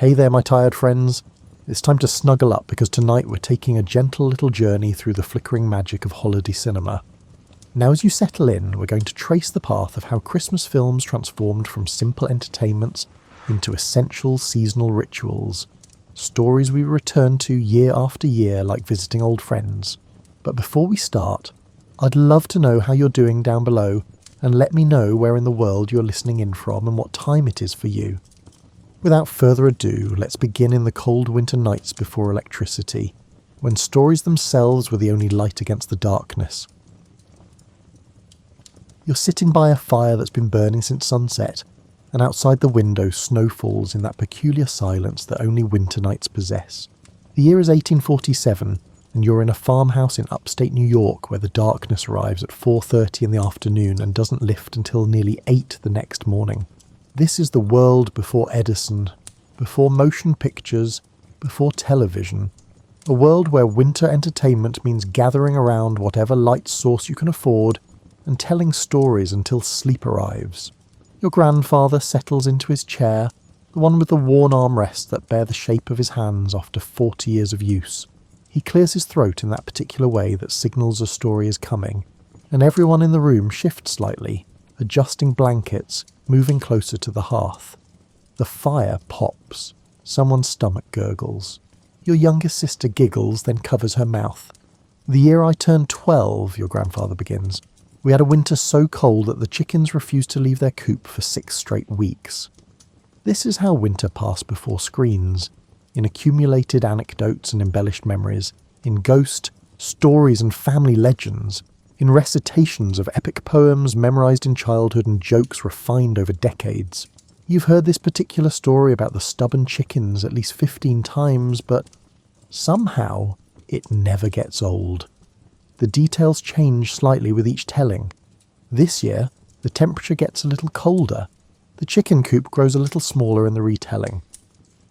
Hey there, my tired friends. It's time to snuggle up because tonight we're taking a gentle little journey through the flickering magic of holiday cinema. Now as you settle in, we're going to trace the path of how Christmas films transformed from simple entertainments into essential seasonal rituals. Stories we return to year after year like visiting old friends. But before we start, I'd love to know how you're doing down below and let me know where in the world you're listening in from and what time it is for you. Without further ado, let's begin in the cold winter nights before electricity, when stories themselves were the only light against the darkness. You're sitting by a fire that's been burning since sunset, and outside the window snow falls in that peculiar silence that only winter nights possess. The year is 1847, and you're in a farmhouse in upstate New York where the darkness arrives at 4:30 in the afternoon and doesn't lift until nearly 8 the next morning. This is the world before Edison, before motion pictures, before television. A world where winter entertainment means gathering around whatever light source you can afford and telling stories until sleep arrives. Your grandfather settles into his chair, the one with the worn armrests that bear the shape of his hands after 40 years of use. He clears his throat in that particular way that signals a story is coming, and everyone in the room shifts slightly, adjusting blankets, moving closer to the hearth. The fire pops. Someone's stomach gurgles. Your youngest sister giggles, then covers her mouth. The year I turned 12, your grandfather begins, we had a winter so cold that the chickens refused to leave their coop for 6 straight weeks. This is how winter passed before screens, in accumulated anecdotes and embellished memories, in ghost stories and family legends, in recitations of epic poems memorized in childhood and jokes refined over decades. You've heard this particular story about the stubborn chickens at least 15 times, but somehow it never gets old. The details change slightly with each telling. This year, the temperature gets a little colder. The chicken coop grows a little smaller in the retelling.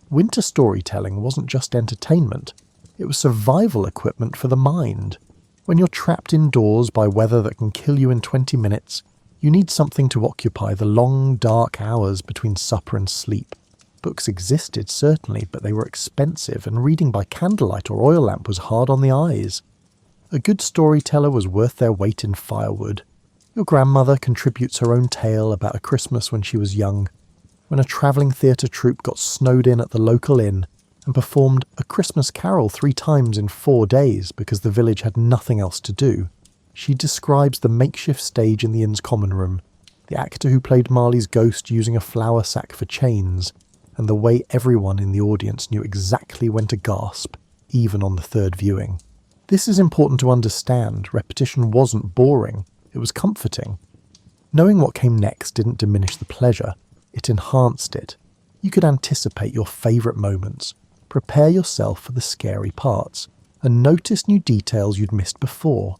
Winter storytelling wasn't just entertainment, it was survival equipment for the mind. When you're trapped indoors by weather that can kill you in 20 minutes, you need something to occupy the long, dark hours between supper and sleep. Books existed, certainly, but they were expensive, and reading by candlelight or oil lamp was hard on the eyes. A good storyteller was worth their weight in firewood. Your grandmother contributes her own tale about a Christmas when she was young, when a travelling theatre troupe got snowed in at the local inn and performed A Christmas Carol 3 times in 4 days because the village had nothing else to do. She describes the makeshift stage in the inn's common room, the actor who played Marley's ghost using a flour sack for chains, and the way everyone in the audience knew exactly when to gasp, even on the 3rd viewing. This is important to understand. Repetition wasn't boring, it was comforting. Knowing what came next didn't diminish the pleasure, it enhanced it. You could anticipate your favourite moments, prepare yourself for the scary parts, and notice new details you'd missed before.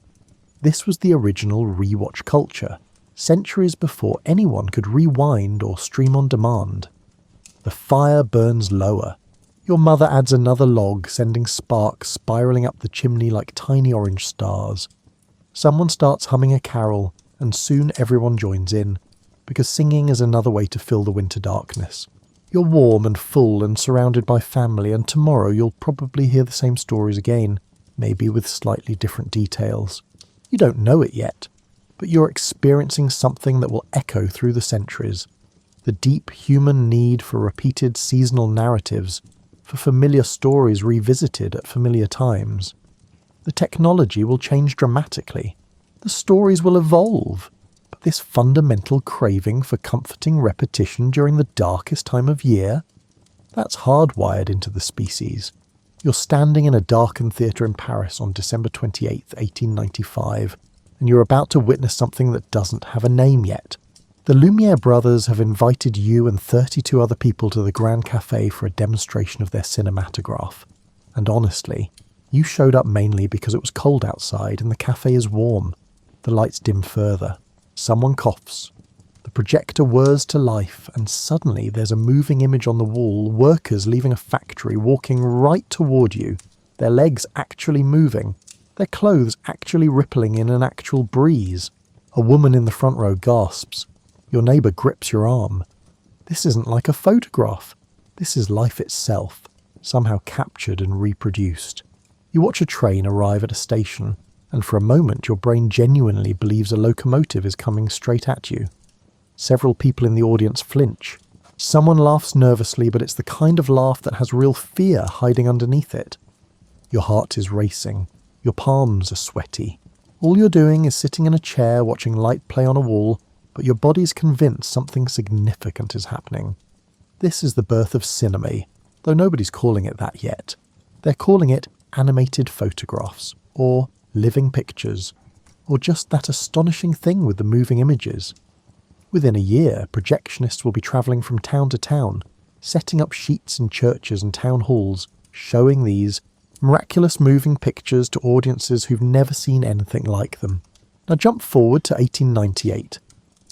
This was the original rewatch culture, centuries before anyone could rewind or stream on demand. The fire burns lower. Your mother adds another log, sending sparks spiralling up the chimney like tiny orange stars. Someone starts humming a carol, and soon everyone joins in, because singing is another way to fill the winter darkness. You're warm and full and surrounded by family, and tomorrow you'll probably hear the same stories again, maybe with slightly different details. You don't know it yet, but you're experiencing something that will echo through the centuries. The deep human need for repeated seasonal narratives, for familiar stories revisited at familiar times. The technology will change dramatically. The stories will evolve. But this fundamental craving for comforting repetition during the darkest time of year, that's hardwired into the species. You're standing in a darkened theatre in Paris on December 28th, 1895, and you're about to witness something that doesn't have a name yet. The Lumiere brothers have invited you and 32 other people to the Grand Café for a demonstration of their cinematograph. And honestly, you showed up mainly because it was cold outside and the cafe is warm. The lights dim further. Someone coughs. The projector whirs to life, and suddenly there's a moving image on the wall, workers leaving a factory walking right toward you, their legs actually moving, their clothes actually rippling in an actual breeze. A woman in the front row gasps. Your neighbour grips your arm. This isn't like a photograph. This is life itself, somehow captured and reproduced. You watch a train arrive at a station, and for a moment your brain genuinely believes a locomotive is coming straight at you. Several people in the audience flinch. Someone laughs nervously, but it's the kind of laugh that has real fear hiding underneath it. Your heart is racing. Your palms are sweaty. All you're doing is sitting in a chair watching light play on a wall, but your body's convinced something significant is happening. This is the birth of cinema, though nobody's calling it that yet. They're calling it animated photographs, or living pictures, or just that astonishing thing with the moving images. Within a year, projectionists will be travelling from town to town, setting up sheets in churches and town halls, showing these miraculous moving pictures to audiences who've never seen anything like them. Now jump forward to 1898.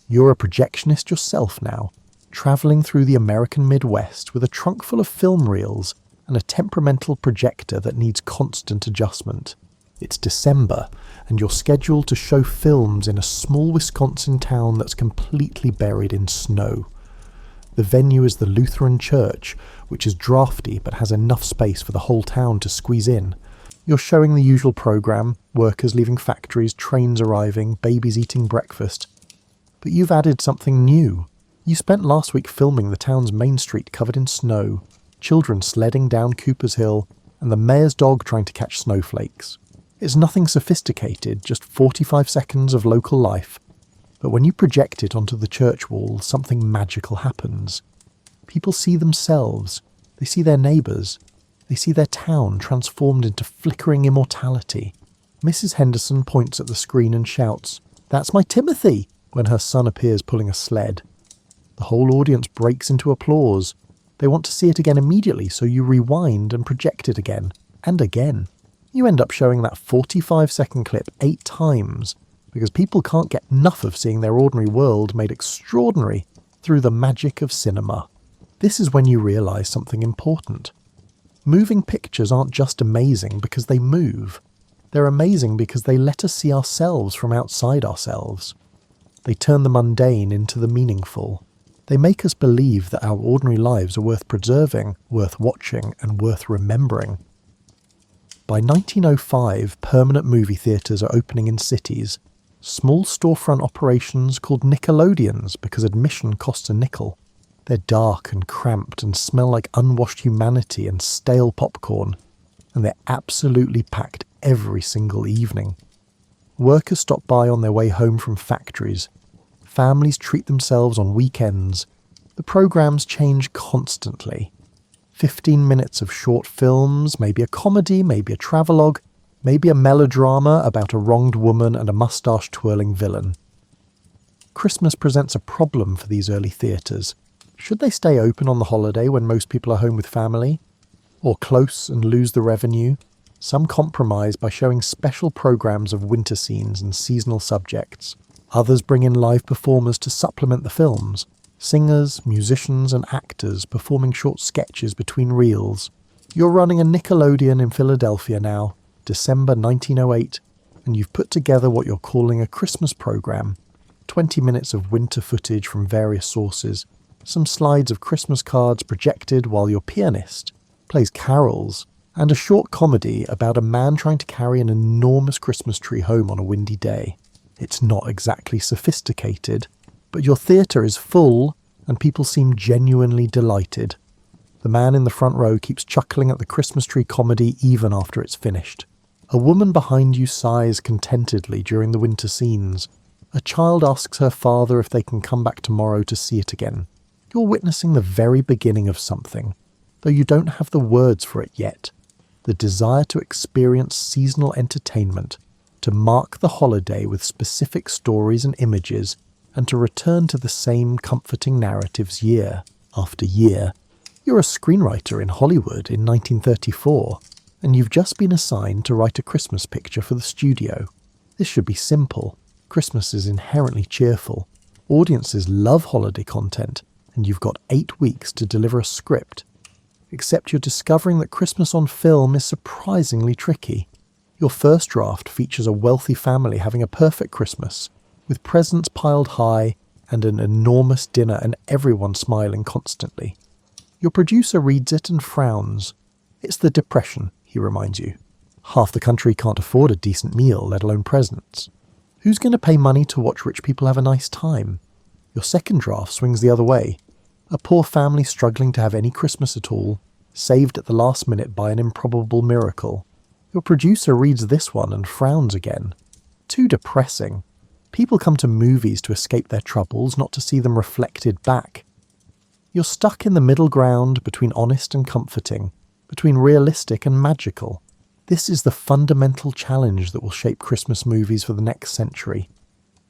You're a projectionist yourself now, travelling through the American Midwest with a trunk full of film reels and a temperamental projector that needs constant adjustment. It's December, and you're scheduled to show films in a small Wisconsin town that's completely buried in snow. The venue is the Lutheran church, which is drafty but has enough space for the whole town to squeeze in. You're showing the usual programme, workers leaving factories, trains arriving, babies eating breakfast. But you've added something new. You spent last week filming the town's main street covered in snow, children sledding down Cooper's Hill, and the mayor's dog trying to catch snowflakes. It's nothing sophisticated, just 45 seconds of local life. But when you project it onto the church wall, something magical happens. People see themselves, they see their neighbours, they see their town transformed into flickering immortality. Mrs. Henderson points at the screen and shouts, "That's my Timothy!" when her son appears pulling a sled. The whole audience breaks into applause. They want to see it again immediately, so you rewind and project it again, and again. You end up showing that 45-second clip 8 times, because people can't get enough of seeing their ordinary world made extraordinary through the magic of cinema. This is when you realise something important. Moving pictures aren't just amazing because they move. They're amazing because they let us see ourselves from outside ourselves. They turn the mundane into the meaningful. They make us believe that our ordinary lives are worth preserving, worth watching, and worth remembering. By 1905, permanent movie theatres are opening in cities. Small storefront operations called Nickelodeons because admission costs a nickel. They're dark and cramped and smell like unwashed humanity and stale popcorn. And they're absolutely packed every single evening. Workers stop by on their way home from factories. Families treat themselves on weekends. The programmes change constantly. 15 minutes of short films, maybe a comedy, maybe a travelogue, maybe a melodrama about a wronged woman and a moustache-twirling villain. Christmas presents a problem for these early theatres. Should they stay open on the holiday when most people are home with family? Or close and lose the revenue? Some compromise by showing special programmes of winter scenes and seasonal subjects. Others bring in live performers to supplement the films. Singers, musicians and actors performing short sketches between reels. You're running a Nickelodeon in Philadelphia now, December 1908, and you've put together what you're calling a Christmas programme. 20 minutes of winter footage from various sources, some slides of Christmas cards projected while your pianist plays carols, and a short comedy about a man trying to carry an enormous Christmas tree home on a windy day. It's not exactly sophisticated, but your theatre is full and people seem genuinely delighted. The man in the front row keeps chuckling at the Christmas tree comedy even after it's finished. A woman behind you sighs contentedly during the winter scenes. A child asks her father if they can come back tomorrow to see it again. You're witnessing the very beginning of something, though you don't have the words for it yet. The desire to experience seasonal entertainment, to mark the holiday with specific stories and images, and to return to the same comforting narratives year after year. You're a screenwriter in Hollywood in 1934, and you've just been assigned to write a Christmas picture for the studio. This should be simple. Christmas is inherently cheerful. Audiences love holiday content, and you've got 8 weeks to deliver a script. Except you're discovering that Christmas on film is surprisingly tricky. Your first draft features a wealthy family having a perfect Christmas, with presents piled high and an enormous dinner and everyone smiling constantly. Your producer reads it and frowns. It's the Depression, he reminds you. Half the country can't afford a decent meal, let alone presents. Who's going to pay money to watch rich people have a nice time? Your second draft swings the other way. A poor family struggling to have any Christmas at all, saved at the last minute by an improbable miracle. Your producer reads this one and frowns again. Too depressing. People come to movies to escape their troubles, not to see them reflected back. You're stuck in the middle ground between honest and comforting, between realistic and magical. This is the fundamental challenge that will shape Christmas movies for the next century.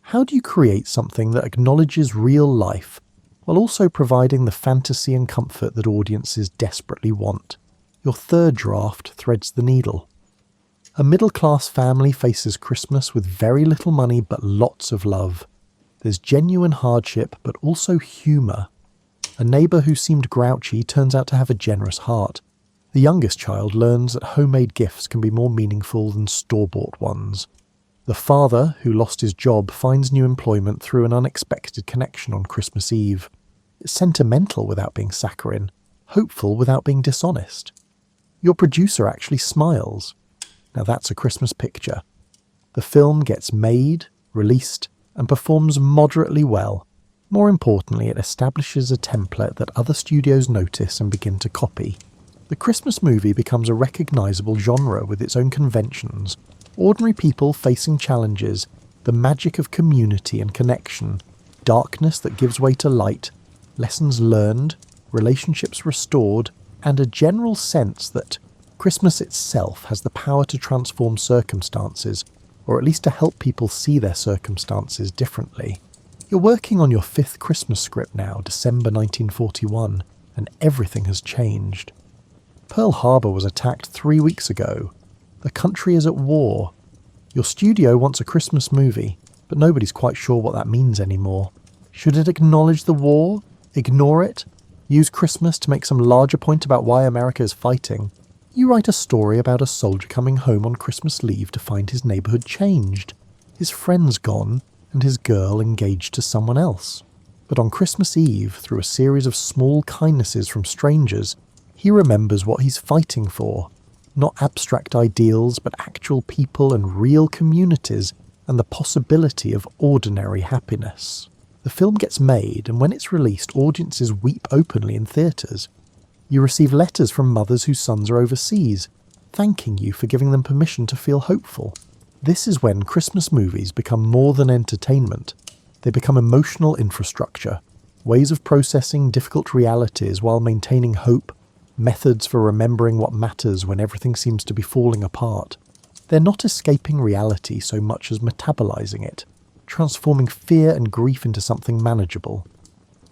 How do you create something that acknowledges real life, while also providing the fantasy and comfort that audiences desperately want? Your third draft threads the needle. A middle-class family faces Christmas with very little money but lots of love. There's genuine hardship but also humour. A neighbour who seemed grouchy turns out to have a generous heart. The youngest child learns that homemade gifts can be more meaningful than store-bought ones. The father, who lost his job, finds new employment through an unexpected connection on Christmas Eve. It's sentimental without being saccharine, hopeful without being dishonest. Your producer actually smiles. Now that's a Christmas picture. The film gets made, released, and performs moderately well. More importantly, it establishes a template that other studios notice and begin to copy. The Christmas movie becomes a recognisable genre with its own conventions. Ordinary people facing challenges, the magic of community and connection, darkness that gives way to light, lessons learned, relationships restored, and a general sense that Christmas itself has the power to transform circumstances, or at least to help people see their circumstances differently. You're working on your fifth Christmas script now, December 1941, and everything has changed. Pearl Harbor was attacked 3 weeks ago. The country is at war. Your studio wants a Christmas movie, but nobody's quite sure what that means anymore. Should it acknowledge the war? Ignore it? Use Christmas to make some larger point about why America is fighting? You write a story about a soldier coming home on Christmas leave to find his neighbourhood changed, his friends gone, and his girl engaged to someone else. But on Christmas Eve, through a series of small kindnesses from strangers, he remembers what he's fighting for. Not abstract ideals, but actual people and real communities, and the possibility of ordinary happiness. The film gets made, and when it's released, audiences weep openly in theatres. You receive letters from mothers whose sons are overseas, thanking you for giving them permission to feel hopeful. This is when Christmas movies become more than entertainment. They become emotional infrastructure, ways of processing difficult realities while maintaining hope, methods for remembering what matters when everything seems to be falling apart. They're not escaping reality so much as metabolizing it, transforming fear and grief into something manageable.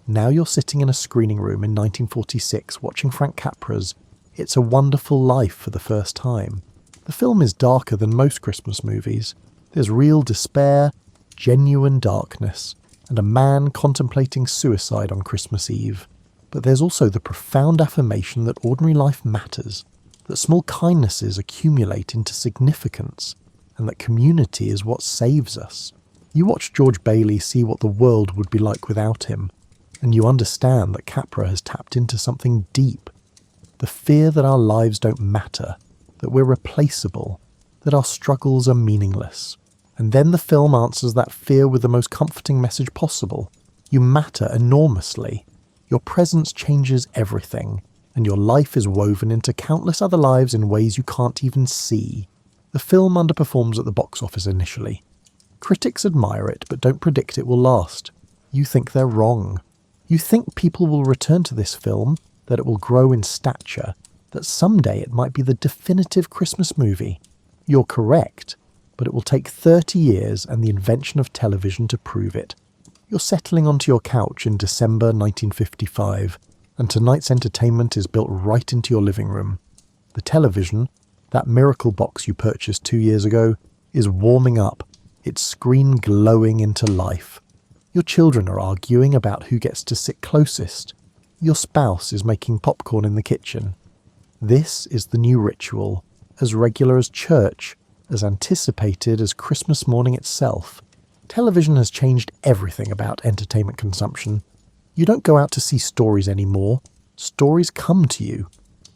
Now you're sitting in a screening room in 1946 watching Frank Capra's It's a Wonderful Life for the first time. The film is darker than most Christmas movies. There's real despair, genuine darkness, and a man contemplating suicide on Christmas Eve. But there's also the profound affirmation that ordinary life matters, that small kindnesses accumulate into significance, and that community is what saves us. You watch George Bailey see what the world would be like without him, and you understand that Capra has tapped into something deep. The fear that our lives don't matter, that we're replaceable, that our struggles are meaningless. And then the film answers that fear with the most comforting message possible. You matter enormously. Your presence changes everything, and your life is woven into countless other lives in ways you can't even see. The film underperforms at the box office initially. Critics admire it, but don't predict it will last. You think they're wrong. You think people will return to this film, that it will grow in stature, that someday it might be the definitive Christmas movie. You're correct, but it will take 30 years and the invention of television to prove it. You're settling onto your couch in December 1955, and tonight's entertainment is built right into your living room. The television, that miracle box you purchased 2 years ago, is warming up, its screen glowing into life. Your children are arguing about who gets to sit closest. Your spouse is making popcorn in the kitchen. This is the new ritual, as regular as church, as anticipated as Christmas morning itself. Television has changed everything about entertainment consumption. You don't go out to see stories anymore. Stories come to you.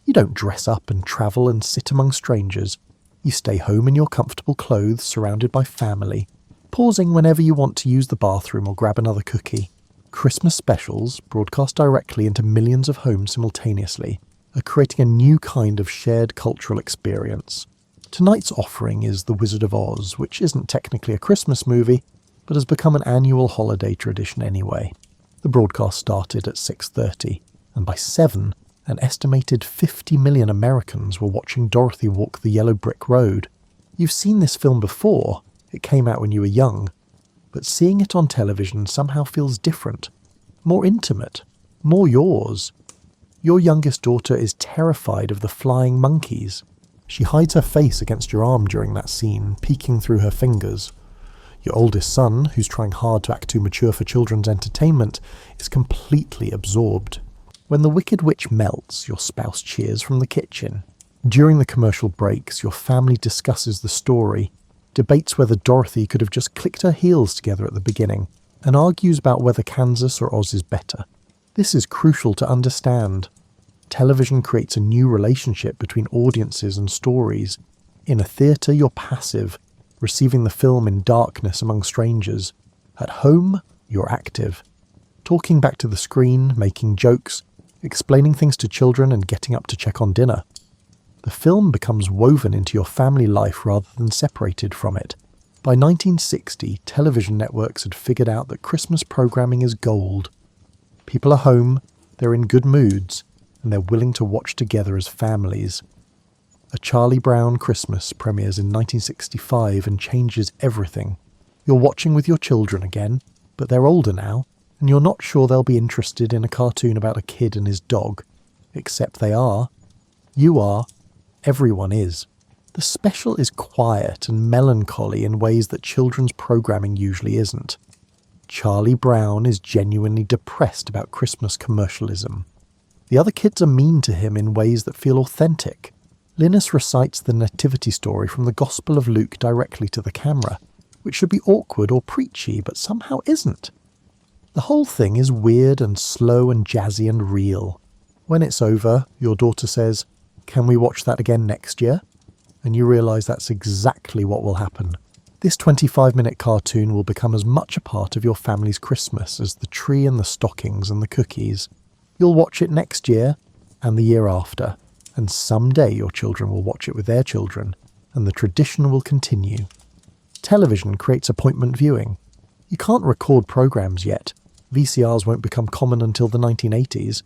You don't dress up and travel and sit among strangers. You stay home in your comfortable clothes surrounded by family, pausing whenever you want to use the bathroom or grab another cookie. Christmas specials, broadcast directly into millions of homes simultaneously, are creating a new kind of shared cultural experience. Tonight's offering is The Wizard of Oz, which isn't technically a Christmas movie, but has become an annual holiday tradition anyway. The broadcast started at 6:30, and by 7, an estimated 50 million Americans were watching Dorothy walk the yellow brick road. You've seen this film before, it came out when you were young, but seeing it on television somehow feels different, more intimate, more yours. Your youngest daughter is terrified of the flying monkeys. She hides her face against your arm during that scene, peeking through her fingers. Your oldest son, who's trying hard to act too mature for children's entertainment, is completely absorbed. When the Wicked Witch melts, your spouse cheers from the kitchen. During the commercial breaks, your family discusses the story, debates whether Dorothy could have just clicked her heels together at the beginning, and argues about whether Kansas or Oz is better. This is crucial to understand. Television creates a new relationship between audiences and stories. In a theatre, you're passive, receiving the film in darkness among strangers. At home, you're active, talking back to the screen, making jokes, explaining things to children and getting up to check on dinner. The film becomes woven into your family life rather than separated from it. By 1960, television networks had figured out that Christmas programming is gold. People are home, they're in good moods, and they're willing to watch together as families. A Charlie Brown Christmas premieres in 1965 and changes everything. You're watching with your children again, but they're older now, and you're not sure they'll be interested in a cartoon about a kid and his dog. Except they are. You are. Everyone is. The special is quiet and melancholy in ways that children's programming usually isn't. Charlie Brown is genuinely depressed about Christmas commercialism. The other kids are mean to him in ways that feel authentic. Linus recites the nativity story from the Gospel of Luke directly to the camera, which should be awkward or preachy, but somehow isn't. The whole thing is weird and slow and jazzy and real. When it's over, your daughter says, "Can we watch that again next year?" And you realise that's exactly what will happen. This 25-minute cartoon will become as much a part of your family's Christmas as the tree and the stockings and the cookies. You'll watch it next year and the year after, and someday your children will watch it with their children, and the tradition will continue. Television creates appointment viewing. You can't record programs yet. VCRs won't become common until the 1980s.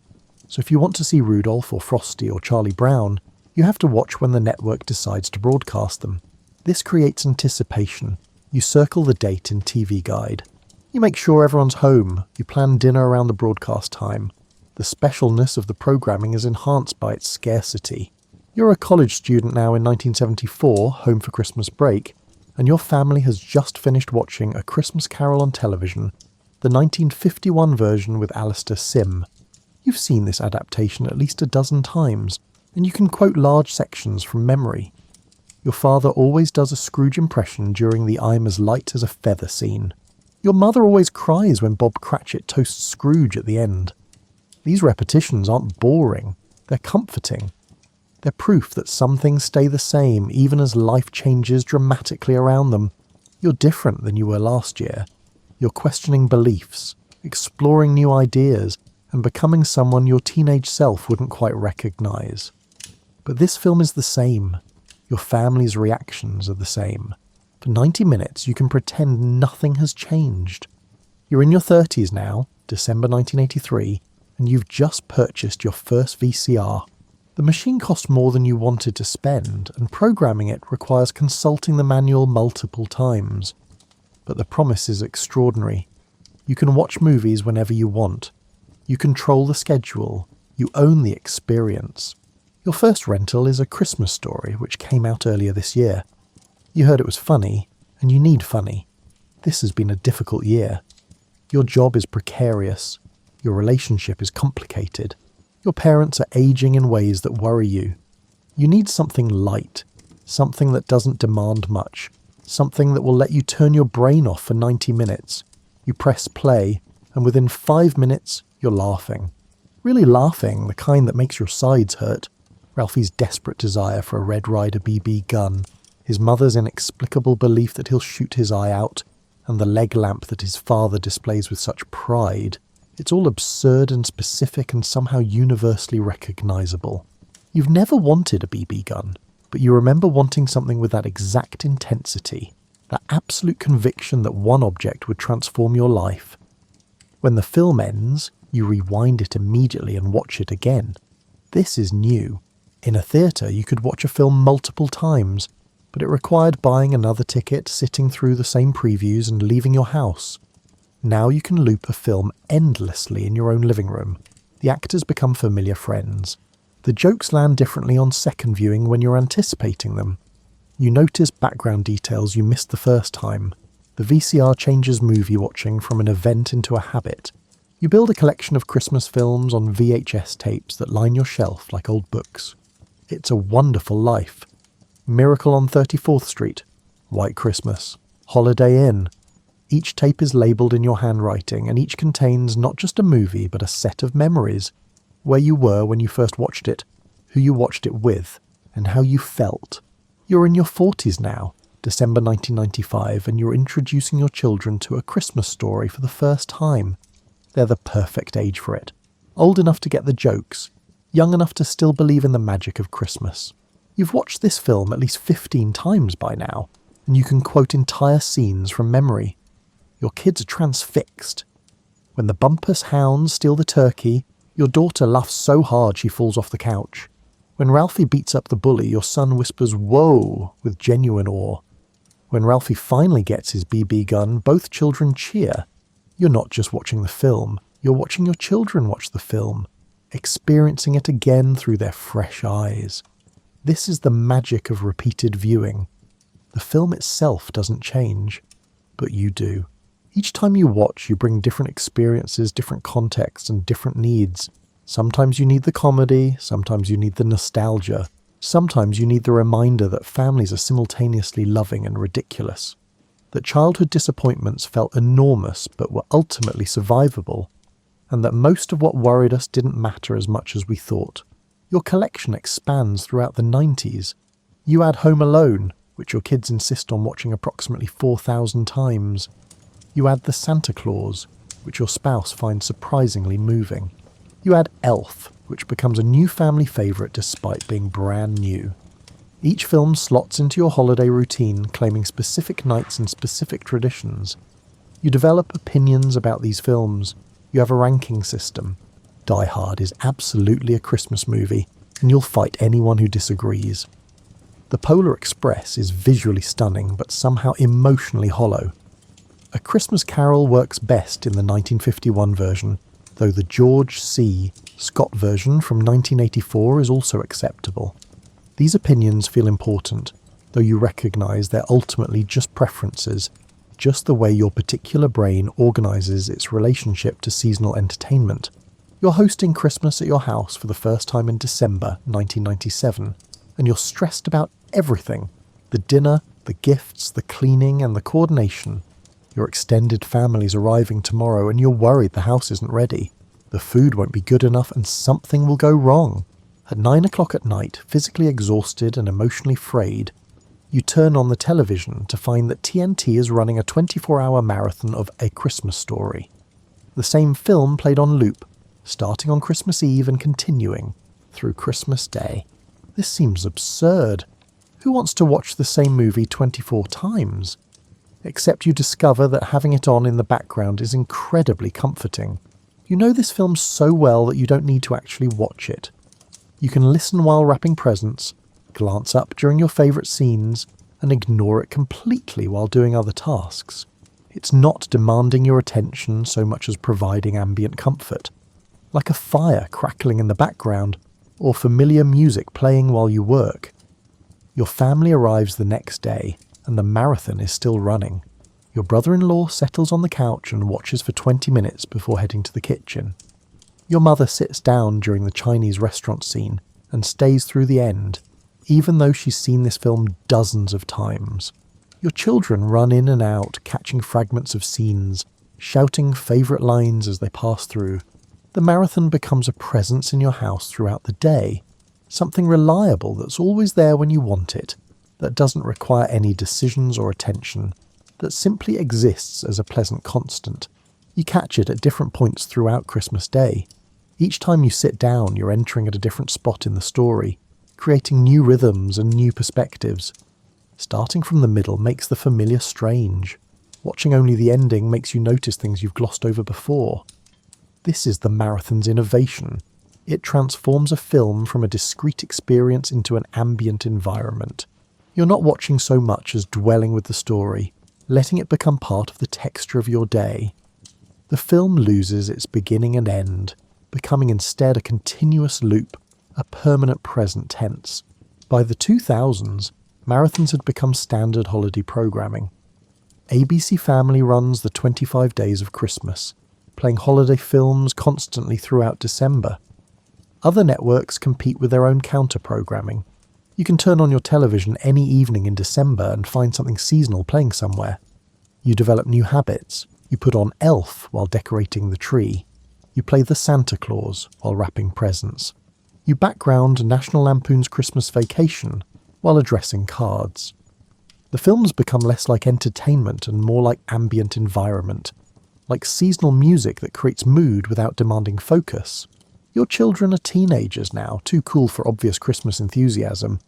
So if you want to see Rudolph or Frosty or Charlie Brown, you have to watch when the network decides to broadcast them. This creates anticipation. You circle the date in TV Guide. You make sure everyone's home. You plan dinner around the broadcast time. The specialness of the programming is enhanced by its scarcity. You're a college student now in 1974, home for Christmas break, and your family has just finished watching A Christmas Carol on television, the 1951 version with Alistair Sim. You've seen this adaptation at least a dozen times, and you can quote large sections from memory. Your father always does a Scrooge impression during the "I'm as light as a feather" scene. Your mother always cries when Bob Cratchit toasts Scrooge at the end. These repetitions aren't boring, they're comforting. They're proof that some things stay the same even as life changes dramatically around them. You're different than you were last year. You're questioning beliefs, exploring new ideas, and becoming someone your teenage self wouldn't quite recognise. But this film is the same. Your family's reactions are the same. For 90 minutes you can pretend nothing has changed. You're in your 30s now, December 1983, and you've just purchased your first VCR. The machine cost more than you wanted to spend, and programming it requires consulting the manual multiple times. But the promise is extraordinary. You can watch movies whenever you want. You control the schedule. You own the experience. Your first rental is A Christmas Story, which came out earlier this year. You heard it was funny, and you need funny. This has been a difficult year. Your job is precarious. Your relationship is complicated. Your parents are aging in ways that worry you. You need something light, something that doesn't demand much, something that will let you turn your brain off for 90 minutes. You press play, and within 5 minutes, you're laughing. Really laughing, the kind that makes your sides hurt. Ralphie's desperate desire for a Red Ryder BB gun, his mother's inexplicable belief that he'll shoot his eye out, and the leg lamp that his father displays with such pride. It's all absurd and specific and somehow universally recognisable. You've never wanted a BB gun, but you remember wanting something with that exact intensity, that absolute conviction that one object would transform your life. When the film ends, you rewind it immediately and watch it again. This is new. In a theatre, you could watch a film multiple times, but it required buying another ticket, sitting through the same previews and leaving your house. Now you can loop a film endlessly in your own living room. The actors become familiar friends. The jokes land differently on second viewing when you're anticipating them. You notice background details you missed the first time. The VCR changes movie watching from an event into a habit. You build a collection of Christmas films on VHS tapes that line your shelf like old books. It's a Wonderful Life, Miracle on 34th Street, White Christmas, Holiday Inn. Each tape is labelled in your handwriting, and each contains not just a movie but a set of memories. Where you were when you first watched it, who you watched it with, and how you felt. You're in your 40s now, December 1995, and you're introducing your children to A Christmas Story for the first time. They're the perfect age for it. Old enough to get the jokes, young enough to still believe in the magic of Christmas. You've watched this film at least 15 times by now, and you can quote entire scenes from memory. Your kids are transfixed. When the bumpus hounds steal the turkey, your daughter laughs so hard she falls off the couch. When Ralphie beats up the bully, your son whispers "Whoa" with genuine awe. When Ralphie finally gets his BB gun, both children cheer. You're not just watching the film, you're watching your children watch the film, experiencing it again through their fresh eyes. This is the magic of repeated viewing. The film itself doesn't change, but you do. Each time you watch, you bring different experiences, different contexts, and different needs. Sometimes you need the comedy, sometimes you need the nostalgia, sometimes you need the reminder that families are simultaneously loving and ridiculous, that childhood disappointments felt enormous but were ultimately survivable, and that most of what worried us didn't matter as much as we thought. Your collection expands throughout the 90s. You add Home Alone, which your kids insist on watching approximately 4,000 times. You add The Santa Claus, which your spouse finds surprisingly moving. You add Elf, which becomes a new family favourite despite being brand new. Each film slots into your holiday routine, claiming specific nights and specific traditions. You develop opinions about these films. You have a ranking system. Die Hard is absolutely a Christmas movie, and you'll fight anyone who disagrees. The Polar Express is visually stunning, but somehow emotionally hollow. A Christmas Carol works best in the 1951 version, though the George C. Scott version from 1984 is also acceptable. These opinions feel important, though you recognise they're ultimately just preferences, just the way your particular brain organises its relationship to seasonal entertainment. You're hosting Christmas at your house for the first time in December 1997, and you're stressed about everything: the dinner, the gifts, the cleaning, and the coordination. Your extended family's arriving tomorrow and you're worried the house isn't ready. The food won't be good enough and something will go wrong. At 9 o'clock at night, physically exhausted and emotionally frayed, you turn on the television to find that TNT is running a 24-hour marathon of A Christmas Story. The same film played on loop, starting on Christmas Eve and continuing through Christmas Day. This seems absurd. Who wants to watch the same movie 24 times? Except you discover that having it on in the background is incredibly comforting. You know this film so well that you don't need to actually watch it. You can listen while wrapping presents, glance up during your favourite scenes, and ignore it completely while doing other tasks. It's not demanding your attention so much as providing ambient comfort, like a fire crackling in the background, or familiar music playing while you work. Your family arrives the next day, and the marathon is still running. Your brother-in-law settles on the couch and watches for 20 minutes before heading to the kitchen. Your mother sits down during the Chinese restaurant scene and stays through the end, even though she's seen this film dozens of times. Your children run in and out, catching fragments of scenes, shouting favourite lines as they pass through. The marathon becomes a presence in your house throughout the day, something reliable that's always there when you want it, that doesn't require any decisions or attention, that simply exists as a pleasant constant. You catch it at different points throughout Christmas Day. Each time you sit down, you're entering at a different spot in the story, creating new rhythms and new perspectives. Starting from the middle makes the familiar strange. Watching only the ending makes you notice things you've glossed over before. This is the marathon's innovation. It transforms a film from a discrete experience into an ambient environment. You're not watching so much as dwelling with the story, letting it become part of the texture of your day. The film loses its beginning and end, becoming instead a continuous loop, a permanent present tense. By the 2000s, marathons had become standard holiday programming. ABC Family runs the 25 Days of Christmas, playing holiday films constantly throughout December. Other networks compete with their own counter-programming. You can turn on your television any evening in December and find something seasonal playing somewhere. You develop new habits. You put on Elf while decorating the tree. You play the Santa Claus while wrapping presents. You background National Lampoon's Christmas Vacation while addressing cards. The films become less like entertainment and more like ambient environment, like seasonal music that creates mood without demanding focus. Your children are teenagers now, too cool for obvious Christmas enthusiasm,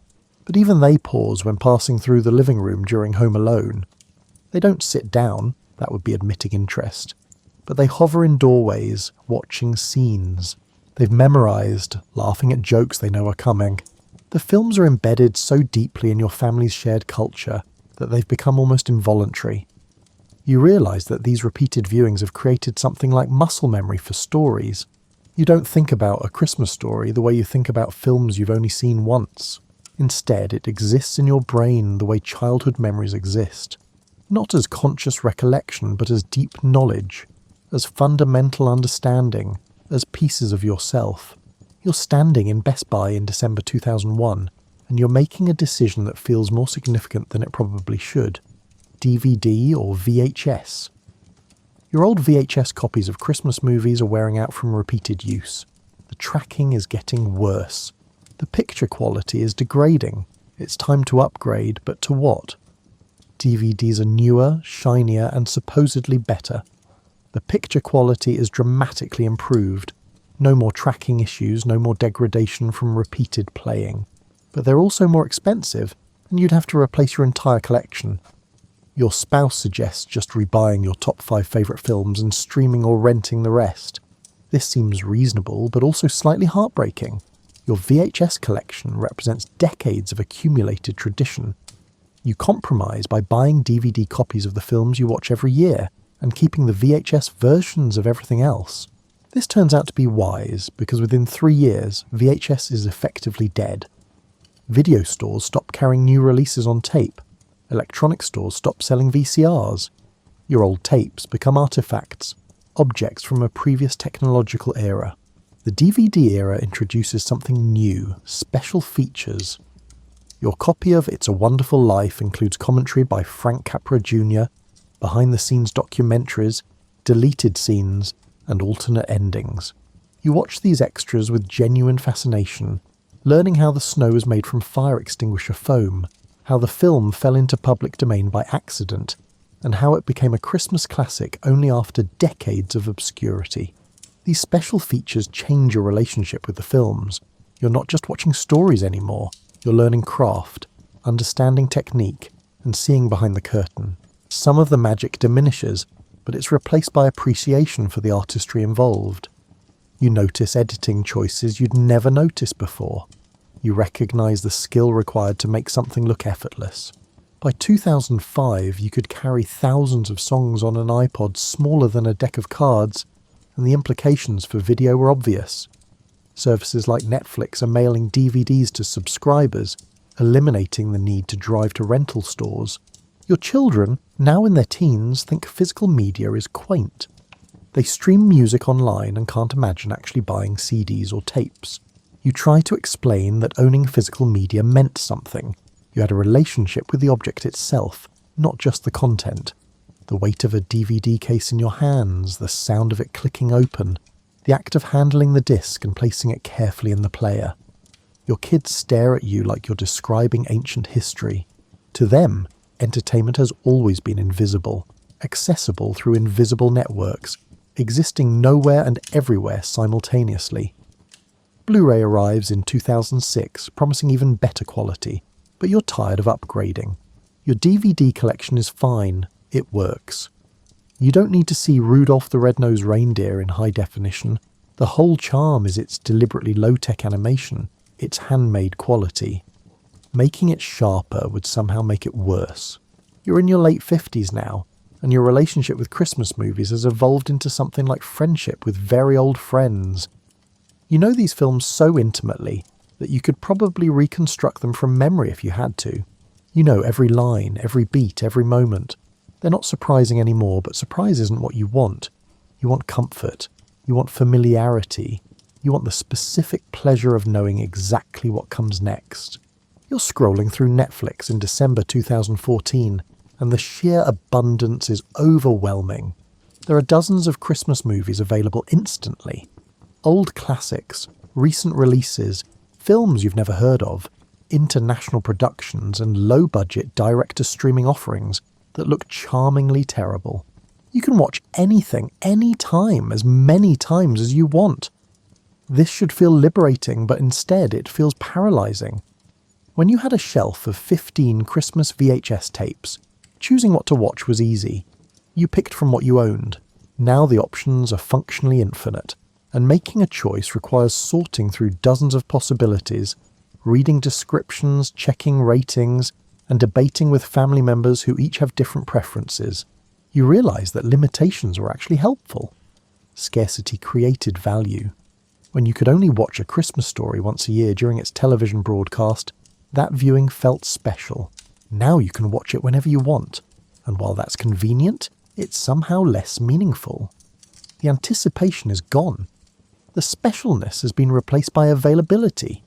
but even they pause when passing through the living room during Home Alone. They don't sit down, that would be admitting interest, but they hover in doorways, watching scenes. They've memorised, laughing at jokes they know are coming. The films are embedded so deeply in your family's shared culture that they've become almost involuntary. You realise that these repeated viewings have created something like muscle memory for stories. You don't think about A Christmas Story the way you think about films you've only seen once. Instead, it exists in your brain the way childhood memories exist. Not as conscious recollection, but as deep knowledge, as fundamental understanding, as pieces of yourself. You're standing in Best Buy in December 2001, and you're making a decision that feels more significant than it probably should. DVD or VHS? Your old VHS copies of Christmas movies are wearing out from repeated use. The tracking is getting worse. The picture quality is degrading. It's time to upgrade, but to what? DVDs are newer, shinier, and supposedly better. The picture quality is dramatically improved. No more tracking issues, no more degradation from repeated playing. But they're also more expensive, and you'd have to replace your entire collection. Your spouse suggests just rebuying your top 5 favourite films and streaming or renting the rest. This seems reasonable, but also slightly heartbreaking. Your VHS collection represents decades of accumulated tradition. You compromise by buying DVD copies of the films you watch every year, and keeping the VHS versions of everything else. This turns out to be wise, because within 3 years, VHS is effectively dead. Video stores stop carrying new releases on tape. Electronic stores stop selling VCRs. Your old tapes become artifacts, objects from a previous technological era. The DVD era introduces something new, special features. Your copy of It's a Wonderful Life includes commentary by Frank Capra Jr., behind-the-scenes documentaries, deleted scenes, and alternate endings. You watch these extras with genuine fascination, learning how the snow is made from fire extinguisher foam, how the film fell into public domain by accident, and how it became a Christmas classic only after decades of obscurity. These special features change your relationship with the films. You're not just watching stories anymore, you're learning craft, understanding technique, and seeing behind the curtain. Some of the magic diminishes, but it's replaced by appreciation for the artistry involved. You notice editing choices you'd never noticed before. You recognise the skill required to make something look effortless. By 2005, you could carry thousands of songs on an iPod smaller than a deck of cards, and the implications for video were obvious. Services like Netflix are mailing DVDs to subscribers, eliminating the need to drive to rental stores. Your children, now in their teens, think physical media is quaint. They stream music online and can't imagine actually buying CDs or tapes. You try to explain that owning physical media meant something. You had a relationship with the object itself, not just the content. The weight of a DVD case in your hands, the sound of it clicking open. The act of handling the disc and placing it carefully in the player. Your kids stare at you like you're describing ancient history. To them, entertainment has always been invisible, accessible through invisible networks, existing nowhere and everywhere simultaneously. Blu-ray arrives in 2006, promising even better quality, but you're tired of upgrading. Your DVD collection is fine, it works. You don't need to see Rudolph the Red-Nosed Reindeer in high definition. The whole charm is its deliberately low-tech animation, its handmade quality. Making it sharper would somehow make it worse. You're in your late 50s now, and your relationship with Christmas movies has evolved into something like friendship with very old friends. You know these films so intimately that you could probably reconstruct them from memory if you had to. You know every line, every beat, every moment. They're not surprising anymore, but surprise isn't what you want. You want comfort. You want familiarity. You want the specific pleasure of knowing exactly what comes next. You're scrolling through Netflix in December 2014, and the sheer abundance is overwhelming. There are dozens of Christmas movies available instantly. Old classics, recent releases, films you've never heard of, international productions, and low-budget direct-to-streaming offerings that look charmingly terrible. You can watch anything, anytime, as many times as you want. This should feel liberating, but instead it feels paralyzing. When you had a shelf of 15 Christmas VHS tapes, choosing what to watch was easy. You picked from what you owned. Now the options are functionally infinite, and making a choice requires sorting through dozens of possibilities, reading descriptions, checking ratings, and debating with family members who each have different preferences. You realise that limitations were actually helpful. Scarcity created value. When you could only watch A Christmas Story once a year during its television broadcast, that viewing felt special. Now you can watch it whenever you want, and while that's convenient, it's somehow less meaningful. The anticipation is gone. The specialness has been replaced by availability.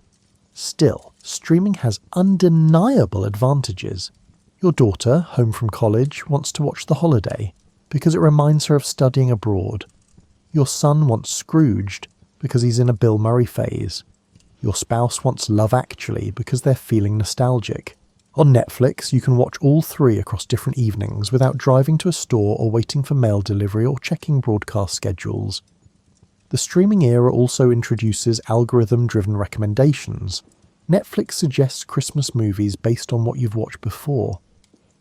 Still, streaming has undeniable advantages. Your daughter, home from college, wants to watch The Holiday because it reminds her of studying abroad. Your son wants Scrooged because he's in a Bill Murray phase. Your spouse wants Love Actually because they're feeling nostalgic. On Netflix, you can watch all three across different evenings without driving to a store or waiting for mail delivery or checking broadcast schedules. The streaming era also introduces algorithm-driven recommendations. Netflix suggests Christmas movies based on what you've watched before.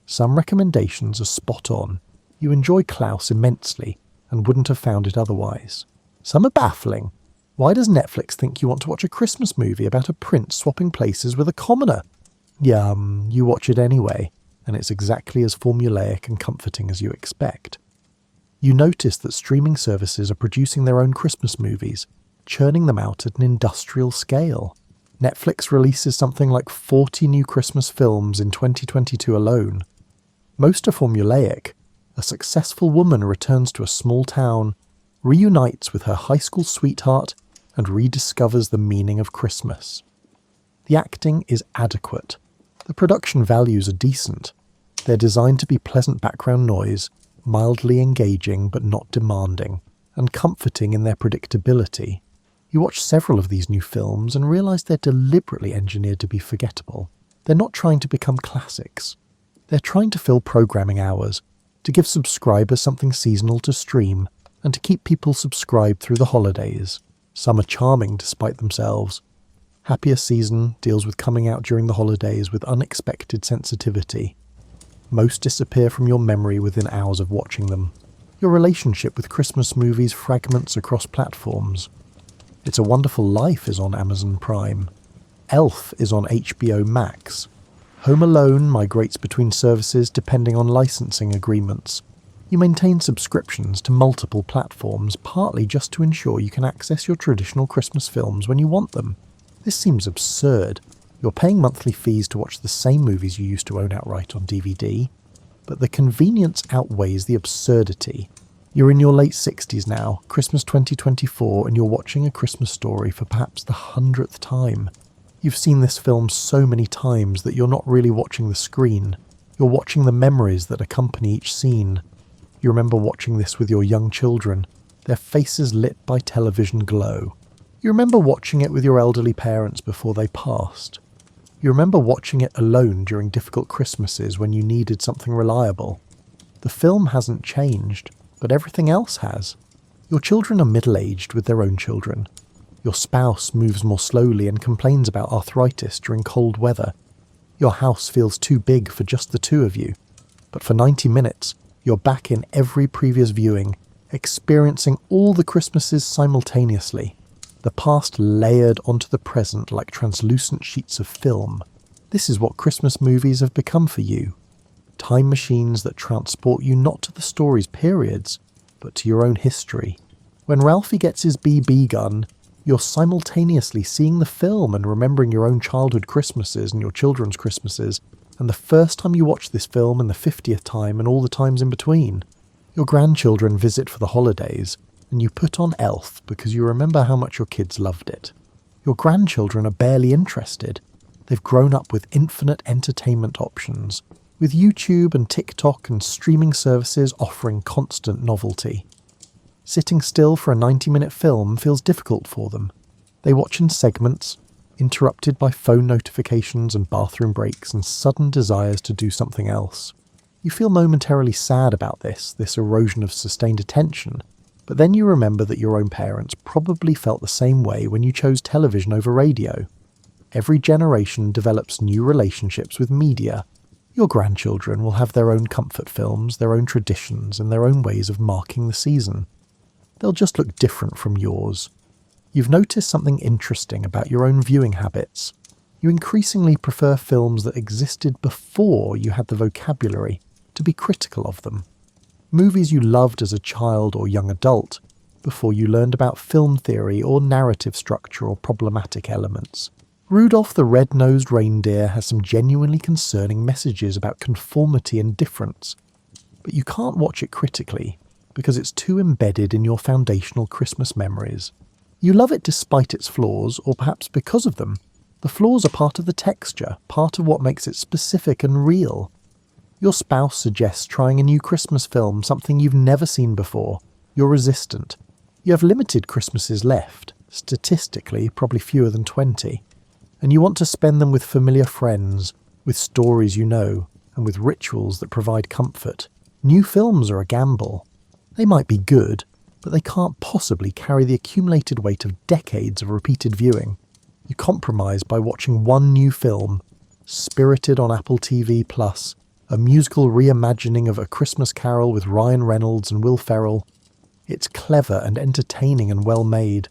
Some recommendations are spot on. You enjoy Klaus immensely and wouldn't have found it otherwise. Some are baffling. Why does Netflix think you want to watch a Christmas movie about a prince swapping places with a commoner? You watch it anyway, and it's exactly as formulaic and comforting as you expect. You notice that streaming services are producing their own Christmas movies, churning them out at an industrial scale. Netflix releases something like 40 new Christmas films in 2022 alone. Most are formulaic. A successful woman returns to a small town, reunites with her high school sweetheart, and rediscovers the meaning of Christmas. The acting is adequate. The production values are decent. They're designed to be pleasant background noise, mildly engaging but not demanding, and comforting in their predictability. You watch several of these new films and realise they're deliberately engineered to be forgettable. They're not trying to become classics. They're trying to fill programming hours, to give subscribers something seasonal to stream, and to keep people subscribed through the holidays. Some are charming despite themselves. Happier Season deals with coming out during the holidays with unexpected sensitivity. Most disappear from your memory within hours of watching them. Your relationship with Christmas movies fragments across platforms. It's a Wonderful Life is on Amazon Prime. Elf is on HBO Max. Home Alone migrates between services depending on licensing agreements. You maintain subscriptions to multiple platforms, partly just to ensure you can access your traditional Christmas films when you want them. This seems absurd. You're paying monthly fees to watch the same movies you used to own outright on DVD, but the convenience outweighs the absurdity. You're in your late 60s now, Christmas 2024, and you're watching A Christmas Story for perhaps the 100th time. You've seen this film so many times that you're not really watching the screen. You're watching the memories that accompany each scene. You remember watching this with your young children. their faces lit by television glow. You remember watching it with your elderly parents before they passed. You remember watching it alone during difficult Christmases when you needed something reliable. The film hasn't changed, but everything else has. Your children are middle-aged with their own children. Your spouse moves more slowly and complains about arthritis during cold weather. Your house feels too big for just the two of you. But for 90 minutes, you're back in every previous viewing, experiencing all the Christmases simultaneously. The past layered onto the present like translucent sheets of film. This is what Christmas movies have become for you. Time machines that transport you not to the story's periods, but to your own history. When Ralphie gets his BB gun, you're simultaneously seeing the film and remembering your own childhood Christmases and your children's Christmases, and the first time you watch this film and the 50th time and all the times in between. Your grandchildren visit for the holidays, and you put on Elf because you remember how much your kids loved it. Your grandchildren are barely interested. They've grown up with infinite entertainment options, with YouTube and TikTok and streaming services offering constant novelty. Sitting still for a 90-minute film feels difficult for them. They watch in segments, interrupted by phone notifications and bathroom breaks and sudden desires to do something else. You feel momentarily sad about this erosion of sustained attention, but then you remember that your own parents probably felt the same way when you chose television over radio. Every generation develops new relationships with media. Your grandchildren will have their own comfort films, their own traditions, and their own ways of marking the season. They'll just look different from yours. You've noticed something interesting about your own viewing habits. You increasingly prefer films that existed before you had the vocabulary to be critical of them. Movies you loved as a child or young adult, before you learned about film theory or narrative structure or problematic elements. Rudolph the Red-Nosed Reindeer has some genuinely concerning messages about conformity and difference, but you can't watch it critically because it's too embedded in your foundational Christmas memories. You love it despite its flaws, or perhaps because of them. The flaws are part of the texture, part of what makes it specific and real. Your spouse suggests trying a new Christmas film, something you've never seen before. You're resistant. You have limited Christmases left, statistically probably fewer than 20. And you want to spend them with familiar friends, with stories you know, and with rituals that provide comfort. New films are a gamble. They might be good, but they can't possibly carry the accumulated weight of decades of repeated viewing. You compromise by watching one new film, Spirited on Apple TV+, a musical reimagining of A Christmas Carol with Ryan Reynolds and Will Ferrell. It's clever and entertaining and well made.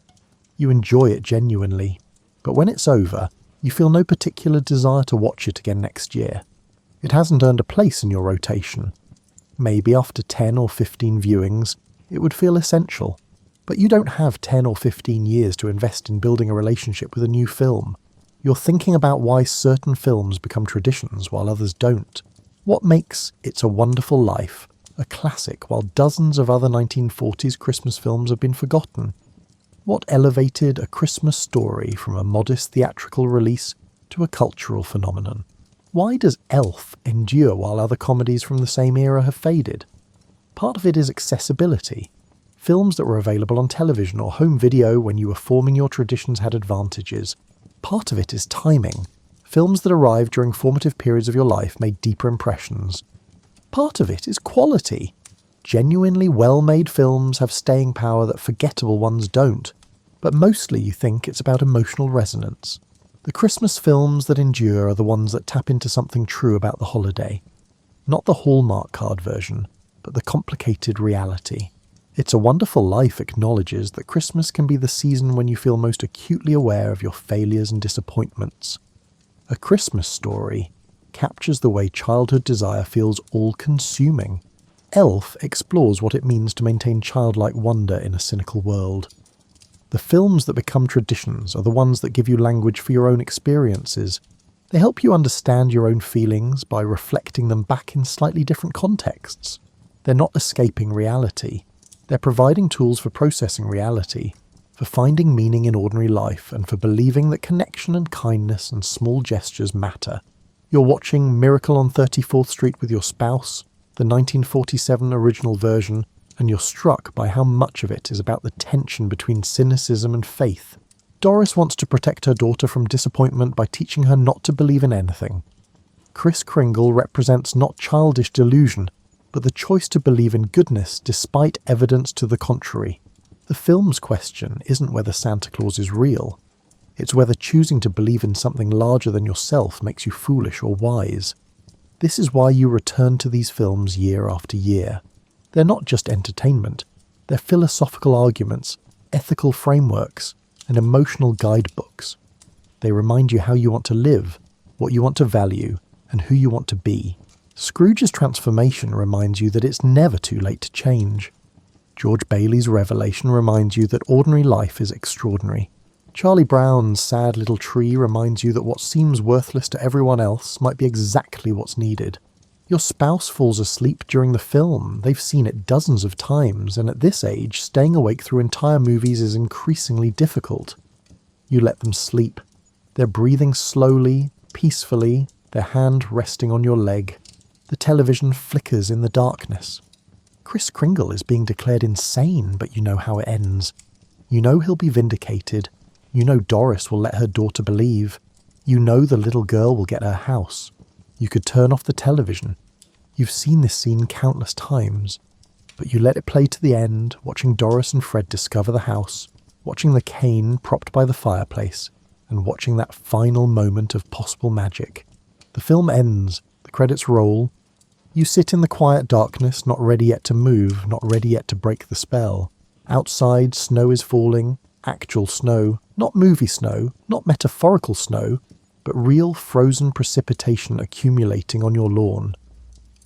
You enjoy it genuinely. But when it's over, you feel no particular desire to watch it again next year. It hasn't earned a place in your rotation. Maybe after 10 or 15 viewings, it would feel essential. But you don't have 10 or 15 years to invest in building a relationship with a new film. You're thinking about why certain films become traditions while others don't. What makes It's a Wonderful Life a classic while dozens of other 1940s Christmas films have been forgotten? What elevated A Christmas Story from a modest theatrical release to a cultural phenomenon? Why does Elf endure while other comedies from the same era have faded? Part of it is accessibility. Films that were available on television or home video when you were forming your traditions had advantages. Part of it is timing. Films that arrived during formative periods of your life made deeper impressions. Part of it is quality. Genuinely well-made films have staying power that forgettable ones don't. But mostly you think it's about emotional resonance. The Christmas films that endure are the ones that tap into something true about the holiday. Not the Hallmark card version, but the complicated reality. It's a Wonderful Life acknowledges that Christmas can be the season when you feel most acutely aware of your failures and disappointments. A Christmas Story captures the way childhood desire feels all-consuming. Elf explores what it means to maintain childlike wonder in a cynical world. The films that become traditions are the ones that give you language for your own experiences. They help you understand your own feelings by reflecting them back in slightly different contexts. They're not escaping reality. They're providing tools for processing reality, for finding meaning in ordinary life, and for believing that connection and kindness and small gestures matter. You're watching Miracle on 34th Street with your spouse, the 1947 original version, and you're struck by how much of it is about the tension between cynicism and faith. Doris wants to protect her daughter from disappointment by teaching her not to believe in anything. Kris Kringle represents not childish delusion, but the choice to believe in goodness despite evidence to the contrary. The film's question isn't whether Santa Claus is real. It's whether choosing to believe in something larger than yourself makes you foolish or wise. This is why you return to these films year after year. They're not just entertainment. They're philosophical arguments, ethical frameworks, and emotional guidebooks. They remind you how you want to live, what you want to value, and who you want to be. Scrooge's transformation reminds you that it's never too late to change. George Bailey's revelation reminds you that ordinary life is extraordinary. Charlie Brown's sad little tree reminds you that what seems worthless to everyone else might be exactly what's needed. Your spouse falls asleep during the film. They've seen it dozens of times, and at this age, staying awake through entire movies is increasingly difficult. You let them sleep. They're breathing slowly, peacefully, their hand resting on your leg. The television flickers in the darkness. Kris Kringle is being declared insane, but you know how it ends. You know he'll be vindicated. You know Doris will let her daughter believe. You know the little girl will get her house. You could turn off the television. You've seen this scene countless times, but you let it play to the end, watching Doris and Fred discover the house, watching the cane propped by the fireplace, and watching that final moment of possible magic. The film ends, the credits roll. You sit in the quiet darkness, not ready yet to move, not ready yet to break the spell. Outside, snow is falling, actual snow, not movie snow, not metaphorical snow, but real frozen precipitation accumulating on your lawn.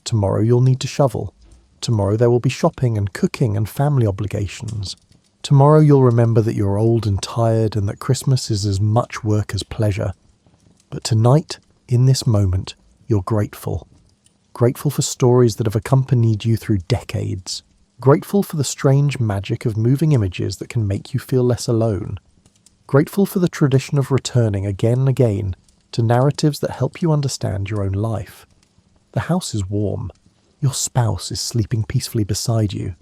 Tomorrow you'll need to shovel. Tomorrow there will be shopping and cooking and family obligations. Tomorrow you'll remember that you're old and tired and that Christmas is as much work as pleasure. But tonight, in this moment, you're grateful. Grateful for stories that have accompanied you through decades. Grateful for the strange magic of moving images that can make you feel less alone. Grateful for the tradition of returning again and again to narratives that help you understand your own life. The house is warm. Your spouse is sleeping peacefully beside you.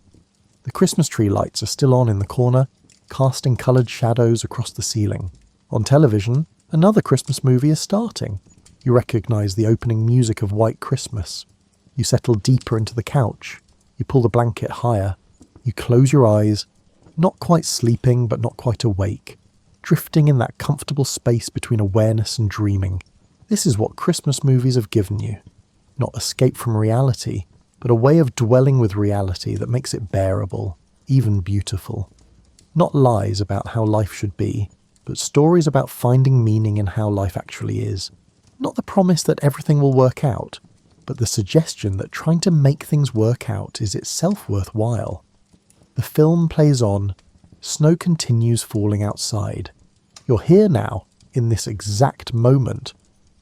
The Christmas tree lights are still on in the corner, casting coloured shadows across the ceiling. On television, another Christmas movie is starting. You recognise the opening music of White Christmas. You settle deeper into the couch. You pull the blanket higher. You close your eyes, not quite sleeping but not quite awake, drifting in that comfortable space between awareness and dreaming. This is what Christmas movies have given you. Not escape from reality, but a way of dwelling with reality that makes it bearable, even beautiful. Not lies about how life should be, but stories about finding meaning in how life actually is. Not the promise that everything will work out, but the suggestion that trying to make things work out is itself worthwhile. The film plays on. Snow continues falling outside. You're here now, in this exact moment,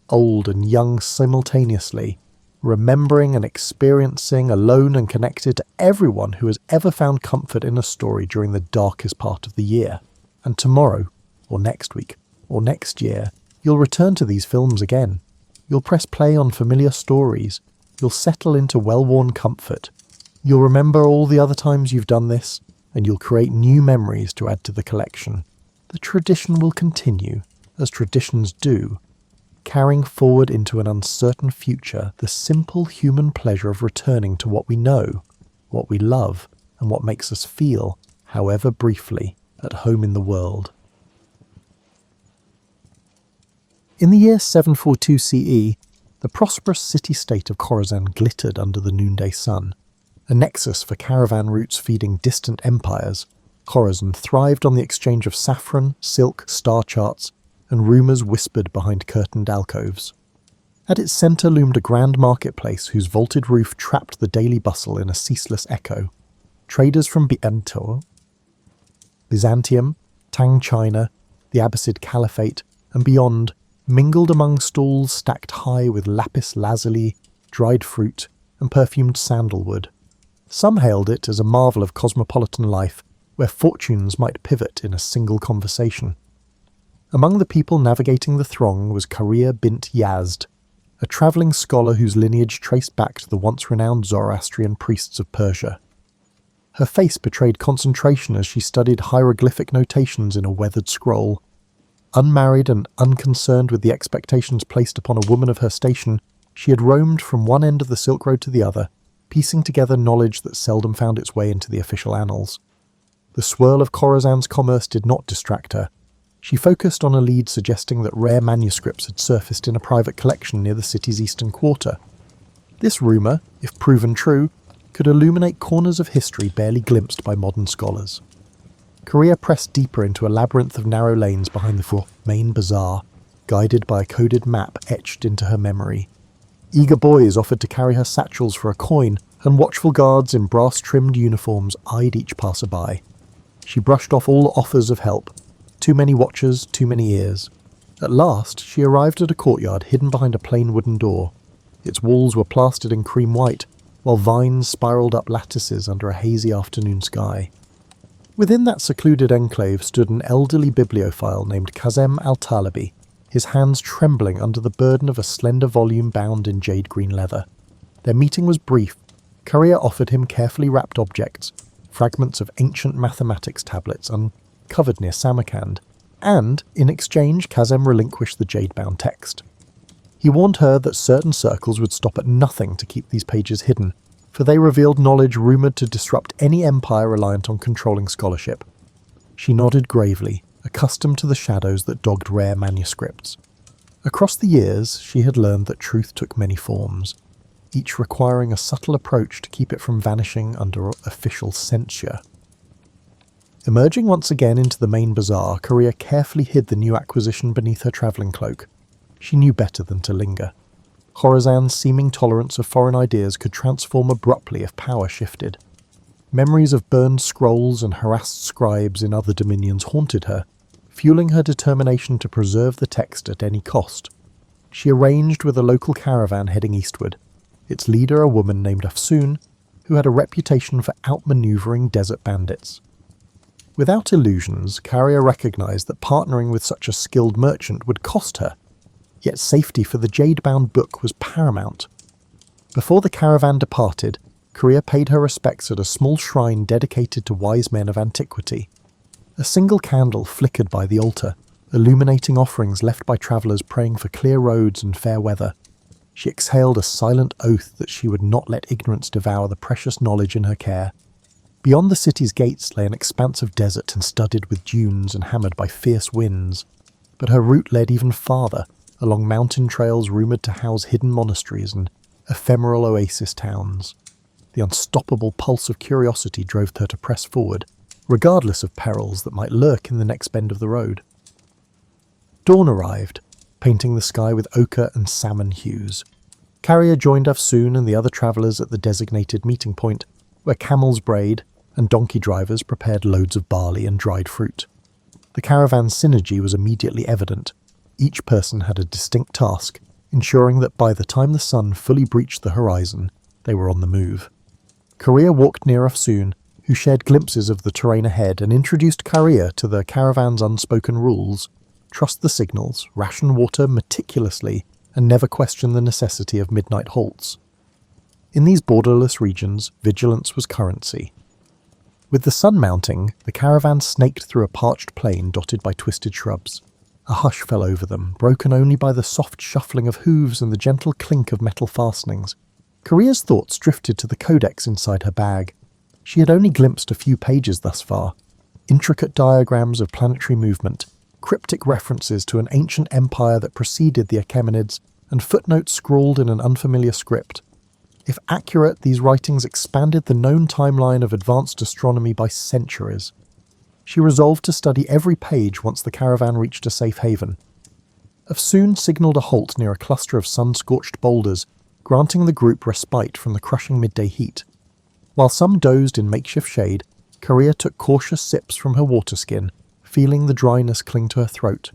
old and young simultaneously, remembering and experiencing, alone and connected to everyone who has ever found comfort in a story during the darkest part of the year. And tomorrow, or next week, or next year, you'll return to these films again. You'll press play on familiar stories. You'll settle into well-worn comfort. You'll remember all the other times you've done this, and you'll create new memories to add to the collection. The tradition will continue, as traditions do, carrying forward into an uncertain future the simple human pleasure of returning to what we know, what we love, and what makes us feel, however briefly, at home in the world. In the year 742 CE, the prosperous city-state of Khorasan glittered under the noonday sun. A nexus for caravan routes feeding distant empires, Khorasan thrived on the exchange of saffron, silk, star charts, and rumours whispered behind curtained alcoves. At its centre loomed a grand marketplace whose vaulted roof trapped the daily bustle in a ceaseless echo. Traders from Byzantium, Tang China, the Abbasid Caliphate, and beyond mingled among stalls stacked high with lapis lazuli, dried fruit, and perfumed sandalwood. Some hailed it as a marvel of cosmopolitan life, where fortunes might pivot in a single conversation. Among the people navigating the throng was Karia bint Yazd, a travelling scholar whose lineage traced back to the once-renowned Zoroastrian priests of Persia. Her face betrayed concentration as she studied hieroglyphic notations in a weathered scroll. Unmarried and unconcerned with the expectations placed upon a woman of her station, she had roamed from one end of the Silk Road to the other, piecing together knowledge that seldom found its way into the official annals. The swirl of Khorasan's commerce did not distract her. She focused on a lead suggesting that rare manuscripts had surfaced in a private collection near the city's eastern quarter. This rumour, if proven true, could illuminate corners of history barely glimpsed by modern scholars. Korea pressed deeper into a labyrinth of narrow lanes behind the main bazaar, guided by a coded map etched into her memory. Eager boys offered to carry her satchels for a coin, and watchful guards in brass-trimmed uniforms eyed each passerby. She brushed off all offers of help. Too many watchers, too many ears. At last, she arrived at a courtyard hidden behind a plain wooden door. Its walls were plastered in cream white, while vines spiralled up lattices under a hazy afternoon sky. Within that secluded enclave stood an elderly bibliophile named Kazem Al-Talibi, his hands trembling under the burden of a slender volume bound in jade-green leather. Their meeting was brief. Korea offered him carefully wrapped objects, fragments of ancient mathematics tablets uncovered near Samarkand, and, in exchange, Kazem relinquished the jade-bound text. He warned her that certain circles would stop at nothing to keep these pages hidden, for they revealed knowledge rumoured to disrupt any empire reliant on controlling scholarship. She nodded gravely, accustomed to the shadows that dogged rare manuscripts. Across the years, she had learned that truth took many forms, each requiring a subtle approach to keep it from vanishing under official censure. Emerging once again into the main bazaar, Korea carefully hid the new acquisition beneath her travelling cloak. She knew better than to linger. Khorasan's seeming tolerance of foreign ideas could transform abruptly if power shifted. Memories of burned scrolls and harassed scribes in other dominions haunted her, fueling her determination to preserve the text at any cost. She arranged with a local caravan heading eastward, its leader a woman named Afsoon, who had a reputation for outmanoeuvring desert bandits. Without illusions, Carrier recognised that partnering with such a skilled merchant would cost her, yet safety for the jade-bound book was paramount. Before the caravan departed, Korea paid her respects at a small shrine dedicated to wise men of antiquity. A single candle flickered by the altar, illuminating offerings left by travellers praying for clear roads and fair weather. She exhaled a silent oath that she would not let ignorance devour the precious knowledge in her care. Beyond the city's gates lay an expanse of desert and studded with dunes and hammered by fierce winds. But her route led even farther, along mountain trails rumoured to house hidden monasteries and ephemeral oasis towns. The unstoppable pulse of curiosity drove her to press forward, regardless of perils that might lurk in the next bend of the road. Dawn arrived, painting the sky with ochre and salmon hues. Carrier joined Afsoon and the other travellers at the designated meeting point, where camels brayed and donkey drivers prepared loads of barley and dried fruit. The caravan's synergy was immediately evident. Each person had a distinct task, ensuring that by the time the sun fully breached the horizon, they were on the move. Korea walked near Afsoon, who shared glimpses of the terrain ahead and introduced Korea to the caravan's unspoken rules: trust the signals, ration water meticulously, and never question the necessity of midnight halts. In these borderless regions, vigilance was currency. With the sun mounting, the caravan snaked through a parched plain dotted by twisted shrubs. A hush fell over them, broken only by the soft shuffling of hooves and the gentle clink of metal fastenings. Korea's thoughts drifted to the codex inside her bag. She had only glimpsed a few pages thus far. Intricate diagrams of planetary movement, cryptic references to an ancient empire that preceded the Achaemenids, and footnotes scrawled in an unfamiliar script. If accurate, these writings expanded the known timeline of advanced astronomy by centuries. She resolved to study every page once the caravan reached a safe haven. Afsoon signalled a halt near a cluster of sun-scorched boulders, granting the group respite from the crushing midday heat. While some dozed in makeshift shade, Korea took cautious sips from her water skin, feeling the dryness cling to her throat.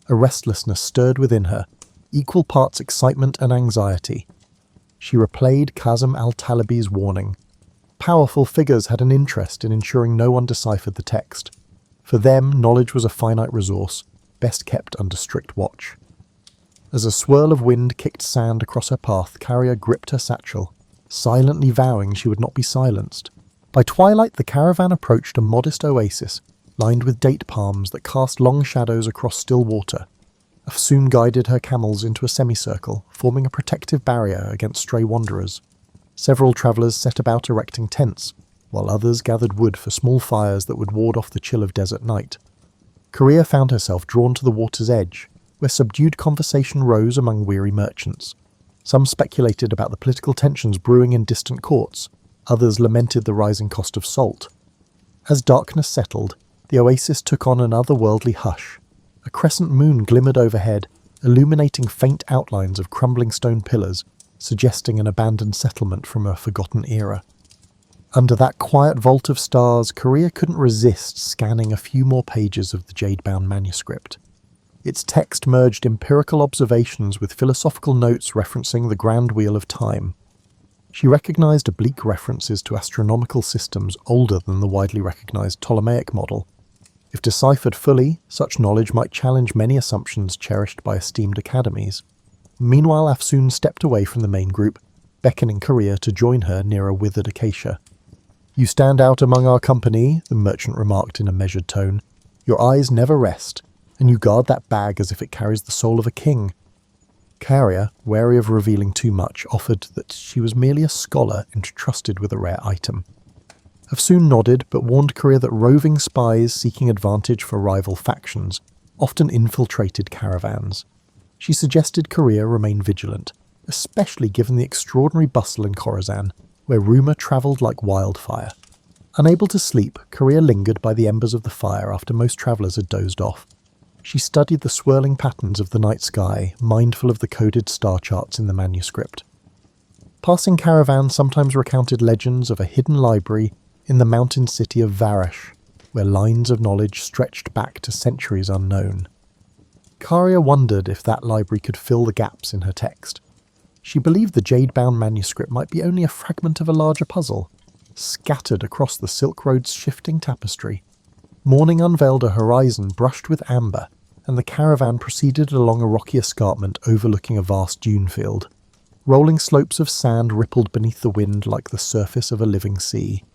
A restlessness stirred within her, equal parts excitement and anxiety. She replayed Kazem al-Talibi's warning. Powerful figures had an interest in ensuring no one deciphered the text. For them, knowledge was a finite resource, best kept under strict watch. As a swirl of wind kicked sand across her path, Carrier gripped her satchel, silently vowing she would not be silenced. By twilight, the caravan approached a modest oasis, lined with date palms that cast long shadows across still water. Afsoon guided her camels into a semicircle, forming a protective barrier against stray wanderers. Several travellers set about erecting tents, while others gathered wood for small fires that would ward off the chill of desert night. Korea found herself drawn to the water's edge, where subdued conversation rose among weary merchants. Some speculated about the political tensions brewing in distant courts, others lamented the rising cost of salt. As darkness settled, the oasis took on an otherworldly hush. A crescent moon glimmered overhead, illuminating faint outlines of crumbling stone pillars, suggesting an abandoned settlement from a forgotten era. Under that quiet vault of stars, Korea couldn't resist scanning a few more pages of the jade-bound manuscript. Its text merged empirical observations with philosophical notes referencing the grand wheel of time. She recognized oblique references to astronomical systems older than the widely recognized Ptolemaic model. If deciphered fully, such knowledge might challenge many assumptions cherished by esteemed academies. Meanwhile, Afsoon stepped away from the main group, beckoning Korea to join her near a withered acacia. "You stand out among our company," the merchant remarked in a measured tone. "Your eyes never rest, and you guard that bag as if it carries the soul of a king." Korea, wary of revealing too much, offered that she was merely a scholar entrusted with a rare item. Afsoon nodded, but warned Korea that roving spies seeking advantage for rival factions often infiltrated caravans. She suggested Korea remain vigilant, especially given the extraordinary bustle in Khorasan, where rumour travelled like wildfire. Unable to sleep, Korea lingered by the embers of the fire after most travellers had dozed off. She studied the swirling patterns of the night sky, mindful of the coded star charts in the manuscript. Passing caravans sometimes recounted legends of a hidden library in the mountain city of Varash, where lines of knowledge stretched back to centuries unknown. Karia wondered if that library could fill the gaps in her text. She believed the jade-bound manuscript might be only a fragment of a larger puzzle, scattered across the Silk Road's shifting tapestry. Morning unveiled a horizon brushed with amber, and the caravan proceeded along a rocky escarpment overlooking a vast dune field. Rolling slopes of sand rippled beneath the wind like the surface of a living sea.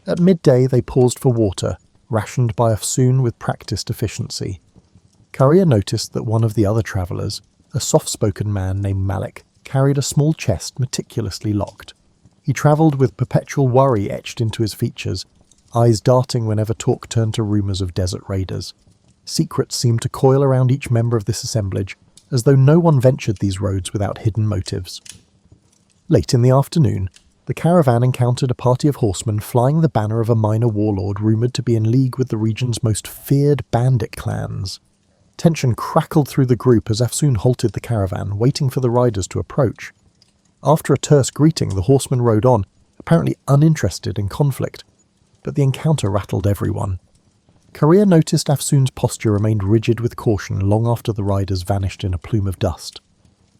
At midday they paused for water, rationed by Afsoon with practiced efficiency. Karia noticed that one of the other travellers, a soft-spoken man named Malik, carried a small chest meticulously locked. He travelled with perpetual worry etched into his features, eyes darting whenever talk turned to rumours of desert raiders. Secrets seemed to coil around each member of this assemblage, as though no one ventured these roads without hidden motives. Late in the afternoon, the caravan encountered a party of horsemen flying the banner of a minor warlord rumoured to be in league with the region's most feared bandit clans. Tension crackled through the group as Afsoon halted the caravan, waiting for the riders to approach. After a terse greeting, the horsemen rode on, apparently uninterested in conflict, but the encounter rattled everyone. Korea noticed Afsoon's posture remained rigid with caution long after the riders vanished in a plume of dust.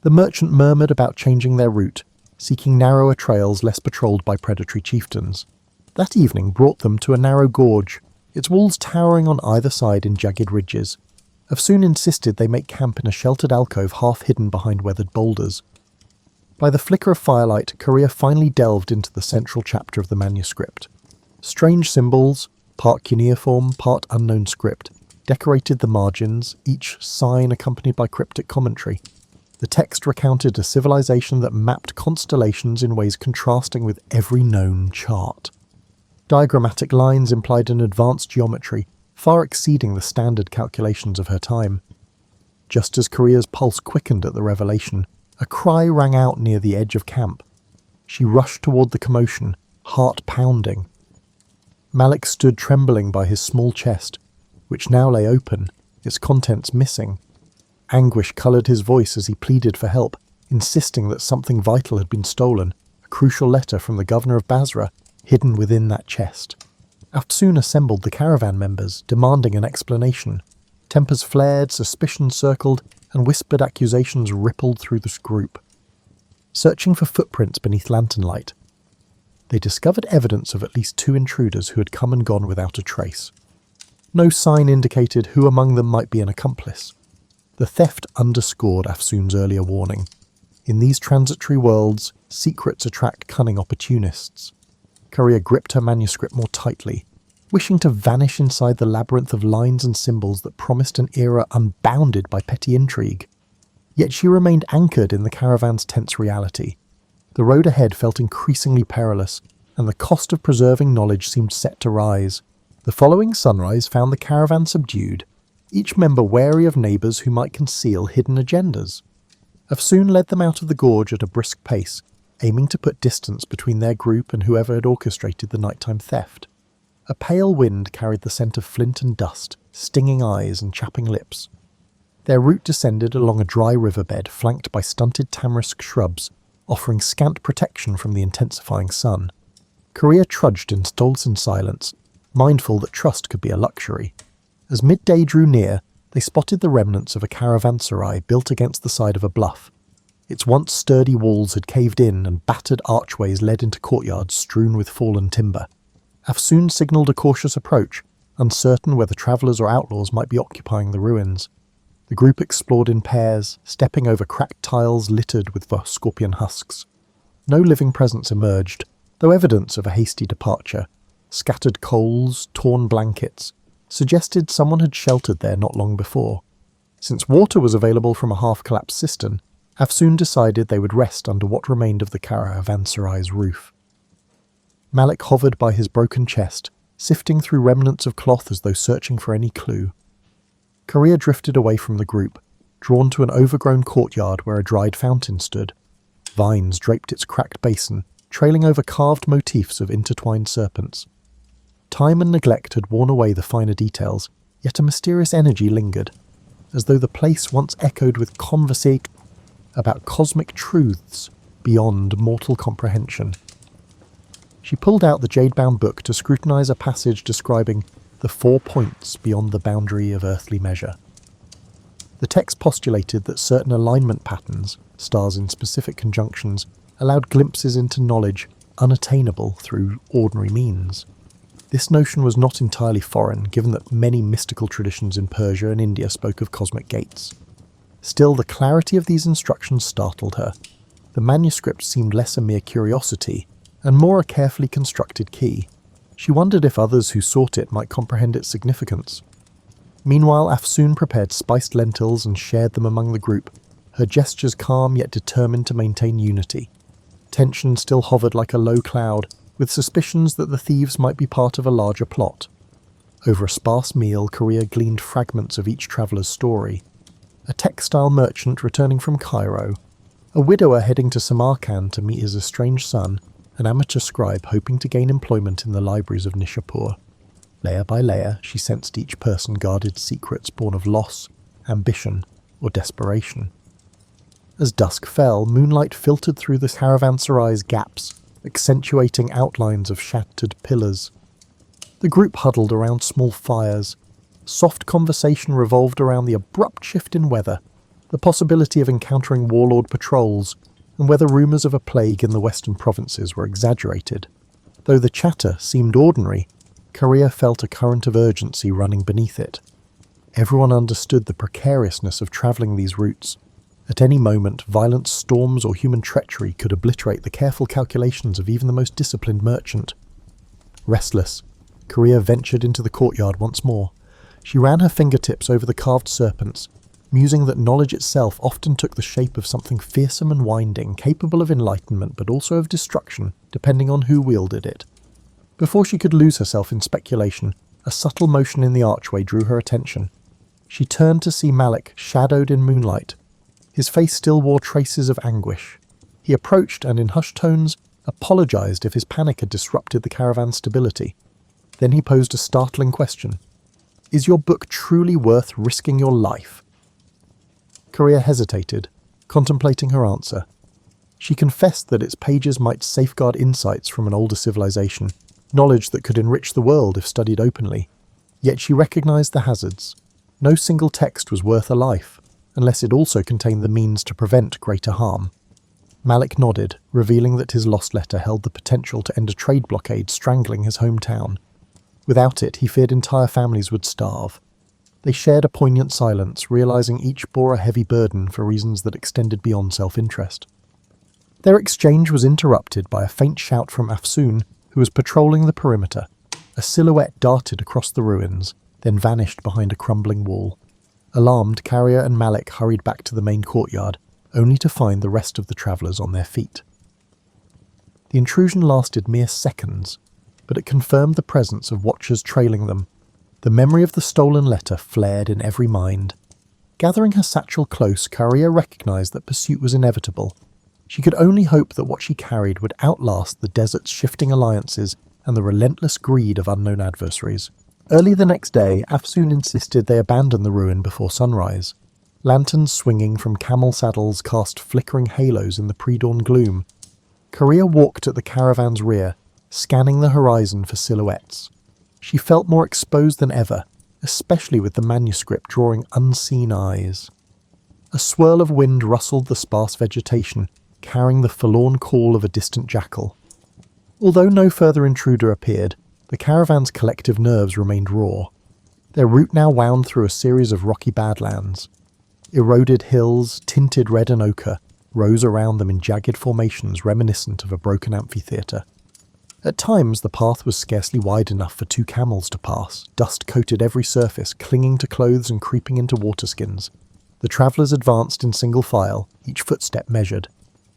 The merchant murmured about changing their route, seeking narrower trails less patrolled by predatory chieftains. That evening brought them to a narrow gorge, its walls towering on either side in jagged ridges. Afsoon insisted they make camp in a sheltered alcove half hidden behind weathered boulders. By the flicker of firelight, Korea finally delved into the central chapter of the manuscript. Strange symbols, part cuneiform, part unknown script, decorated the margins, each sign accompanied by cryptic commentary. The text recounted a civilization that mapped constellations in ways contrasting with every known chart. Diagrammatic lines implied an advanced geometry, far exceeding the standard calculations of her time. Just as Korea's pulse quickened at the revelation, a cry rang out near the edge of camp. She rushed toward the commotion, heart pounding. Malik stood trembling by his small chest, which now lay open, its contents missing. Anguish coloured his voice as he pleaded for help, insisting that something vital had been stolen, a crucial letter from the governor of Basra, hidden within that chest. Afsoon assembled the caravan members, demanding an explanation. Tempers flared, suspicion circled, and whispered accusations rippled through the group. Searching for footprints beneath lantern light, they discovered evidence of at least 2 intruders who had come and gone without a trace. No sign indicated who among them might be an accomplice. The theft underscored Afsoon's earlier warning. In these transitory worlds, secrets attract cunning opportunists. Courier gripped her manuscript more tightly, wishing to vanish inside the labyrinth of lines and symbols that promised an era unbounded by petty intrigue. Yet she remained anchored in the caravan's tense reality. The road ahead felt increasingly perilous, and the cost of preserving knowledge seemed set to rise. The following sunrise found the caravan subdued, each member wary of neighbours who might conceal hidden agendas. Afsoon led them out of the gorge at a brisk pace, aiming to put distance between their group and whoever had orchestrated the nighttime theft. A pale wind carried the scent of flint and dust, stinging eyes and chapping lips. Their route descended along a dry riverbed flanked by stunted tamarisk shrubs, offering scant protection from the intensifying sun. Courier trudged in Stolzen silence, mindful that trust could be a luxury. As midday drew near, they spotted the remnants of a caravanserai built against the side of a bluff. Its once sturdy walls had caved in and battered archways led into courtyards strewn with fallen timber. Afsoon signalled a cautious approach, uncertain whether travellers or outlaws might be occupying the ruins. The group explored in pairs, stepping over cracked tiles littered with scorpion husks. No living presence emerged, though evidence of a hasty departure. Scattered coals, torn blankets, suggested someone had sheltered there not long before. Since water was available from a half-collapsed cistern, Afsoon decided they would rest under what remained of the caravanserai's roof. Malik hovered by his broken chest, sifting through remnants of cloth as though searching for any clue. Courier drifted away from the group, drawn to an overgrown courtyard where a dried fountain stood. Vines draped its cracked basin, trailing over carved motifs of intertwined serpents. Time and neglect had worn away the finer details, yet a mysterious energy lingered, as though the place once echoed with conversation about cosmic truths beyond mortal comprehension. She pulled out the jade-bound book to scrutinize a passage describing the 4 points beyond the boundary of earthly measure. The text postulated that certain alignment patterns, stars in specific conjunctions, allowed glimpses into knowledge unattainable through ordinary means. This notion was not entirely foreign, given that many mystical traditions in Persia and India spoke of cosmic gates. Still, the clarity of these instructions startled her. The manuscript seemed less a mere curiosity, and more a carefully constructed key. She wondered if others who sought it might comprehend its significance. Meanwhile, Afsoon prepared spiced lentils and shared them among the group, her gestures calm yet determined to maintain unity. Tension still hovered like a low cloud, with suspicions that the thieves might be part of a larger plot. Over a sparse meal, Courier gleaned fragments of each traveller's story. A textile merchant returning from Cairo, a widower heading to Samarkand to meet his estranged son, an amateur scribe hoping to gain employment in the libraries of Nishapur. Layer by layer, she sensed each person guarded secrets born of loss, ambition, or desperation. As dusk fell, moonlight filtered through the caravanserai's gaps, accentuating outlines of shattered pillars. The group huddled around small fires. Soft conversation revolved around the abrupt shift in weather, the possibility of encountering warlord patrols, and whether rumours of a plague in the western provinces were exaggerated. Though the chatter seemed ordinary, Courier felt a current of urgency running beneath it. Everyone understood the precariousness of travelling these routes. At any moment, violent storms or human treachery could obliterate the careful calculations of even the most disciplined merchant. Restless, Courier ventured into the courtyard once more. She ran her fingertips over the carved serpents, musing that knowledge itself often took the shape of something fearsome and winding, capable of enlightenment but also of destruction, depending on who wielded it. Before she could lose herself in speculation, a subtle motion in the archway drew her attention. She turned to see Malik, shadowed in moonlight. His face still wore traces of anguish. He approached and, in hushed tones, apologized if his panic had disrupted the caravan's stability. Then he posed a startling question. "Is your book truly worth risking your life?" Courier hesitated, contemplating her answer. She confessed that its pages might safeguard insights from an older civilization, knowledge that could enrich the world if studied openly. Yet she recognized the hazards. No single text was worth a life, unless it also contained the means to prevent greater harm. Malik nodded, revealing that his lost letter held the potential to end a trade blockade strangling his hometown. Without it, he feared entire families would starve. They shared a poignant silence, realizing each bore a heavy burden for reasons that extended beyond self-interest. Their exchange was interrupted by a faint shout from Afsoon, who was patrolling the perimeter. A silhouette darted across the ruins, then vanished behind a crumbling wall. Alarmed, Carrier and Malik hurried back to the main courtyard, only to find the rest of the travellers on their feet. The intrusion lasted mere seconds, but it confirmed the presence of watchers trailing them. The memory of the stolen letter flared in every mind. Gathering her satchel close, Carrier recognised that pursuit was inevitable. She could only hope that what she carried would outlast the desert's shifting alliances and the relentless greed of unknown adversaries. Early the next day, Afsoon insisted they abandon the ruin before sunrise. Lanterns swinging from camel saddles cast flickering halos in the pre-dawn gloom. Carrier walked at the caravan's rear, scanning the horizon for silhouettes. She felt more exposed than ever, especially with the manuscript drawing unseen eyes. A swirl of wind rustled the sparse vegetation, carrying the forlorn call of a distant jackal. Although no further intruder appeared, the caravan's collective nerves remained raw. Their route now wound through a series of rocky badlands. Eroded hills, tinted red and ochre, rose around them in jagged formations reminiscent of a broken amphitheatre. At times the path was scarcely wide enough for 2 camels to pass. Dust coated every surface, clinging to clothes and creeping into waterskins. The travellers advanced in single file, each footstep measured.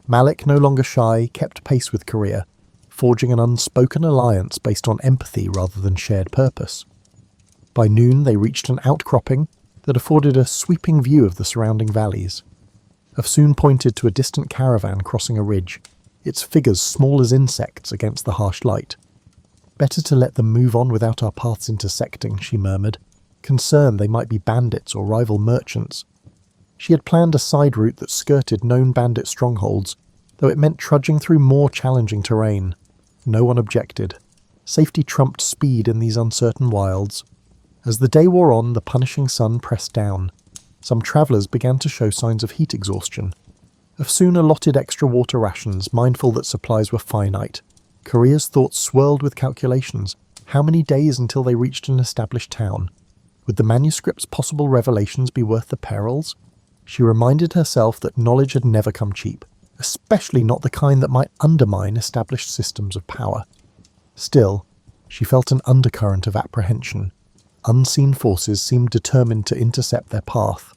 Malik, no longer shy, kept pace with Carrier, forging an unspoken alliance based on empathy rather than shared purpose. By noon they reached an outcropping that afforded a sweeping view of the surrounding valleys. Afsoon pointed to a distant caravan crossing a ridge, its figures small as insects against the harsh light. "Better to let them move on without our paths intersecting," she murmured, concerned they might be bandits or rival merchants. She had planned a side route that skirted known bandit strongholds, though it meant trudging through more challenging terrain. No one objected. Safety trumped speed in these uncertain wilds. As the day wore on, the punishing sun pressed down. Some travellers began to show signs of heat exhaustion. Afsoon allotted extra water rations, mindful that supplies were finite. Carrier's thoughts swirled with calculations. How many days until they reached an established town? Would the manuscript's possible revelations be worth the perils? She reminded herself that knowledge had never come cheap, especially not the kind that might undermine established systems of power. Still, she felt an undercurrent of apprehension. Unseen forces seemed determined to intercept their path.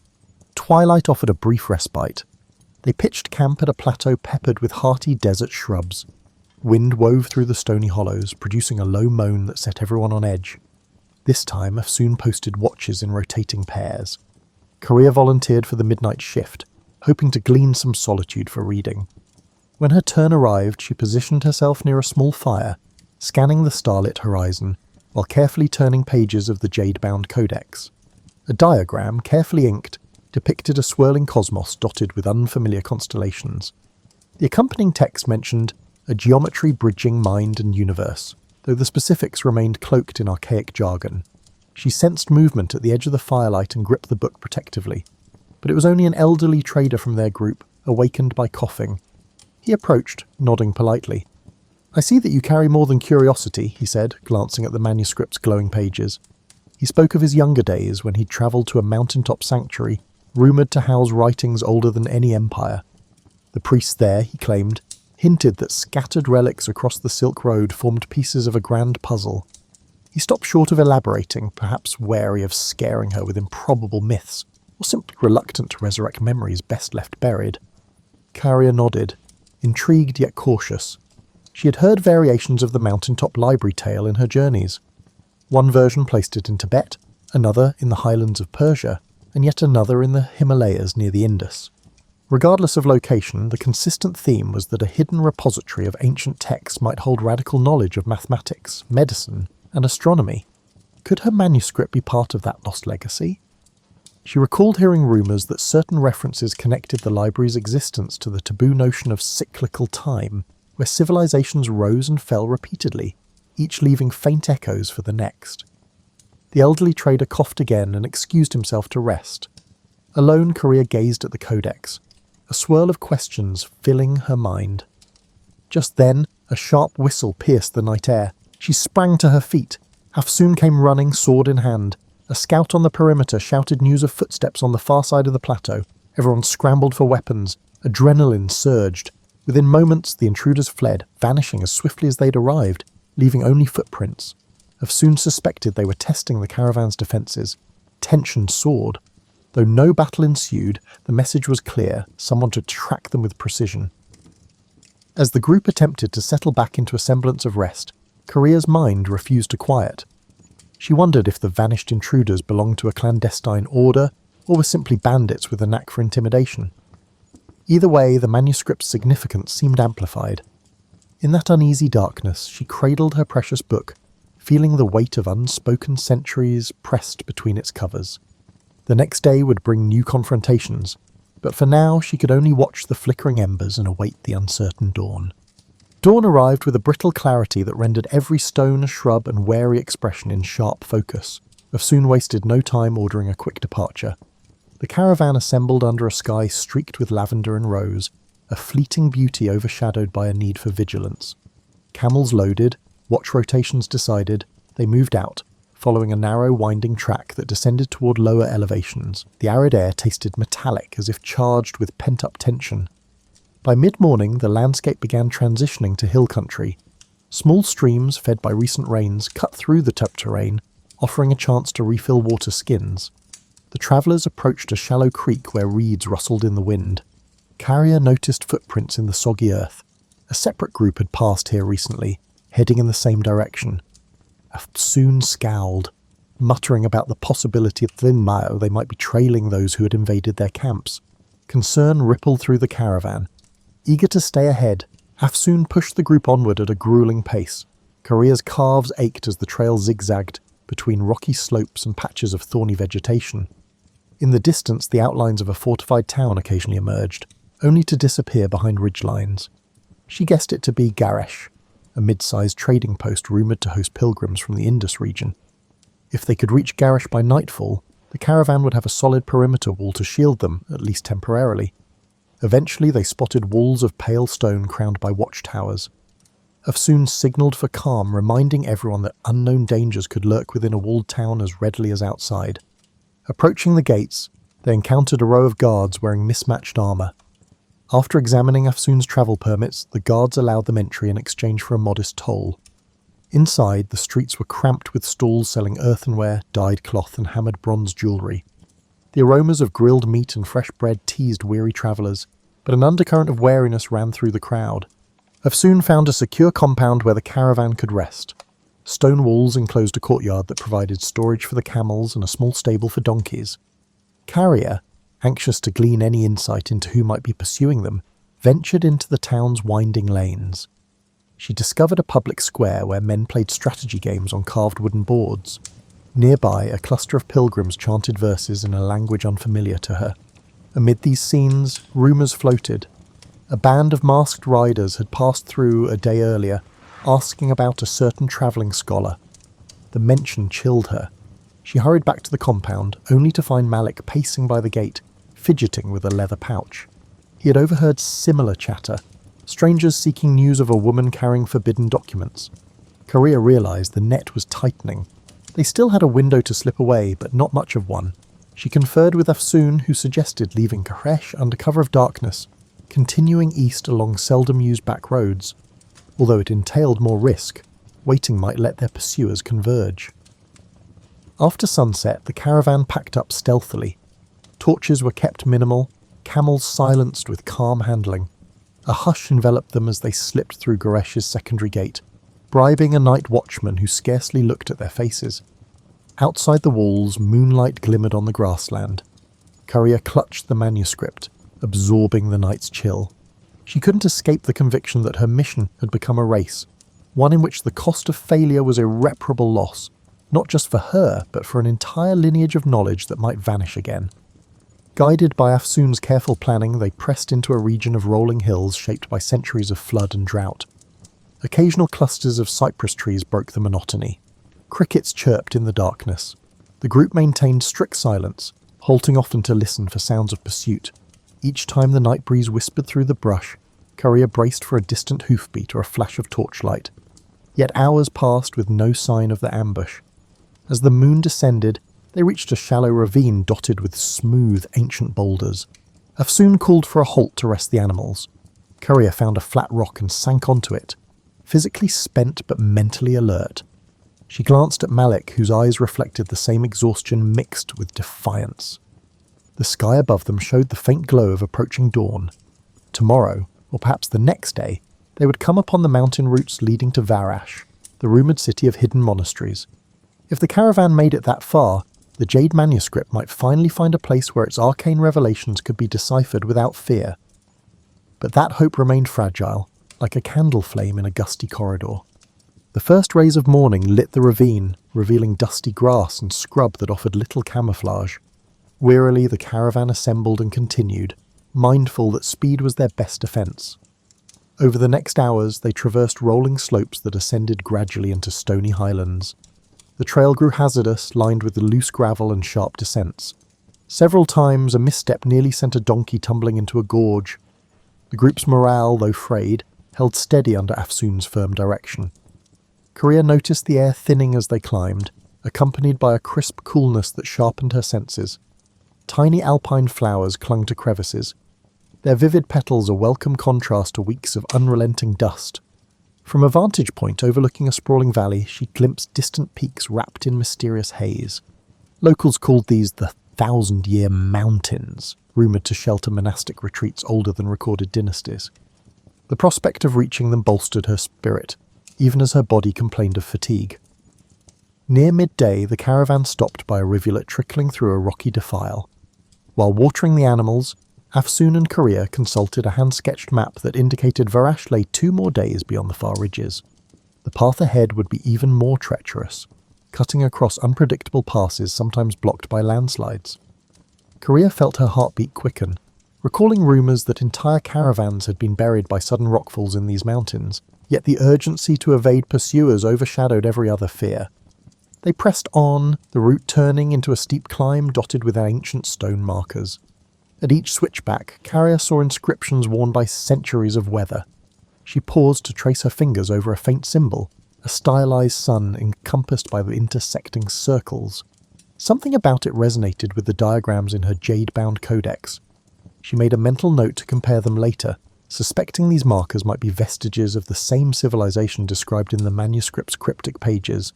Twilight offered a brief respite. They pitched camp at a plateau peppered with hearty desert shrubs. Wind wove through the stony hollows, producing a low moan that set everyone on edge. This time, Afsoon posted watches in rotating pairs. Carrier volunteered for the midnight shift, hoping to glean some solitude for reading. When her turn arrived, she positioned herself near a small fire, scanning the starlit horizon, while carefully turning pages of the jade-bound codex. A diagram, carefully inked, depicted a swirling cosmos dotted with unfamiliar constellations. The accompanying text mentioned a geometry bridging mind and universe, though the specifics remained cloaked in archaic jargon. She sensed movement at the edge of the firelight and gripped the book protectively, but it was only an elderly trader from their group, awakened by coughing. He approached, nodding politely. "I see that you carry more than curiosity," he said, glancing at the manuscript's glowing pages. He spoke of his younger days when he'd travelled to a mountaintop sanctuary, rumoured to house writings older than any empire. The priests there, he claimed, hinted that scattered relics across the Silk Road formed pieces of a grand puzzle. He stopped short of elaborating, perhaps wary of scaring her with improbable myths, or simply reluctant to resurrect memories best left buried. Carrier nodded, intrigued yet cautious. She had heard variations of the mountaintop library tale in her journeys. One version placed it in Tibet, another in the highlands of Persia, and yet another in the Himalayas near the Indus. Regardless of location, the consistent theme was that a hidden repository of ancient texts might hold radical knowledge of mathematics, medicine, and astronomy. Could her manuscript be part of that lost legacy? She recalled hearing rumours that certain references connected the library's existence to the taboo notion of cyclical time, where civilizations rose and fell repeatedly, each leaving faint echoes for the next. The elderly trader coughed again and excused himself to rest. Alone, Carrier gazed at the codex, a swirl of questions filling her mind. Just then, a sharp whistle pierced the night air. She sprang to her feet. Afsoon came running, sword in hand. A scout on the perimeter shouted news of footsteps on the far side of the plateau. Everyone scrambled for weapons. Adrenaline surged. Within moments, the intruders fled, vanishing as swiftly as they'd arrived. leaving only footprints. Afsoon suspected they were testing the caravan's defences. Tension soared. Though no battle ensued, the message was clear: someone to track them with precision. As the group attempted to settle back into a semblance of rest, Korea's mind refused to quiet. She wondered if the vanished intruders belonged to a clandestine order or were simply bandits with a knack for intimidation. Either way, the manuscript's significance seemed amplified. In that uneasy darkness, she cradled her precious book, feeling the weight of unspoken centuries pressed between its covers. The next day would bring new confrontations, but for now she could only watch the flickering embers and await the uncertain dawn. Dawn arrived with a brittle clarity that rendered every stone, shrub and wary expression in sharp focus. Afsoon wasted no time ordering a quick departure. The caravan assembled under a sky streaked with lavender and rose, a fleeting beauty overshadowed by a need for vigilance. Camels loaded, watch rotations decided, they moved out, following a narrow winding track that descended toward lower elevations. The arid air tasted metallic, as if charged with pent-up tension. By mid-morning, the landscape began transitioning to hill country. Small streams, fed by recent rains, cut through the tough terrain, offering a chance to refill water skins. The travellers approached a shallow creek where reeds rustled in the wind. Carrier noticed footprints in the soggy earth. A separate group had passed here recently, heading in the same direction. Afsoon scowled, muttering about the possibility that they might be trailing those who had invaded their camps. Concern rippled through the caravan. Eager to stay ahead, Afsoon pushed the group onward at a grueling pace. Korea's calves ached as the trail zigzagged between rocky slopes and patches of thorny vegetation. In the distance, the outlines of a fortified town occasionally emerged, only to disappear behind ridgelines. She guessed it to be Garesh, a mid-sized trading post rumoured to host pilgrims from the Indus region. If they could reach Garesh by nightfall, the caravan would have a solid perimeter wall to shield them, at least temporarily. Eventually they spotted walls of pale stone crowned by watchtowers. Afsoon signalled for calm, reminding everyone that unknown dangers could lurk within a walled town as readily as outside. Approaching the gates, they encountered a row of guards wearing mismatched armour. After examining Afsoon's travel permits, the guards allowed them entry in exchange for a modest toll. Inside, the streets were cramped with stalls selling earthenware, dyed cloth and hammered bronze jewellery. The aromas of grilled meat and fresh bread teased weary travellers, but an undercurrent of wariness ran through the crowd. Afsoon found a secure compound where the caravan could rest. Stone walls enclosed a courtyard that provided storage for the camels and a small stable for donkeys. Carrier, anxious to glean any insight into who might be pursuing them, ventured into the town's winding lanes. She discovered a public square where men played strategy games on carved wooden boards. Nearby, a cluster of pilgrims chanted verses in a language unfamiliar to her. Amid these scenes, rumours floated. A band of masked riders had passed through a day earlier, asking about a certain travelling scholar. The mention chilled her. She hurried back to the compound, only to find Malik pacing by the gate, fidgeting with a leather pouch. He had overheard similar chatter, strangers seeking news of a woman carrying forbidden documents. Korea realised the net was tightening. They still had a window to slip away, but not much of one. She conferred with Afsoon, who suggested leaving Garesh under cover of darkness, continuing east along seldom-used back roads. Although it entailed more risk, waiting might let their pursuers converge. After sunset, the caravan packed up stealthily. Torches were kept minimal, camels silenced with calm handling. A hush enveloped them as they slipped through Garesh's secondary gate, bribing a night watchman who scarcely looked at their faces. Outside the walls, moonlight glimmered on the grassland. Courier clutched the manuscript, absorbing the night's chill. She couldn't escape the conviction that her mission had become a race, one in which the cost of failure was irreparable loss, not just for her, but for an entire lineage of knowledge that might vanish again. Guided by Afsoon's careful planning, they pressed into a region of rolling hills shaped by centuries of flood and drought. Occasional clusters of cypress trees broke the monotony. Crickets chirped in the darkness. The group maintained strict silence, halting often to listen for sounds of pursuit. Each time the night breeze whispered through the brush, Courier braced for a distant hoofbeat or a flash of torchlight. Yet hours passed with no sign of the ambush. As the moon descended, they reached a shallow ravine dotted with smooth, ancient boulders. Afsoon called for a halt to rest the animals. Courier found a flat rock and sank onto it. physically spent but mentally alert. She glanced at Malik, whose eyes reflected the same exhaustion mixed with defiance. The sky above them showed the faint glow of approaching dawn. Tomorrow, or perhaps the next day, they would come upon the mountain routes leading to Varash, the rumoured city of hidden monasteries. If the caravan made it that far, the Jade manuscript might finally find a place where its arcane revelations could be deciphered without fear. But that hope remained fragile, like a candle flame in a gusty corridor. The first rays of morning lit the ravine, revealing dusty grass and scrub that offered little camouflage. Wearily the caravan assembled and continued, mindful that speed was their best defence. Over the next hours they traversed rolling slopes that ascended gradually into stony highlands. The trail grew hazardous, lined with the loose gravel and sharp descents. Several times a misstep nearly sent a donkey tumbling into a gorge. The group's morale, though frayed, held steady under Afsoon's firm direction. Korea noticed the air thinning as they climbed, accompanied by a crisp coolness that sharpened her senses. Tiny alpine flowers clung to crevices, their vivid petals a welcome contrast to weeks of unrelenting dust. From a vantage point overlooking a sprawling valley, she glimpsed distant peaks wrapped in mysterious haze. Locals called these the 1,000-Year Mountains, rumoured to shelter monastic retreats older than recorded dynasties. The prospect of reaching them bolstered her spirit, even as her body complained of fatigue. Near midday, the caravan stopped by a rivulet trickling through a rocky defile. While watering the animals, Afsoon and Korea consulted a hand-sketched map that indicated Varash lay 2 more days beyond the far ridges. The path ahead would be even more treacherous, cutting across unpredictable passes sometimes blocked by landslides. Korea felt her heartbeat quicken, recalling rumours that entire caravans had been buried by sudden rockfalls in these mountains, yet the urgency to evade pursuers overshadowed every other fear. They pressed on, the route turning into a steep climb dotted with ancient stone markers. At each switchback, Carrier saw inscriptions worn by centuries of weather. She paused to trace her fingers over a faint symbol, a stylized sun encompassed by the intersecting circles. Something about it resonated with the diagrams in her jade-bound codex. She made a mental note to compare them later, suspecting these markers might be vestiges of the same civilization described in the manuscript's cryptic pages.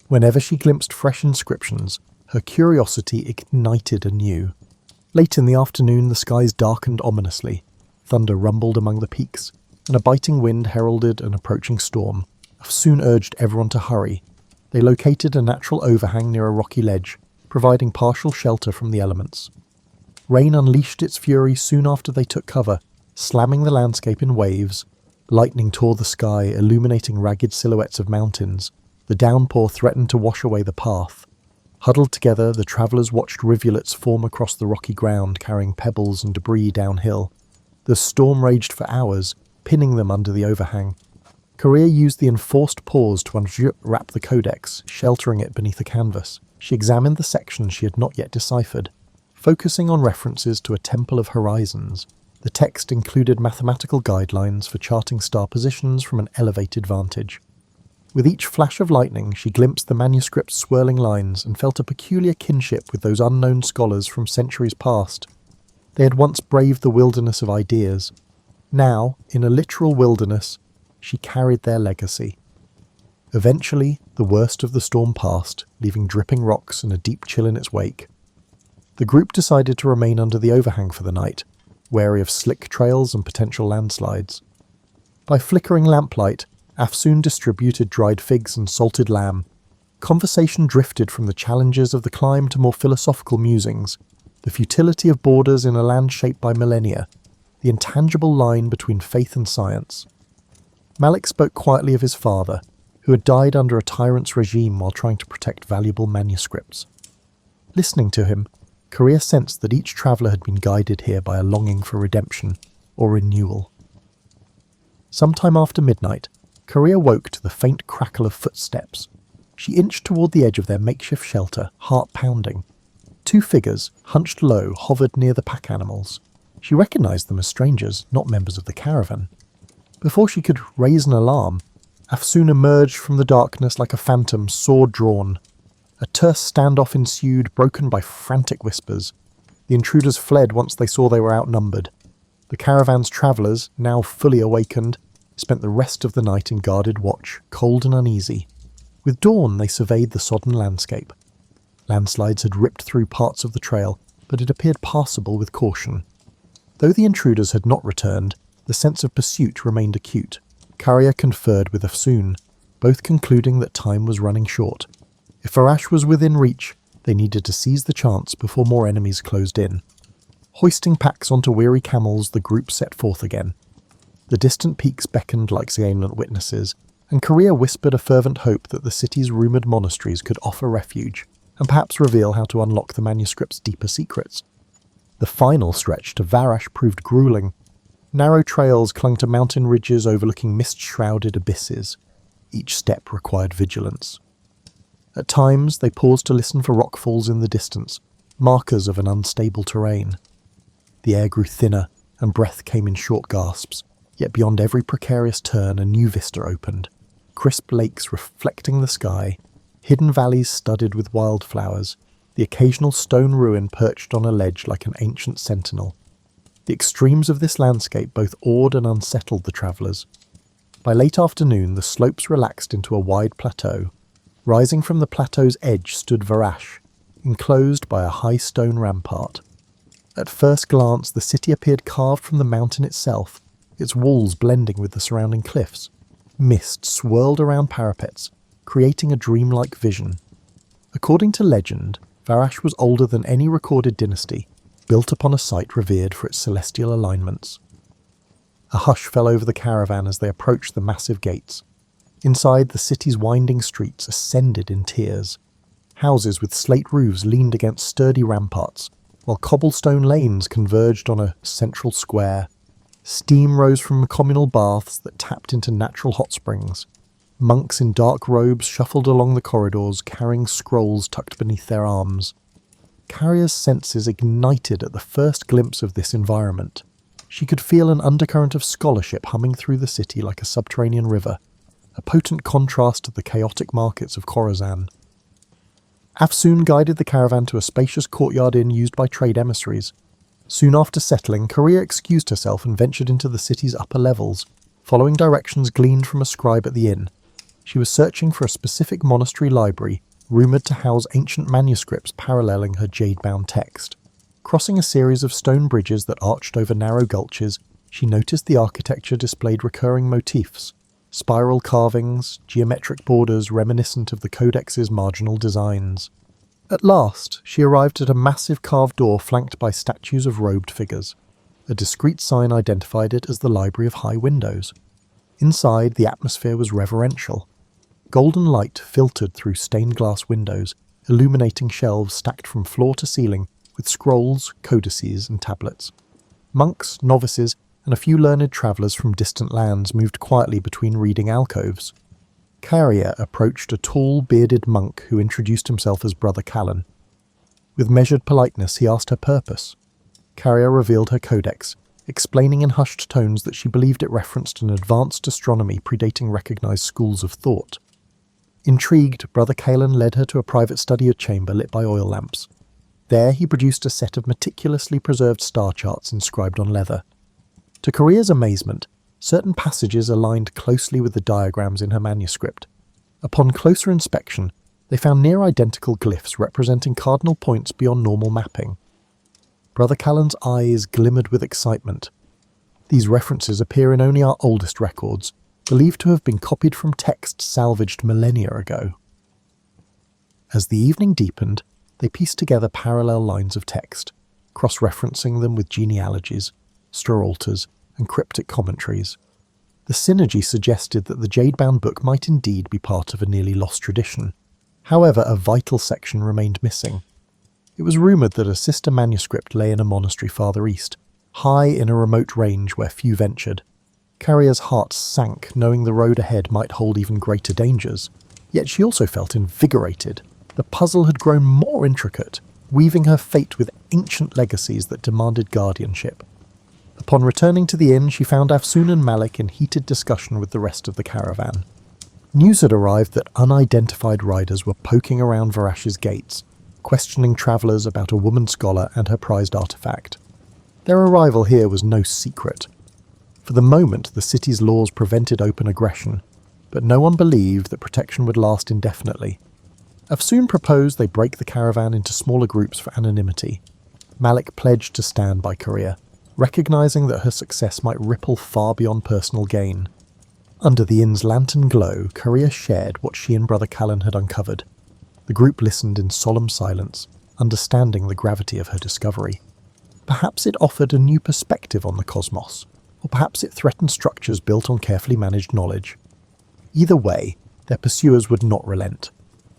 Whenever she glimpsed fresh inscriptions, her curiosity ignited anew. Late in the afternoon, the skies darkened ominously. Thunder rumbled among the peaks, and a biting wind heralded an approaching storm. Soon urged everyone to hurry. They located a natural overhang near a rocky ledge, providing partial shelter from the elements. Rain unleashed its fury soon after they took cover, slamming the landscape in waves. Lightning tore the sky, illuminating ragged silhouettes of mountains. The downpour threatened to wash away the path. Huddled together, the travellers watched rivulets form across the rocky ground, carrying pebbles and debris downhill. The storm raged for hours, pinning them under the overhang. Korea used the enforced pause to unwrap the codex, sheltering it beneath a canvas. She examined the sections she had not yet deciphered, focusing on references to a temple of horizons. The text included mathematical guidelines for charting star positions from an elevated vantage. With each flash of lightning, she glimpsed the manuscript's swirling lines and felt a peculiar kinship with those unknown scholars from centuries past. They had once braved the wilderness of ideas. Now, in a literal wilderness, she carried their legacy. Eventually, the worst of the storm passed, leaving dripping rocks and a deep chill in its wake. The group decided to remain under the overhang for the night, wary of slick trails and potential landslides. By flickering lamplight, Afsoon distributed dried figs and salted lamb. Conversation drifted from the challenges of the climb to more philosophical musings, the futility of borders in a land shaped by millennia, the intangible line between faith and science. Malik spoke quietly of his father, who had died under a tyrant's regime while trying to protect valuable manuscripts. Listening to him, Korea sensed that each traveller had been guided here by a longing for redemption or renewal. Sometime after midnight, Korea woke to the faint crackle of footsteps. She inched toward the edge of their makeshift shelter, heart pounding. 2 figures, hunched low, hovered near the pack animals. She recognized them as strangers, not members of the caravan. Before she could raise an alarm, Afsoon emerged from the darkness like a phantom, sword drawn. A terse standoff ensued, broken by frantic whispers. The intruders fled once they saw they were outnumbered. The caravan's travellers, now fully awakened, spent the rest of the night in guarded watch, cold and uneasy. With dawn, they surveyed the sodden landscape. Landslides had ripped through parts of the trail, but it appeared passable with caution. Though the intruders had not returned, the sense of pursuit remained acute. Carrier conferred with Afsoon, both concluding that time was running short. If Varash was within reach, they needed to seize the chance before more enemies closed in. Hoisting packs onto weary camels, the group set forth again. The distant peaks beckoned like salient witnesses, and Carrier whispered a fervent hope that the city's rumoured monasteries could offer refuge, and perhaps reveal how to unlock the manuscript's deeper secrets. The final stretch to Varash proved gruelling. Narrow trails clung to mountain ridges overlooking mist-shrouded abysses. Each step required vigilance. At times, they paused to listen for rockfalls in the distance, markers of an unstable terrain. The air grew thinner, and breath came in short gasps, yet beyond every precarious turn a new vista opened. Crisp lakes reflecting the sky, hidden valleys studded with wildflowers, the occasional stone ruin perched on a ledge like an ancient sentinel. The extremes of this landscape both awed and unsettled the travellers. By late afternoon, the slopes relaxed into a wide plateau. Rising from the plateau's edge stood Varash, enclosed by a high stone rampart. At first glance, the city appeared carved from the mountain itself, its walls blending with the surrounding cliffs. Mist swirled around parapets, creating a dreamlike vision. According to legend, Varash was older than any recorded dynasty, built upon a site revered for its celestial alignments. A hush fell over the caravan as they approached the massive gates. Inside, the city's winding streets ascended in tiers. Houses with slate roofs leaned against sturdy ramparts, while cobblestone lanes converged on a central square. Steam rose from communal baths that tapped into natural hot springs. Monks in dark robes shuffled along the corridors, carrying scrolls tucked beneath their arms. Carrier's senses ignited at the first glimpse of this environment. She could feel an undercurrent of scholarship humming through the city like a subterranean river, a potent contrast to the chaotic markets of Khorasan. Afsoon guided the caravan to a spacious courtyard inn used by trade emissaries. Soon after settling, Carrier excused herself and ventured into the city's upper levels, following directions gleaned from a scribe at the inn. She was searching for a specific monastery library, rumoured to house ancient manuscripts paralleling her jade-bound text. Crossing a series of stone bridges that arched over narrow gulches, she noticed the architecture displayed recurring motifs, spiral carvings, geometric borders reminiscent of the Codex's marginal designs. At last, she arrived at a massive carved door flanked by statues of robed figures. A discreet sign identified it as the Library of High Windows. Inside, the atmosphere was reverential. Golden light filtered through stained glass windows, illuminating shelves stacked from floor to ceiling with scrolls, codices, and tablets. Monks, novices, and a few learned travellers from distant lands moved quietly between reading alcoves. Carrier approached a tall, bearded monk who introduced himself as Brother Callan. With measured politeness, he asked her purpose. Carrier revealed her codex, explaining in hushed tones that she believed it referenced an advanced astronomy predating recognised schools of thought. Intrigued, Brother Callan led her to a private study chamber lit by oil lamps. There he produced a set of meticulously preserved star charts inscribed on leather. To Carrier's amazement, certain passages aligned closely with the diagrams in her manuscript. Upon closer inspection, they found near-identical glyphs representing cardinal points beyond normal mapping. Brother Callan's eyes glimmered with excitement. These references appear in only our oldest records, believed to have been copied from texts salvaged millennia ago. As the evening deepened, they pieced together parallel lines of text, cross-referencing them with genealogies, sterolters, and cryptic commentaries. The synergy suggested that the jade-bound book might indeed be part of a nearly lost tradition. However, a vital section remained missing. It was rumoured that a sister manuscript lay in a monastery farther east, high in a remote range where few ventured. Carrier's heart sank, knowing the road ahead might hold even greater dangers. Yet she also felt invigorated. The puzzle had grown more intricate, weaving her fate with ancient legacies that demanded guardianship. Upon returning to the inn, she found Afsoon and Malik in heated discussion with the rest of the caravan. News had arrived that unidentified riders were poking around Varash's gates, questioning travellers about a woman scholar and her prized artefact. Their arrival here was no secret. For the moment, the city's laws prevented open aggression, but no one believed that protection would last indefinitely. Afsoon proposed they break the caravan into smaller groups for anonymity. Malik pledged to stand by Korea, recognizing that her success might ripple far beyond personal gain. Under the inn's lantern glow, Korea shared what she and Brother Callan had uncovered. The group listened in solemn silence, understanding the gravity of her discovery. Perhaps it offered a new perspective on the cosmos, or perhaps it threatened structures built on carefully managed knowledge. Either way, their pursuers would not relent.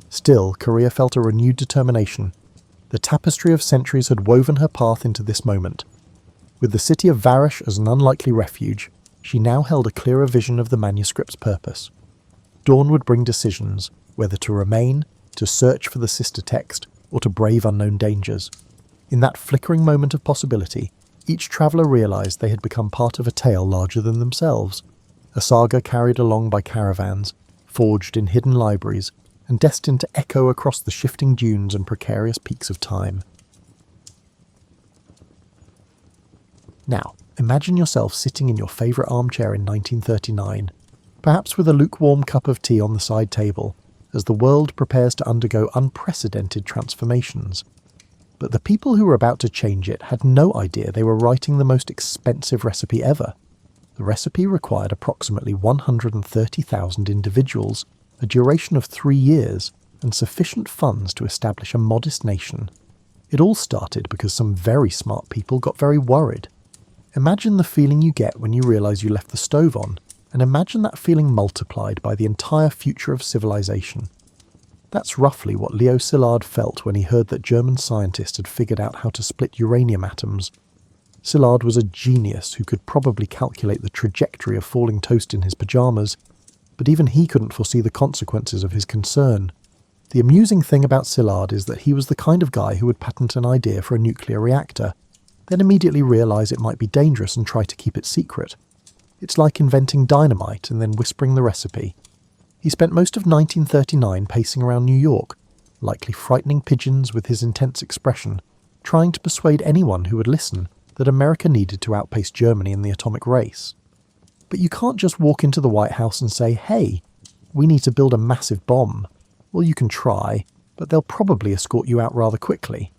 Still, Korea felt a renewed determination. The tapestry of centuries had woven her path into this moment. With the city of Varish as an unlikely refuge, she now held a clearer vision of the manuscript's purpose. Dawn would bring decisions, whether to remain, to search for the sister text, or to brave unknown dangers. In that flickering moment of possibility, each traveller realised they had become part of a tale larger than themselves, a saga carried along by caravans, forged in hidden libraries, and destined to echo across the shifting dunes and precarious peaks of time. Now, imagine yourself sitting in your favourite armchair in 1939, perhaps with a lukewarm cup of tea on the side table, as the world prepares to undergo unprecedented transformations. But the people who were about to change it had no idea they were writing the most expensive recipe ever. The recipe required approximately 130,000 individuals, a duration of 3 years, and sufficient funds to establish a modest nation. It all started because some very smart people got very worried. Imagine the feeling you get when you realise you left the stove on, and imagine that feeling multiplied by the entire future of civilization. That's roughly what Leo Szilard felt when he heard that German scientists had figured out how to split uranium atoms. Szilard was a genius who could probably calculate the trajectory of falling toast in his pyjamas, but even he couldn't foresee the consequences of his concern. The amusing thing about Szilard is that he was the kind of guy who would patent an idea for a nuclear reactor, then immediately realise it might be dangerous and try to keep it secret. It's like inventing dynamite and then whispering the recipe. He spent most of 1939 pacing around New York, likely frightening pigeons with his intense expression, trying to persuade anyone who would listen that America needed to outpace Germany in the atomic race. But you can't just walk into the White House and say, "Hey, we need to build a massive bomb." Well, you can try, but they'll probably escort you out rather quickly.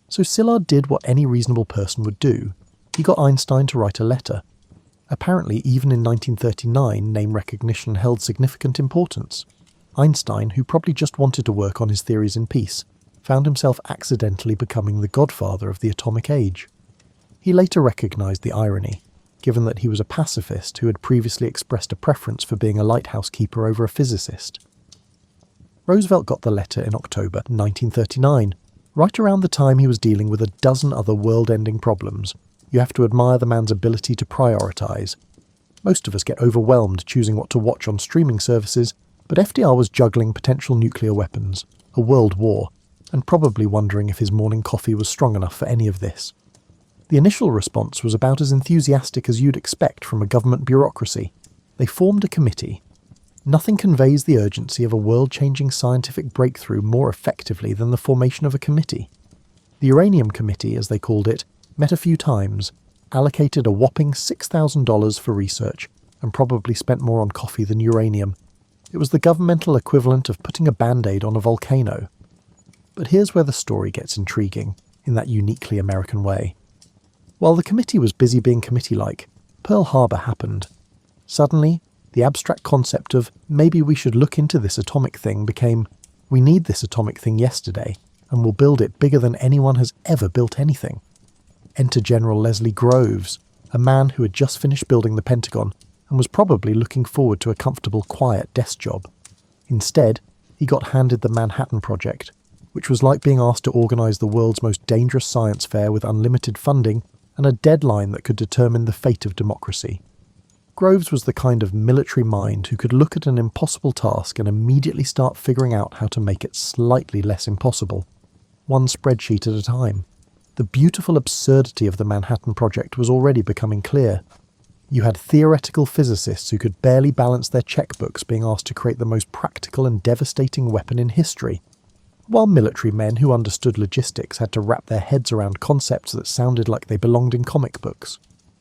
So Szilard did what any reasonable person would do. He got Einstein to write a letter. Apparently, even in 1939, name recognition held significant importance. Einstein, who probably just wanted to work on his theories in peace, found himself accidentally becoming the godfather of the atomic age. He later recognised the irony, given that he was a pacifist who had previously expressed a preference for being a lighthouse keeper over a physicist. Roosevelt got the letter in October 1939, right around the time he was dealing with a dozen other world-ending problems. You have to admire the man's ability to prioritise. Most of us get overwhelmed choosing what to watch on streaming services, but FDR was juggling potential nuclear weapons, a world war, and probably wondering if his morning coffee was strong enough for any of this. The initial response was about as enthusiastic as you'd expect from a government bureaucracy. They formed a committee. Nothing conveys the urgency of a world-changing scientific breakthrough more effectively than the formation of a committee. The Uranium Committee, as they called it, met a few times, allocated a whopping $6,000 for research, and probably spent more on coffee than uranium. It was the governmental equivalent of putting a band-aid on a volcano. But here's where the story gets intriguing, in that uniquely American way. While the committee was busy being committee-like, Pearl Harbor happened. Suddenly, the abstract concept of maybe we should look into this atomic thing became, we need this atomic thing yesterday, and we'll build it bigger than anyone has ever built anything. Enter General Leslie Groves, a man who had just finished building the Pentagon and was probably looking forward to a comfortable, quiet desk job. Instead, he got handed the Manhattan Project, which was like being asked to organise the world's most dangerous science fair with unlimited funding and a deadline that could determine the fate of democracy. Groves was the kind of military mind who could look at an impossible task and immediately start figuring out how to make it slightly less impossible, one spreadsheet at a time. The beautiful absurdity of the Manhattan Project was already becoming clear. You had theoretical physicists who could barely balance their checkbooks being asked to create the most practical and devastating weapon in history, while military men who understood logistics had to wrap their heads around concepts that sounded like they belonged in comic books.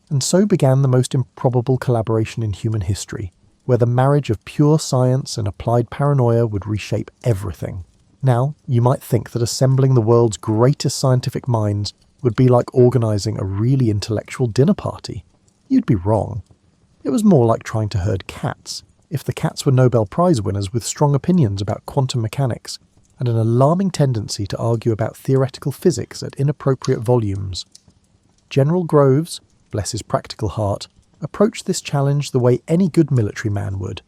And so began the most improbable collaboration in human history, where the marriage of pure science and applied paranoia would reshape everything. Now, you might think that assembling the world's greatest scientific minds would be like organising a really intellectual dinner party. You'd be wrong. It was more like trying to herd cats, if the cats were Nobel Prize winners with strong opinions about quantum mechanics and an alarming tendency to argue about theoretical physics at inappropriate volumes. General Groves, bless his practical heart, approached this challenge the way any good military man would.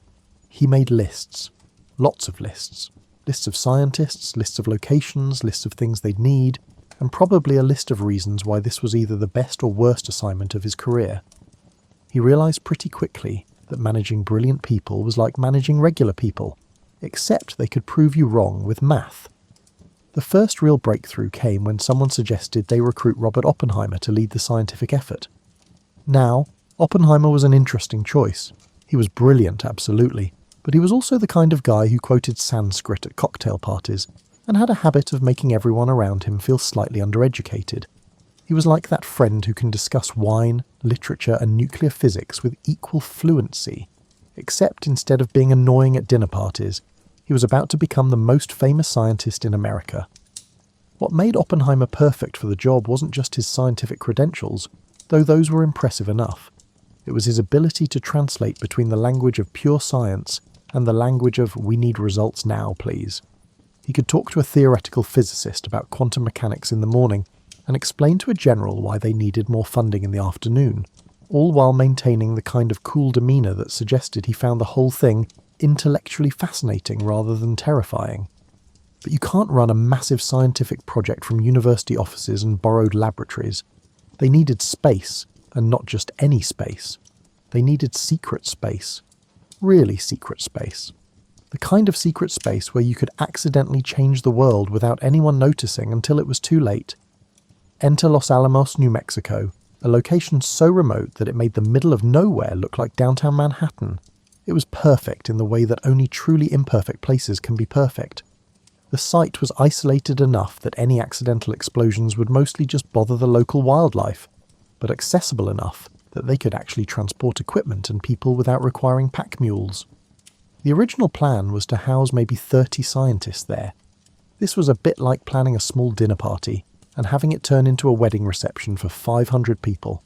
He made lists. Lots of lists. Lists of scientists, lists of locations, lists of things they'd need, and probably a list of reasons why this was either the best or worst assignment of his career. He realised pretty quickly that managing brilliant people was like managing regular people, except they could prove you wrong with math. The first real breakthrough came when someone suggested they recruit Robert Oppenheimer to lead the scientific effort. Now, Oppenheimer was an interesting choice. He was brilliant, absolutely, but he was also the kind of guy who quoted Sanskrit at cocktail parties and had a habit of making everyone around him feel slightly undereducated. He was like that friend who can discuss wine, literature and nuclear physics with equal fluency, except instead of being annoying at dinner parties, he was about to become the most famous scientist in America. What made Oppenheimer perfect for the job wasn't just his scientific credentials, though those were impressive enough. It was his ability to translate between the language of pure science and the language of "we need results now, please." He could talk to a theoretical physicist about quantum mechanics in the morning and explain to a general why they needed more funding in the afternoon, all while maintaining the kind of cool demeanour that suggested he found the whole thing intellectually fascinating rather than terrifying. But you can't run a massive scientific project from university offices and borrowed laboratories. They needed space, and not just any space. They needed secret space. Really secret space. The kind of secret space where you could accidentally change the world without anyone noticing until it was too late. Enter Los Alamos, New Mexico, a location so remote that it made the middle of nowhere look like downtown Manhattan. It was perfect in the way that only truly imperfect places can be perfect. The site was isolated enough that any accidental explosions would mostly just bother the local wildlife, but accessible enough that they could actually transport equipment and people without requiring pack mules. The original plan was to house maybe 30 scientists there. This was a bit like planning a small dinner party and having it turn into a wedding reception for 500 people.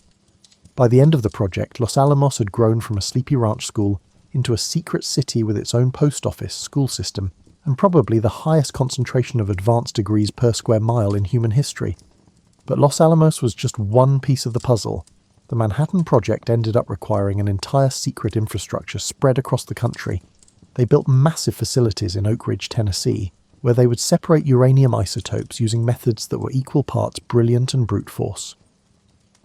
By the end of the project, Los Alamos had grown from a sleepy ranch school into a secret city with its own post office, school system, and probably the highest concentration of advanced degrees per square mile in human history. But Los Alamos was just one piece of the puzzle. The Manhattan Project ended up requiring an entire secret infrastructure spread across the country. They built massive facilities in Oak Ridge, Tennessee, where they would separate uranium isotopes using methods that were equal parts brilliant and brute force.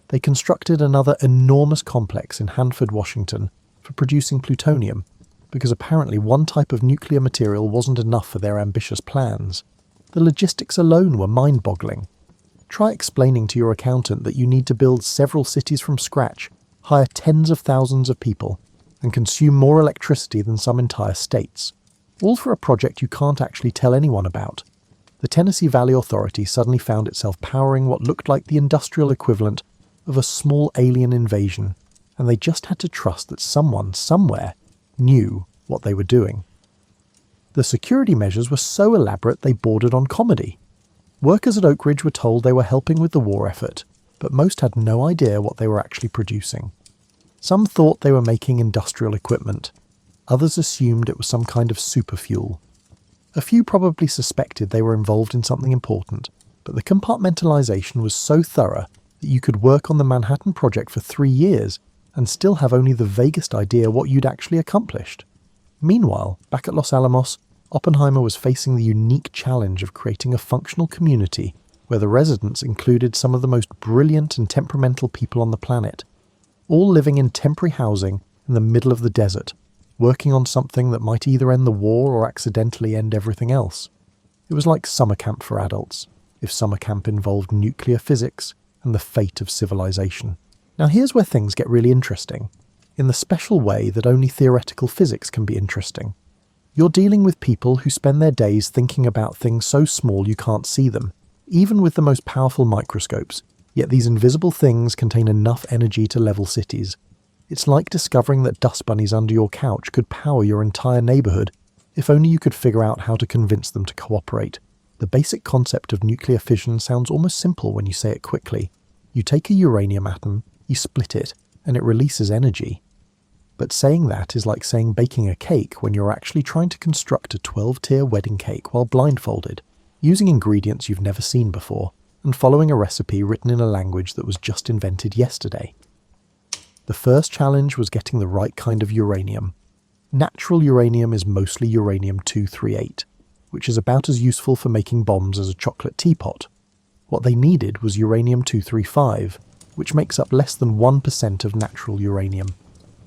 They constructed another enormous complex in Hanford, Washington, for producing plutonium, because apparently one type of nuclear material wasn't enough for their ambitious plans. The logistics alone were mind-boggling. Try explaining to your accountant that you need to build several cities from scratch, hire tens of thousands of people, and consume more electricity than some entire states. All for a project you can't actually tell anyone about. The Tennessee Valley Authority suddenly found itself powering what looked like the industrial equivalent of a small alien invasion, and they just had to trust that someone, somewhere, knew what they were doing. The security measures were so elaborate they bordered on comedy. Workers at Oak Ridge were told they were helping with the war effort, but most had no idea what they were actually producing. Some thought they were making industrial equipment. Others assumed it was some kind of superfuel. A few probably suspected they were involved in something important, but the compartmentalization was so thorough that you could work on the Manhattan Project for 3 years and still have only the vaguest idea what you'd actually accomplished. Meanwhile, back at Los Alamos, Oppenheimer was facing the unique challenge of creating a functional community where the residents included some of the most brilliant and temperamental people on the planet, all living in temporary housing in the middle of the desert, working on something that might either end the war or accidentally end everything else. It was like summer camp for adults, if summer camp involved nuclear physics and the fate of civilization. Now here's where things get really interesting, in the special way that only theoretical physics can be interesting. You're dealing with people who spend their days thinking about things so small you can't see them. Even with the most powerful microscopes, Yet these invisible things contain enough energy to level cities. It's like discovering that dust bunnies under your couch could power your entire neighbourhood, if only you could figure out how to convince them to cooperate. The basic concept of nuclear fission sounds almost simple when you say it quickly. You take a uranium atom, you split it, and it releases energy. But saying that is like saying baking a cake when you're actually trying to construct a 12-tier wedding cake while blindfolded, using ingredients you've never seen before, and following a recipe written in a language that was just invented yesterday. The first challenge was getting the right kind of uranium. Natural uranium is mostly uranium-238, which is about as useful for making bombs as a chocolate teapot. What they needed was uranium-235, which makes up less than 1% of natural uranium.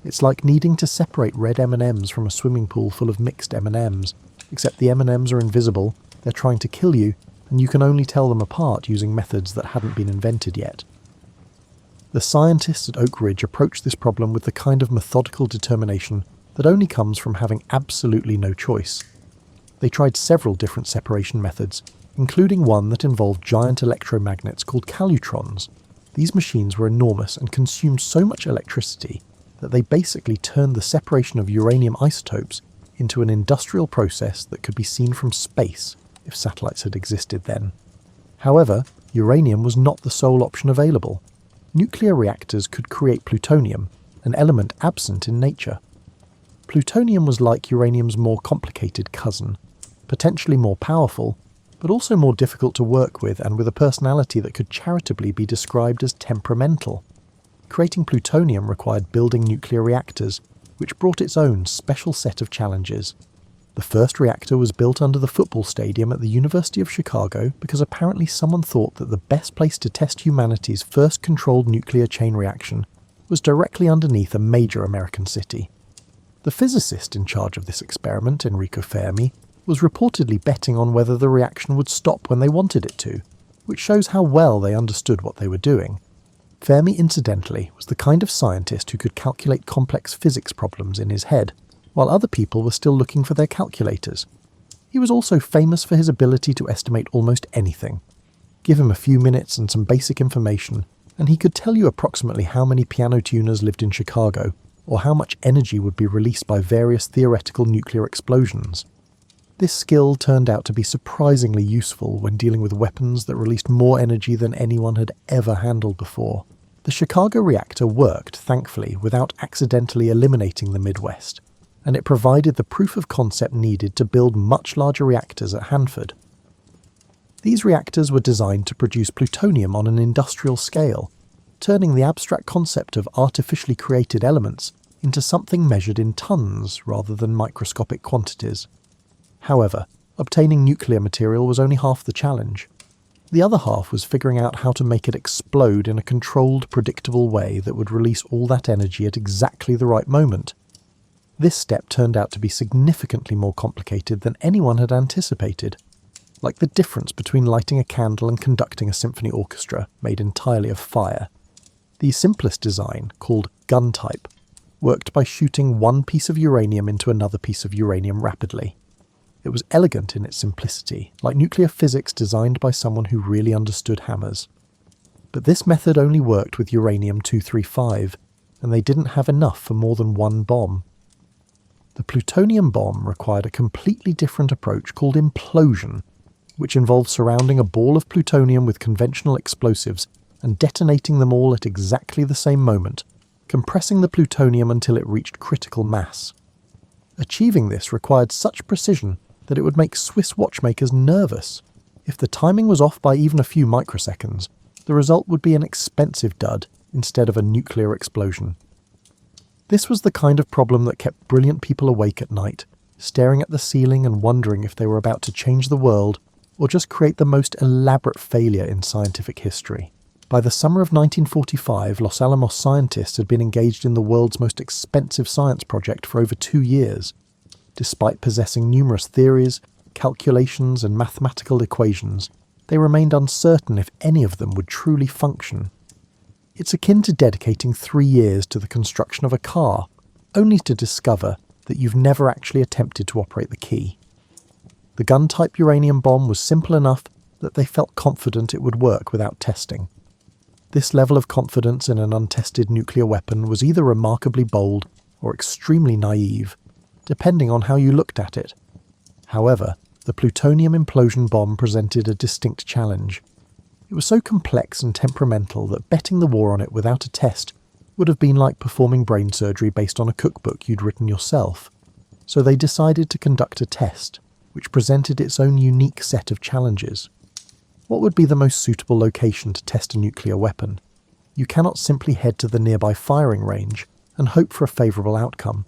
It's like needing to separate red M&Ms from a swimming pool full of mixed M&Ms, except the M&Ms are invisible, they're trying to kill you, and you can only tell them apart using methods that hadn't been invented yet. The scientists at Oak Ridge approached this problem with the kind of methodical determination that only comes from having absolutely no choice. They tried several different separation methods, including one that involved giant electromagnets called calutrons. These machines were enormous and consumed so much electricity that they basically turned the separation of uranium isotopes into an industrial process that could be seen from space if satellites had existed then. However, uranium was not the sole option available. Nuclear reactors could create plutonium, an element absent in nature. Plutonium was like uranium's more complicated cousin, potentially more powerful, but also more difficult to work with and with a personality that could charitably be described as temperamental. Creating plutonium required building nuclear reactors, which brought its own special set of challenges. The first reactor was built under the football stadium at the University of Chicago because apparently someone thought that the best place to test humanity's first controlled nuclear chain reaction was directly underneath a major American city. The physicist in charge of this experiment, Enrico Fermi, was reportedly betting on whether the reaction would stop when they wanted it to, which shows how well they understood what they were doing. Fermi, incidentally, was the kind of scientist who could calculate complex physics problems in his head, while other people were still looking for their calculators. He was also famous for his ability to estimate almost anything. Give him a few minutes and some basic information, and he could tell you approximately how many piano tuners lived in Chicago, or how much energy would be released by various theoretical nuclear explosions. This skill turned out to be surprisingly useful when dealing with weapons that released more energy than anyone had ever handled before. The Chicago reactor worked, thankfully, without accidentally eliminating the Midwest, and it provided the proof of concept needed to build much larger reactors at Hanford. These reactors were designed to produce plutonium on an industrial scale, turning the abstract concept of artificially created elements into something measured in tons rather than microscopic quantities. However, obtaining nuclear material was only half the challenge. The other half was figuring out how to make it explode in a controlled, predictable way that would release all that energy at exactly the right moment. This step turned out to be significantly more complicated than anyone had anticipated, like the difference between lighting a candle and conducting a symphony orchestra made entirely of fire. The simplest design, called gun type, worked by shooting one piece of uranium into another piece of uranium rapidly. It was elegant in its simplicity, like nuclear physics designed by someone who really understood hammers. But this method only worked with uranium-235, and they didn't have enough for more than one bomb. The plutonium bomb required a completely different approach called implosion, which involved surrounding a ball of plutonium with conventional explosives and detonating them all at exactly the same moment, compressing the plutonium until it reached critical mass. Achieving this required such precision that it would make Swiss watchmakers nervous. If the timing was off by even a few microseconds, the result would be an expensive dud instead of a nuclear explosion. This was the kind of problem that kept brilliant people awake at night, staring at the ceiling and wondering if they were about to change the world or just create the most elaborate failure in scientific history. By the summer of 1945, Los Alamos scientists had been engaged in the world's most expensive science project for over 2 years. Despite possessing numerous theories, calculations, and mathematical equations, they remained uncertain if any of them would truly function. It's akin to dedicating 3 years to the construction of a car, only to discover that you've never actually attempted to operate the key. The gun-type uranium bomb was simple enough that they felt confident it would work without testing. This level of confidence in an untested nuclear weapon was either remarkably bold or extremely naive, depending on how you looked at it. However, the plutonium implosion bomb presented a distinct challenge. It was so complex and temperamental that betting the war on it without a test would have been like performing brain surgery based on a cookbook you'd written yourself. So they decided to conduct a test, which presented its own unique set of challenges. What would be the most suitable location to test a nuclear weapon? You cannot simply head to the nearby firing range and hope for a favourable outcome.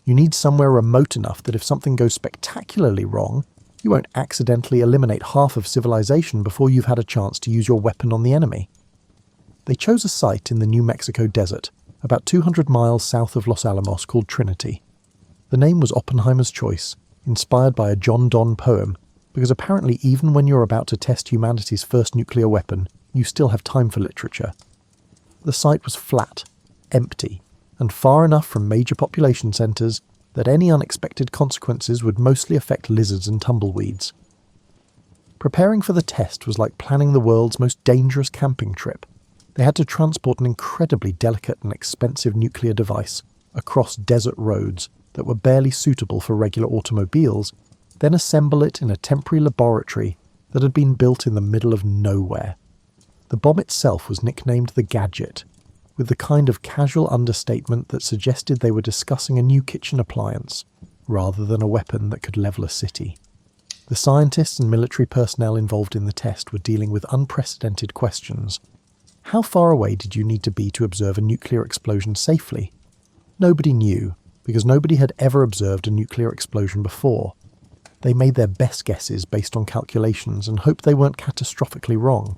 You need somewhere remote enough that if something goes spectacularly wrong, you won't accidentally eliminate half of civilization before you've had a chance to use your weapon on the enemy. They chose a site in the New Mexico desert, about 200 miles south of Los Alamos, called Trinity. The name was Oppenheimer's choice, inspired by a John Donne poem, because apparently even when you're about to test humanity's first nuclear weapon, you still have time for literature. The site was flat, empty, and far enough from major population centres that any unexpected consequences would mostly affect lizards and tumbleweeds. Preparing for the test was like planning the world's most dangerous camping trip. They had to transport an incredibly delicate and expensive nuclear device across desert roads that were barely suitable for regular automobiles, then assemble it in a temporary laboratory that had been built in the middle of nowhere. The bomb itself was nicknamed the Gadget, with the kind of casual understatement that suggested they were discussing a new kitchen appliance, rather than a weapon that could level a city. The scientists and military personnel involved in the test were dealing with unprecedented questions. How far away did you need to be to observe a nuclear explosion safely? Nobody knew, because nobody had ever observed a nuclear explosion before. They made their best guesses based on calculations and hoped they weren't catastrophically wrong.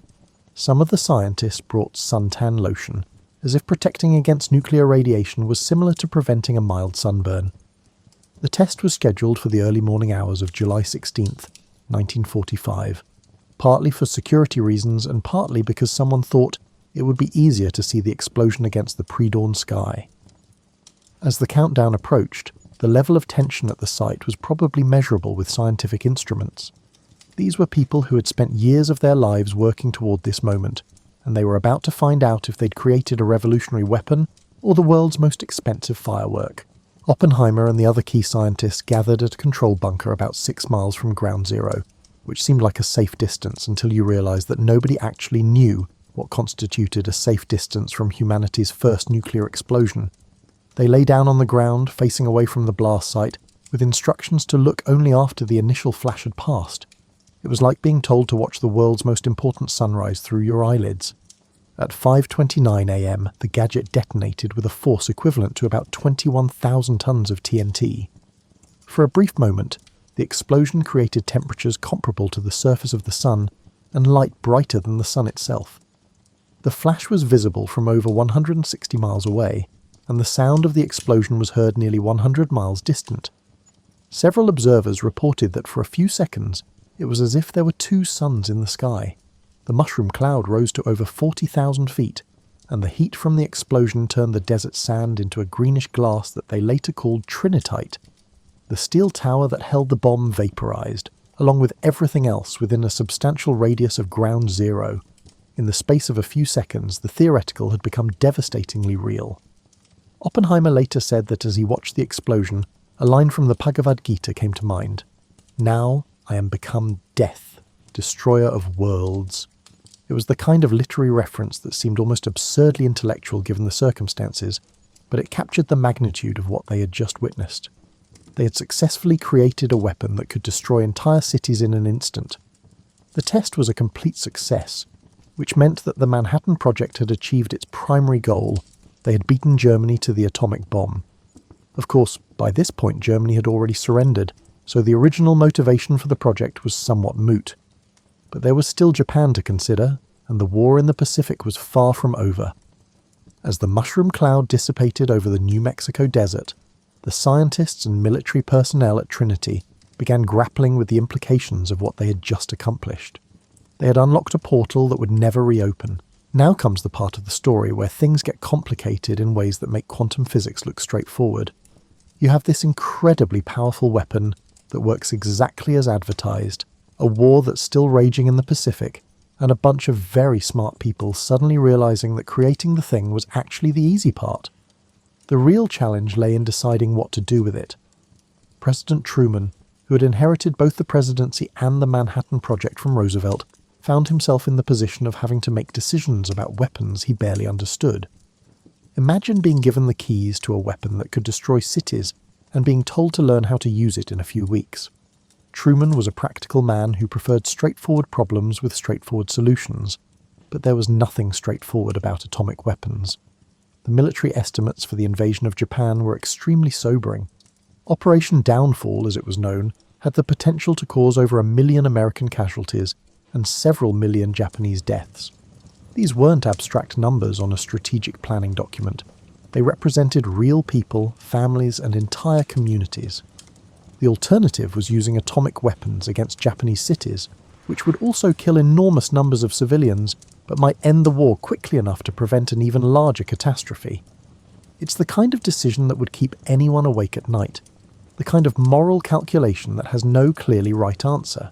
Some of the scientists brought suntan lotion, as if protecting against nuclear radiation was similar to preventing a mild sunburn. The test was scheduled for the early morning hours of July 16th, 1945, partly for security reasons and partly because someone thought it would be easier to see the explosion against the pre-dawn sky. As the countdown approached, the level of tension at the site was probably measurable with scientific instruments. These were people who had spent years of their lives working toward this moment, and they were about to find out if they'd created a revolutionary weapon or the world's most expensive firework. Oppenheimer and the other key scientists gathered at a control bunker about 6 miles from Ground Zero, which seemed like a safe distance until you realised that nobody actually knew what constituted a safe distance from humanity's first nuclear explosion. They lay down on the ground, facing away from the blast site, with instructions to look only after the initial flash had passed. It was like being told to watch the world's most important sunrise through your eyelids. At 5:29 a.m, the Gadget detonated with a force equivalent to about 21,000 tons of TNT. For a brief moment, the explosion created temperatures comparable to the surface of the sun and light brighter than the sun itself. The flash was visible from over 160 miles away, and the sound of the explosion was heard nearly 100 miles distant. Several observers reported that for a few seconds, it was as if there were 2 suns in the sky. The mushroom cloud rose to over 40,000 feet, and the heat from the explosion turned the desert sand into a greenish glass that they later called trinitite. The steel tower that held the bomb vaporized, along with everything else within a substantial radius of Ground Zero. In the space of a few seconds, the theoretical had become devastatingly real. Oppenheimer later said that as he watched the explosion, a line from the Bhagavad Gita came to mind. "Now I am become death, destroyer of worlds." It was the kind of literary reference that seemed almost absurdly intellectual given the circumstances, but it captured the magnitude of what they had just witnessed. They had successfully created a weapon that could destroy entire cities in an instant. The test was a complete success, which meant that the Manhattan Project had achieved its primary goal. They had beaten Germany to the atomic bomb. Of course, by this point Germany had already surrendered, so the original motivation for the project was somewhat moot. But there was still Japan to consider, and the war in the Pacific was far from over. As the mushroom cloud dissipated over the New Mexico desert, the scientists and military personnel at Trinity began grappling with the implications of what they had just accomplished. They had unlocked a portal that would never reopen. Now comes the part of the story where things get complicated in ways that make quantum physics look straightforward. You have this incredibly powerful weapon that works exactly as advertised, a war that's still raging in the Pacific, and a bunch of very smart people suddenly realizing that creating the thing was actually the easy part. The real challenge lay in deciding what to do with it. President Truman, who had inherited both the presidency and the Manhattan Project from Roosevelt, found himself in the position of having to make decisions about weapons he barely understood. Imagine being given the keys to a weapon that could destroy cities and being told to learn how to use it in a few weeks. Truman was a practical man who preferred straightforward problems with straightforward solutions, but there was nothing straightforward about atomic weapons. The military estimates for the invasion of Japan were extremely sobering. Operation Downfall, as it was known, had the potential to cause over 1 million American casualties and several million Japanese deaths. These weren't abstract numbers on a strategic planning document. They represented real people, families, and entire communities. The alternative was using atomic weapons against Japanese cities, which would also kill enormous numbers of civilians, but might end the war quickly enough to prevent an even larger catastrophe. It's the kind of decision that would keep anyone awake at night, the kind of moral calculation that has no clearly right answer.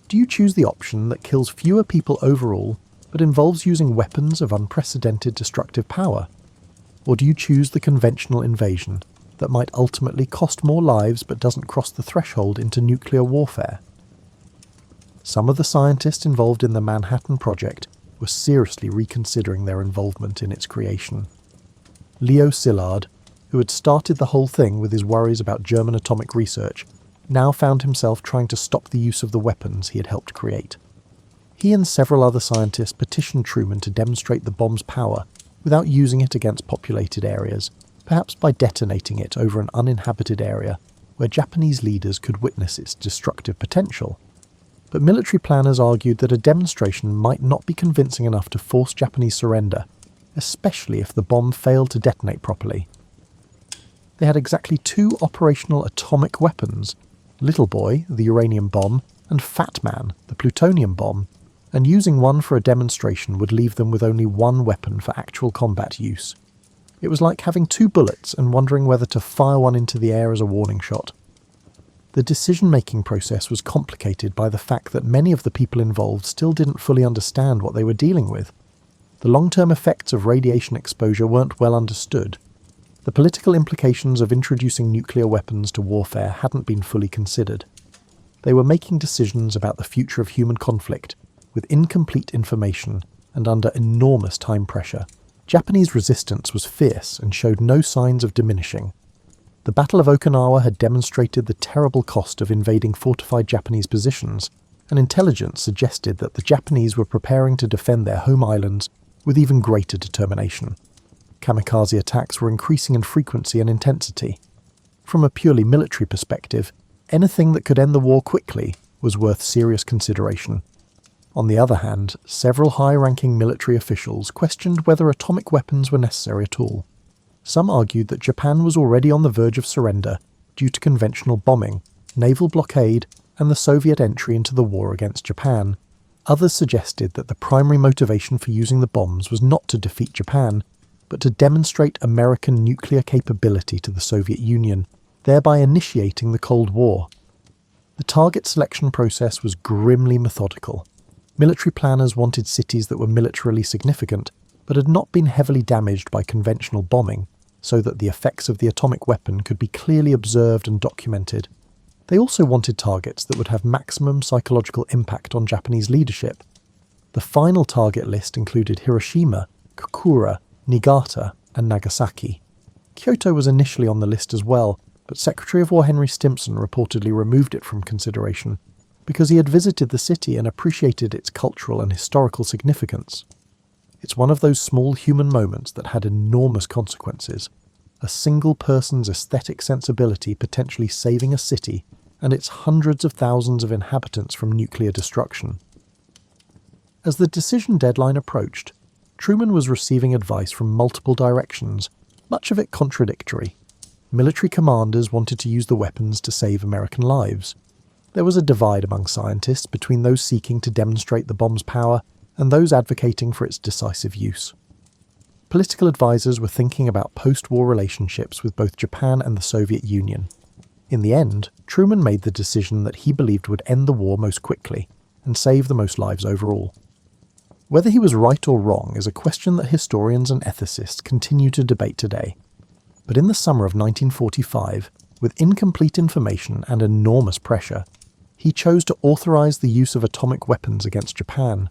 Do you choose the option that kills fewer people overall, but involves using weapons of unprecedented destructive power? Or do you choose the conventional invasion that might ultimately cost more lives but doesn't cross the threshold into nuclear warfare? Some of the scientists involved in the Manhattan Project were seriously reconsidering their involvement in its creation. Leo Szilard, who had started the whole thing with his worries about German atomic research, now found himself trying to stop the use of the weapons he had helped create. He and several other scientists petitioned Truman to demonstrate the bomb's power without using it against populated areas, perhaps by detonating it over an uninhabited area where Japanese leaders could witness its destructive potential. But military planners argued that a demonstration might not be convincing enough to force Japanese surrender, especially if the bomb failed to detonate properly. They had exactly 2 operational atomic weapons, Little Boy, the uranium bomb, and Fat Man, the plutonium bomb, and using one for a demonstration would leave them with only 1 weapon for actual combat use. It was like having 2 bullets and wondering whether to fire one into the air as a warning shot. The decision-making process was complicated by the fact that many of the people involved still didn't fully understand what they were dealing with. The long-term effects of radiation exposure weren't well understood. The political implications of introducing nuclear weapons to warfare hadn't been fully considered. They were making decisions about the future of human conflict with incomplete information and under enormous time pressure. Japanese resistance was fierce and showed no signs of diminishing. The Battle of Okinawa had demonstrated the terrible cost of invading fortified Japanese positions, and intelligence suggested that the Japanese were preparing to defend their home islands with even greater determination. Kamikaze attacks were increasing in frequency and intensity. From a purely military perspective, anything that could end the war quickly was worth serious consideration. On the other hand, several high-ranking military officials questioned whether atomic weapons were necessary at all. Some argued that Japan was already on the verge of surrender due to conventional bombing, naval blockade, and the Soviet entry into the war against Japan. Others suggested that the primary motivation for using the bombs was not to defeat Japan, but to demonstrate American nuclear capability to the Soviet Union, thereby initiating the Cold War. The target selection process was grimly methodical. Military planners wanted cities that were militarily significant, but had not been heavily damaged by conventional bombing, so that the effects of the atomic weapon could be clearly observed and documented. They also wanted targets that would have maximum psychological impact on Japanese leadership. The final target list included Hiroshima, Kokura, Niigata, and Nagasaki. Kyoto was initially on the list as well, but Secretary of War Henry Stimson reportedly removed it from consideration because he had visited the city and appreciated its cultural and historical significance. It's one of those small human moments that had enormous consequences. A single person's aesthetic sensibility potentially saving a city and its hundreds of thousands of inhabitants from nuclear destruction. As the decision deadline approached, Truman was receiving advice from multiple directions, much of it contradictory. Military commanders wanted to use the weapons to save American lives. There was a divide among scientists between those seeking to demonstrate the bomb's power and those advocating for its decisive use. Political advisors were thinking about post-war relationships with both Japan and the Soviet Union. In the end, Truman made the decision that he believed would end the war most quickly and save the most lives overall. Whether he was right or wrong is a question that historians and ethicists continue to debate today. But in the summer of 1945, with incomplete information and enormous pressure, he chose to authorize the use of atomic weapons against Japan.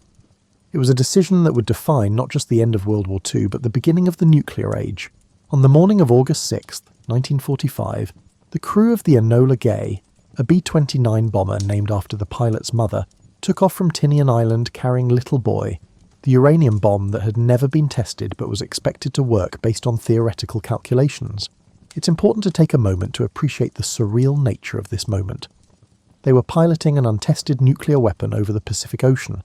It was a decision that would define not just the end of World War II, but the beginning of the nuclear age. On the morning of August 6, 1945, the crew of the Enola Gay, a B-29 bomber named after the pilot's mother, took off from Tinian Island carrying Little Boy, the uranium bomb that had never been tested but was expected to work based on theoretical calculations. It's important to take a moment to appreciate the surreal nature of this moment. They were piloting an untested nuclear weapon over the Pacific Ocean,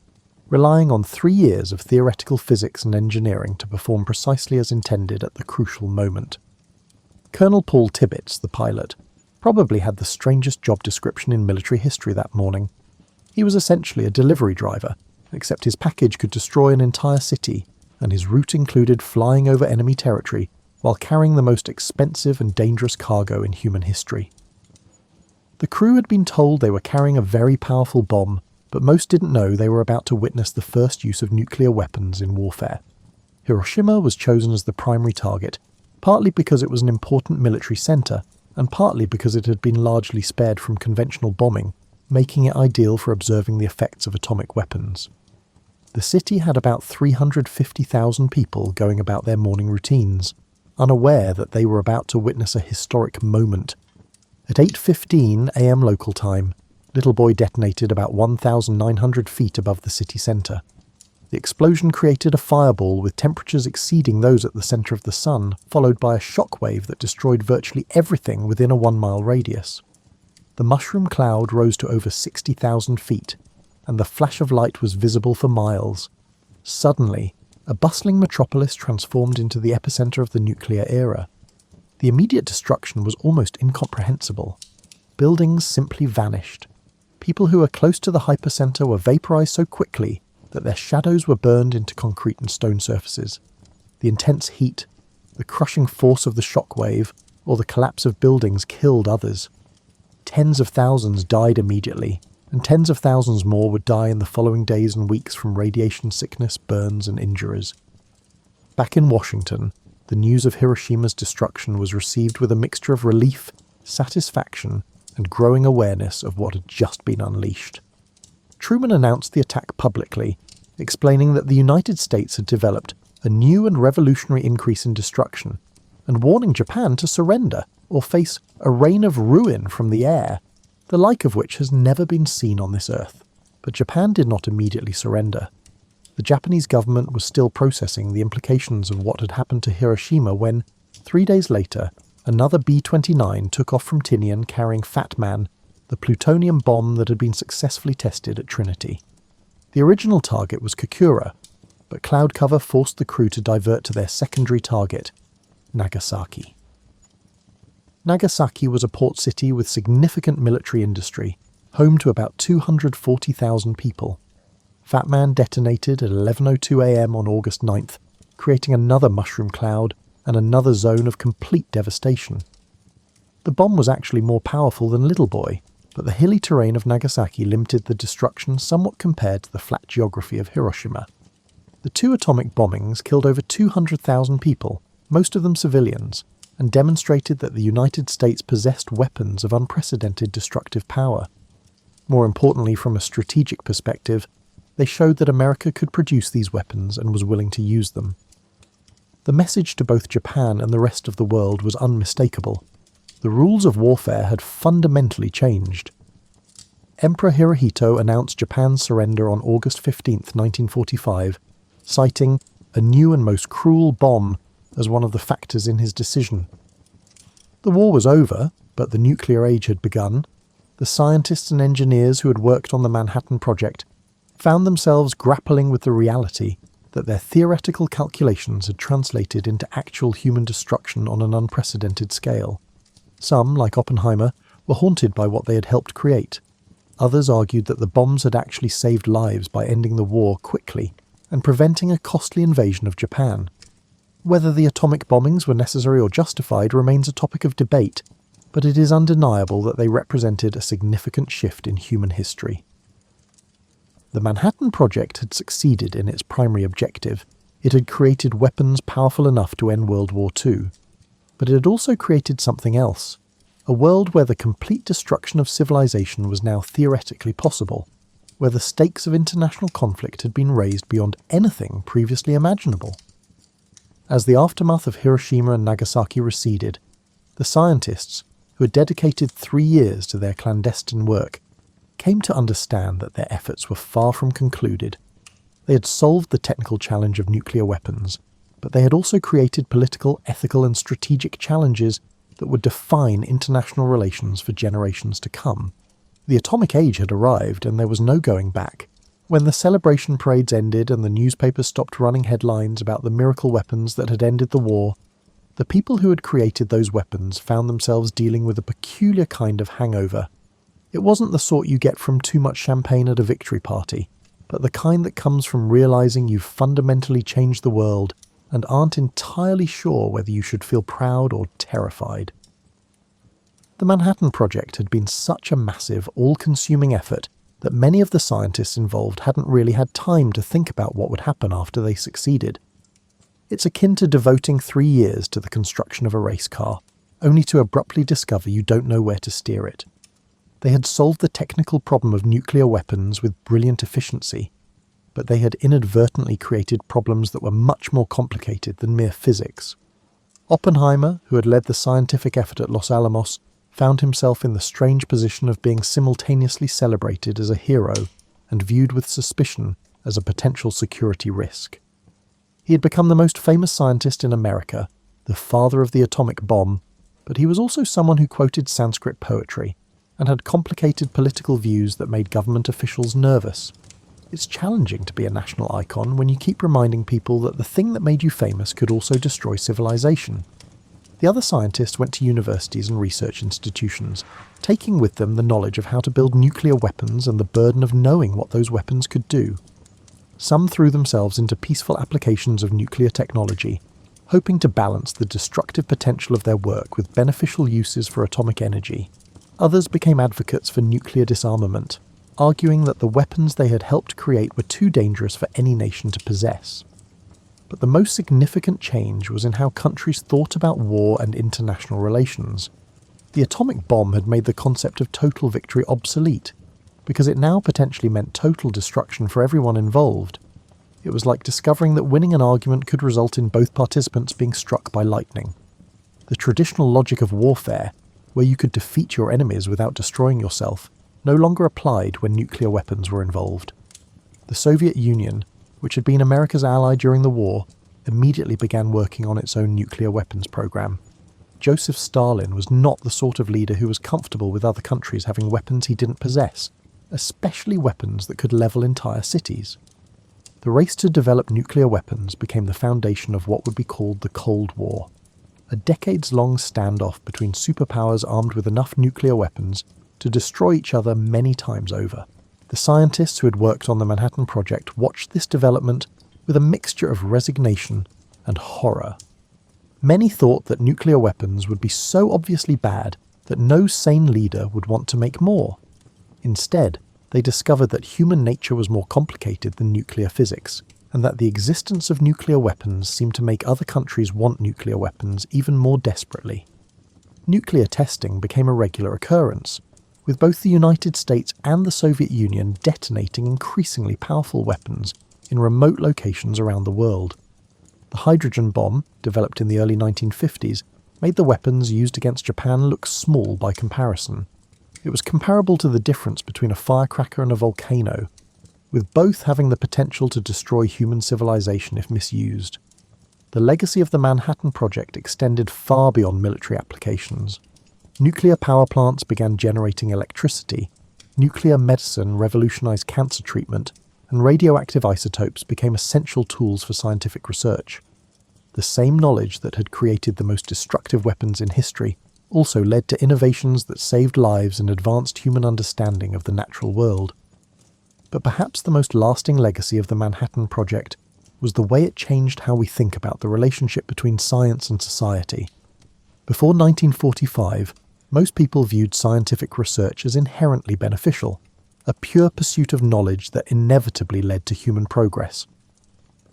relying on 3 years of theoretical physics and engineering to perform precisely as intended at the crucial moment. Colonel Paul Tibbets, the pilot, probably had the strangest job description in military history that morning. He was essentially a delivery driver, except his package could destroy an entire city, and his route included flying over enemy territory while carrying the most expensive and dangerous cargo in human history. The crew had been told they were carrying a very powerful bomb, but most didn't know they were about to witness the first use of nuclear weapons in warfare. Hiroshima was chosen as the primary target, partly because it was an important military centre, and partly because it had been largely spared from conventional bombing, making it ideal for observing the effects of atomic weapons. The city had about 350,000 people going about their morning routines, unaware that they were about to witness a historic moment. At 8:15 a.m. local time, Little Boy detonated about 1,900 feet above the city centre. The explosion created a fireball with temperatures exceeding those at the centre of the sun, followed by a shockwave that destroyed virtually everything within a 1-mile radius. The mushroom cloud rose to over 60,000 feet, and the flash of light was visible for miles. Suddenly, a bustling metropolis transformed into the epicentre of the nuclear era. The immediate destruction was almost incomprehensible. Buildings simply vanished. People who were close to the hypercentre were vaporized so quickly that their shadows were burned into concrete and stone surfaces. The intense heat, the crushing force of the shockwave, or the collapse of buildings killed others. Tens of thousands died immediately, and tens of thousands more would die in the following days and weeks from radiation sickness, burns, and injuries. Back in Washington, the news of Hiroshima's destruction was received with a mixture of relief, satisfaction, and growing awareness of what had just been unleashed. Truman announced the attack publicly, explaining that the United States had developed a new and revolutionary increase in destruction, and warning Japan to surrender or face a rain of ruin from the air, the like of which has never been seen on this earth. But Japan did not immediately surrender. The Japanese government was still processing the implications of what had happened to Hiroshima when, 3 days later, another B-29 took off from Tinian carrying Fat Man, the plutonium bomb that had been successfully tested at Trinity. The original target was Kokura, but cloud cover forced the crew to divert to their secondary target, Nagasaki. Nagasaki was a port city with significant military industry, home to about 240,000 people. Fat Man detonated at 11:02 a.m. on August 9th, creating another mushroom cloud and another zone of complete devastation. The bomb was actually more powerful than Little Boy, but the hilly terrain of Nagasaki limited the destruction somewhat compared to the flat geography of Hiroshima. The 2 atomic bombings killed over 200,000 people, most of them civilians, and demonstrated that the United States possessed weapons of unprecedented destructive power. More importantly, from a strategic perspective, they showed that America could produce these weapons and was willing to use them. The message to both Japan and the rest of the world was unmistakable. The rules of warfare had fundamentally changed. Emperor Hirohito announced Japan's surrender on August 15, 1945, citing a new and most cruel bomb as one of the factors in his decision. The war was over, but the nuclear age had begun. The scientists and engineers who had worked on the Manhattan Project found themselves grappling with the reality that their theoretical calculations had translated into actual human destruction on an unprecedented scale. Some, like Oppenheimer, were haunted by what they had helped create. Others argued that the bombs had actually saved lives by ending the war quickly and preventing a costly invasion of Japan. Whether the atomic bombings were necessary or justified remains a topic of debate, but it is undeniable that they represented a significant shift in human history. The Manhattan Project had succeeded in its primary objective. It had created weapons powerful enough to end World War II. But it had also created something else. A world where the complete destruction of civilization was now theoretically possible, where the stakes of international conflict had been raised beyond anything previously imaginable. As the aftermath of Hiroshima and Nagasaki receded, the scientists, who had dedicated 3 years to their clandestine work, came to understand that their efforts were far from concluded. They had solved the technical challenge of nuclear weapons, but they had also created political, ethical and strategic challenges that would define international relations for generations to come. The atomic age had arrived and there was no going back. When the celebration parades ended and the newspapers stopped running headlines about the miracle weapons that had ended the war, the people who had created those weapons found themselves dealing with a peculiar kind of hangover. It wasn't the sort you get from too much champagne at a victory party, but the kind that comes from realizing you've fundamentally changed the world and aren't entirely sure whether you should feel proud or terrified. The Manhattan Project had been such a massive, all-consuming effort that many of the scientists involved hadn't really had time to think about what would happen after they succeeded. It's akin to devoting 3 years to the construction of a race car, only to abruptly discover you don't know where to steer it. They had solved the technical problem of nuclear weapons with brilliant efficiency, but they had inadvertently created problems that were much more complicated than mere physics. Oppenheimer, who had led the scientific effort at Los Alamos, found himself in the strange position of being simultaneously celebrated as a hero and viewed with suspicion as a potential security risk. He had become the most famous scientist in America, the father of the atomic bomb, but he was also someone who quoted Sanskrit poetry and had complicated political views that made government officials nervous. It's challenging to be a national icon when you keep reminding people that the thing that made you famous could also destroy civilization. The other scientists went to universities and research institutions, taking with them the knowledge of how to build nuclear weapons and the burden of knowing what those weapons could do. Some threw themselves into peaceful applications of nuclear technology, hoping to balance the destructive potential of their work with beneficial uses for atomic energy. Others became advocates for nuclear disarmament, arguing that the weapons they had helped create were too dangerous for any nation to possess. But the most significant change was in how countries thought about war and international relations. The atomic bomb had made the concept of total victory obsolete, because it now potentially meant total destruction for everyone involved. It was like discovering that winning an argument could result in both participants being struck by lightning. The traditional logic of warfare, where you could defeat your enemies without destroying yourself, no longer applied when nuclear weapons were involved. The Soviet Union, which had been America's ally during the war, immediately began working on its own nuclear weapons program. Joseph Stalin was not the sort of leader who was comfortable with other countries having weapons he didn't possess, especially weapons that could level entire cities. The race to develop nuclear weapons became the foundation of what would be called the Cold War, a decades-long standoff between superpowers armed with enough nuclear weapons to destroy each other many times over. The scientists who had worked on the Manhattan Project watched this development with a mixture of resignation and horror. Many thought that nuclear weapons would be so obviously bad that no sane leader would want to make more. Instead, they discovered that human nature was more complicated than nuclear physics, and that the existence of nuclear weapons seemed to make other countries want nuclear weapons even more desperately. Nuclear testing became a regular occurrence, with both the United States and the Soviet Union detonating increasingly powerful weapons in remote locations around the world. The hydrogen bomb, developed in the early 1950s, made the weapons used against Japan look small by comparison. It was comparable to the difference between a firecracker and a volcano, with both having the potential to destroy human civilization if misused. The legacy of the Manhattan Project extended far beyond military applications. Nuclear power plants began generating electricity, nuclear medicine revolutionized cancer treatment, and radioactive isotopes became essential tools for scientific research. The same knowledge that had created the most destructive weapons in history also led to innovations that saved lives and advanced human understanding of the natural world. But perhaps the most lasting legacy of the Manhattan Project was the way it changed how we think about the relationship between science and society. Before 1945, most people viewed scientific research as inherently beneficial. a pure pursuit of knowledge that inevitably led to human progress.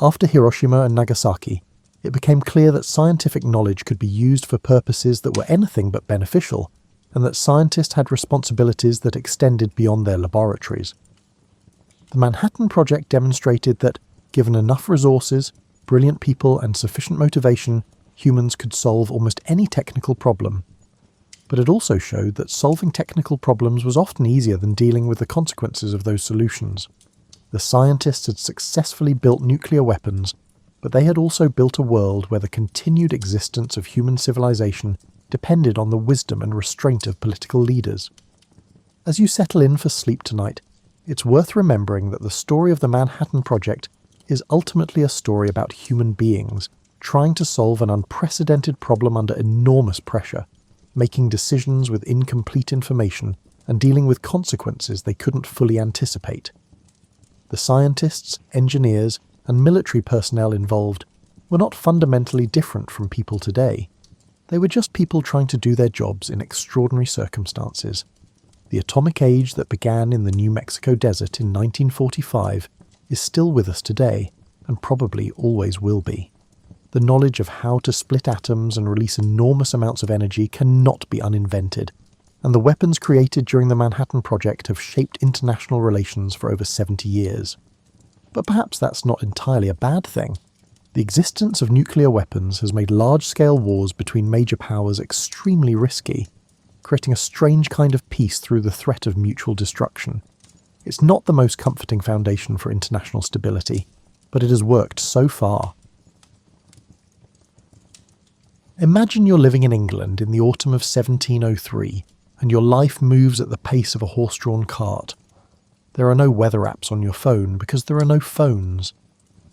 After Hiroshima and Nagasaki, it became clear that scientific knowledge could be used for purposes that were anything but beneficial, and that scientists had responsibilities that extended beyond their laboratories. The Manhattan Project demonstrated that, given enough resources, brilliant people and sufficient motivation, humans could solve almost any technical problem. But it also showed that solving technical problems was often easier than dealing with the consequences of those solutions. The scientists had successfully built nuclear weapons, but they had also built a world where the continued existence of human civilization depended on the wisdom and restraint of political leaders. As you settle in for sleep tonight, it's worth remembering that the story of the Manhattan Project is ultimately a story about human beings trying to solve an unprecedented problem under enormous pressure, making decisions with incomplete information, and dealing with consequences they couldn't fully anticipate. The scientists, engineers, and military personnel involved were not fundamentally different from people today. They were just people trying to do their jobs in extraordinary circumstances. The atomic age that began in the New Mexico desert in 1945 is still with us today, and probably always will be. The knowledge of how to split atoms and release enormous amounts of energy cannot be uninvented, and the weapons created during the Manhattan Project have shaped international relations for over 70 years. But perhaps that's not entirely a bad thing. The existence of nuclear weapons has made large-scale wars between major powers extremely risky, creating a strange kind of peace through the threat of mutual destruction. It's not the most comforting foundation for international stability, but it has worked so far. Imagine you're living in England in the autumn of 1703, and your life moves at the pace of a horse-drawn cart. There are no weather apps on your phone because there are no phones.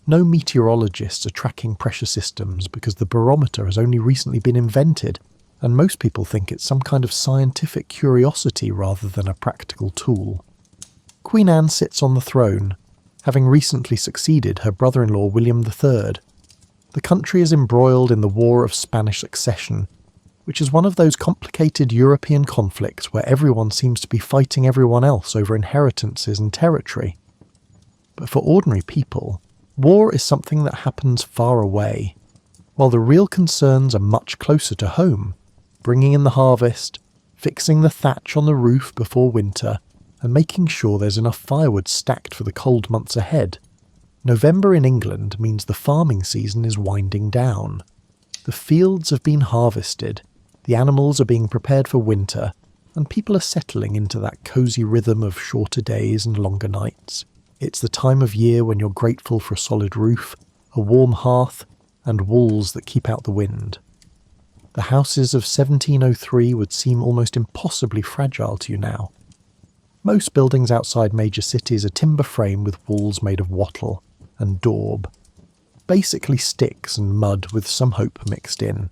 No meteorologists are tracking pressure systems because the barometer has only recently been invented, and most people think it's some kind of scientific curiosity rather than a practical tool. Queen Anne sits on the throne, having recently succeeded her brother-in-law William III. The country is embroiled in the War of Spanish Succession, which is one of those complicated European conflicts where everyone seems to be fighting everyone else over inheritances and territory. But for ordinary people, war is something that happens far away, while the real concerns are much closer to home, bringing in the harvest, fixing the thatch on the roof before winter, and making sure there's enough firewood stacked for the cold months ahead. November in England means the farming season is winding down. The fields have been harvested, the animals are being prepared for winter, and people are settling into that cosy rhythm of shorter days and longer nights. It's the time of year when you're grateful for a solid roof, a warm hearth, and walls that keep out the wind. The houses of 1703 would seem almost impossibly fragile to you now. Most buildings outside major cities are timber frame with walls made of wattle and daub, basically sticks and mud with some hope mixed in.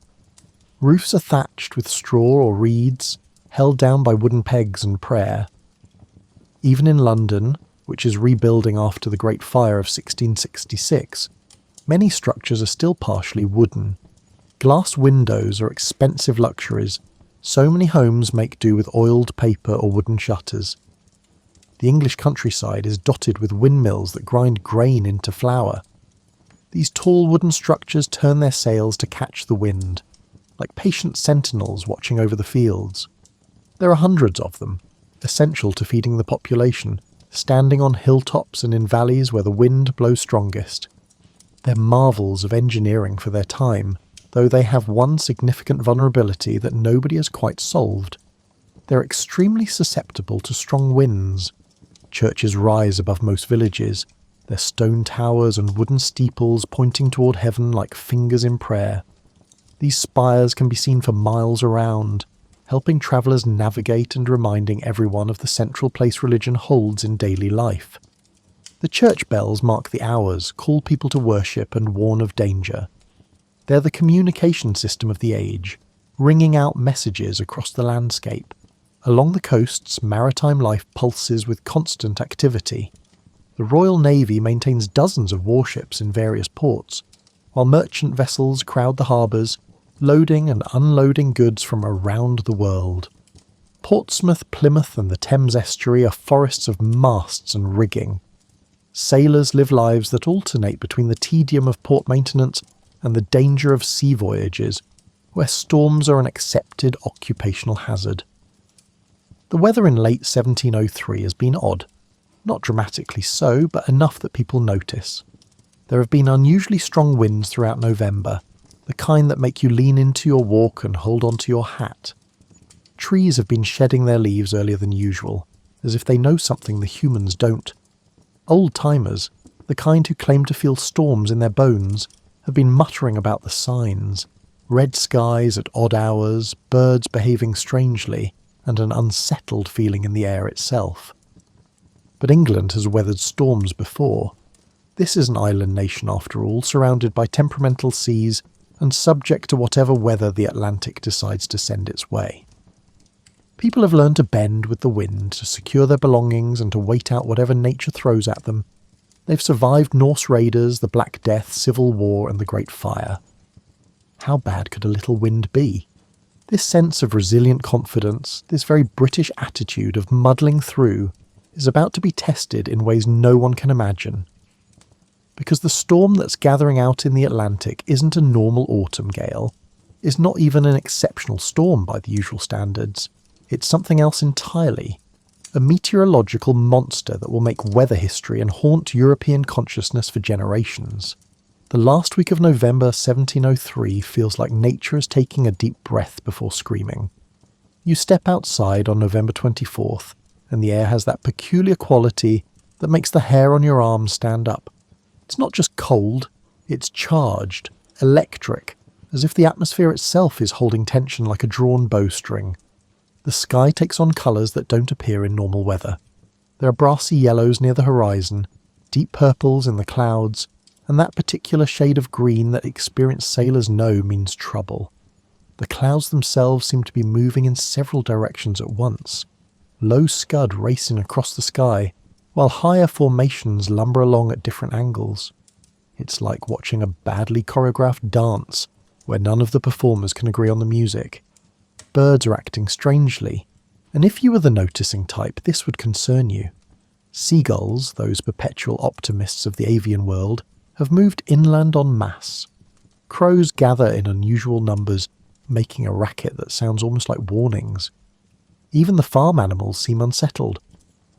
Roofs are thatched with straw or reeds, held down by wooden pegs and prayer. Even in London, which is rebuilding after the Great Fire of 1666, many structures are still partially wooden. Glass windows are expensive luxuries. So many homes make do with oiled paper or wooden shutters. The English countryside is dotted with windmills that grind grain into flour. These tall wooden structures turn their sails to catch the wind, like patient sentinels watching over the fields. There are hundreds of them, essential to feeding the population, standing on hilltops and in valleys where the wind blows strongest. They're marvels of engineering for their time, though they have one significant vulnerability that nobody has quite solved. They're extremely susceptible to strong winds. Churches rise above most villages, their stone towers and wooden steeples pointing toward heaven like fingers in prayer. These spires can be seen for miles around, helping travellers navigate and reminding everyone of the central place religion holds in daily life. The church bells mark the hours, call people to worship and warn of danger. They're the communication system of the age, ringing out messages across the landscape. Along the coasts, maritime life pulses with constant activity. The Royal Navy maintains dozens of warships in various ports, while merchant vessels crowd the harbours, loading and unloading goods from around the world. Portsmouth, Plymouth and the Thames estuary are forests of masts and rigging. Sailors live lives that alternate between the tedium of port maintenance and the danger of sea voyages, where storms are an accepted occupational hazard. The weather in late 1703 has been odd. Not dramatically so, but enough that people notice. There have been unusually strong winds throughout November, the kind that make you lean into your walk and hold onto your hat. Trees have been shedding their leaves earlier than usual, as if they know something the humans don't. Old-timers, the kind who claim to feel storms in their bones, have been muttering about the signs. Red skies at odd hours, birds behaving strangely, and an unsettled feeling in the air itself. But England has weathered storms before. This is an island nation after all, surrounded by temperamental seas and subject to whatever weather the Atlantic decides to send its way. People have learned to bend with the wind, to secure their belongings and to wait out whatever nature throws at them. They've survived Norse raiders, the Black Death, Civil War and the Great Fire. How bad could a little wind be? This sense of resilient confidence, this very British attitude of muddling through, is about to be tested in ways no one can imagine. Because the storm that's gathering out in the Atlantic isn't a normal autumn gale, is not even an exceptional storm by the usual standards. It's something else entirely. A meteorological monster that will make weather history and haunt European consciousness for generations. The last week of November 1703 feels like nature is taking a deep breath before screaming. You step outside on November 24th, and the air has that peculiar quality that makes the hair on your arms stand up. It's not just cold, it's charged, electric, as if the atmosphere itself is holding tension like a drawn bowstring. The sky takes on colours that don't appear in normal weather. There are brassy yellows near the horizon, deep purples in the clouds, and that particular shade of green that experienced sailors know means trouble. The clouds themselves seem to be moving in several directions at once. Low scud racing across the sky, while higher formations lumber along at different angles. It's like watching a badly choreographed dance, where none of the performers can agree on the music. Birds are acting strangely, and if you were the noticing type, this would concern you. Seagulls, those perpetual optimists of the avian world, have moved inland en masse. Crows gather in unusual numbers, making a racket that sounds almost like warnings. Even the farm animals seem unsettled.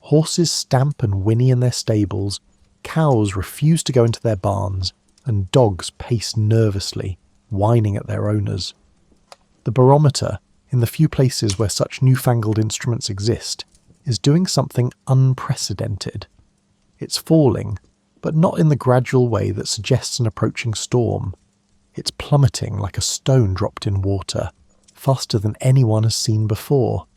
Horses stamp and whinny in their stables, cows refuse to go into their barns, and dogs pace nervously, whining at their owners. The barometer, in the few places where such newfangled instruments exist, is doing something unprecedented. It's falling, but not in the gradual way that suggests an approaching storm. It's plummeting like a stone dropped in water, faster than anyone has seen before.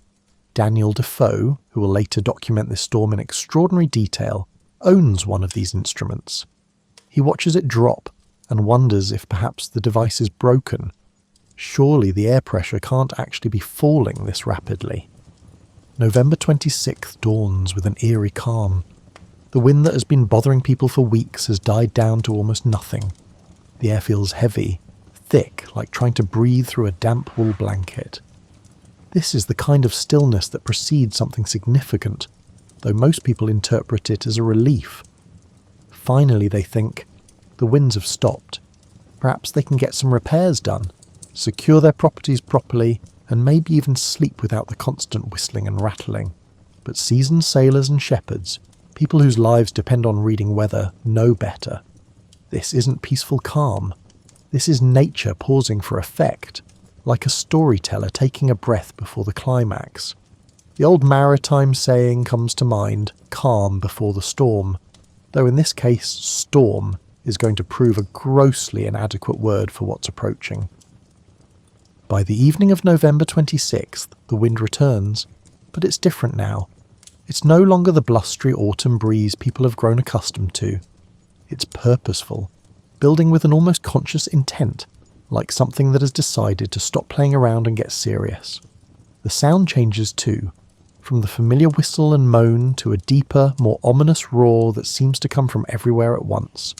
Daniel Defoe, who will later document this storm in extraordinary detail, owns one of these instruments. He watches it drop and wonders if perhaps the device is broken. Surely the air pressure can't actually be falling this rapidly. November 26th dawns with an eerie calm. The wind that has been bothering people for weeks has died down to almost nothing. The air feels heavy, thick, like trying to breathe through a damp wool blanket. This is the kind of stillness that precedes something significant, though most people interpret it as a relief. Finally, they think, the winds have stopped. Perhaps they can get some repairs done, secure their properties properly, and maybe even sleep without the constant whistling and rattling. But seasoned sailors and shepherds, people whose lives depend on reading weather, know better. This isn't peaceful calm. This is nature pausing for effect, like a storyteller taking a breath before the climax. The old maritime saying comes to mind, calm before the storm, though in this case, storm is going to prove a grossly inadequate word for what's approaching. By the evening of November 26th, the wind returns, but it's different now. It's no longer the blustery autumn breeze people have grown accustomed to. It's purposeful, building with an almost conscious intent, like something that has decided to stop playing around and get serious. The sound changes too, from the familiar whistle and moan to a deeper, more ominous roar that seems to come from everywhere at once.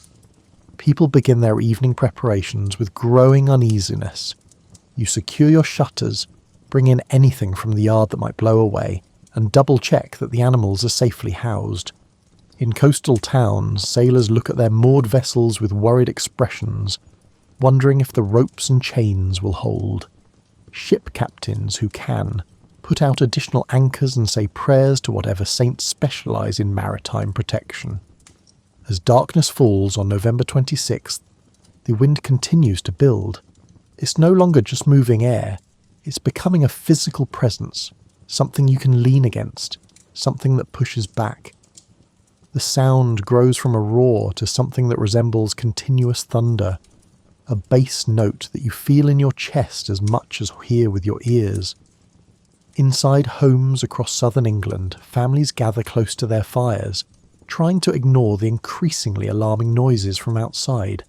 People begin their evening preparations with growing uneasiness. You secure your shutters, bring in anything from the yard that might blow away, and double-check that the animals are safely housed. In coastal towns, sailors look at their moored vessels with worried expressions, wondering if the ropes and chains will hold. Ship captains who can put out additional anchors and say prayers to whatever saints specialise in maritime protection. As darkness falls on November 26th, the wind continues to build. It's no longer just moving air, it's becoming a physical presence, something you can lean against, something that pushes back. The sound grows from a roar to something that resembles continuous thunder, a bass note that you feel in your chest as much as hear with your ears. Inside homes across southern England, families gather close to their fires, trying to ignore the increasingly alarming noises from outside.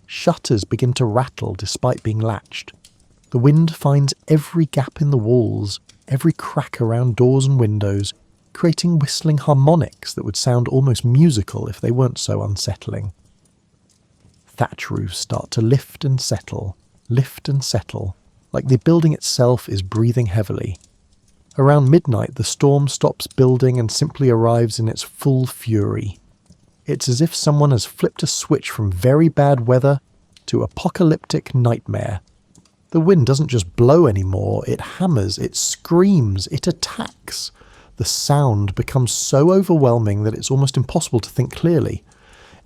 Shutters begin to rattle despite being latched. The wind finds every gap in the walls, every crack around doors and windows, creating whistling harmonics that would sound almost musical if they weren't so unsettling. Thatch roofs start to lift and settle, like the building itself is breathing heavily. Around midnight, the storm stops building and simply arrives in its full fury. It's as if someone has flipped a switch from very bad weather to apocalyptic nightmare. The wind doesn't just blow anymore, it hammers, it screams, it attacks. The sound becomes so overwhelming that it's almost impossible to think clearly.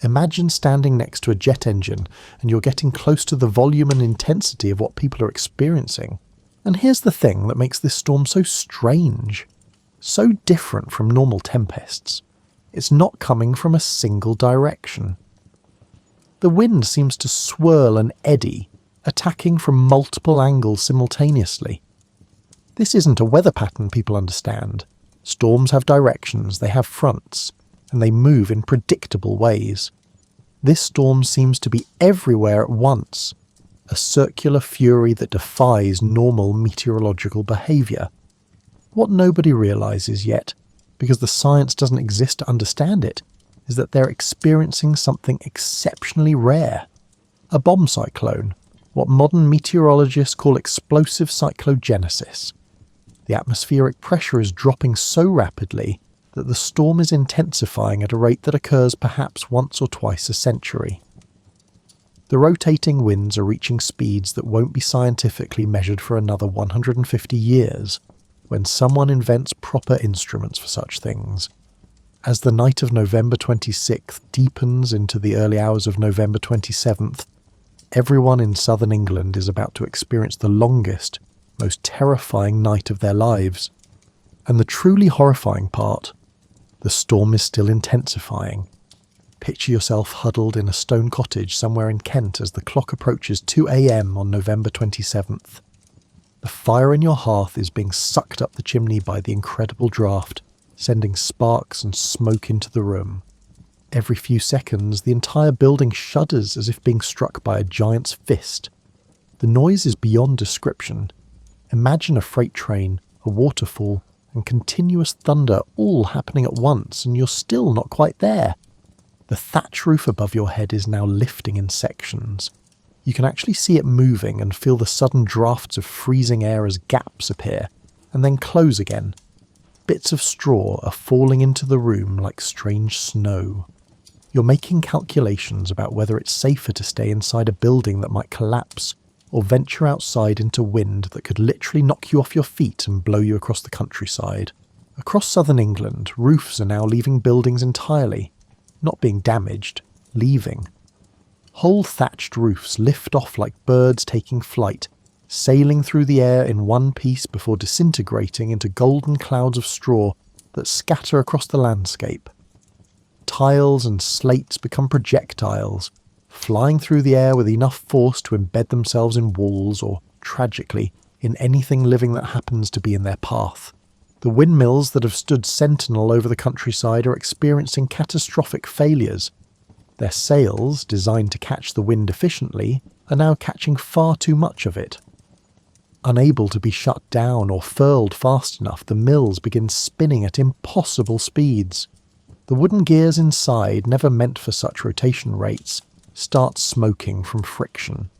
Imagine standing next to a jet engine and you're getting close to the volume and intensity of what people are experiencing. And here's the thing that makes this storm so strange, so different from normal tempests. It's not coming from a single direction. The wind seems to swirl and eddy, attacking from multiple angles simultaneously. This isn't a weather pattern people understand. Storms have directions, they have fronts, and they move in predictable ways. This storm seems to be everywhere at once, a circular fury that defies normal meteorological behaviour. What nobody realises yet, because the science doesn't exist to understand it, is that they're experiencing something exceptionally rare. A bomb cyclone, what modern meteorologists call explosive cyclogenesis. The atmospheric pressure is dropping so rapidly that the storm is intensifying at a rate that occurs perhaps once or twice a century. The rotating winds are reaching speeds that won't be scientifically measured for another 150 years, when someone invents proper instruments for such things. As the night of November 26th deepens into the early hours of November 27th, everyone in southern England is about to experience the longest, most terrifying night of their lives. And the truly horrifying part, the storm is still intensifying. Picture yourself huddled in a stone cottage somewhere in Kent as the clock approaches 2 a.m. on November 27th. The fire in your hearth is being sucked up the chimney by the incredible draught, sending sparks and smoke into the room. Every few seconds, the entire building shudders as if being struck by a giant's fist. The noise is beyond description. Imagine a freight train, a waterfall, and continuous thunder all happening at once, and you're still not quite there. The thatch roof above your head is now lifting in sections. You can actually see it moving and feel the sudden drafts of freezing air as gaps appear, and then close again. Bits of straw are falling into the room like strange snow. You're making calculations about whether it's safer to stay inside a building that might collapse, or venture outside into wind that could literally knock you off your feet and blow you across the countryside. Across southern England, roofs are now leaving buildings entirely. Not being damaged, leaving. Whole thatched roofs lift off like birds taking flight, sailing through the air in one piece before disintegrating into golden clouds of straw that scatter across the landscape. Tiles and slates become projectiles, flying through the air with enough force to embed themselves in walls or, tragically, in anything living that happens to be in their path. The windmills that have stood sentinel over the countryside are experiencing catastrophic failures. Their sails, designed to catch the wind efficiently, are now catching far too much of it. Unable to be shut down or furled fast enough, the mills begin spinning at impossible speeds. The wooden gears inside, never meant for such rotation rates, start smoking from friction.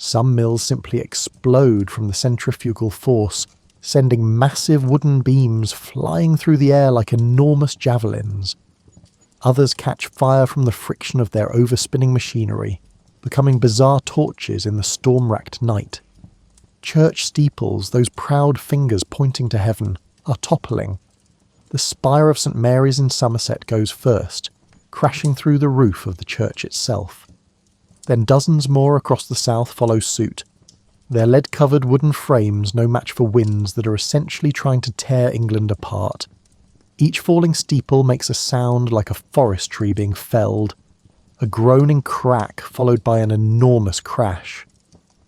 Some mills simply explode from the centrifugal force, sending massive wooden beams flying through the air like enormous javelins. Others catch fire from the friction of their overspinning machinery, becoming bizarre torches in the storm-racked night. Church steeples, those proud fingers pointing to heaven, are toppling. The spire of St Mary's in Somerset goes first, crashing through the roof of the church itself. Then dozens more across the south follow suit, their lead-covered wooden frames no match for winds that are essentially trying to tear England apart. Each falling steeple makes a sound like a forest tree being felled, a groaning crack followed by an enormous crash.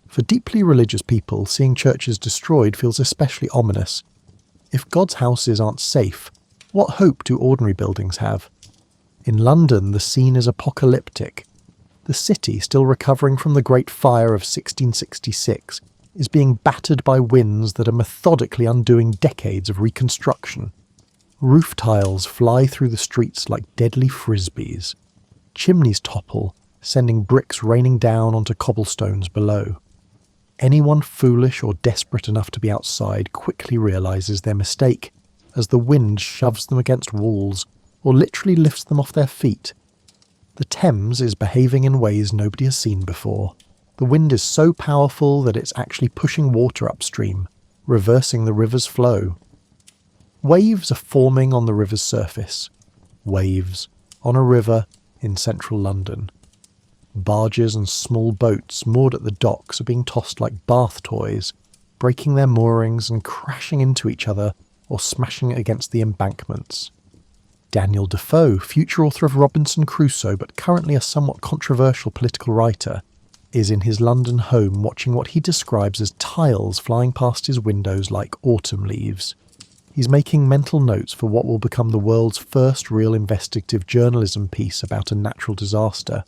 For deeply religious people, seeing churches destroyed feels especially ominous. If God's houses aren't safe, what hope do ordinary buildings have? In London, the scene is apocalyptic. The city, still recovering from the Great Fire of 1666, is being battered by winds that are methodically undoing decades of reconstruction. Roof tiles fly through the streets like deadly frisbees. Chimneys topple, sending bricks raining down onto cobblestones below. Anyone foolish or desperate enough to be outside quickly realises their mistake, as the wind shoves them against walls, or literally lifts them off their feet. The Thames is behaving in ways nobody has seen before. The wind is so powerful that it's actually pushing water upstream, reversing the river's flow. Waves are forming on the river's surface. Waves on a river in central London. Barges and small boats moored at the docks are being tossed like bath toys, breaking their moorings and crashing into each other or smashing against the embankments. Daniel Defoe, future author of Robinson Crusoe but currently a somewhat controversial political writer, is in his London home watching what he describes as tiles flying past his windows like autumn leaves. He's making mental notes for what will become the world's first real investigative journalism piece about a natural disaster.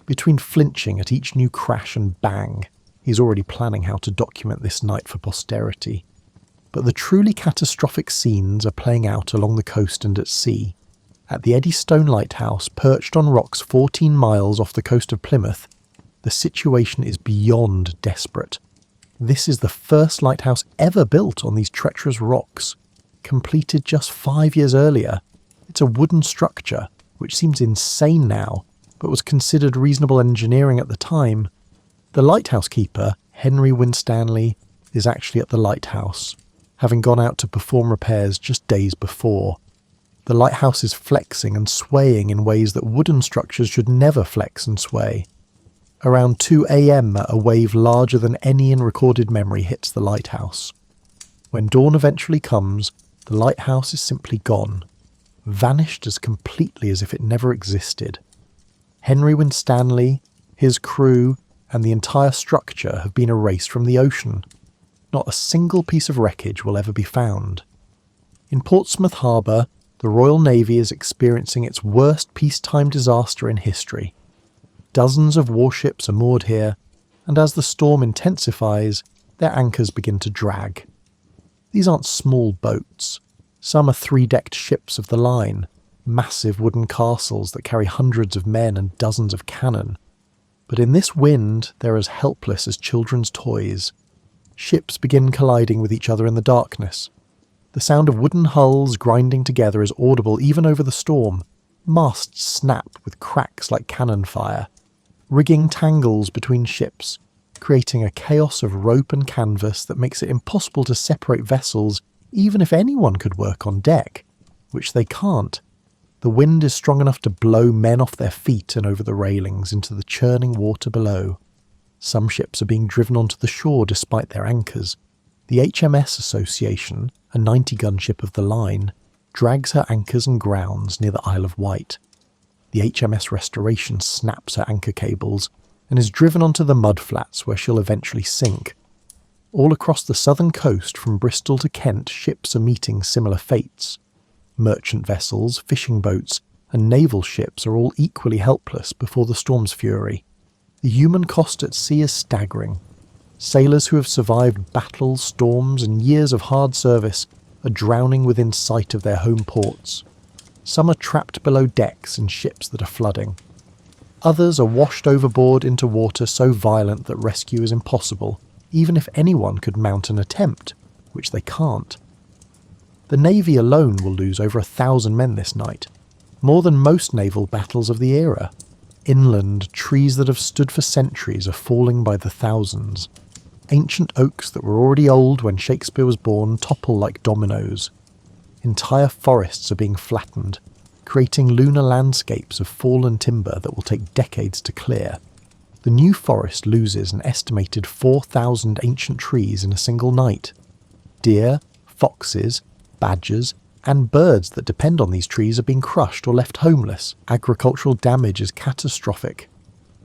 Between flinching at each new crash and bang, he's already planning how to document this night for posterity. But the truly catastrophic scenes are playing out along the coast and at sea. At the Eddystone Lighthouse, perched on rocks 14 miles off the coast of Plymouth, the situation is beyond desperate. This is the first lighthouse ever built on these treacherous rocks, completed just 5 years earlier. It's a wooden structure, which seems insane now, but was considered reasonable engineering at the time. The lighthouse keeper, Henry Winstanley, is actually at the lighthouse, having gone out to perform repairs just days before. The lighthouse is flexing and swaying in ways that wooden structures should never flex and sway. Around 2 a.m, a wave larger than any in recorded memory hits the lighthouse. When dawn eventually comes, the lighthouse is simply gone, vanished as completely as if it never existed. Henry Winstanley, his crew, and the entire structure have been erased from the ocean. Not a single piece of wreckage will ever be found. In Portsmouth Harbour, the Royal Navy is experiencing its worst peacetime disaster in history. Dozens of warships are moored here, and as the storm intensifies, their anchors begin to drag. These aren't small boats. Some are 3-decked ships of the line, massive wooden castles that carry hundreds of men and dozens of cannon. But in this wind, they're as helpless as children's toys. Ships begin colliding with each other in the darkness. The sound of wooden hulls grinding together is audible even over the storm. Masts snap with cracks like cannon fire. Rigging tangles between ships, creating a chaos of rope and canvas that makes it impossible to separate vessels even if anyone could work on deck, which they can't. The wind is strong enough to blow men off their feet and over the railings into the churning water below. Some ships are being driven onto the shore despite their anchors. The HMS Association, a 90-gun ship of the line, drags her anchors and grounds near the Isle of Wight. The HMS Restoration snaps her anchor cables and is driven onto the mudflats where she'll eventually sink. All across the southern coast from Bristol to Kent, ships are meeting similar fates. Merchant vessels, fishing boats, and naval ships are all equally helpless before the storm's fury. The human cost at sea is staggering. Sailors who have survived battles, storms, and years of hard service are drowning within sight of their home ports. Some are trapped below decks in ships that are flooding. Others are washed overboard into water so violent that rescue is impossible, even if anyone could mount an attempt, which they can't. The Navy alone will lose over 1,000 men this night, more than most naval battles of the era. Inland, trees that have stood for centuries are falling by the thousands. Ancient oaks that were already old when Shakespeare was born topple like dominoes. Entire forests are being flattened, creating lunar landscapes of fallen timber that will take decades to clear. The new forest loses an estimated 4,000 ancient trees in a single night. Deer, foxes, badgers, and birds that depend on these trees are being crushed or left homeless. Agricultural damage is catastrophic.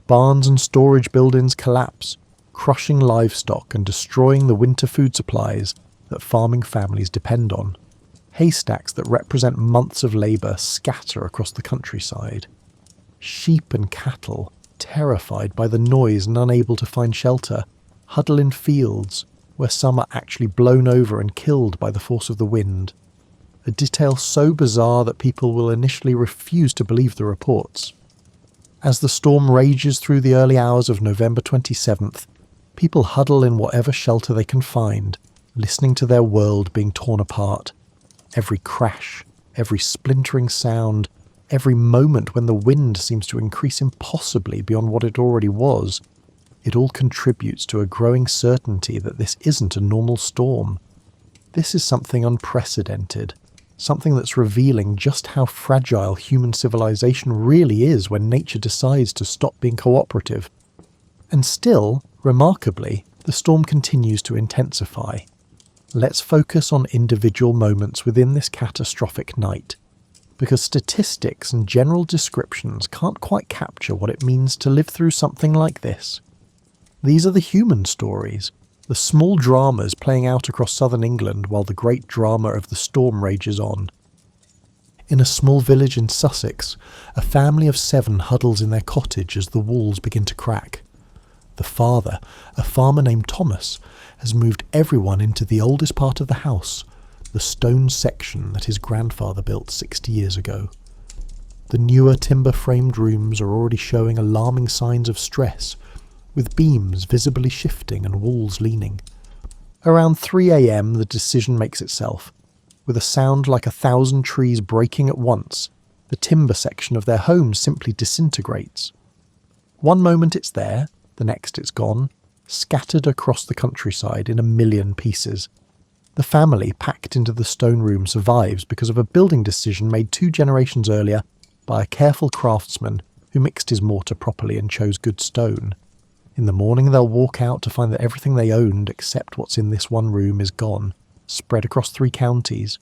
Barns and storage buildings collapse, crushing livestock and destroying the winter food supplies that farming families depend on. Haystacks that represent months of labour scatter across the countryside. Sheep and cattle, terrified by the noise and unable to find shelter, huddle in fields where some are actually blown over and killed by the force of the wind. A detail so bizarre that people will initially refuse to believe the reports. As the storm rages through the early hours of November 27th, people huddle in whatever shelter they can find, listening to their world being torn apart. Every crash, every splintering sound, every moment when the wind seems to increase impossibly beyond what it already was, it all contributes to a growing certainty that this isn't a normal storm. This is something unprecedented. Something that's revealing just how fragile human civilization really is when nature decides to stop being cooperative. And still, remarkably, the storm continues to intensify. Let's focus on individual moments within this catastrophic night, because statistics and general descriptions can't quite capture what it means to live through something like this. These are the human stories, the small dramas playing out across southern England while the great drama of the storm rages on. In a small village in Sussex, a family of 7 huddles in their cottage as the walls begin to crack. The father, a farmer named Thomas, has moved everyone into the oldest part of the house, the stone section that his grandfather built 60 years ago. The newer timber-framed rooms are already showing alarming signs of stress, with beams visibly shifting and walls leaning. Around 3 a.m. the decision makes itself. With a sound like 1,000 trees breaking at once, the timber section of their home simply disintegrates. One moment it's there, the next it's gone, scattered across the countryside in 1,000,000 pieces. The family packed into the stone room survives because of a building decision made 2 generations earlier by a careful craftsman who mixed his mortar properly and chose good stone. In the morning they'll walk out to find that everything they owned except what's in this one room is gone, spread across 3 counties.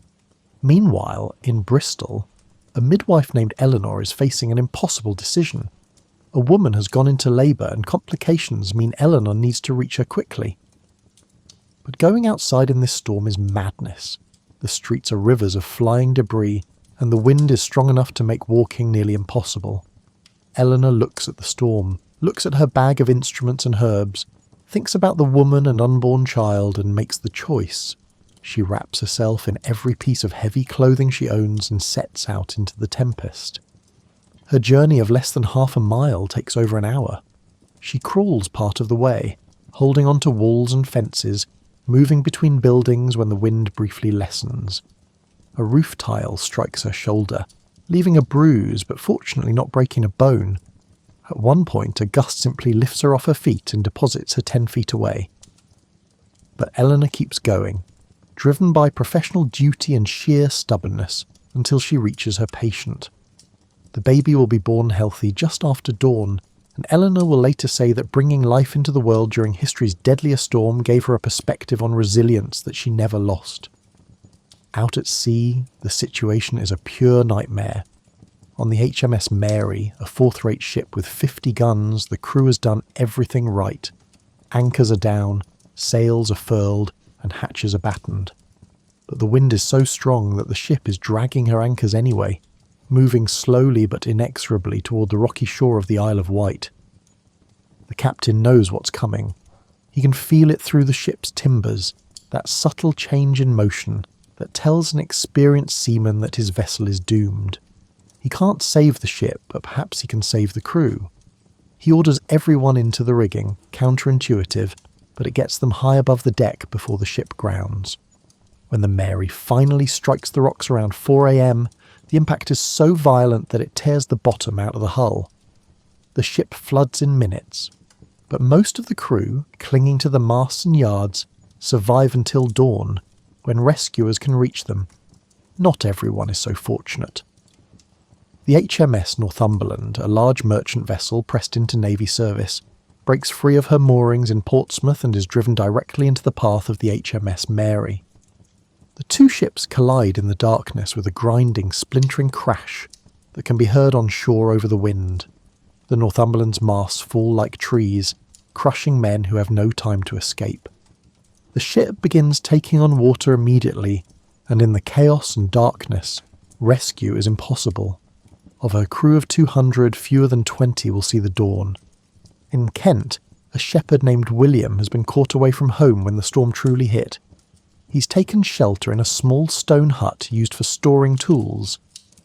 Meanwhile, in Bristol, a midwife named Eleanor is facing an impossible decision. A woman has gone into labour and complications mean Eleanor needs to reach her quickly. But going outside in this storm is madness. The streets are rivers of flying debris and the wind is strong enough to make walking nearly impossible. Eleanor looks at the storm, looks at her bag of instruments and herbs, thinks about the woman and unborn child and makes the choice. She wraps herself in every piece of heavy clothing she owns and sets out into the tempest. Her journey of less than half a mile takes over an hour. She crawls part of the way, holding onto walls and fences, moving between buildings when the wind briefly lessens. A roof tile strikes her shoulder, leaving a bruise but fortunately not breaking a bone. At one point, a gust simply lifts her off her feet and deposits her 10 feet away. But Eleanor keeps going, driven by professional duty and sheer stubbornness, until she reaches her patient. The baby will be born healthy just after dawn, and Eleanor will later say that bringing life into the world during history's deadliest storm gave her a perspective on resilience that she never lost. Out at sea, the situation is a pure nightmare. On the HMS Mary, a 4th-rate ship with 50 guns, the crew has done everything right. Anchors are down, sails are furled, and hatches are battened. But the wind is so strong that the ship is dragging her anchors anyway, moving slowly but inexorably toward the rocky shore of the Isle of Wight. The captain knows what's coming. He can feel it through the ship's timbers, that subtle change in motion that tells an experienced seaman that his vessel is doomed. He can't save the ship, but perhaps he can save the crew. He orders everyone into the rigging, counterintuitive, but it gets them high above the deck before the ship grounds. When the Mary finally strikes the rocks around 4 a.m, the impact is so violent that it tears the bottom out of the hull. The ship floods in minutes, but most of the crew, clinging to the masts and yards, survive until dawn, when rescuers can reach them. Not everyone is so fortunate. The HMS Northumberland, a large merchant vessel pressed into Navy service, breaks free of her moorings in Portsmouth and is driven directly into the path of the HMS Mary. The two ships collide in the darkness with a grinding, splintering crash that can be heard on shore over the wind. The Northumberland's masts fall like trees, crushing men who have no time to escape. The ship begins taking on water immediately, and in the chaos and darkness, rescue is impossible. Of her crew of 200, fewer than 20 will see the dawn. In Kent, a shepherd named William has been caught away from home when the storm truly hit. He's taken shelter in a small stone hut used for storing tools,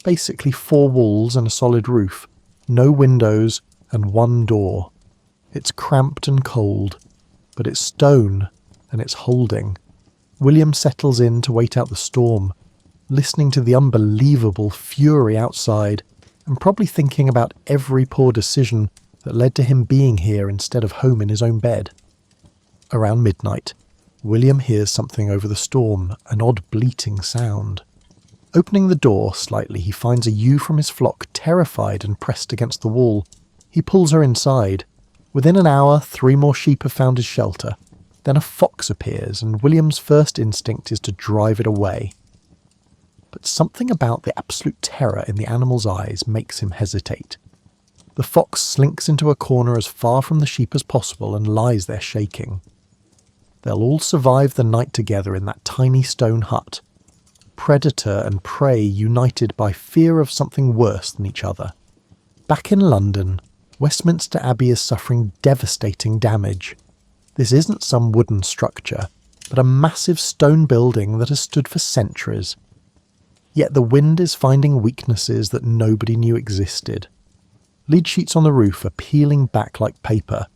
basically 4 walls and a solid roof, no windows and 1 door. It's cramped and cold, but it's stone and it's holding. William settles in to wait out the storm, listening to the unbelievable fury outside and probably thinking about every poor decision that led to him being here instead of home in his own bed. Around midnight, William hears something over the storm, an odd bleating sound. Opening the door slightly, he finds a ewe from his flock terrified and pressed against the wall. He pulls her inside. Within an hour, 3 more sheep have found his shelter. Then a fox appears, and William's first instinct is to drive it away. But something about the absolute terror in the animal's eyes makes him hesitate. The fox slinks into a corner as far from the sheep as possible and lies there shaking. They'll all survive the night together in that tiny stone hut. Predator and prey united by fear of something worse than each other. Back in London, Westminster Abbey is suffering devastating damage. This isn't some wooden structure, but a massive stone building that has stood for centuries. Yet the wind is finding weaknesses that nobody knew existed. Lead sheets on the roof are peeling back like paper.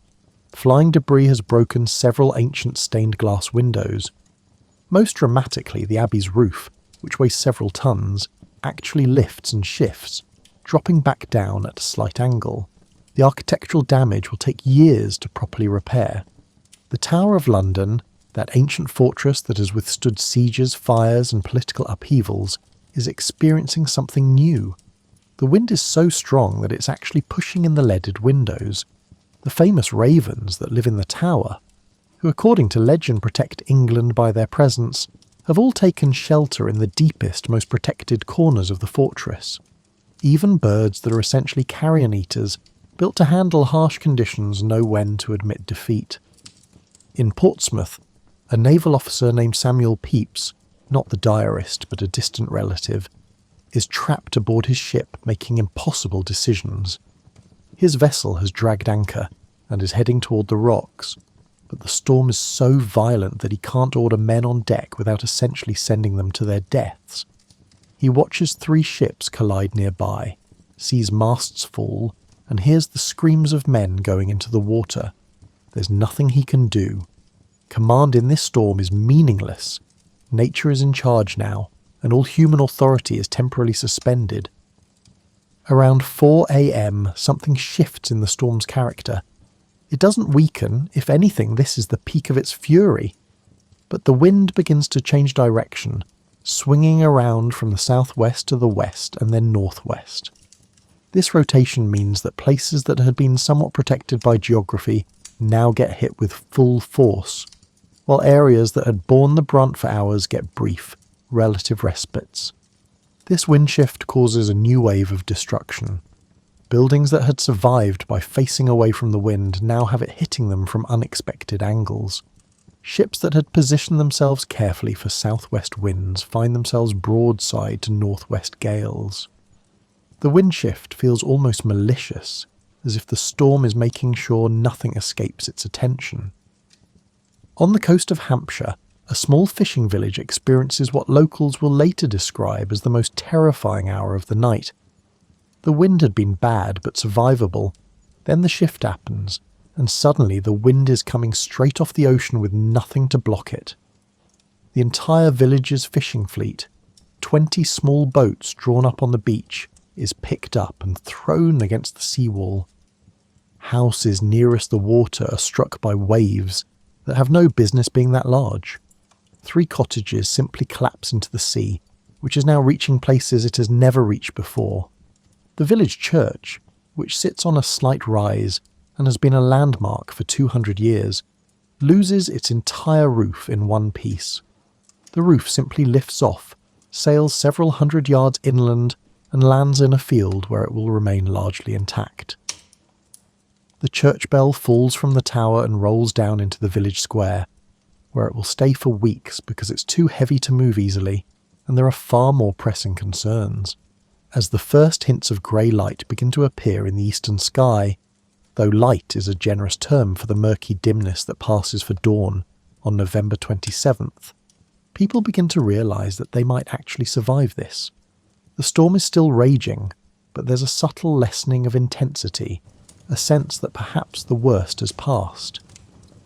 Flying debris has broken several ancient stained glass windows. Most dramatically, the Abbey's roof, which weighs several tons, actually lifts and shifts, dropping back down at a slight angle. The architectural damage will take years to properly repair. The Tower of London, that ancient fortress that has withstood sieges, fires and political upheavals, is experiencing something new. The wind is so strong that it's actually pushing in the leaded windows. The famous ravens that live in the tower, who according to legend protect England by their presence, have all taken shelter in the deepest, most protected corners of the fortress. Even birds that are essentially carrion eaters, built to handle harsh conditions, know when to admit defeat. In Portsmouth, a naval officer named Samuel Pepys, not the diarist but a distant relative, is trapped aboard his ship making impossible decisions. His vessel has dragged anchor and is heading toward the rocks, but the storm is so violent that he can't order men on deck without essentially sending them to their deaths. He watches 3 ships collide nearby, sees masts fall, and hears the screams of men going into the water. There's nothing he can do. Command in this storm is meaningless. Nature is in charge now, and all human authority is temporarily suspended. Around 4 a.m, something shifts in the storm's character. It doesn't weaken, if anything, this is the peak of its fury. But the wind begins to change direction, swinging around from the southwest to the west and then northwest. This rotation means that places that had been somewhat protected by geography now get hit with full force, while areas that had borne the brunt for hours get brief, relative respites. This wind shift causes a new wave of destruction. Buildings that had survived by facing away from the wind now have it hitting them from unexpected angles. Ships that had positioned themselves carefully for southwest winds find themselves broadside to northwest gales. The wind shift feels almost malicious, as if the storm is making sure nothing escapes its attention. On the coast of Hampshire, a small fishing village experiences what locals will later describe as the most terrifying hour of the night. The wind had been bad but survivable, Then the shift happens, and suddenly the wind is coming straight off the ocean with nothing to block it. The entire village's fishing fleet, 20 small boats drawn up on the beach, is picked up and thrown against the seawall. Houses nearest the water are struck by waves that have no business being that large. 3 cottages simply collapse into the sea, which is now reaching places it has never reached before. The village church, which sits on a slight rise and has been a landmark for 200 years, loses its entire roof in one piece. The roof simply lifts off, sails several hundred yards inland, and lands in a field where it will remain largely intact. The church bell falls from the tower and rolls down into the village square, where it will stay for weeks because it's too heavy to move easily, and there are far more pressing concerns. As the first hints of grey light begin to appear in the eastern sky, though light is a generous term for the murky dimness that passes for dawn on November 27th, people begin to realise that they might actually survive this. The storm is still raging, but there's a subtle lessening of intensity, a sense that perhaps the worst has passed.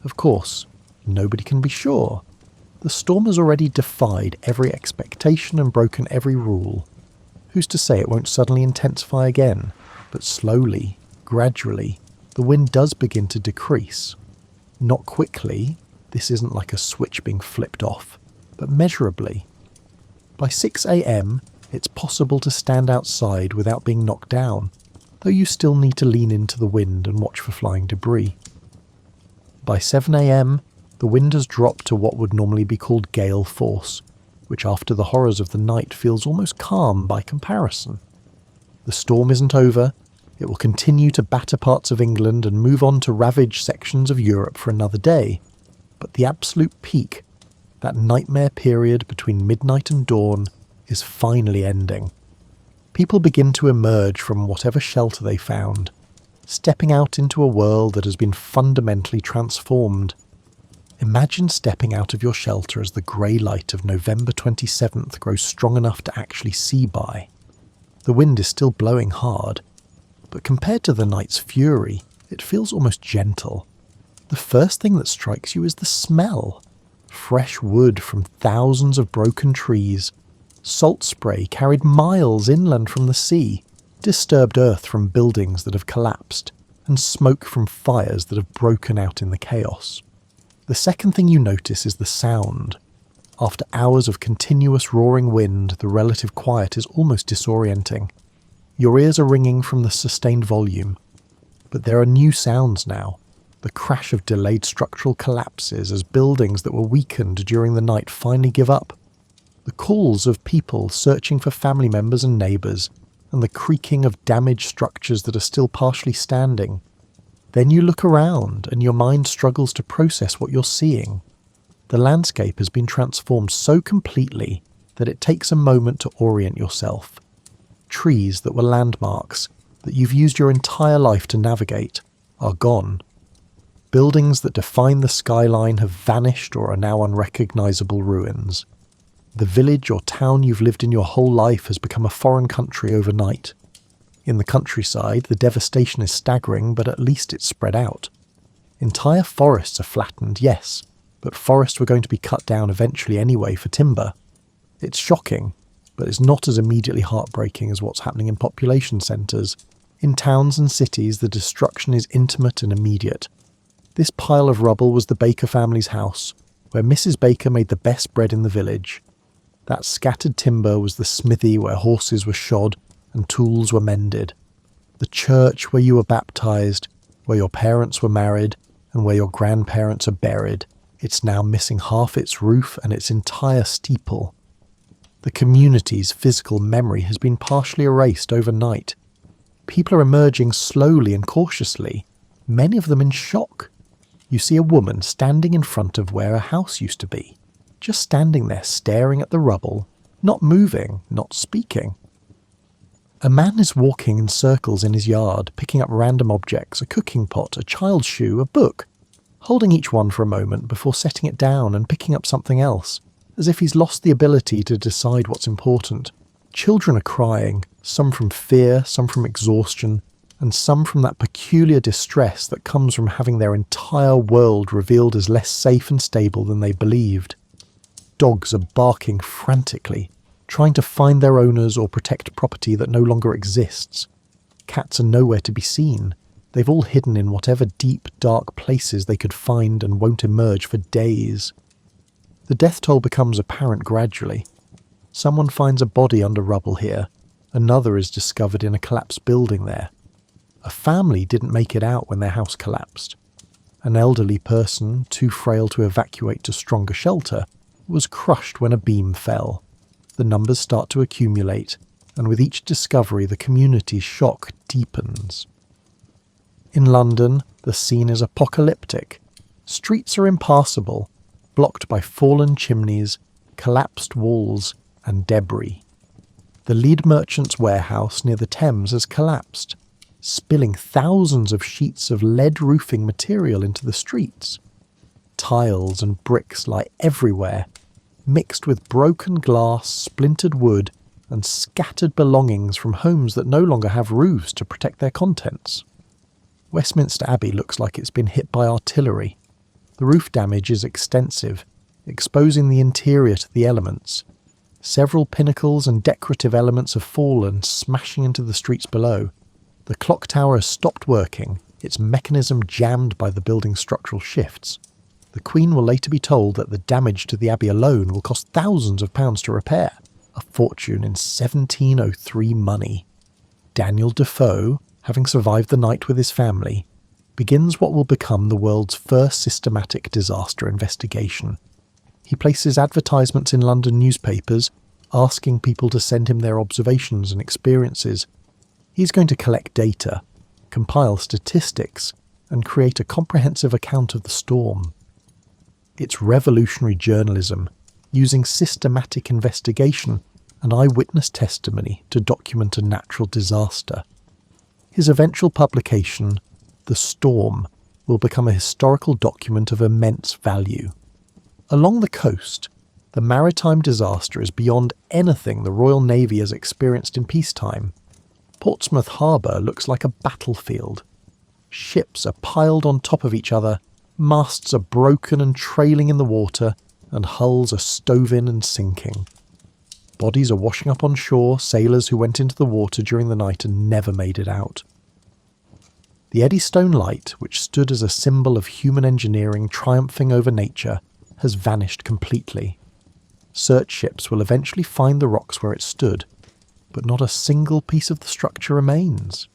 Of course, nobody can be sure. The storm has already defied every expectation and broken every rule. Who's to say it won't suddenly intensify again? But slowly, gradually, the wind does begin to decrease. Not quickly, this isn't like a switch being flipped off, but measurably. By 6 a.m, it's possible to stand outside without being knocked down, though you still need to lean into the wind and watch for flying debris. By 7 a.m, the wind has dropped to what would normally be called gale force, which after the horrors of the night feels almost calm by comparison. The storm isn't over. It will continue to batter parts of England and move on to ravage sections of Europe for another day. But the absolute peak, that nightmare period between midnight and dawn, is finally ending. People begin to emerge from whatever shelter they found, stepping out into a world that has been fundamentally transformed. Imagine stepping out of your shelter as the grey light of November 27th grows strong enough to actually see by. The wind is still blowing hard, but compared to the night's fury, it feels almost gentle. The first thing that strikes you is the smell. Fresh wood from thousands of broken trees, salt spray carried miles inland from the sea, disturbed earth from buildings that have collapsed, and smoke from fires that have broken out in the chaos. The second thing you notice is the sound. After hours of continuous roaring wind, the relative quiet is almost disorienting. Your ears are ringing from the sustained volume. But there are new sounds now. The crash of delayed structural collapses as buildings that were weakened during the night finally give up. The calls of people searching for family members and neighbours, and the creaking of damaged structures that are still partially standing. Then you look around and your mind struggles to process what you're seeing. The landscape has been transformed so completely that it takes a moment to orient yourself. Trees that were landmarks, that you've used your entire life to navigate, are gone. Buildings that define the skyline have vanished or are now unrecognisable ruins. The village or town you've lived in your whole life has become a foreign country overnight. In the countryside, the devastation is staggering, but at least it's spread out. Entire forests are flattened, yes, but forests were going to be cut down eventually anyway for timber. It's shocking, but it's not as immediately heartbreaking as what's happening in population centres. In towns and cities, the destruction is intimate and immediate. This pile of rubble was the Baker family's house, where Mrs. Baker made the best bread in the village. That scattered timber was the smithy where horses were shod and tools were mended. The church where you were baptised, where your parents were married, and where your grandparents are buried. It's now missing half its roof and its entire steeple. The community's physical memory has been partially erased overnight. People are emerging slowly and cautiously, many of them in shock. You see a woman standing in front of where a house used to be, just standing there staring at the rubble, not moving, not speaking. A man is walking in circles in his yard, picking up random objects, a cooking pot, a child's shoe, a book, holding each one for a moment before setting it down and picking up something else, as if he's lost the ability to decide what's important. Children are crying, some from fear, some from exhaustion, and some from that peculiar distress that comes from having their entire world revealed as less safe and stable than they believed. Dogs are barking frantically, trying to find their owners or protect property that no longer exists. Cats are nowhere to be seen. They've all hidden in whatever deep, dark places they could find and won't emerge for days. The death toll becomes apparent gradually. Someone finds a body under rubble here. Another is discovered in a collapsed building there. A family didn't make it out when their house collapsed. An elderly person, too frail to evacuate to stronger shelter, was crushed when a beam fell. The numbers start to accumulate, and with each discovery the community's shock deepens. In London, the scene is apocalyptic. Streets are impassable, blocked by fallen chimneys, collapsed walls, and debris. The lead merchant's warehouse near the Thames has collapsed, spilling thousands of sheets of lead roofing material into the streets. Tiles and bricks lie everywhere, mixed with broken glass, splintered wood, and scattered belongings from homes that no longer have roofs to protect their contents. Westminster Abbey looks like it's been hit by artillery. The roof damage is extensive, exposing the interior to the elements. Several pinnacles and decorative elements have fallen, smashing into the streets below. The clock tower has stopped working, its mechanism jammed by the building's structural shifts. The Queen will later be told that the damage to the Abbey alone will cost thousands of pounds to repair, a fortune in 1703 money. Daniel Defoe, having survived the night with his family, begins what will become the world's first systematic disaster investigation. He places advertisements in London newspapers, asking people to send him their observations and experiences. He's going to collect data, compile statistics, and create a comprehensive account of the storm. It's revolutionary journalism, using systematic investigation and eyewitness testimony to document a natural disaster. His eventual publication, The Storm, will become a historical document of immense value. Along the coast, the maritime disaster is beyond anything the Royal Navy has experienced in peacetime. Portsmouth Harbour looks like a battlefield. Ships are piled on top of each other, masts are broken and trailing in the water, and hulls are stove in and sinking. Bodies are washing up on shore, sailors who went into the water during the night and never made it out. The Eddystone Light, which stood as a symbol of human engineering triumphing over nature, has vanished completely. Search ships will eventually find the rocks where it stood, but not a single piece of the structure remains.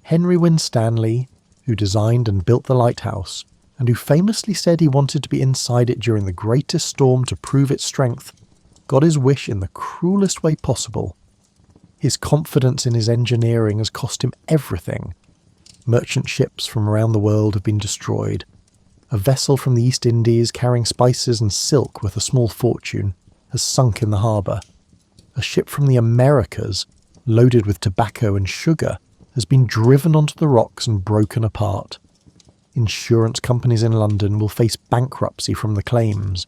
Henry Winstanley, who designed and built the lighthouse, and who famously said he wanted to be inside it during the greatest storm to prove its strength, got his wish in the cruelest way possible. His confidence in his engineering has cost him everything. Merchant ships from around the world have been destroyed. A vessel from the East Indies carrying spices and silk worth a small fortune has sunk in the harbour. A ship from the Americas, loaded with tobacco and sugar, has been driven onto the rocks and broken apart. Insurance companies in London will face bankruptcy from the claims.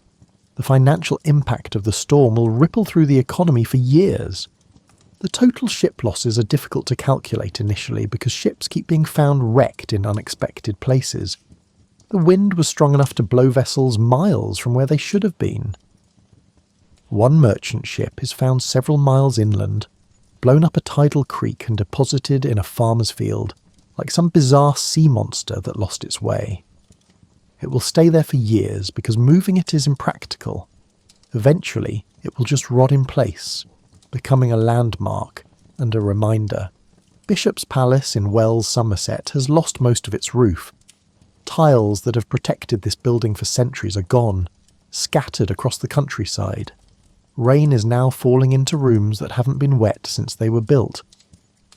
The financial impact of the storm will ripple through the economy for years. The total ship losses are difficult to calculate initially because ships keep being found wrecked in unexpected places. The wind was strong enough to blow vessels miles from where they should have been. One merchant ship is found several miles inland, blown up a tidal creek and deposited in a farmer's field, like some bizarre sea monster that lost its way. It will stay there for years because moving it is impractical. Eventually, it will just rot in place, becoming a landmark and a reminder. Bishop's Palace in Wells, Somerset has lost most of its roof. Tiles that have protected this building for centuries are gone, scattered across the countryside. Rain is now falling into rooms that haven't been wet since they were built.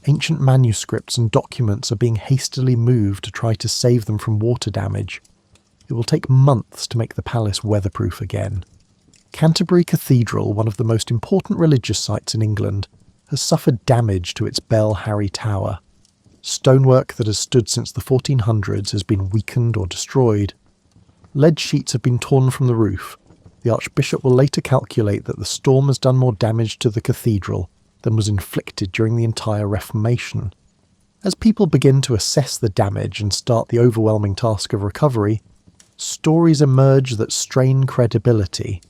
Ancient manuscripts and documents are being hastily moved to try to save them from water damage. It will take months to make the palace weatherproof again. Canterbury Cathedral, one of the most important religious sites in England, has suffered damage to its Bell Harry Tower. Stonework that has stood since the 1400s has been weakened or destroyed. Lead sheets have been torn from the roof. The Archbishop will later calculate that the storm has done more damage to the cathedral than was inflicted during the entire Reformation. As people begin to assess the damage and start the overwhelming task of recovery, stories emerge that strain credibility.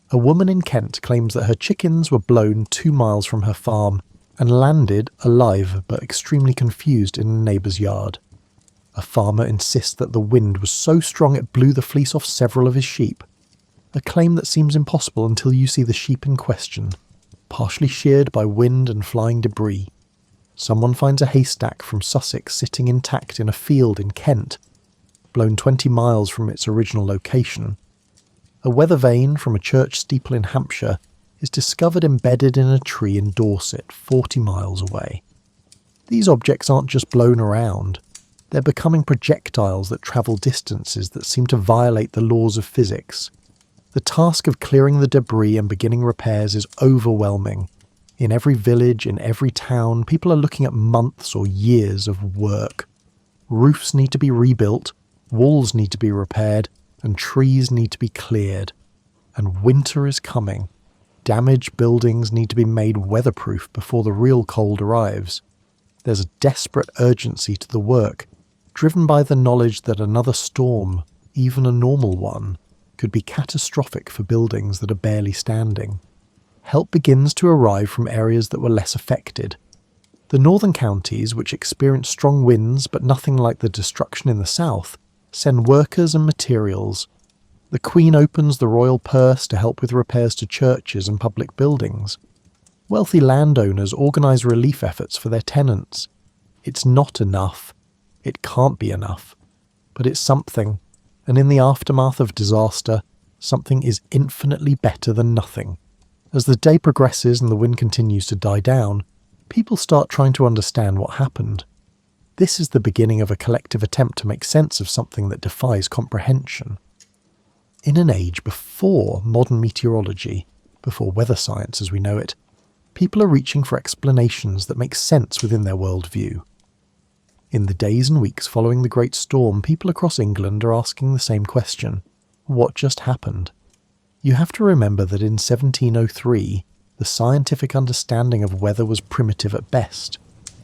A woman in Kent claims that her chickens were blown 2 miles from her farm and landed alive but extremely confused in a neighbour's yard. A farmer insists that the wind was so strong it blew the fleece off several of his sheep. A claim that seems impossible until you see the sheep in question, partially sheared by wind and flying debris. Someone finds a haystack from Sussex sitting intact in a field in Kent, blown 20 miles from its original location. A weather vane from a church steeple in Hampshire is discovered embedded in a tree in Dorset, 40 miles away. These objects aren't just blown around, they're becoming projectiles that travel distances that seem to violate the laws of physics. The task of clearing the debris and beginning repairs is overwhelming. In every village, in every town, people are looking at months or years of work. Roofs need to be rebuilt, walls need to be repaired, and trees need to be cleared. And winter is coming. Damaged buildings need to be made weatherproof before the real cold arrives. There's a desperate urgency to the work, driven by the knowledge that another storm, even a normal one, could be catastrophic for buildings that are barely standing. Help begins to arrive from areas that were less affected. The northern counties, which experience strong winds but nothing like the destruction in the south, send workers and materials. The Queen opens the royal purse to help with repairs to churches and public buildings. Wealthy landowners organise relief efforts for their tenants. It's not enough. It can't be enough. But it's something, and in the aftermath of disaster, something is infinitely better than nothing. As the day progresses and the wind continues to die down, people start trying to understand what happened. This is the beginning of a collective attempt to make sense of something that defies comprehension. In an age before modern meteorology, before weather science as we know it, people are reaching for explanations that make sense within their worldview. In the days and weeks following the Great Storm, people across England are asking the same question: what just happened? You have to remember that in 1703, the scientific understanding of weather was primitive at best.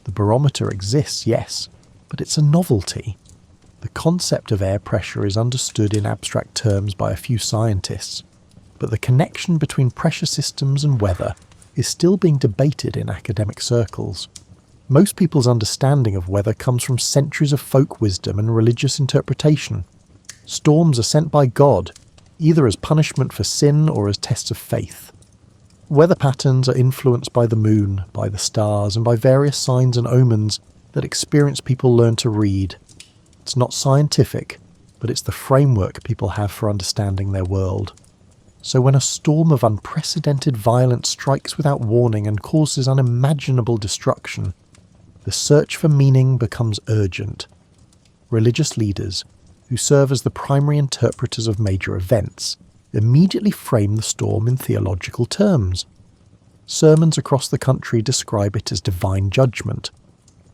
The barometer exists, yes, but it's a novelty. The concept of air pressure is understood in abstract terms by a few scientists, but the connection between pressure systems and weather is still being debated in academic circles. Most people's understanding of weather comes from centuries of folk wisdom and religious interpretation. Storms are sent by God, either as punishment for sin or as tests of faith. Weather patterns are influenced by the moon, by the stars, and by various signs and omens that experienced people learn to read. It's not scientific, but it's the framework people have for understanding their world. So when a storm of unprecedented violence strikes without warning and causes unimaginable destruction, the search for meaning becomes urgent. Religious leaders, who serve as the primary interpreters of major events, immediately frame the storm in theological terms. Sermons across the country describe it as divine judgment,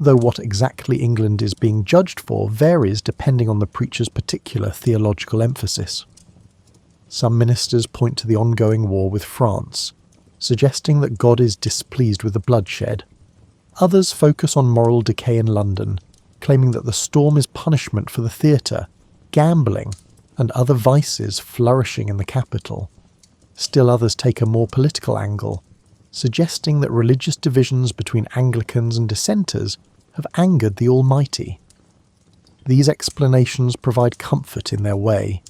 though what exactly England is being judged for varies depending on the preacher's particular theological emphasis. Some ministers point to the ongoing war with France, suggesting that God is displeased with the bloodshed. Others focus on moral decay in London, claiming that the storm is punishment for the theatre, gambling, and other vices flourishing in the capital. Still others take a more political angle, suggesting that religious divisions between Anglicans and dissenters have angered the Almighty. These explanations provide comfort in their way.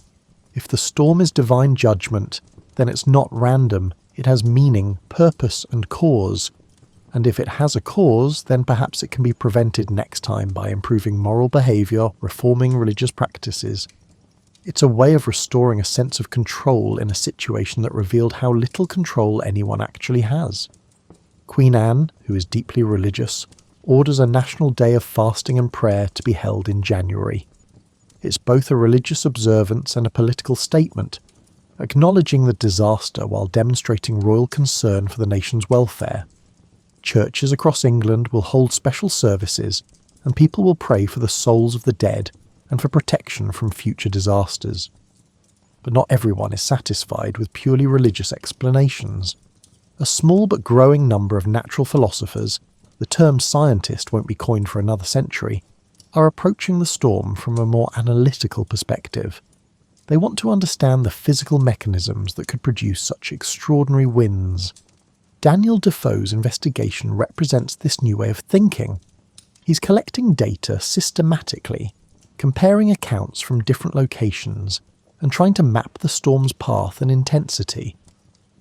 If the storm is divine judgment, then it's not random, it has meaning, purpose, and cause. And if it has a cause, then perhaps it can be prevented next time by improving moral behaviour, reforming religious practices. It's a way of restoring a sense of control in a situation that revealed how little control anyone actually has. Queen Anne, who is deeply religious, orders a national day of fasting and prayer to be held in January. It's both a religious observance and a political statement, acknowledging the disaster while demonstrating royal concern for the nation's welfare. Churches across England will hold special services, and people will pray for the souls of the dead and for protection from future disasters. But not everyone is satisfied with purely religious explanations. A small but growing number of natural philosophers, the term scientist won't be coined for another century, are approaching the storm from a more analytical perspective. They want to understand the physical mechanisms that could produce such extraordinary winds. Daniel Defoe's investigation represents this new way of thinking. He's collecting data systematically, comparing accounts from different locations, and trying to map the storm's path and intensity.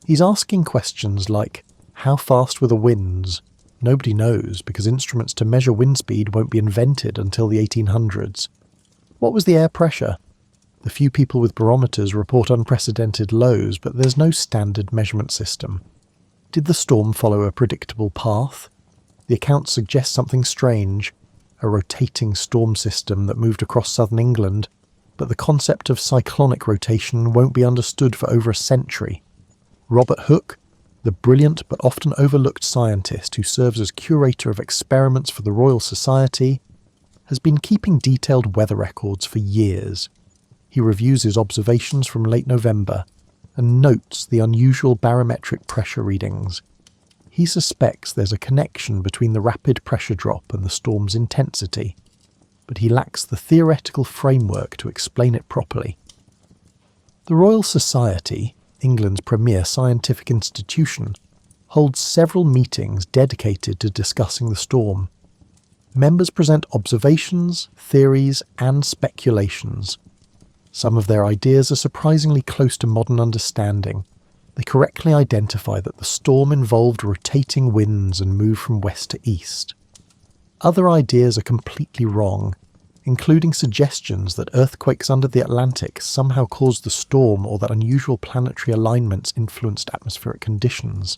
He's asking questions like, how fast were the winds? Nobody knows, because instruments to measure wind speed won't be invented until the 1800s. What was the air pressure? The few people with barometers report unprecedented lows, but there's no standard measurement system. Did the storm follow a predictable path? The accounts suggest something strange, a rotating storm system that moved across southern England, but the concept of cyclonic rotation won't be understood for over a century. Robert Hooke, the brilliant but often overlooked scientist who serves as curator of experiments for the Royal Society, has been keeping detailed weather records for years. He reviews his observations from late November and notes the unusual barometric pressure readings. He suspects there's a connection between the rapid pressure drop and the storm's intensity, but he lacks the theoretical framework to explain it properly. The Royal Society, England's premier scientific institution, holds several meetings dedicated to discussing the storm. Members present observations, theories, and speculations. Some of their ideas are surprisingly close to modern understanding. They correctly identify that the storm involved rotating winds and moved from west to east. Other ideas are completely wrong, including suggestions that earthquakes under the Atlantic somehow caused the storm or that unusual planetary alignments influenced atmospheric conditions.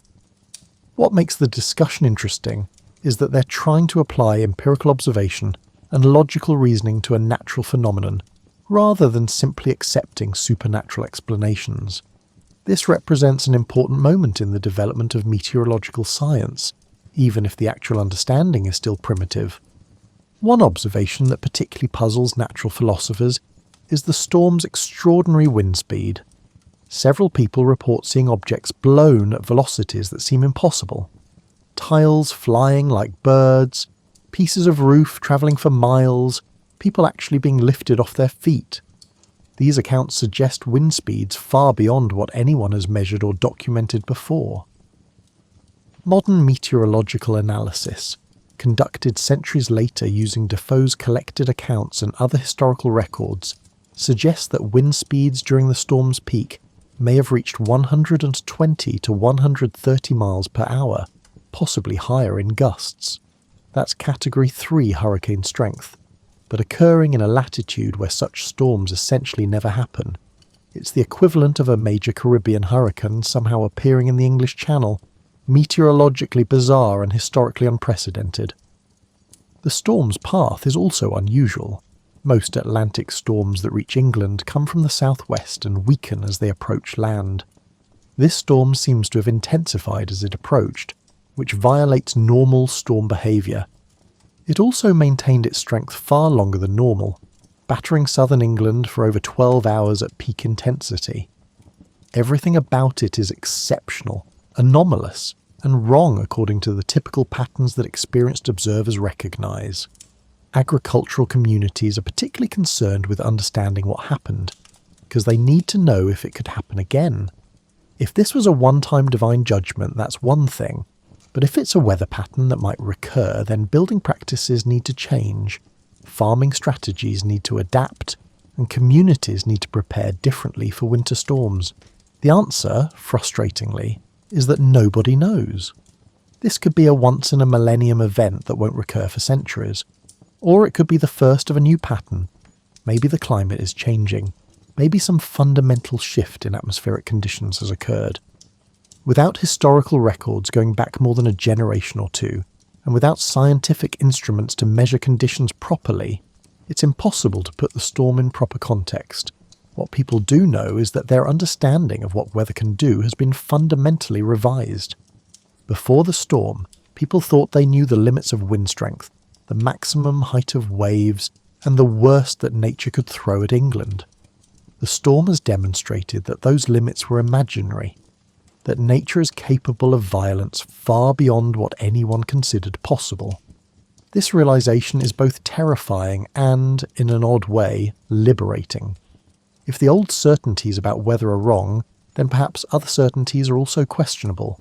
What makes the discussion interesting is that they're trying to apply empirical observation and logical reasoning to a natural phenomenon, rather than simply accepting supernatural explanations. This represents an important moment in the development of meteorological science, even if the actual understanding is still primitive. One observation that particularly puzzles natural philosophers is the storm's extraordinary wind speed. Several people report seeing objects blown at velocities that seem impossible. Tiles flying like birds, pieces of roof travelling for miles, people actually being lifted off their feet. These accounts suggest wind speeds far beyond what anyone has measured or documented before. Modern meteorological analysis, conducted centuries later using Defoe's collected accounts and other historical records, suggests that wind speeds during the storm's peak may have reached 120 to 130 miles per hour, possibly higher in gusts. That's Category 3 hurricane strength, but occurring in a latitude where such storms essentially never happen. It's the equivalent of a major Caribbean hurricane somehow appearing in the English Channel, meteorologically bizarre and historically unprecedented. The storm's path is also unusual. Most Atlantic storms that reach England come from the southwest and weaken as they approach land. This storm seems to have intensified as it approached, which violates normal storm behaviour. It also maintained its strength far longer than normal, battering southern England for over 12 hours at peak intensity. Everything about it is exceptional, anomalous, and wrong according to the typical patterns that experienced observers recognise. Agricultural communities are particularly concerned with understanding what happened, because they need to know if it could happen again. If this was a one-time divine judgment, that's one thing, but if it's a weather pattern that might recur, then building practices need to change, farming strategies need to adapt, and communities need to prepare differently for winter storms. The answer, frustratingly, is that nobody knows. This could be a once-in-a-millennium event that won't recur for centuries, or it could be the first of a new pattern. Maybe the climate is changing. Maybe some fundamental shift in atmospheric conditions has occurred. Without historical records going back more than a generation or two, and without scientific instruments to measure conditions properly, it's impossible to put the storm in proper context. What people do know is that their understanding of what weather can do has been fundamentally revised. Before the storm, people thought they knew the limits of wind strength, the maximum height of waves, and the worst that nature could throw at England. The storm has demonstrated that those limits were imaginary. that nature is capable of violence far beyond what anyone considered possible. This realization is both terrifying and, in an odd way, liberating. If the old certainties about weather are wrong, then perhaps other certainties are also questionable.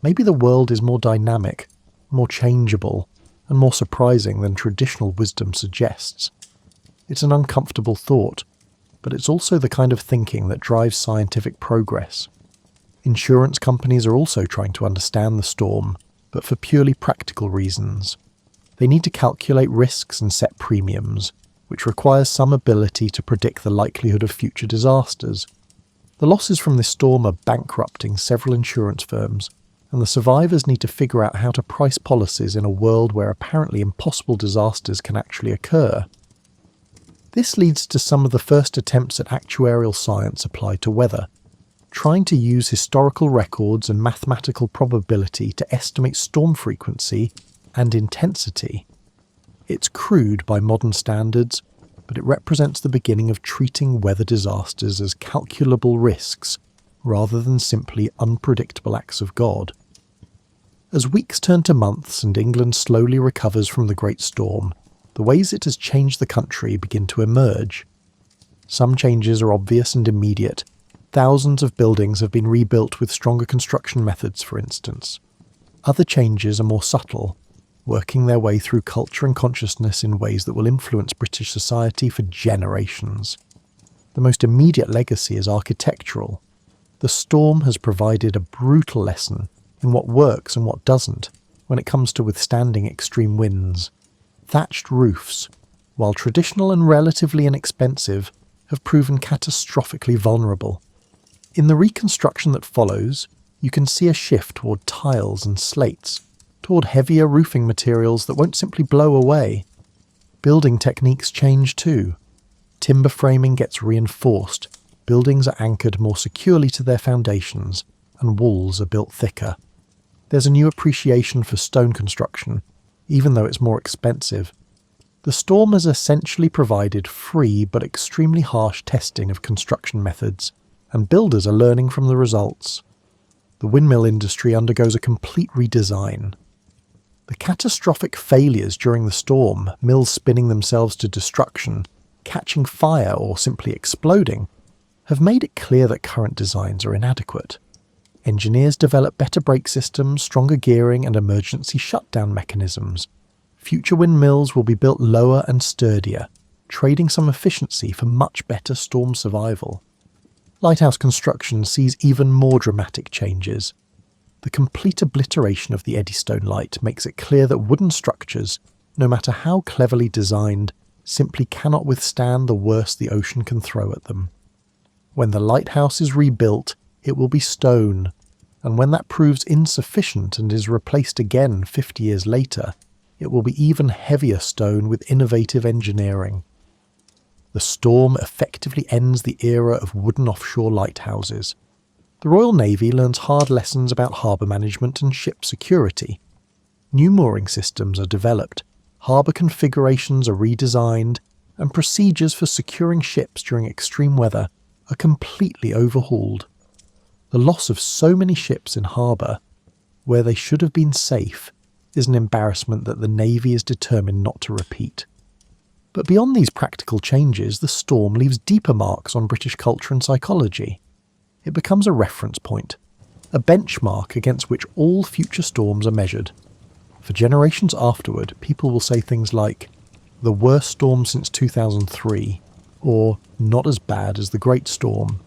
Maybe the world is more dynamic, more changeable, and more surprising than traditional wisdom suggests. It's an uncomfortable thought, but it's also the kind of thinking that drives scientific progress. Insurance companies are also trying to understand the storm, but for purely practical reasons. They need to calculate risks and set premiums, which requires some ability to predict the likelihood of future disasters. The losses from this storm are bankrupting several insurance firms, and the survivors need to figure out how to price policies in a world where apparently impossible disasters can actually occur. This leads to some of the first attempts at actuarial science applied to weather, trying to use historical records and mathematical probability to estimate storm frequency and intensity. It's crude by modern standards, but it represents the beginning of treating weather disasters as calculable risks rather than simply unpredictable acts of God. As weeks turn to months and England slowly recovers from the Great Storm, the ways it has changed the country begin to emerge. Some changes are obvious and immediate. Thousands of buildings have been rebuilt with stronger construction methods, for instance. Other changes are more subtle, working their way through culture and consciousness in ways that will influence British society for generations. The most immediate legacy is architectural. The storm has provided a brutal lesson in what works and what doesn't when it comes to withstanding extreme winds. Thatched roofs, while traditional and relatively inexpensive, have proven catastrophically vulnerable. In the reconstruction that follows, you can see a shift toward tiles and slates, toward heavier roofing materials that won't simply blow away. Building techniques change too. Timber framing gets reinforced, buildings are anchored more securely to their foundations, and walls are built thicker. There's a new appreciation for stone construction, even though it's more expensive. The storm has essentially provided free but extremely harsh testing of construction methods, and builders are learning from the results. The windmill industry undergoes a complete redesign. The catastrophic failures during the storm, mills spinning themselves to destruction, catching fire or simply exploding, have made it clear that current designs are inadequate. Engineers develop better brake systems, stronger gearing and emergency shutdown mechanisms. Future windmills will be built lower and sturdier, trading some efficiency for much better storm survival. Lighthouse construction sees even more dramatic changes. The complete obliteration of the Eddystone Light makes it clear that wooden structures, no matter how cleverly designed, simply cannot withstand the worst the ocean can throw at them. When the lighthouse is rebuilt, it will be stone, and when that proves insufficient and is replaced again 50 years later, it will be even heavier stone with innovative engineering. The storm effectively ends the era of wooden offshore lighthouses. The Royal Navy learns hard lessons about harbour management and ship security. New mooring systems are developed, harbour configurations are redesigned, and procedures for securing ships during extreme weather are completely overhauled. The loss of so many ships in harbour, where they should have been safe, is an embarrassment that the Navy is determined not to repeat. But beyond these practical changes, the storm leaves deeper marks on British culture and psychology. It becomes a reference point, a benchmark against which all future storms are measured. For generations afterward, people will say things like, "the worst storm since 2003, or "not as bad as the Great Storm."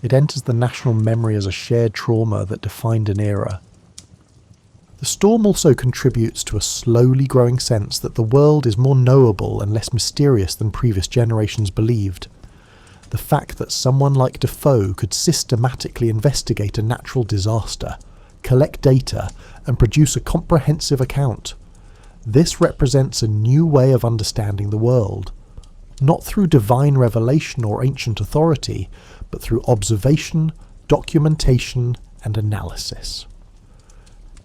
It enters the national memory as a shared trauma that defined an era. The storm also contributes to a slowly growing sense that the world is more knowable and less mysterious than previous generations believed. The fact that someone like Defoe could systematically investigate a natural disaster, collect data, and produce a comprehensive account. This represents a new way of understanding the world, not through divine revelation or ancient authority, but through observation, documentation, and analysis.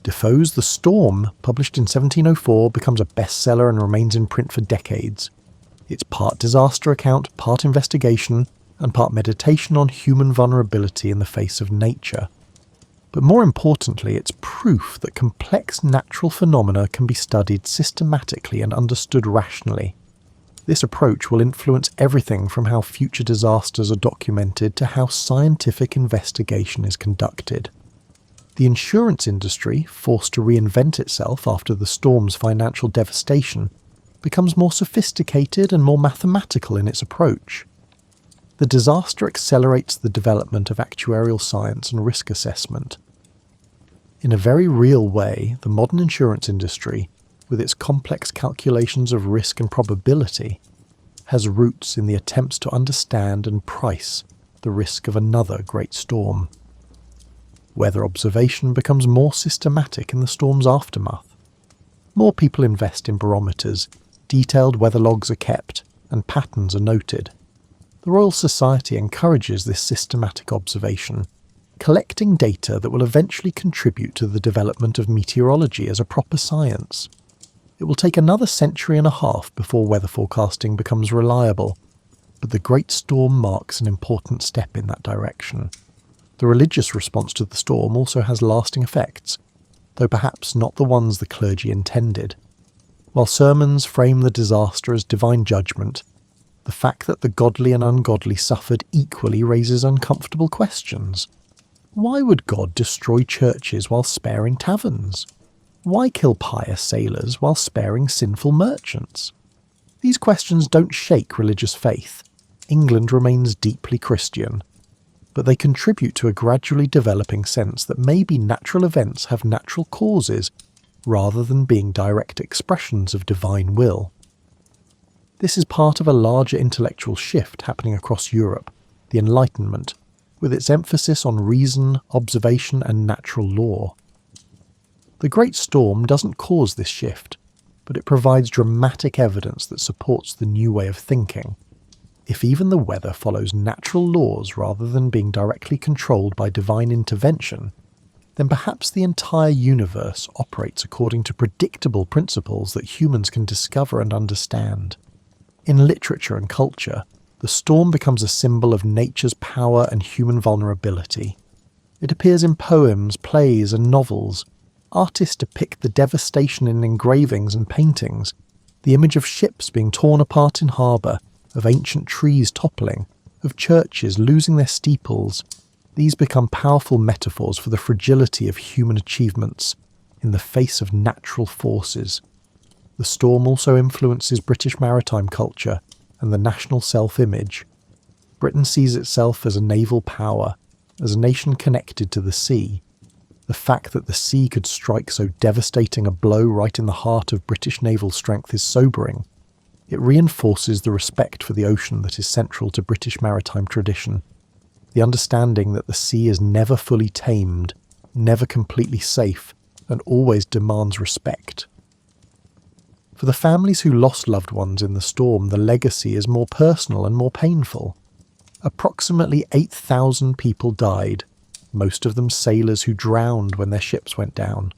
Defoe's The Storm, published in 1704, becomes a bestseller and remains in print for decades. It's part disaster account, part investigation, and part meditation on human vulnerability in the face of nature. But more importantly, it's proof that complex natural phenomena can be studied systematically and understood rationally. This approach will influence everything from how future disasters are documented to how scientific investigation is conducted. The insurance industry, forced to reinvent itself after the storm's financial devastation, becomes more sophisticated and more mathematical in its approach. The disaster accelerates the development of actuarial science and risk assessment. In a very real way, the modern insurance industry, with its complex calculations of risk and probability, has roots in the attempts to understand and price the risk of another great storm. Weather observation becomes more systematic in the storm's aftermath. More people invest in barometers, detailed weather logs are kept, and patterns are noted. The Royal Society encourages this systematic observation, collecting data that will eventually contribute to the development of meteorology as a proper science. It will take another century and a half before weather forecasting becomes reliable, but the Great Storm marks an important step in that direction. The religious response to the storm also has lasting effects, though perhaps not the ones the clergy intended. While sermons frame the disaster as divine judgment, the fact that the godly and ungodly suffered equally raises uncomfortable questions. Why would God destroy churches while sparing taverns? Why kill pious sailors while sparing sinful merchants? These questions don't shake religious faith. England remains deeply Christian, but they contribute to a gradually developing sense that maybe natural events have natural causes rather than being direct expressions of divine will. This is part of a larger intellectual shift happening across Europe, the Enlightenment, with its emphasis on reason, observation and natural law. The Great Storm doesn't cause this shift, but it provides dramatic evidence that supports the new way of thinking. If even the weather follows natural laws rather than being directly controlled by divine intervention, then perhaps the entire universe operates according to predictable principles that humans can discover and understand. In literature and culture, the storm becomes a symbol of nature's power and human vulnerability. It appears in poems, plays, and novels. Artists depict the devastation in engravings and paintings, the image of ships being torn apart in harbour, of ancient trees toppling, of churches losing their steeples. These become powerful metaphors for the fragility of human achievements in the face of natural forces. The storm also influences British maritime culture and the national self-image. Britain sees itself as a naval power, as a nation connected to the sea. The fact that the sea could strike so devastating a blow right in the heart of British naval strength is sobering. It reinforces the respect for the ocean that is central to British maritime tradition. The understanding that the sea is never fully tamed, never completely safe, and always demands respect. For the families who lost loved ones in the storm, the legacy is more personal and more painful. Approximately 8,000 people died, most of them sailors who drowned when their ships went down.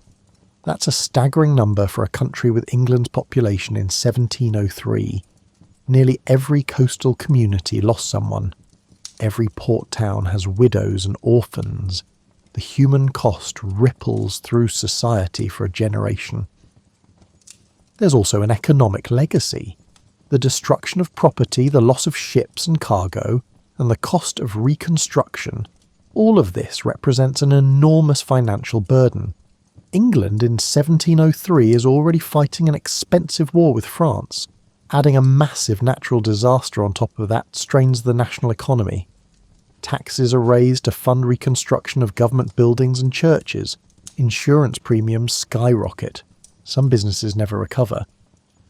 That's a staggering number for a country with England's population in 1703. Nearly every coastal community lost someone. Every port town has widows and orphans. The human cost ripples through society for a generation. There's also an economic legacy. The destruction of property, the loss of ships and cargo, and the cost of reconstruction, all of this represents an enormous financial burden. England in 1703 is already fighting an expensive war with France. Adding a massive natural disaster on top of that strains the national economy. Taxes are raised to fund reconstruction of government buildings and churches. Insurance premiums skyrocket. Some businesses never recover.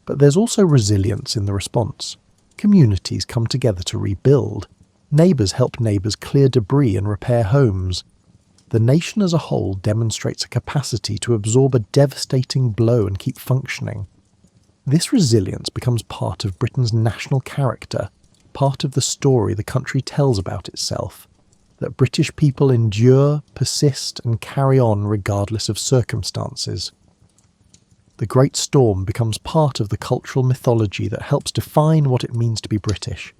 But there's also resilience in the response. Communities come together to rebuild. Neighbours help neighbours clear debris and repair homes. The nation as a whole demonstrates a capacity to absorb a devastating blow and keep functioning. This resilience becomes part of Britain's national character, part of the story the country tells about itself, that British people endure, persist and carry on regardless of circumstances. The Great Storm becomes part of the cultural mythology that helps define what it means to be British.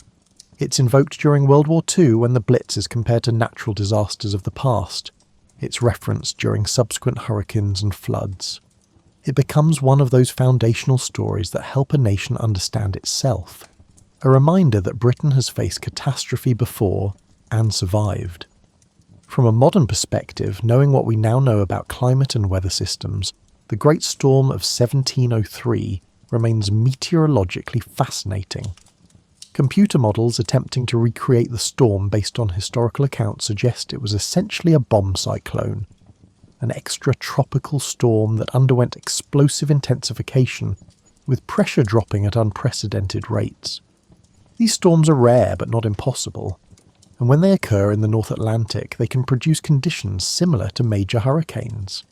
It's invoked during World War II when the Blitz is compared to natural disasters of the past. it's referenced during subsequent hurricanes and floods. It becomes one of those foundational stories that help a nation understand itself, a reminder that Britain has faced catastrophe before and survived. From a modern perspective, knowing what we now know about climate and weather systems, the Great Storm of 1703 remains meteorologically fascinating. Computer models attempting to recreate the storm based on historical accounts suggest it was essentially a bomb cyclone, an extratropical storm that underwent explosive intensification, with pressure dropping at unprecedented rates. These storms are rare but not impossible, and when they occur in the North Atlantic, they can produce conditions similar to major hurricanes.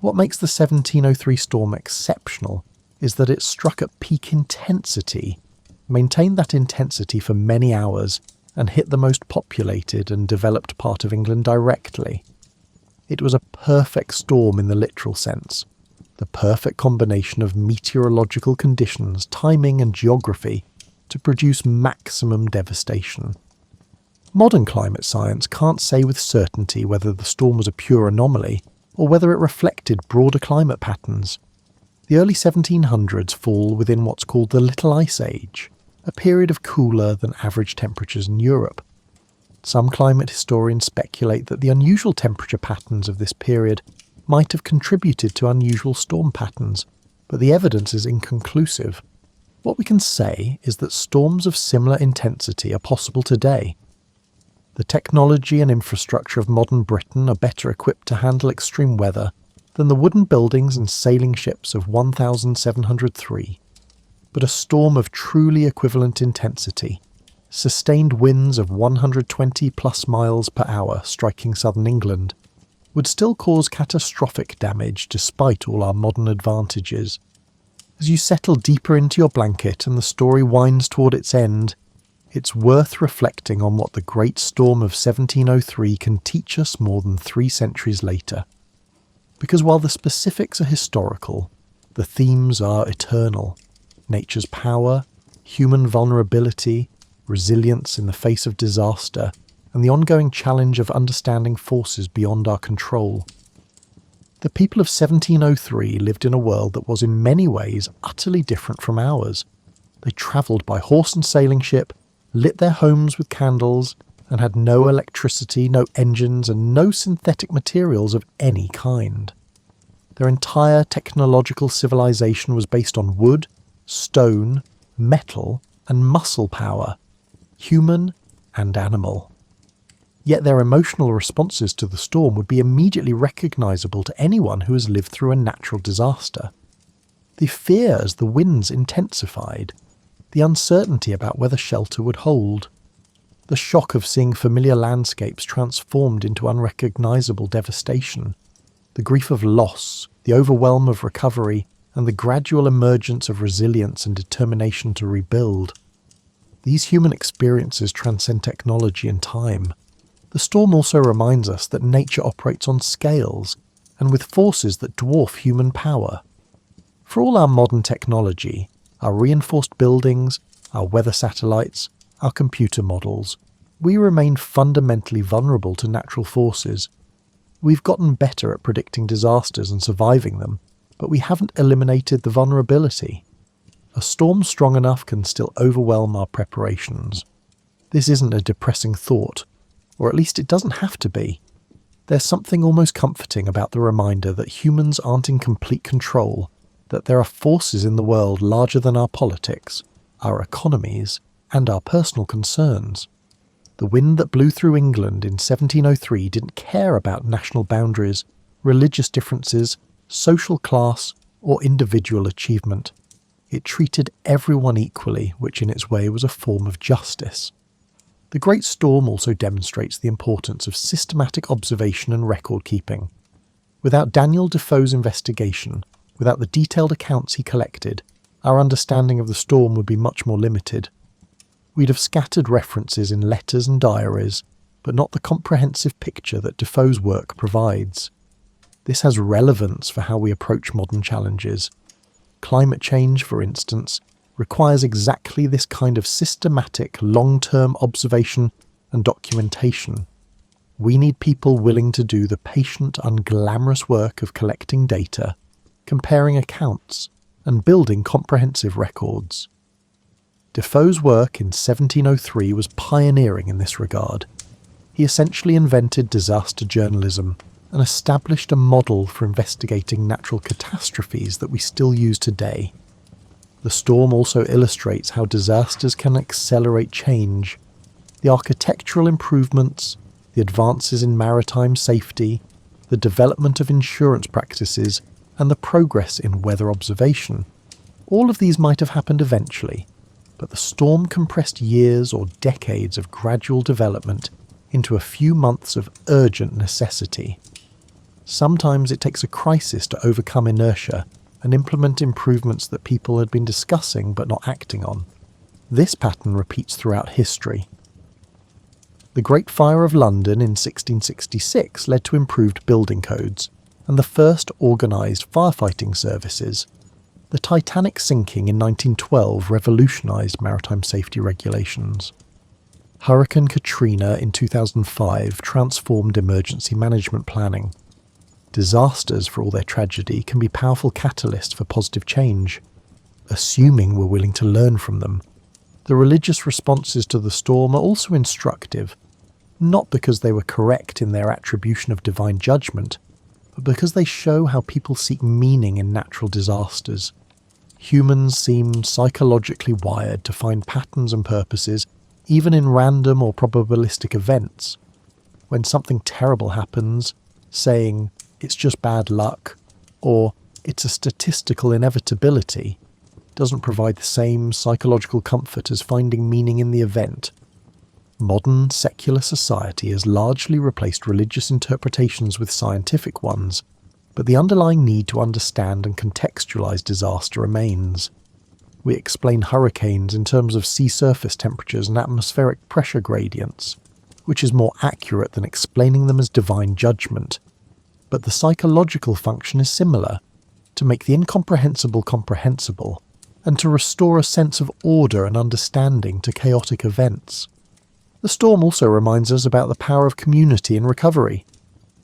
What makes the 1703 storm exceptional is that it struck at peak intensity, maintained that intensity for many hours, and hit the most populated and developed part of England directly. It was a perfect storm in the literal sense, the perfect combination of meteorological conditions, timing and geography to produce maximum devastation. Modern climate science can't say with certainty whether the storm was a pure anomaly or whether it reflected broader climate patterns. The early 1700s fall within what's called the Little Ice Age, a period of cooler than average temperatures in Europe. Some climate historians speculate that the unusual temperature patterns of this period might have contributed to unusual storm patterns, but the evidence is inconclusive. What we can say is that storms of similar intensity are possible today. The technology and infrastructure of modern Britain are better equipped to handle extreme weather than the wooden buildings and sailing ships of 1703. But a storm of truly equivalent intensity, sustained winds of 120 plus miles per hour striking southern England, would still cause catastrophic damage despite all our modern advantages. As you settle deeper into your blanket and the story winds toward its end, it's worth reflecting on what the Great Storm of 1703 can teach us more than 3 centuries later. Because while the specifics are historical, the themes are eternal. Nature's power, human vulnerability, resilience in the face of disaster, and the ongoing challenge of understanding forces beyond our control. The people of 1703 lived in a world that was in many ways utterly different from ours. They travelled by horse and sailing ship, lit their homes with candles, and had no electricity, no engines, and no synthetic materials of any kind. Their entire technological civilization was based on wood, stone, metal, and muscle power, human and animal. Yet their emotional responses to the storm would be immediately recognisable to anyone who has lived through a natural disaster. The fear as the winds intensified, the uncertainty about whether shelter would hold, the shock of seeing familiar landscapes transformed into unrecognisable devastation, the grief of loss, the overwhelm of recovery, and the gradual emergence of resilience and determination to rebuild. These human experiences transcend technology and time. The storm also reminds us that nature operates on scales, and with forces that dwarf human power. For all our modern technology, our reinforced buildings, our weather satellites, our computer models, we remain fundamentally vulnerable to natural forces. We've gotten better at predicting disasters and surviving them, but we haven't eliminated the vulnerability. A storm strong enough can still overwhelm our preparations. This isn't a depressing thought, or at least it doesn't have to be. There's something almost comforting about the reminder that humans aren't in complete control, that there are forces in the world larger than our politics, our economies, and our personal concerns. The wind that blew through England in 1703 didn't care about national boundaries, religious differences, social class, or individual achievement. It treated everyone equally, which in its way was a form of justice. The Great Storm also demonstrates the importance of systematic observation and record-keeping. Without Daniel Defoe's investigation, without the detailed accounts he collected, our understanding of the storm would be much more limited. We'd have scattered references in letters and diaries, but not the comprehensive picture that Defoe's work provides. This has relevance for how we approach modern challenges. Climate change, for instance, requires exactly this kind of systematic, long-term observation and documentation. We need people willing to do the patient, unglamorous work of collecting data, comparing accounts, and building comprehensive records. Defoe's work in 1703 was pioneering in this regard. He essentially invented disaster journalism and established a model for investigating natural catastrophes that we still use today. The storm also illustrates how disasters can accelerate change. The architectural improvements, the advances in maritime safety, the development of insurance practices, and the progress in weather observation. All of these might have happened eventually, but the storm compressed years or decades of gradual development into a few months of urgent necessity. Sometimes it takes a crisis to overcome inertia and implement improvements that people had been discussing but not acting on. This pattern repeats throughout history. The Great Fire of London in 1666 led to improved building codes and the first organised firefighting services. The Titanic sinking in 1912 revolutionised maritime safety regulations. Hurricane Katrina in 2005 transformed emergency management planning. Disasters, for all their tragedy, can be powerful catalysts for positive change, assuming we're willing to learn from them. The religious responses to the storm are also instructive, not because they were correct in their attribution of divine judgment, but because they show how people seek meaning in natural disasters. Humans seem psychologically wired to find patterns and purposes even in random or probabilistic events. When something terrible happens, saying, "It's just bad luck," or "It's a statistical inevitability," doesn't provide the same psychological comfort as finding meaning in the event. Modern secular society has largely replaced religious interpretations with scientific ones, but the underlying need to understand and contextualize disaster remains. We explain hurricanes in terms of sea surface temperatures and atmospheric pressure gradients, which is more accurate than explaining them as divine judgment. But the psychological function is similar, to make the incomprehensible comprehensible, and to restore a sense of order and understanding to chaotic events. The storm also reminds us about the power of community in recovery.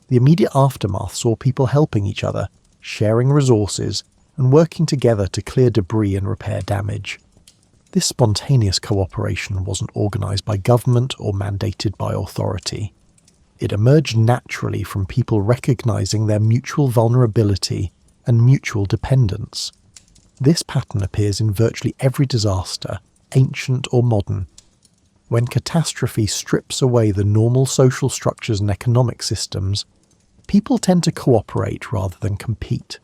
The immediate aftermath saw people helping each other, sharing resources, and working together to clear debris and repair damage. This spontaneous cooperation wasn't organised by government or mandated by authority. It emerged naturally from people recognising their mutual vulnerability and mutual dependence. This pattern appears in virtually every disaster, ancient or modern. When catastrophe strips away the normal social structures and economic systems, people tend to cooperate rather than compete.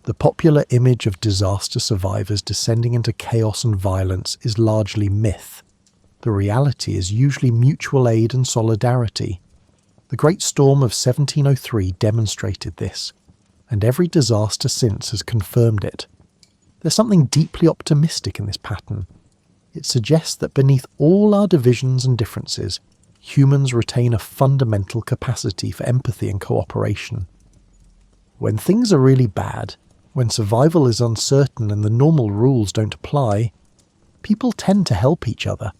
The popular image of disaster survivors descending into chaos and violence is largely myth. The reality is usually mutual aid and solidarity. The Great Storm of 1703 demonstrated this, and every disaster since has confirmed it. There's something deeply optimistic in this pattern. It suggests that beneath all our divisions and differences, humans retain a fundamental capacity for empathy and cooperation. When things are really bad, when survival is uncertain and the normal rules don't apply, people tend to help each other.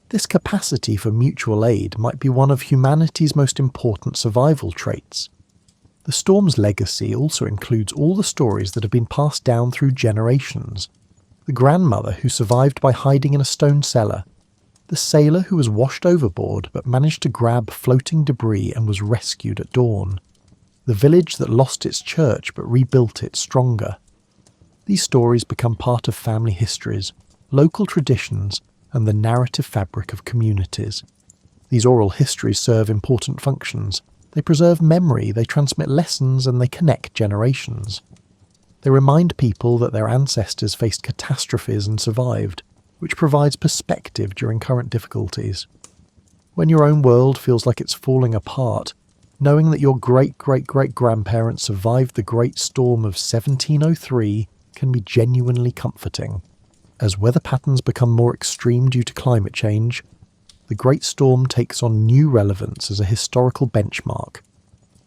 This capacity for mutual aid might be one of humanity's most important survival traits. The storm's legacy also includes all the stories that have been passed down through generations. The grandmother who survived by hiding in a stone cellar, the sailor who was washed overboard but managed to grab floating debris and was rescued at dawn, the village that lost its church but rebuilt it stronger. These stories become part of family histories, local traditions, and the narrative fabric of communities. These oral histories serve important functions. They preserve memory, they transmit lessons, and they connect generations. They remind people that their ancestors faced catastrophes and survived, which provides perspective during current difficulties. When your own world feels like it's falling apart, knowing that your great-great-great-grandparents survived the Great Storm of 1703 can be genuinely comforting. As weather patterns become more extreme due to climate change, the Great Storm takes on new relevance as a historical benchmark.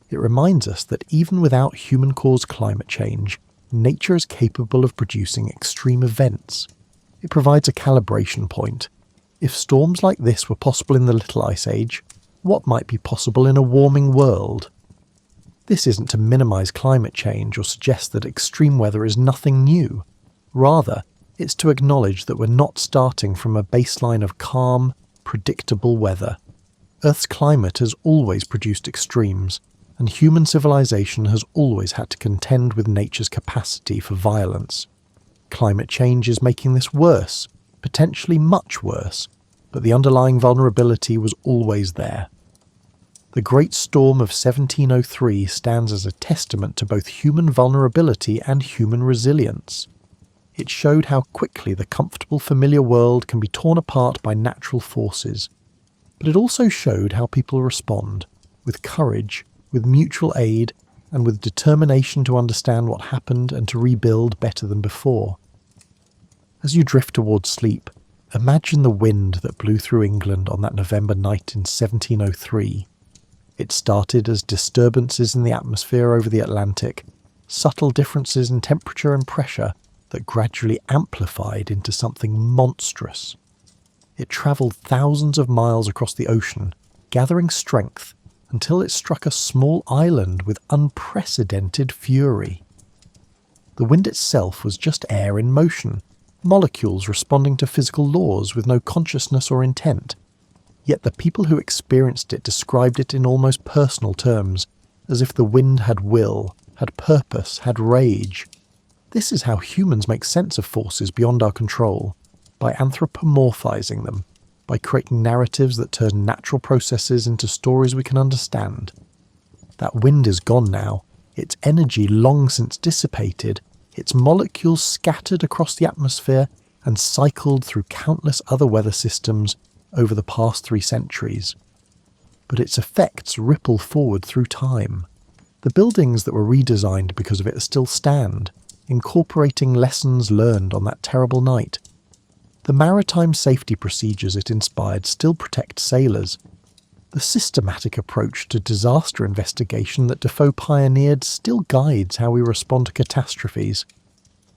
It reminds us that even without human-caused climate change, nature is capable of producing extreme events. It provides a calibration point. If storms like this were possible in the Little Ice Age, What might be possible in a warming world? This isn't to minimise climate change or suggest that extreme weather is nothing new. Rather, it's to acknowledge that we're not starting from a baseline of calm, predictable weather. Earth's climate has always produced extremes, and human civilization has always had to contend with nature's capacity for violence. Climate change is making this worse, potentially much worse, but the underlying vulnerability was always there. The Great Storm of 1703 stands as a testament to both human vulnerability and human resilience. It showed how quickly the comfortable, familiar world can be torn apart by natural forces, but it also showed how people respond, with courage, with mutual aid, and with determination to understand what happened and to rebuild better than before. As you drift towards sleep, imagine the wind that blew through England on that November night in 1703. It started as disturbances in the atmosphere over the Atlantic, subtle differences in temperature and pressure that gradually amplified into something monstrous. It travelled thousands of miles across the ocean, gathering strength until it struck a small island with unprecedented fury. The wind itself was just air in motion, molecules responding to physical laws with no consciousness or intent. Yet the people who experienced it described it in almost personal terms, as if the wind had will, had purpose, had rage. This is how humans make sense of forces beyond our control, by anthropomorphizing them, by creating narratives that turn natural processes into stories we can understand. That wind is gone now, its energy long since dissipated, its molecules scattered across the atmosphere and cycled through countless other weather systems over the past 3 centuries. But its effects ripple forward through time. The buildings that were redesigned because of it still stand, incorporating lessons learned on that terrible night. The maritime safety procedures it inspired still protect sailors. The systematic approach to disaster investigation that Defoe pioneered still guides how we respond to catastrophes.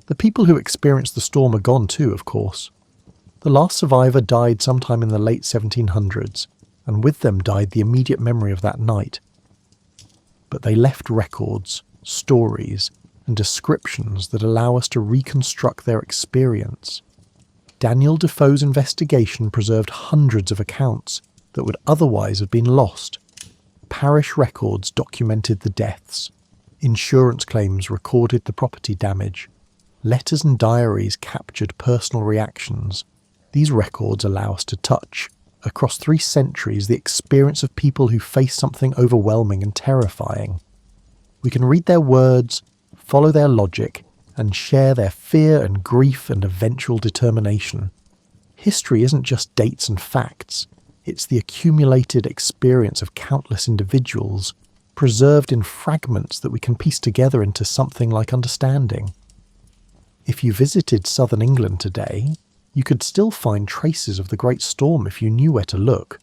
The people who experienced the storm are gone too, of course. The last survivor died sometime in the late 1700s, and with them died the immediate memory of that night. But they left records, stories, and descriptions that allow us to reconstruct their experience. Daniel Defoe's investigation preserved hundreds of accounts that would otherwise have been lost. Parish records documented the deaths. Insurance claims recorded the property damage. Letters and diaries captured personal reactions. These records allow us to touch, across 3 centuries, the experience of people who face something overwhelming and terrifying. We can read their words, follow their logic, and share their fear and grief and eventual determination. History isn't just dates and facts. It's the accumulated experience of countless individuals, preserved in fragments that we can piece together into something like understanding. If you visited southern England today, you could still find traces of the Great Storm if you knew where to look.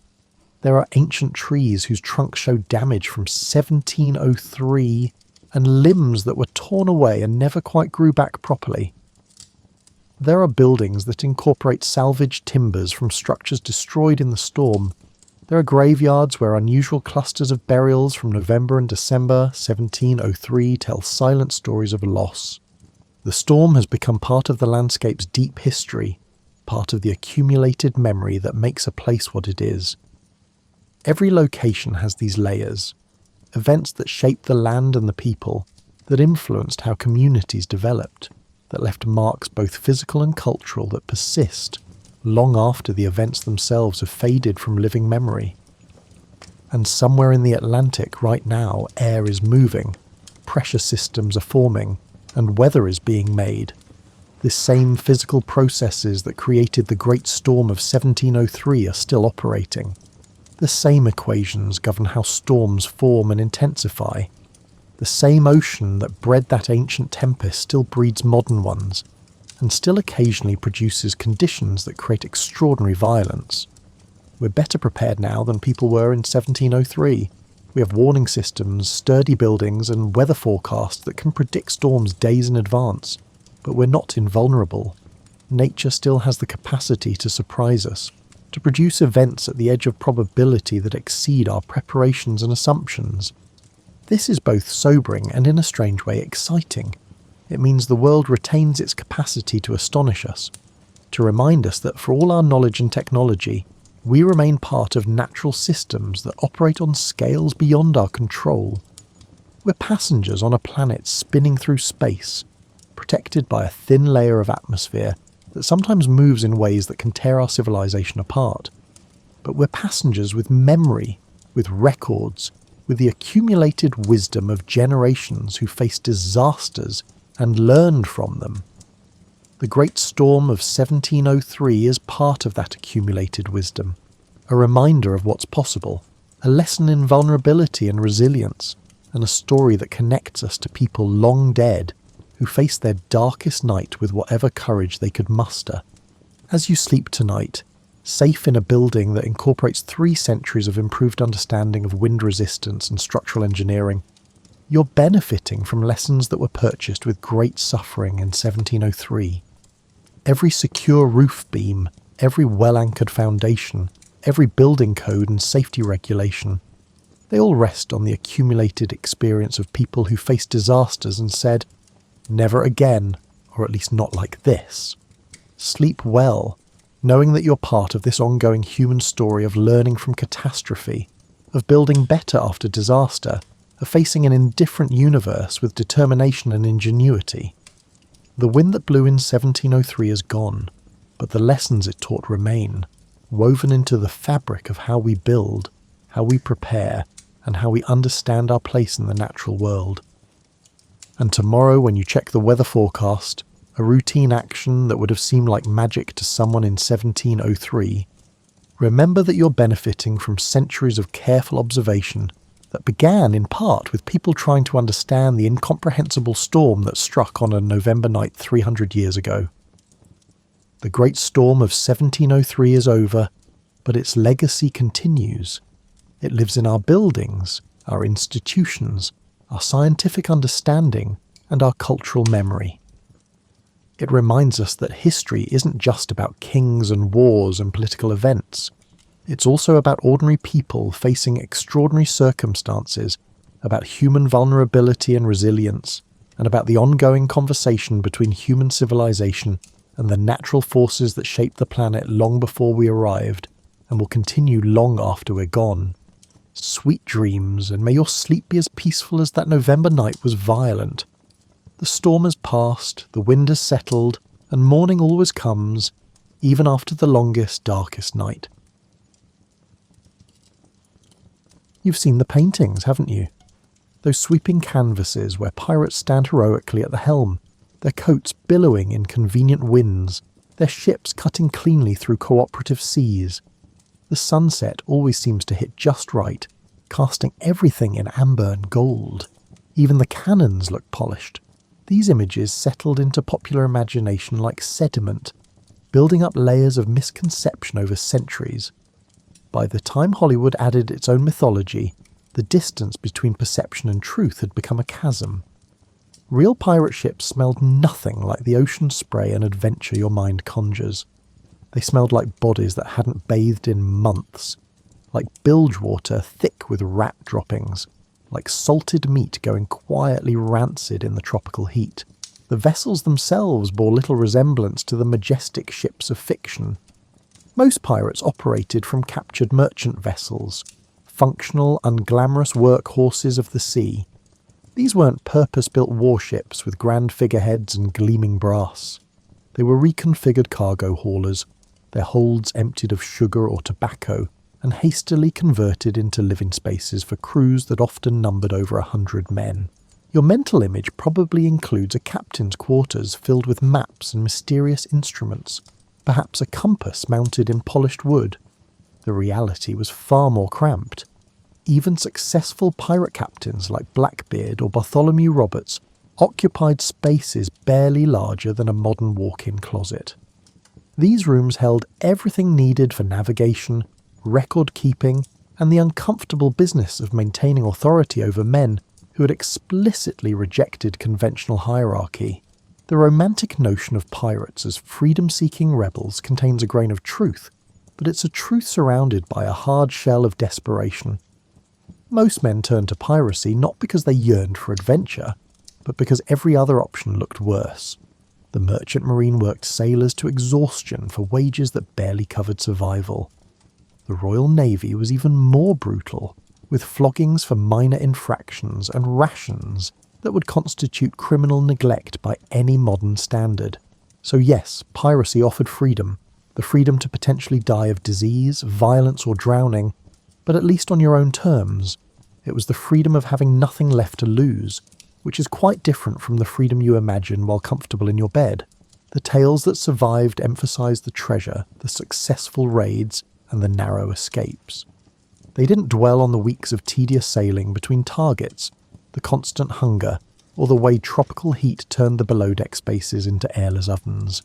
There are ancient trees whose trunks show damage from 1703 and limbs that were torn away and never quite grew back properly. There are buildings that incorporate salvaged timbers from structures destroyed in the storm. There are graveyards where unusual clusters of burials from November and December 1703 tell silent stories of loss. The storm has become part of the landscape's deep history, part of the accumulated memory that makes a place what it is. Every location has these layers, events that shaped the land and the people, that influenced how communities developed, that left marks both physical and cultural that persist long after the events themselves have faded from living memory. And somewhere in the Atlantic right now, air is moving, pressure systems are forming, and weather is being made. The same physical processes that created the Great Storm of 1703 are still operating. The same equations govern how storms form and intensify. The same ocean that bred that ancient tempest still breeds modern ones, and still occasionally produces conditions that create extraordinary violence. We're better prepared now than people were in 1703. We have warning systems, sturdy buildings, and weather forecasts that can predict storms days in advance. But we're not invulnerable. Nature still has the capacity to surprise us. to produce events at the edge of probability that exceed our preparations and assumptions. This is both sobering and in a strange way exciting. It means the world retains its capacity to astonish us, to remind us that for all our knowledge and technology, we remain part of natural systems that operate on scales beyond our control. We're passengers on a planet spinning through space, protected by a thin layer of atmosphere that sometimes moves in ways that can tear our civilization apart. But we're passengers with memory, with records, with the accumulated wisdom of generations who faced disasters and learned from them. The Great Storm of 1703 is part of that accumulated wisdom, a reminder of what's possible, a lesson in vulnerability and resilience, and a story that connects us to people long dead who faced their darkest night with whatever courage they could muster. As you sleep tonight, safe in a building that incorporates 3 centuries of improved understanding of wind resistance and structural engineering, you're benefiting from lessons that were purchased with great suffering in 1703. Every secure roof beam, every well-anchored foundation, every building code and safety regulation, they all rest on the accumulated experience of people who faced disasters and said, "Never again, or at least not like this." Sleep well, knowing that you're part of this ongoing human story of learning from catastrophe, of building better after disaster, of facing an indifferent universe with determination and ingenuity. The wind that blew in 1703 is gone, but the lessons it taught remain, woven into the fabric of how we build, how we prepare, and how we understand our place in the natural world. And tomorrow, when you check the weather forecast, a routine action that would have seemed like magic to someone in 1703, remember that you're benefiting from centuries of careful observation that began in part with people trying to understand the incomprehensible storm that struck on a November night 300 years ago. The Great Storm of 1703 is over, but its legacy continues. It lives in our buildings, our institutions, our scientific understanding, and our cultural memory. It reminds us that history isn't just about kings and wars and political events. It's also about ordinary people facing extraordinary circumstances, about human vulnerability and resilience, and about the ongoing conversation between human civilization and the natural forces that shaped the planet long before we arrived, and will continue long after we're gone. Sweet dreams, and may your sleep be as peaceful as that November night was violent. The storm has passed, the wind has settled, and morning always comes, even after the longest, darkest night. You've seen the paintings, haven't you? Those sweeping canvases where pirates stand heroically at the helm, their coats billowing in convenient winds, their ships cutting cleanly through cooperative seas. The sunset always seems to hit just right, casting everything in amber and gold. Even the cannons look polished. These images settled into popular imagination like sediment, building up layers of misconception over centuries. By the time Hollywood added its own mythology, the distance between perception and truth had become a chasm. Real pirate ships smelled nothing like the ocean spray and adventure your mind conjures. They smelled like bodies that hadn't bathed in months, like bilge water thick with rat droppings, like salted meat going quietly rancid in the tropical heat. The vessels themselves bore little resemblance to the majestic ships of fiction. Most pirates operated from captured merchant vessels, functional, unglamorous workhorses of the sea. These weren't purpose-built warships with grand figureheads and gleaming brass. They were reconfigured cargo haulers, their holds emptied of sugar or tobacco, and hastily converted into living spaces for crews that often numbered over 100 men. Your mental image probably includes a captain's quarters filled with maps and mysterious instruments, perhaps a compass mounted in polished wood. The reality was far more cramped. Even successful pirate captains like Blackbeard or Bartholomew Roberts occupied spaces barely larger than a modern walk-in closet. These rooms held everything needed for navigation, record-keeping, and the uncomfortable business of maintaining authority over men who had explicitly rejected conventional hierarchy. The romantic notion of pirates as freedom-seeking rebels contains a grain of truth, but it's a truth surrounded by a hard shell of desperation. Most men turned to piracy not because they yearned for adventure, but because every other option looked worse. The merchant marine worked sailors to exhaustion for wages that barely covered survival. The Royal Navy was even more brutal, with floggings for minor infractions and rations that would constitute criminal neglect by any modern standard. So yes, piracy offered freedom, the freedom to potentially die of disease, violence or drowning, but at least on your own terms. It was the freedom of having nothing left to lose, which is quite different from the freedom you imagine while comfortable in your bed. The tales that survived emphasised the treasure, the successful raids, and the narrow escapes. They didn't dwell on the weeks of tedious sailing between targets, the constant hunger, or the way tropical heat turned the below-deck spaces into airless ovens.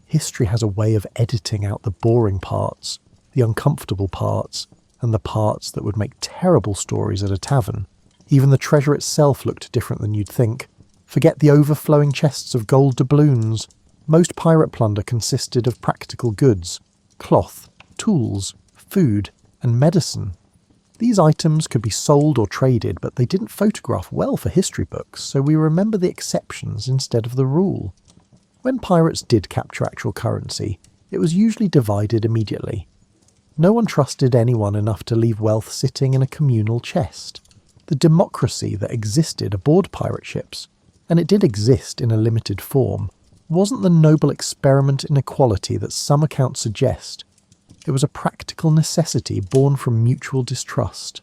History has a way of editing out the boring parts, the uncomfortable parts, and the parts that would make terrible stories at a tavern. Even the treasure itself looked different than you'd think. Forget the overflowing chests of gold doubloons. Most pirate plunder consisted of practical goods, cloth, tools, food, and medicine. These items could be sold or traded, but they didn't photograph well for history books, so we remember the exceptions instead of the rule. When pirates did capture actual currency, it was usually divided immediately. No one trusted anyone enough to leave wealth sitting in a communal chest. The democracy that existed aboard pirate ships, and it did exist in a limited form, wasn't the noble experiment in equality that some accounts suggest. It was a practical necessity born from mutual distrust.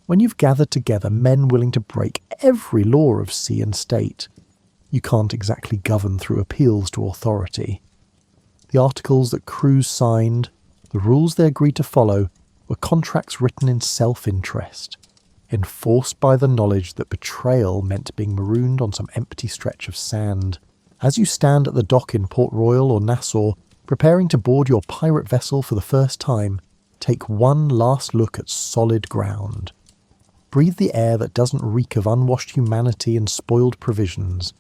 When you've gathered together men willing to break every law of sea and state, you can't exactly govern through appeals to authority. The articles that crews signed, the rules they agreed to follow, were contracts written in self-interest, enforced by the knowledge that betrayal meant being marooned on some empty stretch of sand. As you stand at the dock in Port Royal or Nassau, preparing to board your pirate vessel for the first time, take one last look at solid ground. Breathe the air that doesn't reek of unwashed humanity and spoiled provisions.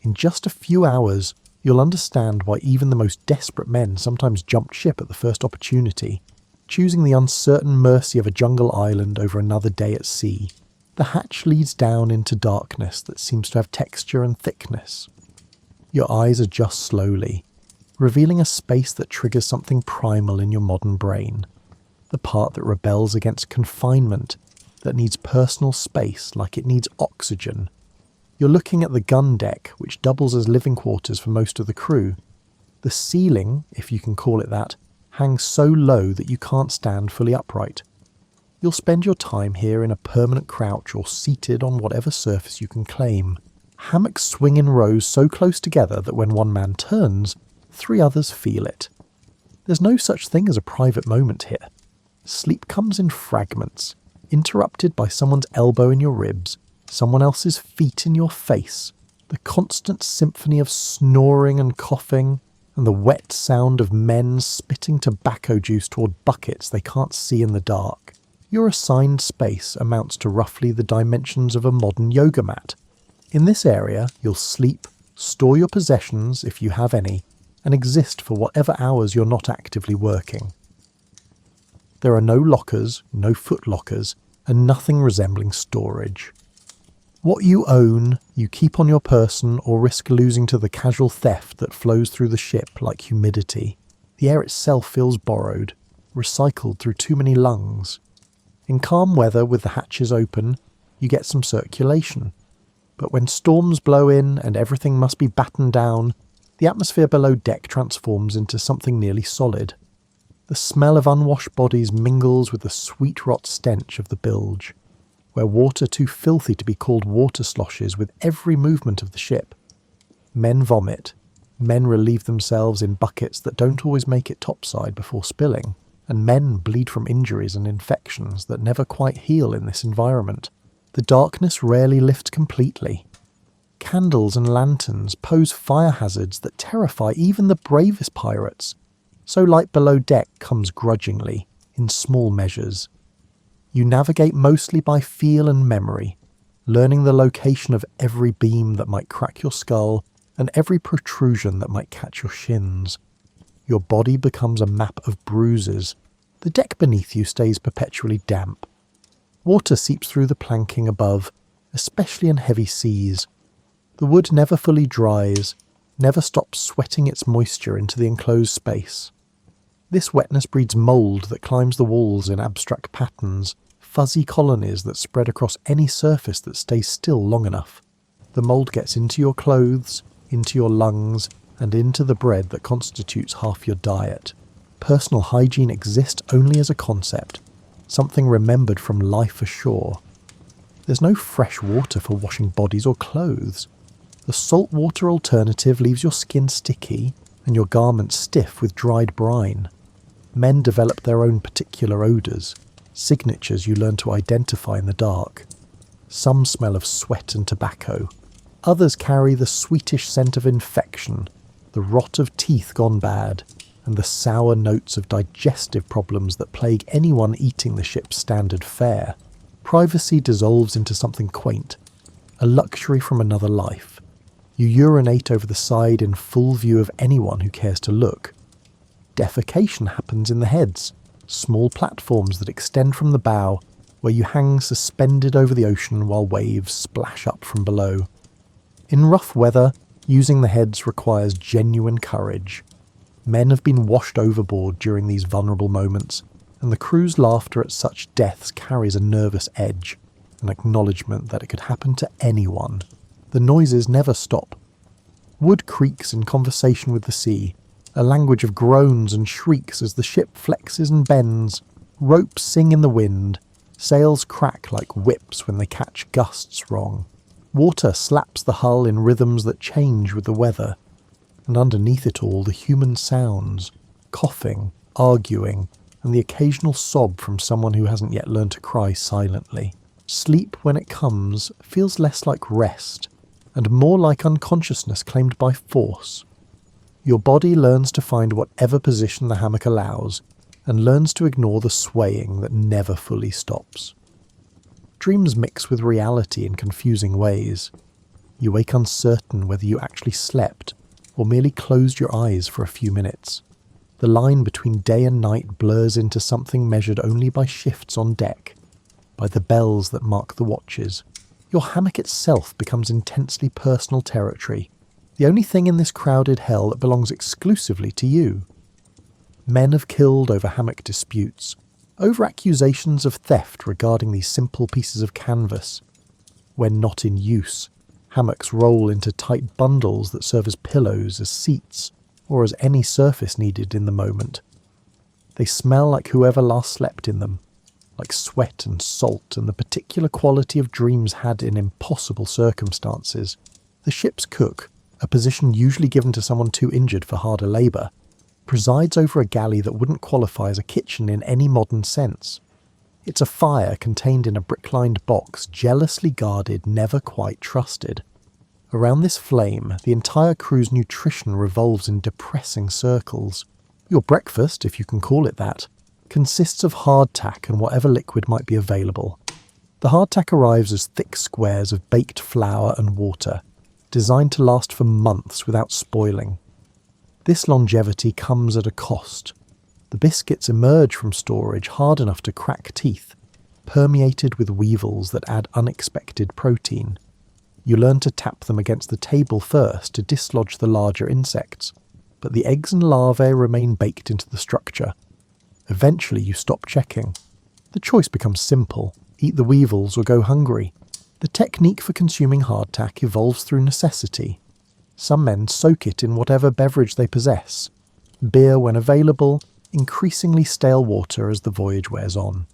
In just a few hours, you'll understand why even the most desperate men sometimes jumped ship at the first opportunity, choosing the uncertain mercy of a jungle island over another day at sea. The hatch leads down into darkness that seems to have texture and thickness. Your eyes adjust slowly, revealing a space that triggers something primal in your modern brain. The part that rebels against confinement, that needs personal space like it needs oxygen. You're looking at the gun deck, which doubles as living quarters for most of the crew. The ceiling, if you can call it that, hangs so low that you can't stand fully upright. You'll spend your time here in a permanent crouch or seated on whatever surface you can claim. Hammocks swing in rows so close together that when one man turns, 3 others feel it. There's no such thing as a private moment here. Sleep comes in fragments, interrupted by someone's elbow in your ribs, someone else's feet in your face, the constant symphony of snoring and coughing, and the wet sound of men spitting tobacco juice toward buckets they can't see in the dark. Your assigned space amounts to roughly the dimensions of a modern yoga mat. In this area, you'll sleep, store your possessions if you have any, and exist for whatever hours you're not actively working. There are no lockers, no foot lockers, and nothing resembling storage. What you own, you keep on your person or risk losing to the casual theft that flows through the ship like humidity. The air itself feels borrowed, recycled through too many lungs. In calm weather with the hatches open, you get some circulation. But when storms blow in and everything must be battened down, the atmosphere below deck transforms into something nearly solid. The smell of unwashed bodies mingles with the sweet rot stench of the bilge, where water too filthy to be called water sloshes with every movement of the ship. Men vomit, men relieve themselves in buckets that don't always make it topside before spilling, and men bleed from injuries and infections that never quite heal in this environment. The darkness rarely lifts completely. Candles and lanterns pose fire hazards that terrify even the bravest pirates, so light below deck comes grudgingly, in small measures. You navigate mostly by feel and memory, learning the location of every beam that might crack your skull and every protrusion that might catch your shins. Your body becomes a map of bruises. The deck beneath you stays perpetually damp. Water seeps through the planking above, especially in heavy seas. The wood never fully dries, never stops sweating its moisture into the enclosed space. This wetness breeds mould that climbs the walls in abstract patterns, fuzzy colonies that spread across any surface that stays still long enough. The mould gets into your clothes, into your lungs, and into the bread that constitutes half your diet. Personal hygiene exists only as a concept, something remembered from life ashore. There's no fresh water for washing bodies or clothes. The saltwater alternative leaves your skin sticky and your garments stiff with dried brine. Men develop their own particular odours, signatures you learn to identify in the dark. Some smell of sweat and tobacco. Others carry the sweetish scent of infection, the rot of teeth gone bad, and the sour notes of digestive problems that plague anyone eating the ship's standard fare. Privacy dissolves into something quaint, a luxury from another life. You urinate over the side in full view of anyone who cares to look. Defecation happens in the heads, small platforms that extend from the bow, where you hang suspended over the ocean while waves splash up from below. In rough weather, using the heads requires genuine courage. Men have been washed overboard during these vulnerable moments, and the crew's laughter at such deaths carries a nervous edge, an acknowledgement that it could happen to anyone. The noises never stop. Wood creaks in conversation with the sea, a language of groans and shrieks as the ship flexes and bends. Ropes sing in the wind, sails crack like whips when they catch gusts wrong. Water slaps the hull in rhythms that change with the weather, and underneath it all the human sounds, coughing, arguing, and the occasional sob from someone who hasn't yet learned to cry silently. Sleep, when it comes, feels less like rest, and more like unconsciousness claimed by force. Your body learns to find whatever position the hammock allows, and learns to ignore the swaying that never fully stops. Dreams mix with reality in confusing ways. You wake uncertain whether you actually slept, or merely closed your eyes for a few minutes. The line between day and night blurs into something measured only by shifts on deck, by the bells that mark the watches. Your hammock itself becomes intensely personal territory, the only thing in this crowded hell that belongs exclusively to you. Men have killed over hammock disputes, over accusations of theft regarding these simple pieces of canvas. When not in use, hammocks roll into tight bundles that serve as pillows, as seats, or as any surface needed in the moment. They smell like whoever last slept in them, like sweat and salt and the particular quality of dreams had in impossible circumstances. The ship's cook, a position usually given to someone too injured for harder labour, presides over a galley that wouldn't qualify as a kitchen in any modern sense. It's a fire contained in a brick-lined box, jealously guarded, never quite trusted. Around this flame, the entire crew's nutrition revolves in depressing circles. Your breakfast, if you can call it that, consists of hardtack and whatever liquid might be available. The hardtack arrives as thick squares of baked flour and water, designed to last for months without spoiling. This longevity comes at a cost. The biscuits emerge from storage hard enough to crack teeth, permeated with weevils that add unexpected protein. You learn to tap them against the table first to dislodge the larger insects, but the eggs and larvae remain baked into the structure. Eventually you stop checking. The choice becomes simple: eat the weevils or go hungry. The technique for consuming hardtack evolves through necessity. Some men soak it in whatever beverage they possess. Beer when available, increasingly stale water as the voyage wears on.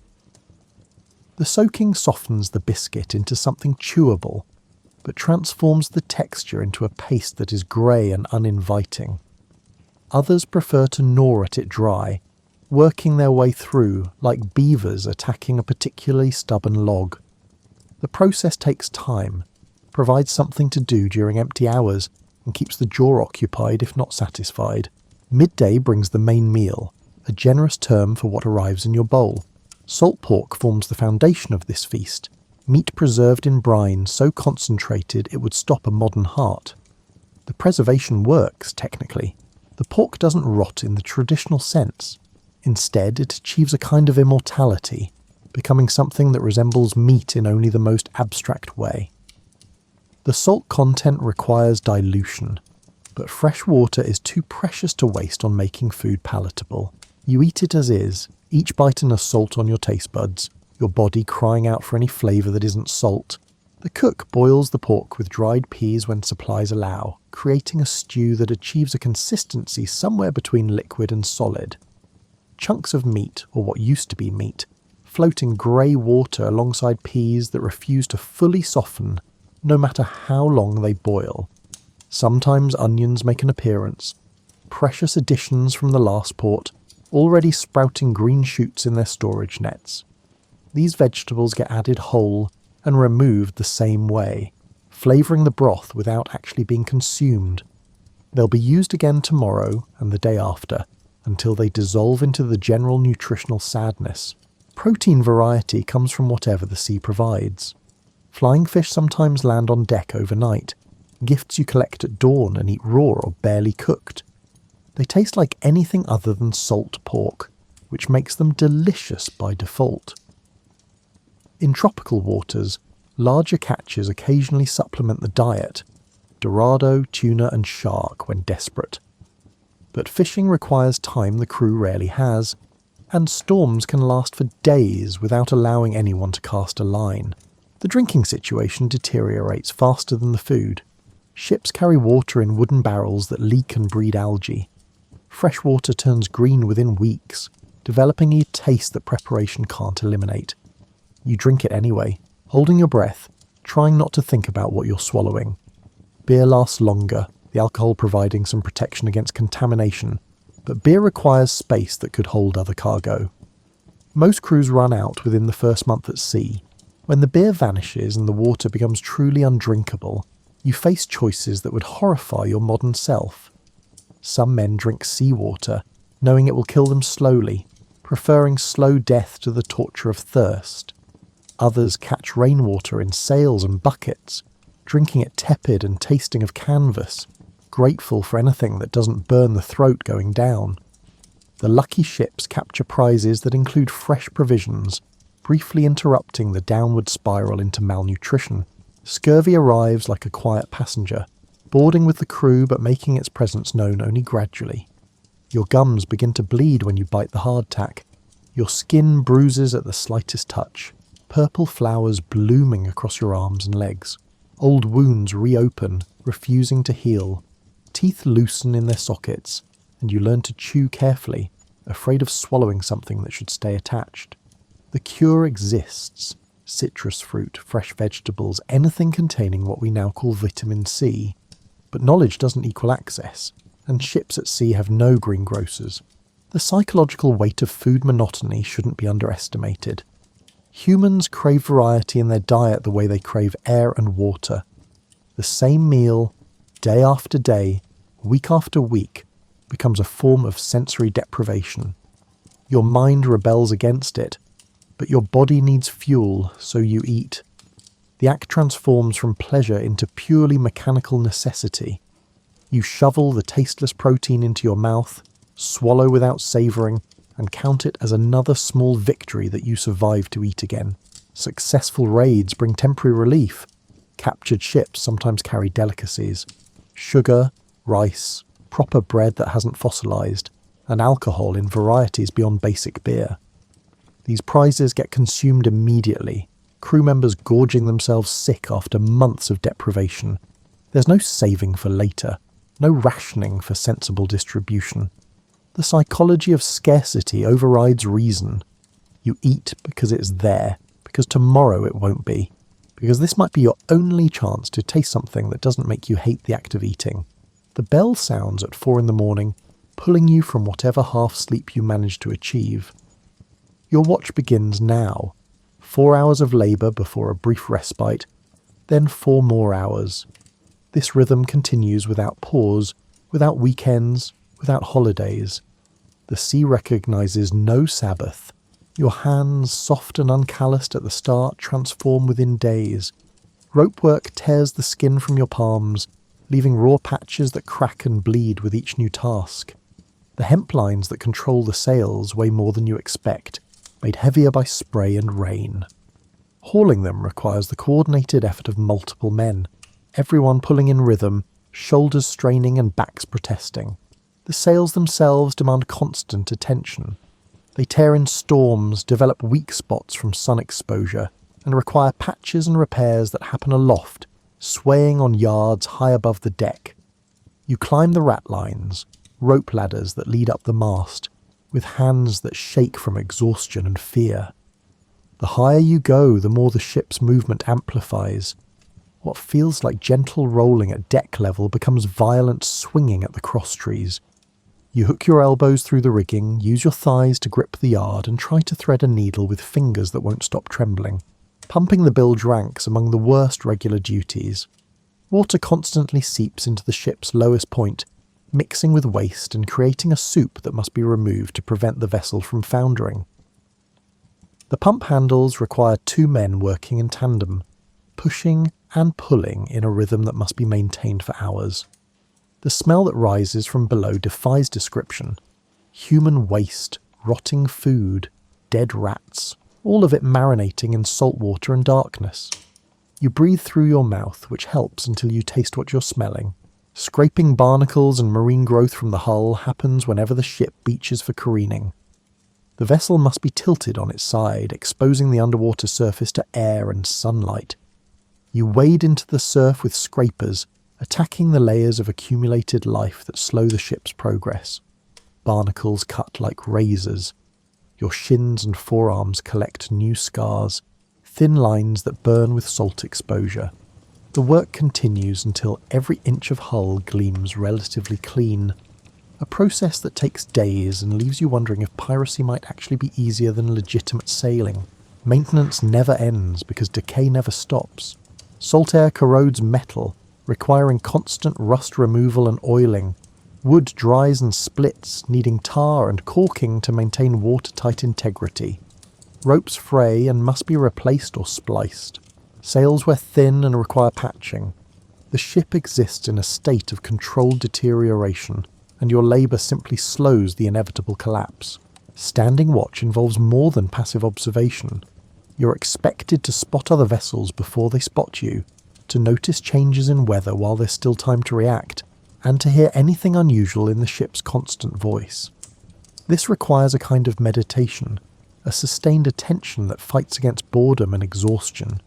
The soaking softens the biscuit into something chewable, but transforms the texture into a paste that is grey and uninviting. Others prefer to gnaw at it dry, working their way through like beavers attacking a particularly stubborn log. The process takes time, provides something to do during empty hours, and keeps the jaw occupied if not satisfied. Midday brings the main meal, a generous term for what arrives in your bowl. Salt pork forms the foundation of this feast, meat preserved in brine so concentrated it would stop a modern heart. The preservation works, technically. The pork doesn't rot in the traditional sense. Instead, it achieves a kind of immortality, becoming something that resembles meat in only the most abstract way. The salt content requires dilution, but fresh water is too precious to waste on making food palatable. You eat it as is, each bite an assault on your taste buds, your body crying out for any flavour that isn't salt. The cook boils the pork with dried peas when supplies allow, creating a stew that achieves a consistency somewhere between liquid and solid. Chunks of meat, or what used to be meat, float in grey water alongside peas that refuse to fully soften, no matter how long they boil. Sometimes onions make an appearance, precious additions from the last port, already sprouting green shoots in their storage nets. These vegetables get added whole and removed the same way, flavouring the broth without actually being consumed. They'll be used again tomorrow and the day after, until they dissolve into the general nutritional sadness. Protein variety comes from whatever the sea provides. Flying fish sometimes land on deck overnight, gifts you collect at dawn and eat raw or barely cooked. They taste like anything other than salt pork, which makes them delicious by default. In tropical waters, larger catches occasionally supplement the diet, dorado, tuna and shark when desperate. But fishing requires time the crew rarely has, and storms can last for days without allowing anyone to cast a line. The drinking situation deteriorates faster than the food. Ships carry water in wooden barrels that leak and breed algae. Fresh water turns green within weeks, developing a taste that preparation can't eliminate. You drink it anyway, holding your breath, trying not to think about what you're swallowing. Beer lasts longer, the alcohol providing some protection against contamination, but beer requires space that could hold other cargo. Most crews run out within the first month at sea. When the beer vanishes and the water becomes truly undrinkable, you face choices that would horrify your modern self. Some men drink seawater, knowing it will kill them slowly, preferring slow death to the torture of thirst. Others catch rainwater in sails and buckets, drinking it tepid and tasting of canvas, grateful for anything that doesn't burn the throat going down. The lucky ships capture prizes that include fresh provisions, briefly interrupting the downward spiral into malnutrition. Scurvy arrives like a quiet passenger, boarding with the crew but making its presence known only gradually. Your gums begin to bleed when you bite the hardtack. Your skin bruises at the slightest touch, purple flowers blooming across your arms and legs. Old wounds reopen, refusing to heal. Teeth loosen in their sockets, and you learn to chew carefully, afraid of swallowing something that should stay attached. The cure exists. Citrus fruit, fresh vegetables, anything containing what we now call vitamin C. But knowledge doesn't equal access, and ships at sea have no greengrocers. The psychological weight of food monotony shouldn't be underestimated. Humans crave variety in their diet the way they crave air and water. The same meal, day after day, week after week, becomes a form of sensory deprivation. Your mind rebels against it, but your body needs fuel, so you eat. The act transforms from pleasure into purely mechanical necessity. You shovel the tasteless protein into your mouth, swallow without savouring, and count it as another small victory that you survive to eat again. Successful raids bring temporary relief. Captured ships sometimes carry delicacies. Sugar, rice, proper bread that hasn't fossilised, and alcohol in varieties beyond basic beer. These prizes get consumed immediately, crew members gorging themselves sick after months of deprivation. There's no saving for later, no rationing for sensible distribution. The psychology of scarcity overrides reason. You eat because it's there, because tomorrow it won't be, because this might be your only chance to taste something that doesn't make you hate the act of eating. The bell sounds at 4 a.m, pulling you from whatever half-sleep you manage to achieve. Your watch begins now. 4 hours of labour before a brief respite, then 4 more hours. This rhythm continues without pause, without weekends, without holidays. The sea recognises no Sabbath. Your hands, soft and uncalloused at the start, transform within days. Ropework tears the skin from your palms, leaving raw patches that crack and bleed with each new task. The hemp lines that control the sails weigh more than you expect, made heavier by spray and rain. Hauling them requires the coordinated effort of multiple men, everyone pulling in rhythm, shoulders straining and backs protesting. The sails themselves demand constant attention. They tear in storms, develop weak spots from sun exposure, and require patches and repairs that happen aloft, swaying on yards high above the deck. You climb the ratlines, rope ladders that lead up the mast, with hands that shake from exhaustion and fear. The higher you go, the more the ship's movement amplifies. What feels like gentle rolling at deck level becomes violent swinging at the crosstrees. You hook your elbows through the rigging, use your thighs to grip the yard, and try to thread a needle with fingers that won't stop trembling. Pumping the bilge ranks among the worst regular duties. Water constantly seeps into the ship's lowest point, mixing with waste and creating a soup that must be removed to prevent the vessel from foundering. The pump handles require 2 men working in tandem, pushing and pulling in a rhythm that must be maintained for hours. The smell that rises from below defies description. Human waste, rotting food, dead rats, all of it marinating in salt water and darkness. You breathe through your mouth, which helps until you taste what you're smelling. Scraping barnacles and marine growth from the hull happens whenever the ship beaches for careening. The vessel must be tilted on its side, exposing the underwater surface to air and sunlight. You wade into the surf with scrapers, attacking the layers of accumulated life that slow the ship's progress. Barnacles cut like razors. Your shins and forearms collect new scars, thin lines that burn with salt exposure. The work continues until every inch of hull gleams relatively clean, a process that takes days and leaves you wondering if piracy might actually be easier than legitimate sailing. Maintenance never ends because decay never stops. Salt air corrodes metal, requiring constant rust removal and oiling. Wood dries and splits, needing tar and caulking to maintain watertight integrity. Ropes fray and must be replaced or spliced. Sails wear thin and require patching. The ship exists in a state of controlled deterioration, and your labour simply slows the inevitable collapse. Standing watch involves more than passive observation. You're expected to spot other vessels before they spot you, to notice changes in weather while there's still time to react, and to hear anything unusual in the ship's constant voice. This requires a kind of meditation, a sustained attention that fights against boredom and exhaustion.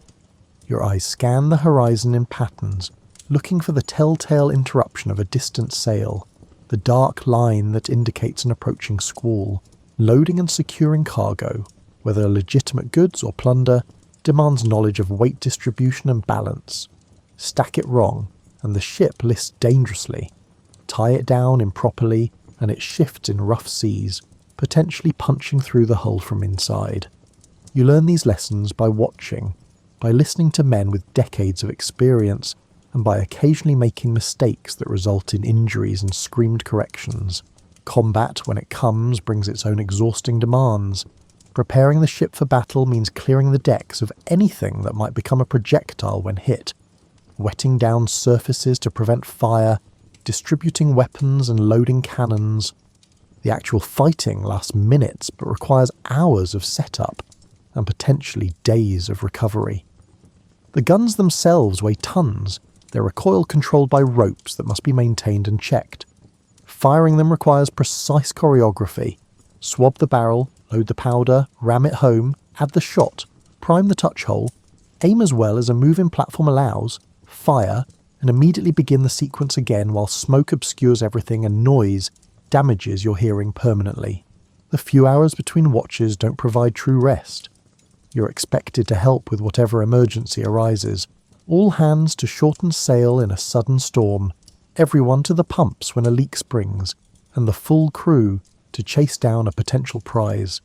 Your eyes scan the horizon in patterns, looking for the telltale interruption of a distant sail, the dark line that indicates an approaching squall. Loading and securing cargo, whether legitimate goods or plunder, demands knowledge of weight distribution and balance. Stack it wrong, and the ship lists dangerously. Tie it down improperly, and it shifts in rough seas, potentially punching through the hull from inside. You learn these lessons by watching, by listening to men with decades of experience, and by occasionally making mistakes that result in injuries and screamed corrections. Combat, when it comes, brings its own exhausting demands. Preparing the ship for battle means clearing the decks of anything that might become a projectile when hit, wetting down surfaces to prevent fire, distributing weapons and loading cannons. The actual fighting lasts minutes but requires hours of setup and potentially days of recovery. The guns themselves weigh tons, their recoil controlled by ropes that must be maintained and checked. Firing them requires precise choreography. Swab the barrel, load the powder, ram it home, add the shot, prime the touch hole, aim as well as a moving platform allows, fire, and immediately begin the sequence again while smoke obscures everything and noise damages your hearing permanently. The few hours between watches don't provide true rest. You're expected to help with whatever emergency arises. All hands to shorten sail in a sudden storm, everyone to the pumps when a leak springs, and the full crew to chase down a potential prize.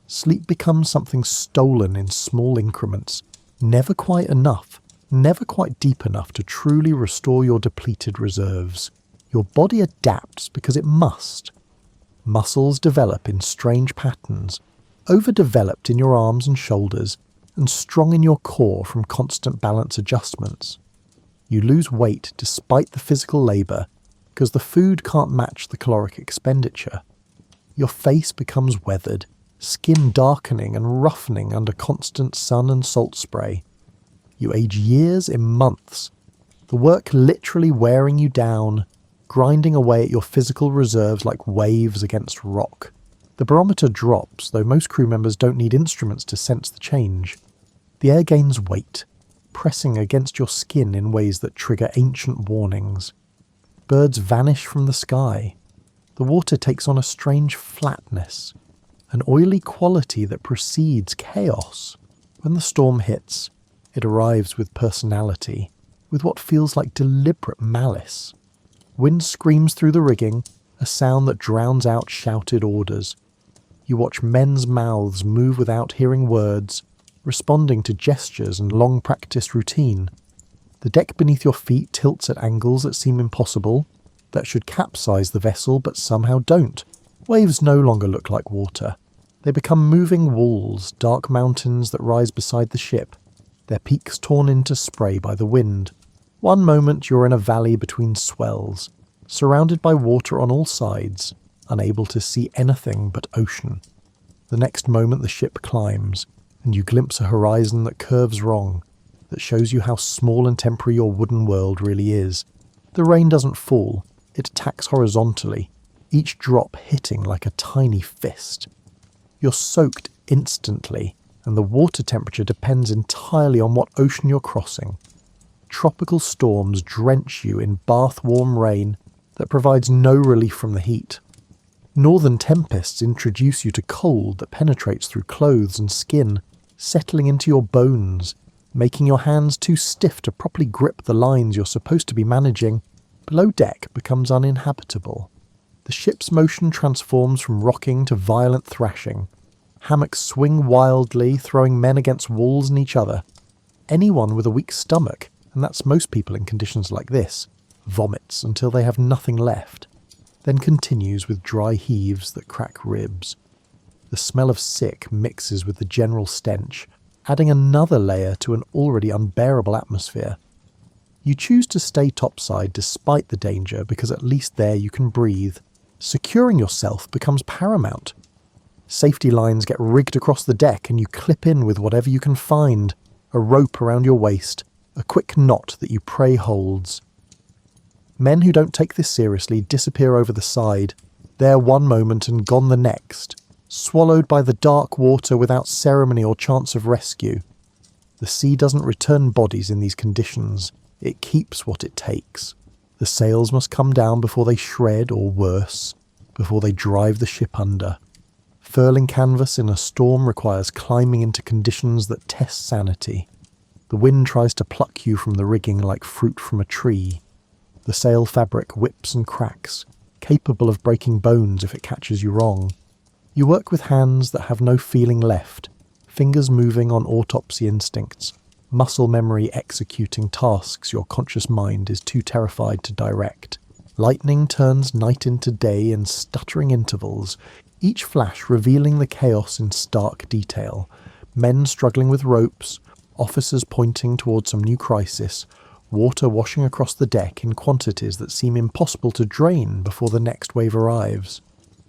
Sleep becomes something stolen in small increments, never quite enough, never quite deep enough to truly restore your depleted reserves. Your body adapts because it must. Muscles develop in strange patterns, overdeveloped in your arms and shoulders, and strong in your core from constant balance adjustments. You lose weight despite the physical labour because the food can't match the caloric expenditure. Your face becomes weathered, skin darkening and roughening under constant sun and salt spray. You age years in months, the work literally wearing you down, grinding away at your physical reserves like waves against rock. The barometer drops, though most crew members don't need instruments to sense the change. The air gains weight, pressing against your skin in ways that trigger ancient warnings. Birds vanish from the sky. The water takes on a strange flatness, an oily quality that precedes chaos. When the storm hits, it arrives with personality, with what feels like deliberate malice. Wind screams through the rigging, a sound that drowns out shouted orders. You watch men's mouths move without hearing words, responding to gestures and long-practiced routine. The deck beneath your feet tilts at angles that seem impossible, that should capsize the vessel but somehow don't. Waves no longer look like water. They become moving walls, dark mountains that rise beside the ship, their peaks torn into spray by the wind. One moment you're in a valley between swells, surrounded by water on all sides, unable to see anything but ocean. The next moment the ship climbs, and you glimpse a horizon that curves wrong, that shows you how small and temporary your wooden world really is. The rain doesn't fall, it attacks horizontally, each drop hitting like a tiny fist. You're soaked instantly, and the water temperature depends entirely on what ocean you're crossing. Tropical storms drench you in bath-warm rain that provides no relief from the heat. Northern tempests introduce you to cold that penetrates through clothes and skin, settling into your bones, making your hands too stiff to properly grip the lines you're supposed to be managing. Below deck becomes uninhabitable. The ship's motion transforms from rocking to violent thrashing. Hammocks swing wildly, throwing men against walls and each other. Anyone with a weak stomach, and that's most people in conditions like this, vomits until they have nothing left, then continues with dry heaves that crack ribs. The smell of sick mixes with the general stench, adding another layer to an already unbearable atmosphere. You choose to stay topside despite the danger because at least there you can breathe. Securing yourself becomes paramount. Safety lines get rigged across the deck and you clip in with whatever you can find, a rope around your waist, a quick knot that you pray holds. Men who don't take this seriously disappear over the side, there one moment and gone the next, swallowed by the dark water without ceremony or chance of rescue. The sea doesn't return bodies in these conditions, it keeps what it takes. The sails must come down before they shred, or worse, before they drive the ship under. Furling canvas in a storm requires climbing into conditions that test sanity. The wind tries to pluck you from the rigging like fruit from a tree. The sail fabric whips and cracks, capable of breaking bones if it catches you wrong. You work with hands that have no feeling left, fingers moving on autopsy instincts, muscle memory executing tasks your conscious mind is too terrified to direct. Lightning turns night into day in stuttering intervals, each flash revealing the chaos in stark detail. Men struggling with ropes, officers pointing towards some new crisis, water washing across the deck in quantities that seem impossible to drain before the next wave arrives.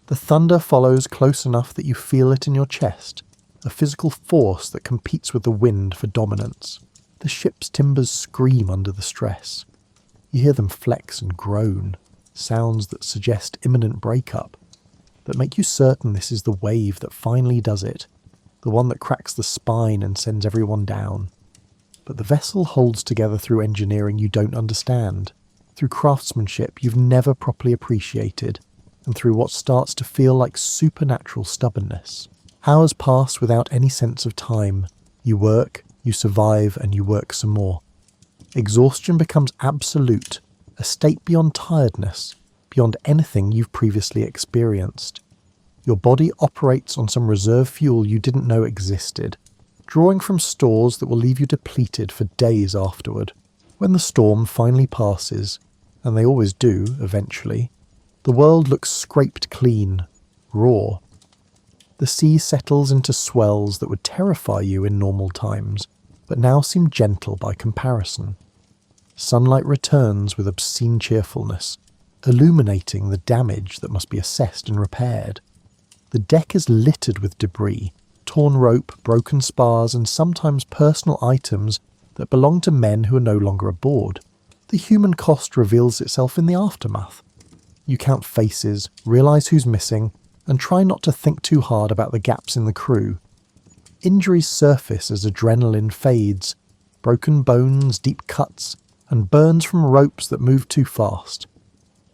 The thunder follows close enough that you feel it in your chest, a physical force that competes with the wind for dominance. The ship's timbers scream under the stress. You hear them flex and groan, sounds that suggest imminent breakup, that make you certain this is the wave that finally does it, the one that cracks the spine and sends everyone down. But the vessel holds together through engineering you don't understand, through craftsmanship you've never properly appreciated, and through what starts to feel like supernatural stubbornness. Hours pass without any sense of time. You work, you survive, and you work some more. Exhaustion becomes absolute, a state beyond tiredness, beyond anything you've previously experienced. Your body operates on some reserve fuel you didn't know existed, drawing from stores that will leave you depleted for days afterward. When the storm finally passes, and they always do eventually, the world looks scraped clean, raw. The sea settles into swells that would terrify you in normal times, but now seem gentle by comparison. Sunlight returns with obscene cheerfulness, illuminating the damage that must be assessed and repaired. The deck is littered with debris, torn rope, broken spars, and sometimes personal items that belong to men who are no longer aboard. The human cost reveals itself in the aftermath. You count faces, realise who's missing, and try not to think too hard about the gaps in the crew. Injuries surface as adrenaline fades, broken bones, deep cuts, and burns from ropes that move too fast.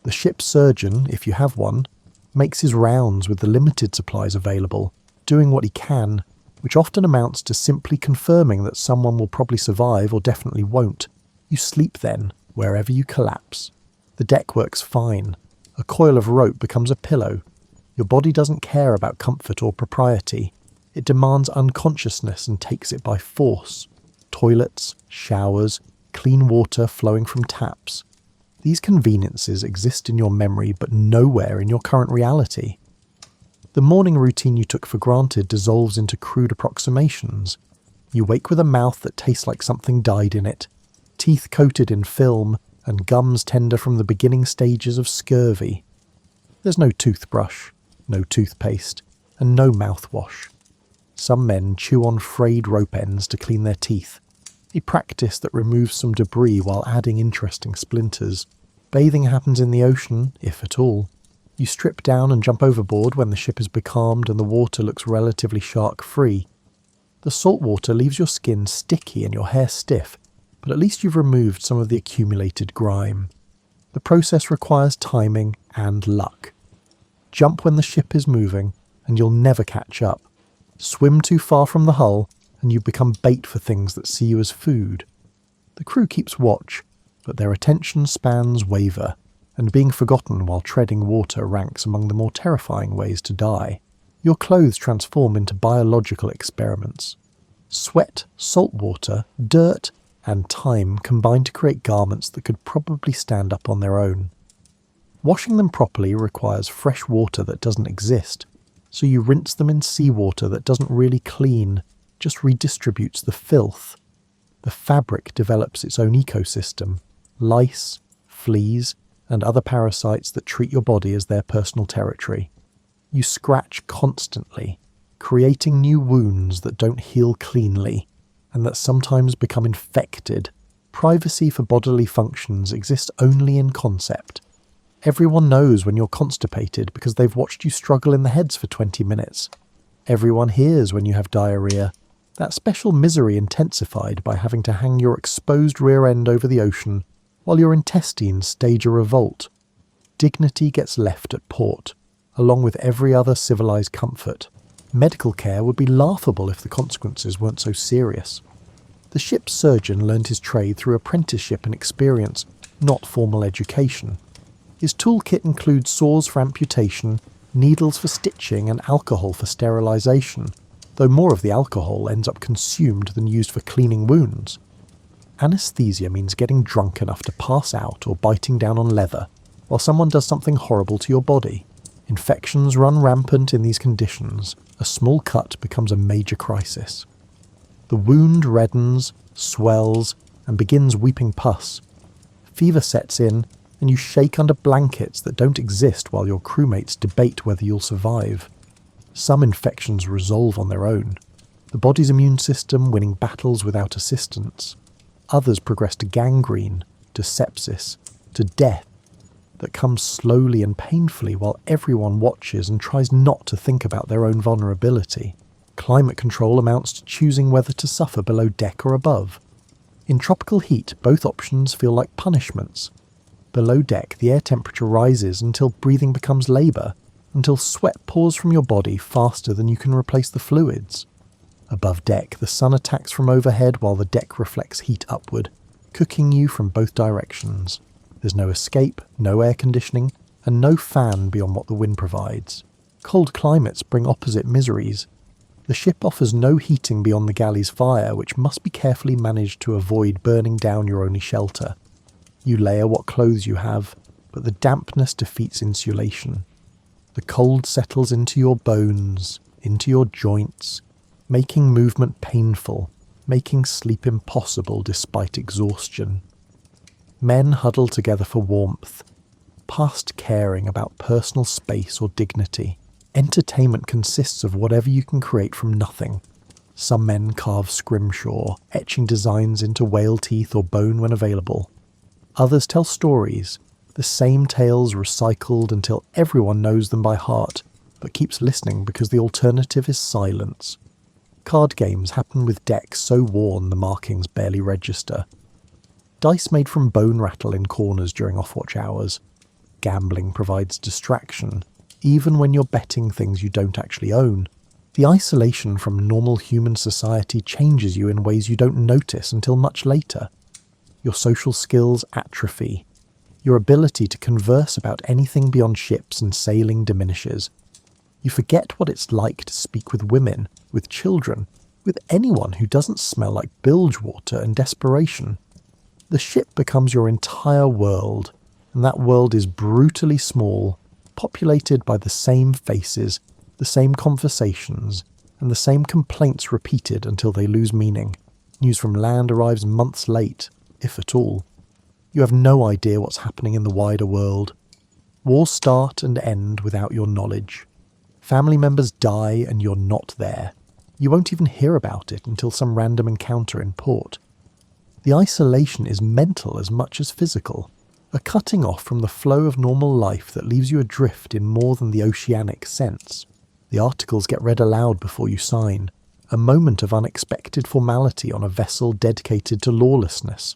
The ship's surgeon, if you have one, makes his rounds with the limited supplies available, doing what he can, which often amounts to simply confirming that someone will probably survive or definitely won't. You sleep then, wherever you collapse. The deck works fine. A coil of rope becomes a pillow. Your body doesn't care about comfort or propriety. It demands unconsciousness and takes it by force. Toilets, showers, clean water flowing from taps. These conveniences exist in your memory but nowhere in your current reality. The morning routine you took for granted dissolves into crude approximations. You wake with a mouth that tastes like something died in it, teeth coated in film, and gums tender from the beginning stages of scurvy. There's no toothbrush, no toothpaste, and no mouthwash. Some men chew on frayed rope ends to clean their teeth, a practice that removes some debris while adding interesting splinters. Bathing happens in the ocean, if at all. You strip down and jump overboard when the ship is becalmed and the water looks relatively shark-free. The salt water leaves your skin sticky and your hair stiff, but at least you've removed some of the accumulated grime. The process requires timing and luck. Jump when the ship is moving, and you'll never catch up. Swim too far from the hull, and you become bait for things that see you as food. The crew keeps watch, but their attention spans waver, and being forgotten while treading water ranks among the more terrifying ways to die. Your clothes transform into biological experiments. Sweat, salt water, dirt, and time combine to create garments that could probably stand up on their own. Washing them properly requires fresh water that doesn't exist, so you rinse them in seawater that doesn't really clean, just redistributes the filth. The fabric develops its own ecosystem, lice, fleas, and other parasites that treat your body as their personal territory. You scratch constantly, creating new wounds that don't heal cleanly, and that sometimes become infected. Privacy for bodily functions exists only in concept. Everyone knows when you're constipated because they've watched you struggle in the heads for 20 minutes. Everyone hears when you have diarrhea, that special misery intensified by having to hang your exposed rear end over the ocean while your intestines stage a revolt. Dignity gets left at port, along with every other civilized comfort. Medical care would be laughable if the consequences weren't so serious. The ship's surgeon learned his trade through apprenticeship and experience, not formal education. His toolkit includes saws for amputation, needles for stitching, and alcohol for sterilization, though more of the alcohol ends up consumed than used for cleaning wounds. Anesthesia means getting drunk enough to pass out or biting down on leather, while someone does something horrible to your body. Infections run rampant in these conditions. A small cut becomes a major crisis. The wound reddens, swells, and begins weeping pus. Fever sets in, and you shake under blankets that don't exist while your crewmates debate whether you'll survive. Some infections resolve on their own, the body's immune system winning battles without assistance. Others progress to gangrene, to sepsis, to death, that comes slowly and painfully while everyone watches and tries not to think about their own vulnerability. Climate control amounts to choosing whether to suffer below deck or above. In tropical heat, both options feel like punishments. Below deck, the air temperature rises until breathing becomes labour, until sweat pours from your body faster than you can replace the fluids. Above deck, the sun attacks from overhead while the deck reflects heat upward, cooking you from both directions. There's no escape, no air conditioning, and no fan beyond what the wind provides. Cold climates bring opposite miseries. The ship offers no heating beyond the galley's fire, which must be carefully managed to avoid burning down your only shelter. You layer what clothes you have, but the dampness defeats insulation. The cold settles into your bones, into your joints, making movement painful, making sleep impossible despite exhaustion. Men huddle together for warmth, past caring about personal space or dignity. Entertainment consists of whatever you can create from nothing. Some men carve scrimshaw, etching designs into whale teeth or bone when available. Others tell stories, the same tales recycled until everyone knows them by heart, but keeps listening because the alternative is silence. Card games happen with decks so worn the markings barely register. Dice made from bone rattle in corners during off-watch hours. Gambling provides distraction, even when you're betting things you don't actually own. The isolation from normal human society changes you in ways you don't notice until much later. Your social skills atrophy. Your ability to converse about anything beyond ships and sailing diminishes. You forget what it's like to speak with women, with children, with anyone who doesn't smell like bilge water and desperation. The ship becomes your entire world, and that world is brutally small, populated by the same faces, the same conversations, and the same complaints repeated until they lose meaning. News from land arrives months late, if at all. You have no idea what's happening in the wider world. Wars start and end without your knowledge. Family members die and you're not there. You won't even hear about it until some random encounter in port. The isolation is mental as much as physical, a cutting off from the flow of normal life that leaves you adrift in more than the oceanic sense. The articles get read aloud before you sign, a moment of unexpected formality on a vessel dedicated to lawlessness.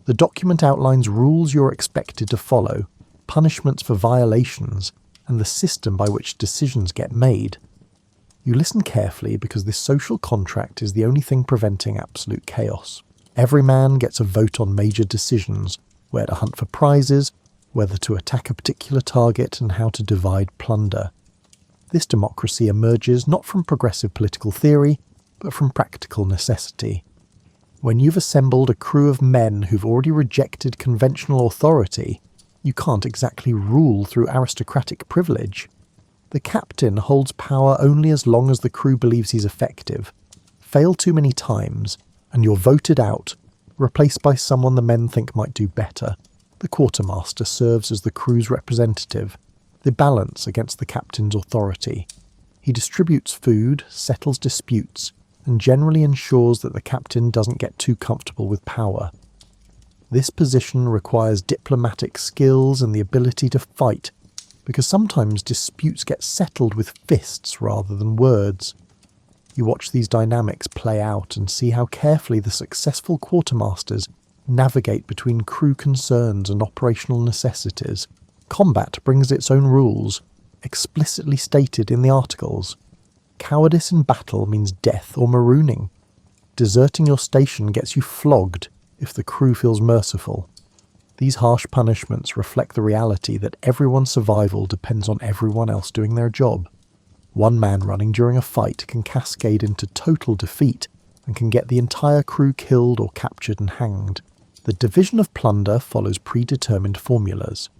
The document outlines rules you're expected to follow, punishments for violations, and the system by which decisions get made. You listen carefully because this social contract is the only thing preventing absolute chaos. Every man gets a vote on major decisions, where to hunt for prizes, whether to attack a particular target, and how to divide plunder. This democracy emerges not from progressive political theory, but from practical necessity. When you've assembled a crew of men who've already rejected conventional authority, you can't exactly rule through aristocratic privilege. The captain holds power only as long as the crew believes he's effective. Fail too many times, and you're voted out, replaced by someone the men think might do better. The quartermaster serves as the crew's representative, the balance against the captain's authority. He distributes food, settles disputes, and generally ensures that the captain doesn't get too comfortable with power. This position requires diplomatic skills and the ability to fight, because sometimes disputes get settled with fists rather than words. You watch these dynamics play out and see how carefully the successful quartermasters navigate between crew concerns and operational necessities. Combat brings its own rules, explicitly stated in the articles. Cowardice in battle means death or marooning. Deserting your station gets you flogged if the crew feels merciful. These harsh punishments reflect the reality that everyone's survival depends on everyone else doing their job. One man running during a fight can cascade into total defeat and can get the entire crew killed or captured and hanged. The division of plunder follows predetermined formulas.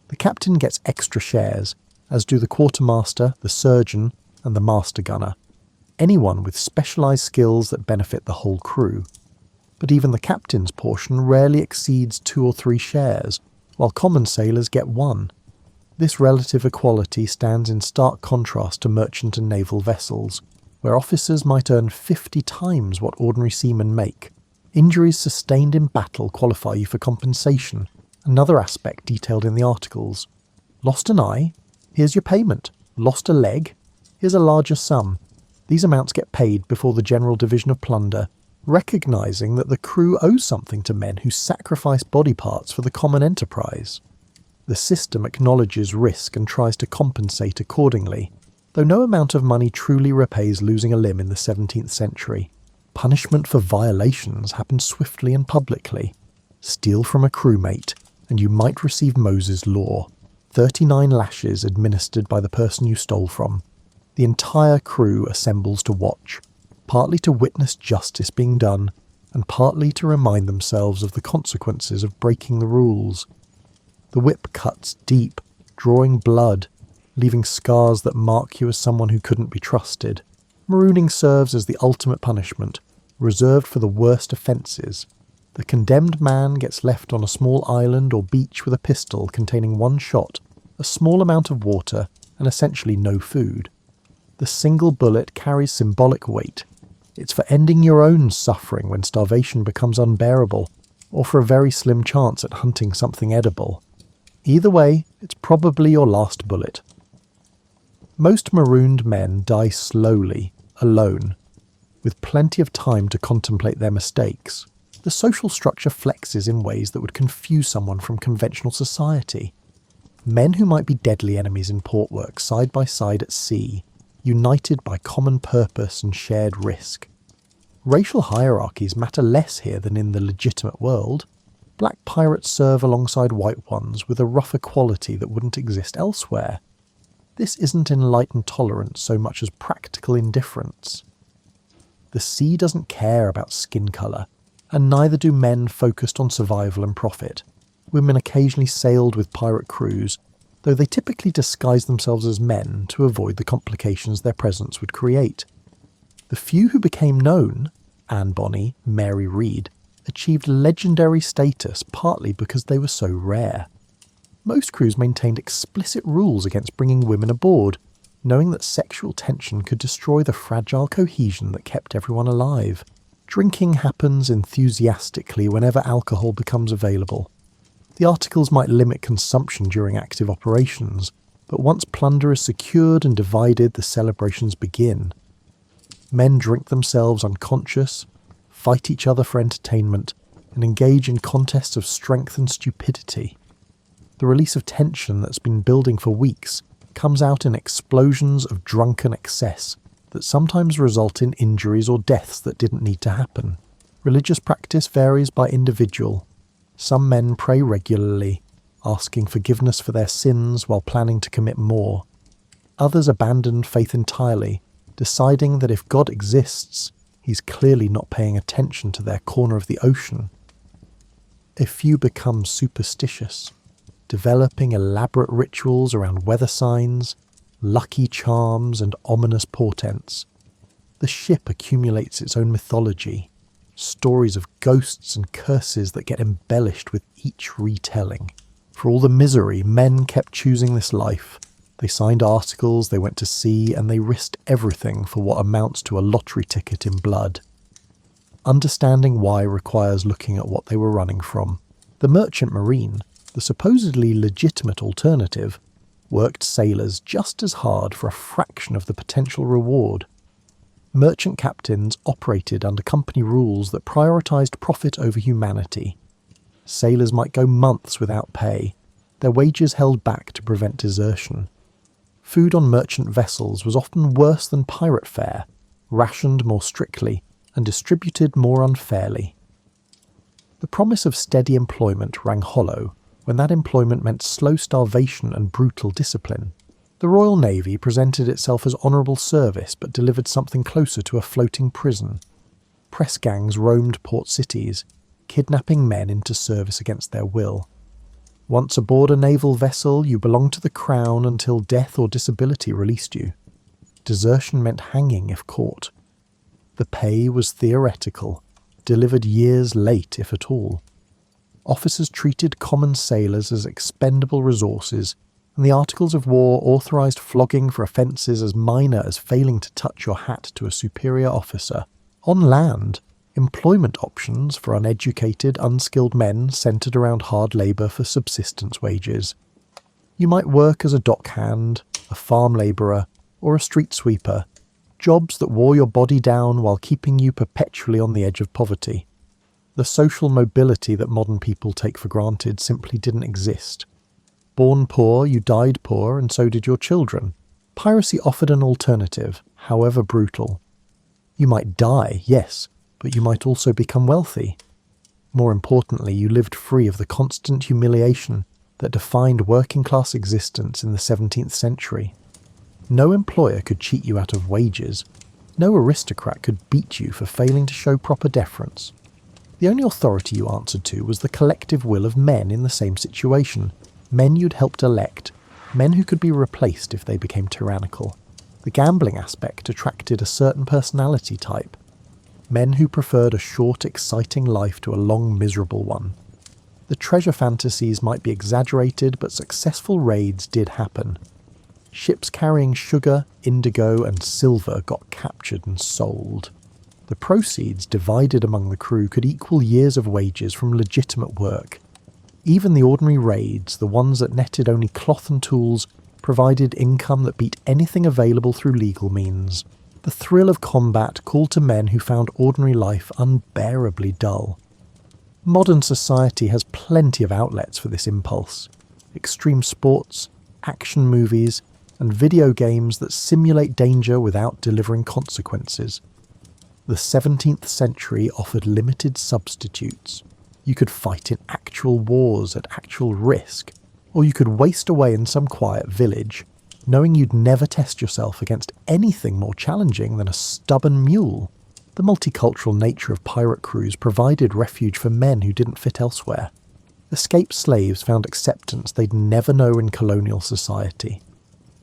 The captain gets extra shares, as do the quartermaster, the surgeon, and the master gunner. Anyone with specialised skills that benefit the whole crew. But even the captain's portion rarely exceeds 2 or 3 shares, while common sailors get 1. This relative equality stands in stark contrast to merchant and naval vessels, where officers might earn 50 times what ordinary seamen make. Injuries sustained in battle qualify you for compensation, another aspect detailed in the articles. Lost an eye? Here's your payment. Lost a leg? Here's a larger sum. These amounts get paid before the general division of plunder, recognising that the crew owes something to men who sacrifice body parts for the common enterprise. The system acknowledges risk and tries to compensate accordingly, though no amount of money truly repays losing a limb in the 17th century. Punishment for violations happens swiftly and publicly. Steal from a crewmate, and you might receive Moses' law, 39 lashes administered by the person you stole from. The entire crew assembles to watch, partly to witness justice being done, and partly to remind themselves of the consequences of breaking the rules. The whip cuts deep, drawing blood, leaving scars that mark you as someone who couldn't be trusted. Marooning serves as the ultimate punishment, reserved for the worst offences. The condemned man gets left on a small island or beach with a pistol containing one shot, a small amount of water, and essentially no food. The single bullet carries symbolic weight. It's for ending your own suffering when starvation becomes unbearable, or for a very slim chance at hunting something edible. Either way, it's probably your last bullet. Most marooned men die slowly, alone, with plenty of time to contemplate their mistakes. The social structure flexes in ways that would confuse someone from conventional society. Men who might be deadly enemies in port work side by side at sea, united by common purpose and shared risk. Racial hierarchies matter less here than in the legitimate world. Black pirates serve alongside white ones with a rough equality that wouldn't exist elsewhere. This isn't enlightened tolerance so much as practical indifference. The sea doesn't care about skin colour, and neither do men focused on survival and profit. Women occasionally sailed with pirate crews, though they typically disguised themselves as men to avoid the complications their presence would create. The few who became known, Anne Bonny, Mary Read, achieved legendary status partly because they were so rare. Most crews maintained explicit rules against bringing women aboard, knowing that sexual tension could destroy the fragile cohesion that kept everyone alive. Drinking happens enthusiastically whenever alcohol becomes available. The articles might limit consumption during active operations, but once plunder is secured and divided, the celebrations begin. Men drink themselves unconscious, fight each other for entertainment, and engage in contests of strength and stupidity. The release of tension that's been building for weeks comes out in explosions of drunken excess that sometimes result in injuries or deaths that didn't need to happen. Religious practice varies by individual. Some men pray regularly, asking forgiveness for their sins while planning to commit more. Others abandon faith entirely, deciding that if God exists, he's clearly not paying attention to their corner of the ocean. A few become superstitious, developing elaborate rituals around weather signs, lucky charms, and ominous portents. The ship accumulates its own mythology, stories of ghosts and curses that get embellished with each retelling. For all the misery, men kept choosing this life. They signed articles, they went to sea, and they risked everything for what amounts to a lottery ticket in blood. Understanding why requires looking at what they were running from. The merchant marine, the supposedly legitimate alternative, worked sailors just as hard for a fraction of the potential reward. Merchant captains operated under company rules that prioritised profit over humanity. Sailors might go months without pay, their wages held back to prevent desertion. Food on merchant vessels was often worse than pirate fare, rationed more strictly and distributed more unfairly. The promise of steady employment rang hollow when that employment meant slow starvation and brutal discipline. The Royal Navy presented itself as honourable service but delivered something closer to a floating prison. Press gangs roamed port cities, kidnapping men into service against their will. Once aboard a naval vessel, you belonged to the Crown until death or disability released you. Desertion meant hanging if caught. The pay was theoretical, delivered years late if at all. Officers treated common sailors as expendable resources, and the Articles of War authorised flogging for offences as minor as failing to touch your hat to a superior officer. On land, employment options for uneducated, unskilled men centred around hard labour for subsistence wages. You might work as a dockhand, a farm labourer, or a street sweeper, jobs that wore your body down while keeping you perpetually on the edge of poverty. The social mobility that modern people take for granted simply didn't exist. Born poor, you died poor, and so did your children. Piracy offered an alternative, however brutal. You might die, yes, but you might also become wealthy. More importantly, you lived free of the constant humiliation that defined working-class existence in the 17th century. No employer could cheat you out of wages. No aristocrat could beat you for failing to show proper deference. The only authority you answered to was the collective will of men in the same situation, men you'd helped elect, men who could be replaced if they became tyrannical. The gambling aspect attracted a certain personality type. men who preferred a short, exciting life to a long, miserable one. The treasure fantasies might be exaggerated, but successful raids did happen. Ships carrying sugar, indigo, and silver got captured and sold. The proceeds, divided among the crew, could equal years of wages from legitimate work. Even the ordinary raids, the ones that netted only cloth and tools, provided income that beat anything available through legal means. The thrill of combat called to men who found ordinary life unbearably dull. Modern society has plenty of outlets for this impulse. Extreme sports, action movies, and video games that simulate danger without delivering consequences. The 17th century offered limited substitutes. You could fight in actual wars at actual risk, or you could waste away in some quiet village, knowing you'd never test yourself against anything more challenging than a stubborn mule. The multicultural nature of pirate crews provided refuge for men who didn't fit elsewhere. Escaped slaves found acceptance they'd never know in colonial society.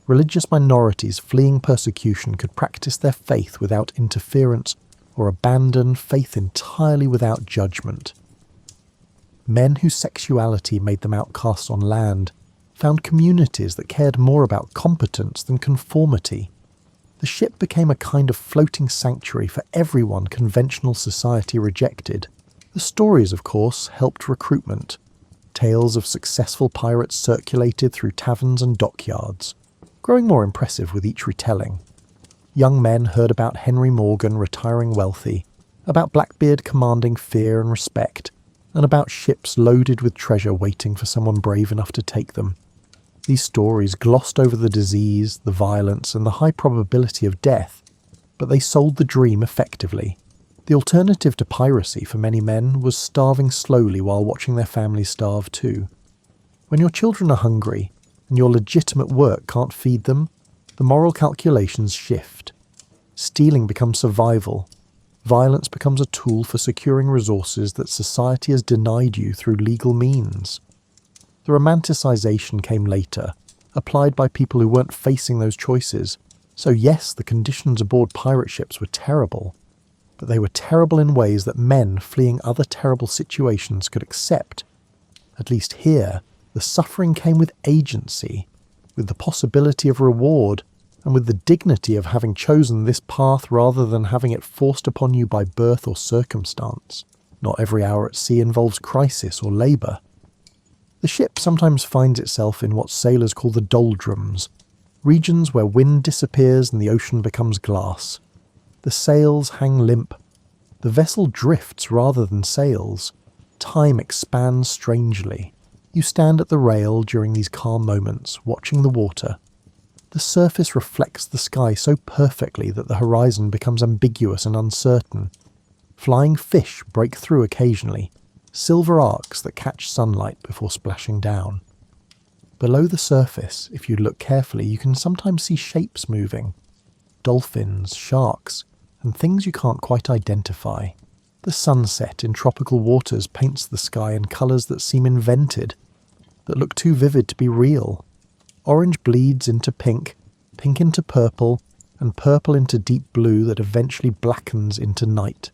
Religious minorities fleeing persecution could practice their faith without interference or abandon faith entirely without judgment. Men whose sexuality made them outcasts on land found communities that cared more about competence than conformity. The ship became a kind of floating sanctuary for everyone conventional society rejected. The stories, of course, helped recruitment. Tales of successful pirates circulated through taverns and dockyards, growing more impressive with each retelling. Young men heard about Henry Morgan retiring wealthy, about Blackbeard commanding fear and respect, and about ships loaded with treasure waiting for someone brave enough to take them. These stories glossed over the disease, the violence, and the high probability of death, but they sold the dream effectively. The alternative to piracy for many men was starving slowly while watching their families starve too. When your children are hungry, and your legitimate work can't feed them, the moral calculations shift. Stealing becomes survival. Violence becomes a tool for securing resources that society has denied you through legal means. The romanticisation came later, applied by people who weren't facing those choices. So yes, the conditions aboard pirate ships were terrible, but they were terrible in ways that men fleeing other terrible situations could accept. At least here, the suffering came with agency, with the possibility of reward, and with the dignity of having chosen this path rather than having it forced upon you by birth or circumstance. Not every hour at sea involves crisis or labour. The ship sometimes finds itself in what sailors call the doldrums, regions where wind disappears and the ocean becomes glass. The sails hang limp. The vessel drifts rather than sails. Time expands strangely. You stand at the rail during these calm moments, watching the water. The surface reflects the sky so perfectly that the horizon becomes ambiguous and uncertain. Flying fish break through occasionally, silver arcs that catch sunlight before splashing down. Below the surface, if you look carefully, you can sometimes see shapes moving. Dolphins, sharks, and things you can't quite identify. The sunset in tropical waters paints the sky in colours that seem invented, that look too vivid to be real. Orange bleeds into pink, pink into purple, and purple into deep blue that eventually blackens into night.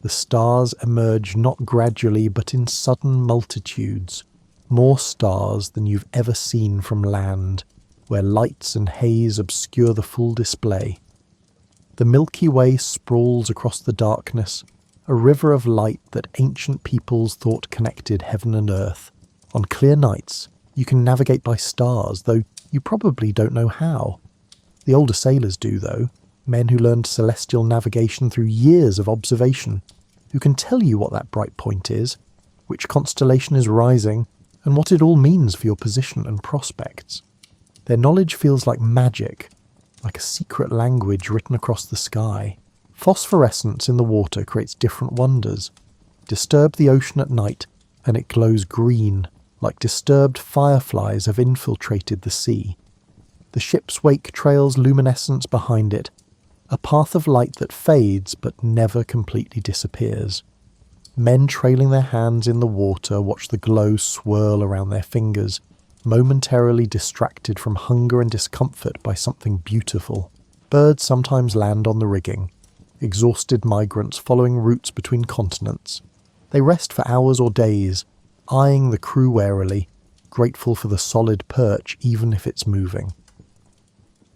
The stars emerge not gradually but in sudden multitudes, more stars than you've ever seen from land, where lights and haze obscure the full display. The Milky Way sprawls across the darkness, a river of light that ancient peoples thought connected heaven and earth. On clear nights, you can navigate by stars, though you probably don't know how. The older sailors do, though, men who learned celestial navigation through years of observation, who can tell you what that bright point is, which constellation is rising, and what it all means for your position and prospects. Their knowledge feels like magic, like a secret language written across the sky. Phosphorescence in the water creates different wonders. Disturb the ocean at night, and it glows green, like disturbed fireflies have infiltrated the sea. The ship's wake trails luminescence behind it, a path of light that fades but never completely disappears. Men trailing their hands in the water watch the glow swirl around their fingers, momentarily distracted from hunger and discomfort by something beautiful. Birds sometimes land on the rigging. exhausted migrants following routes between continents. They rest for hours or days, eyeing the crew warily, grateful for the solid perch even if it's moving.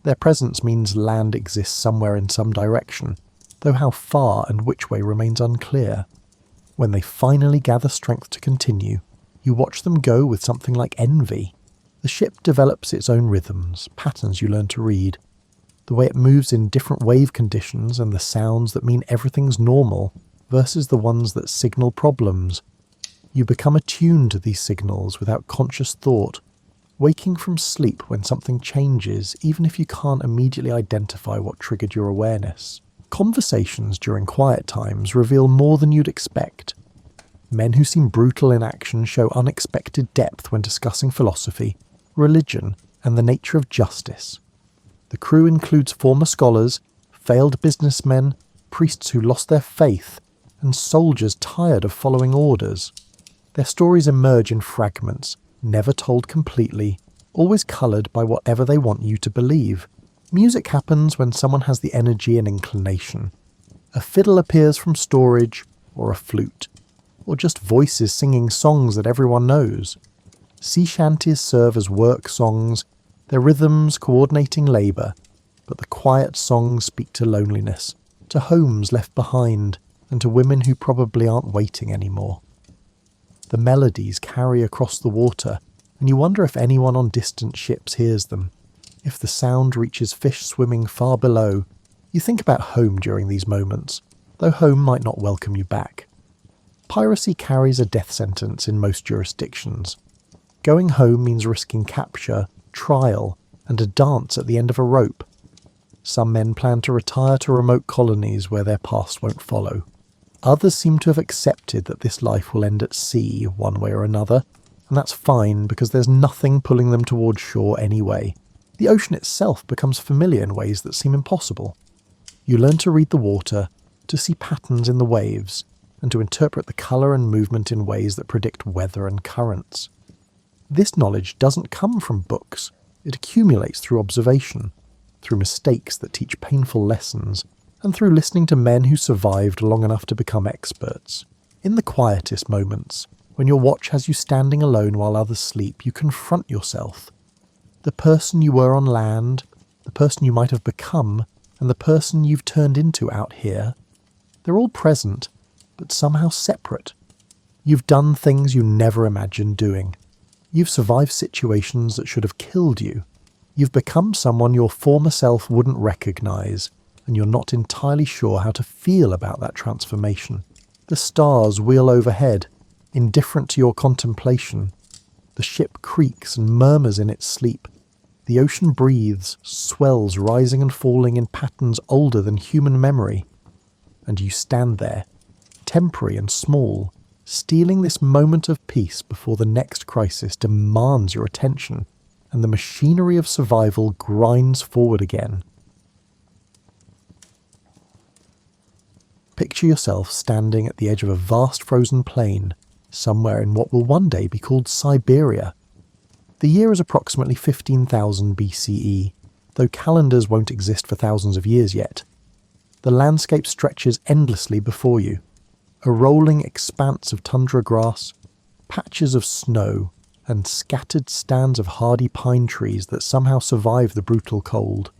Their presence means land exists somewhere in some direction, though how far and which way remains unclear. When they finally gather strength to continue, you watch them go with something like envy. The ship develops its own rhythms, patterns you learn to read. The way it moves in different wave conditions and the sounds that mean everything's normal versus the ones that signal problems. You become attuned to these signals without conscious thought, waking from sleep when something changes even if you can't immediately identify what triggered your awareness. Conversations during quiet times reveal more than you'd expect. Men who seem brutal in action show unexpected depth when discussing philosophy, religion, and the nature of justice. The crew includes former scholars, failed businessmen, priests who lost their faith, and soldiers tired of following orders. Their stories emerge in fragments, never told completely, always coloured by whatever they want you to believe. Music happens when someone has the energy and inclination. A fiddle appears from storage, or a flute, or just voices singing songs that everyone knows. Sea shanties serve as work songs, their rhythms coordinating labour, but the quiet songs speak to loneliness, to homes left behind, and to women who probably aren't waiting anymore. The melodies carry across the water, and you wonder if anyone on distant ships hears them. If the sound reaches fish swimming far below, you think about home during these moments, though home might not welcome you back. Piracy carries a death sentence in most jurisdictions. Going home means risking capture, trial, and a dance at the end of a rope. Some men plan to retire to remote colonies where their past won't follow. Others seem to have accepted that this life will end at sea one way or another, and that's fine because there's nothing pulling them towards shore anyway. The ocean itself becomes familiar in ways that seem impossible. You learn to read the water, to see patterns in the waves, and to interpret the colour and movement in ways that predict weather and currents. This knowledge doesn't come from books. It accumulates through observation, through mistakes that teach painful lessons, and through listening to men who survived long enough to become experts. In the quietest moments, when your watch has you standing alone while others sleep, you confront yourself. The person you were on land, the person you might have become, and the person you've turned into out here, they're all present, but somehow separate. You've done things you never imagined doing. You've survived situations that should have killed you. You've become someone your former self wouldn't recognise, and you're not entirely sure how to feel about that transformation. The stars wheel overhead, indifferent to your contemplation. The ship creaks and murmurs in its sleep. The ocean breathes, swells rising and falling in patterns older than human memory. And you stand there, temporary and small, stealing this moment of peace before the next crisis demands your attention, and the machinery of survival grinds forward again. Picture yourself standing at the edge of a vast frozen plain, somewhere in what will one day be called Siberia. The year is approximately 15,000 BCE, though calendars won't exist for thousands of years yet. The landscape stretches endlessly before you. A rolling expanse of tundra grass, patches of snow, and scattered stands of hardy pine trees that somehow survive the brutal cold.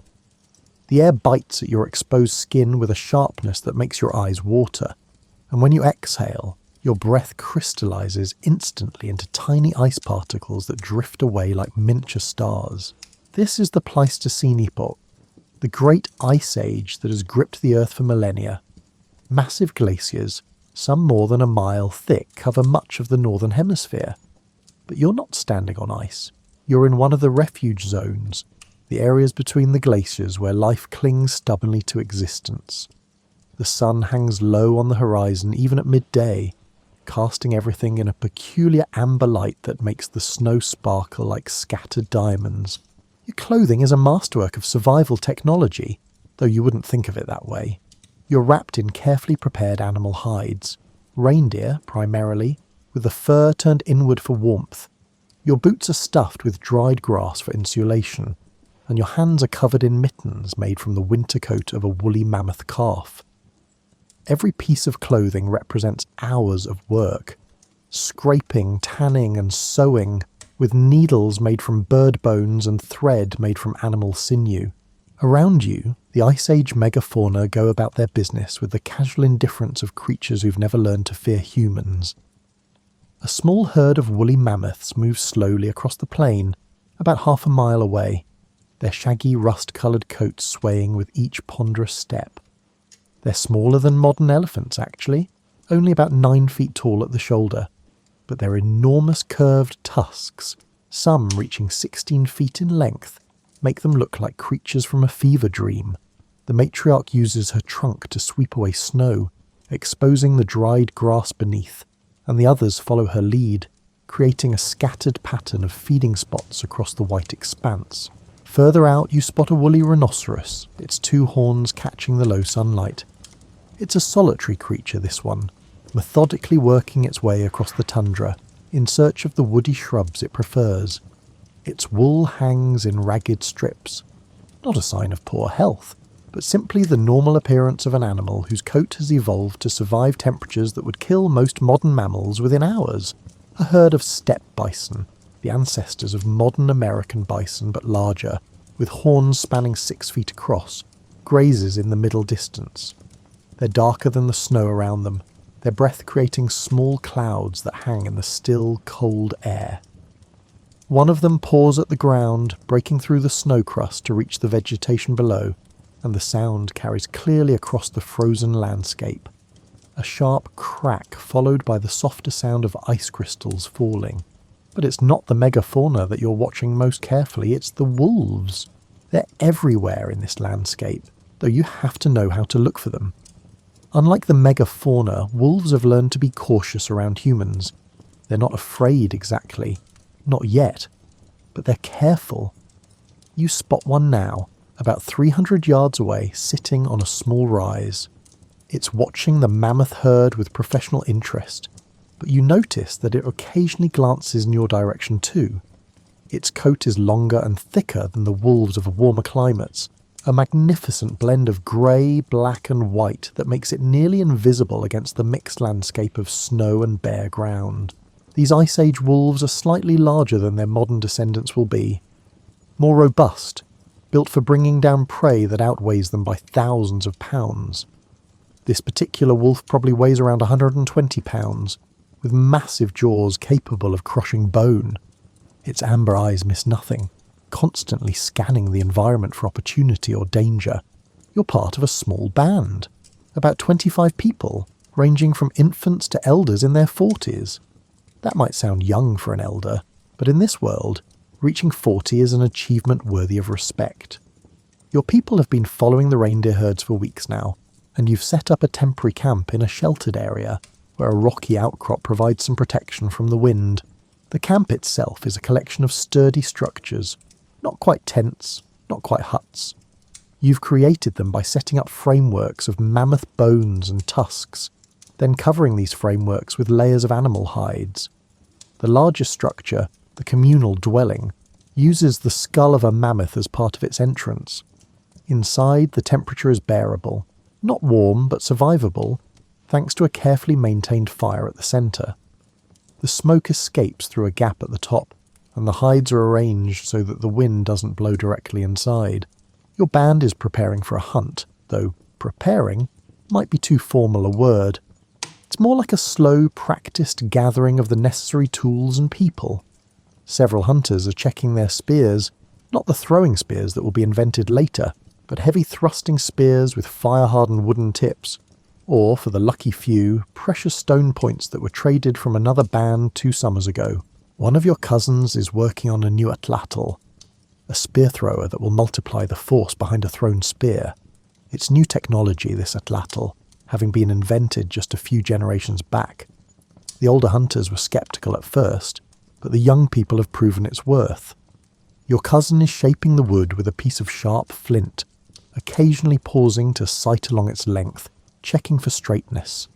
The air bites at your exposed skin with a sharpness that makes your eyes water, and when you exhale, your breath crystallizes instantly into tiny ice particles that drift away like miniature stars. This is the Pleistocene epoch, the great ice age that has gripped the Earth for millennia. Massive glaciers, some more than a mile thick, cover much of the northern hemisphere. But you're not standing on ice. You're in one of the refuge zones, the areas between the glaciers where life clings stubbornly to existence. The sun hangs low on the horizon even at midday, casting everything in a peculiar amber light that makes the snow sparkle like scattered diamonds. Your clothing is a masterwork of survival technology, though you wouldn't think of it that way. You're wrapped in carefully prepared animal hides, reindeer primarily, with the fur turned inward for warmth. Your boots are stuffed with dried grass for insulation, and your hands are covered in mittens made from the winter coat of a woolly mammoth calf. Every piece of clothing represents hours of work. Scraping, tanning and sewing, with needles made from bird bones and thread made from animal sinew. Around you, the Ice Age megafauna go about their business with the casual indifference of creatures who've never learned to fear humans. A small herd of woolly mammoths moves slowly across the plain, about half a mile away, their shaggy rust-coloured coats swaying with each ponderous step. They're smaller than modern elephants, actually, only about 9 feet tall at the shoulder, but their enormous curved tusks, some reaching 16 feet in length, make them look like creatures from a fever dream. The matriarch uses her trunk to sweep away snow, exposing the dried grass beneath, and the others follow her lead, creating a scattered pattern of feeding spots across the white expanse. Further out you spot a woolly rhinoceros, its 2 horns catching the low sunlight. It's a solitary creature, this one, methodically working its way across the tundra, in search of the woody shrubs it prefers. Its wool hangs in ragged strips. Not a sign of poor health, but simply the normal appearance of an animal whose coat has evolved to survive temperatures that would kill most modern mammals within hours. A herd of steppe bison, the ancestors of modern American bison but larger, with horns spanning 6 feet across, grazes in the middle distance. They're darker than the snow around them, their breath creating small clouds that hang in the still, cold air. One of them paws at the ground, breaking through the snow crust to reach the vegetation below, and the sound carries clearly across the frozen landscape. A sharp crack followed by the softer sound of ice crystals falling. But it's not the megafauna that you're watching most carefully, it's the wolves. They're everywhere in this landscape, though you have to know how to look for them. Unlike the megafauna, wolves have learned to be cautious around humans. They're not afraid exactly. Not yet, but they're careful. You spot one now, about 300 yards away, sitting on a small rise. It's watching the mammoth herd with professional interest, but you notice that it occasionally glances in your direction too. Its coat is longer and thicker than the wolves of warmer climates, a magnificent blend of grey, black and white that makes it nearly invisible against the mixed landscape of snow and bare ground. These Ice Age wolves are slightly larger than their modern descendants will be. More robust, built for bringing down prey that outweighs them by thousands of pounds. This particular wolf probably weighs around 120 pounds, with massive jaws capable of crushing bone. Its amber eyes miss nothing, constantly scanning the environment for opportunity or danger. You're part of a small band, about 25 people, ranging from infants to elders in their 40s. That might sound young for an elder, but in this world, reaching 40 is an achievement worthy of respect. Your people have been following the reindeer herds for weeks now, and you've set up a temporary camp in a sheltered area, where a rocky outcrop provides some protection from the wind. The camp itself is a collection of sturdy structures, not quite tents, not quite huts. You've created them by setting up frameworks of mammoth bones and tusks, then covering these frameworks with layers of animal hides. The largest structure, the communal dwelling, uses the skull of a mammoth as part of its entrance. Inside, the temperature is bearable, not warm but survivable, thanks to a carefully maintained fire at the centre. The smoke escapes through a gap at the top, and the hides are arranged so that the wind doesn't blow directly inside. Your band is preparing for a hunt, though preparing might be too formal a word. It's more like a slow, practiced gathering of the necessary tools and people. Several hunters are checking their spears, not the throwing spears that will be invented later, but heavy thrusting spears with fire-hardened wooden tips, or, for the lucky few, precious stone points that were traded from another band 2 summers ago. One of your cousins is working on a new atlatl, a spear thrower that will multiply the force behind a thrown spear. It's new technology, this atlatl, having been invented just a few generations back. The older hunters were sceptical at first, but the young people have proven its worth. Your cousin is shaping the wood with a piece of sharp flint, occasionally pausing to sight along its length, checking for straightness.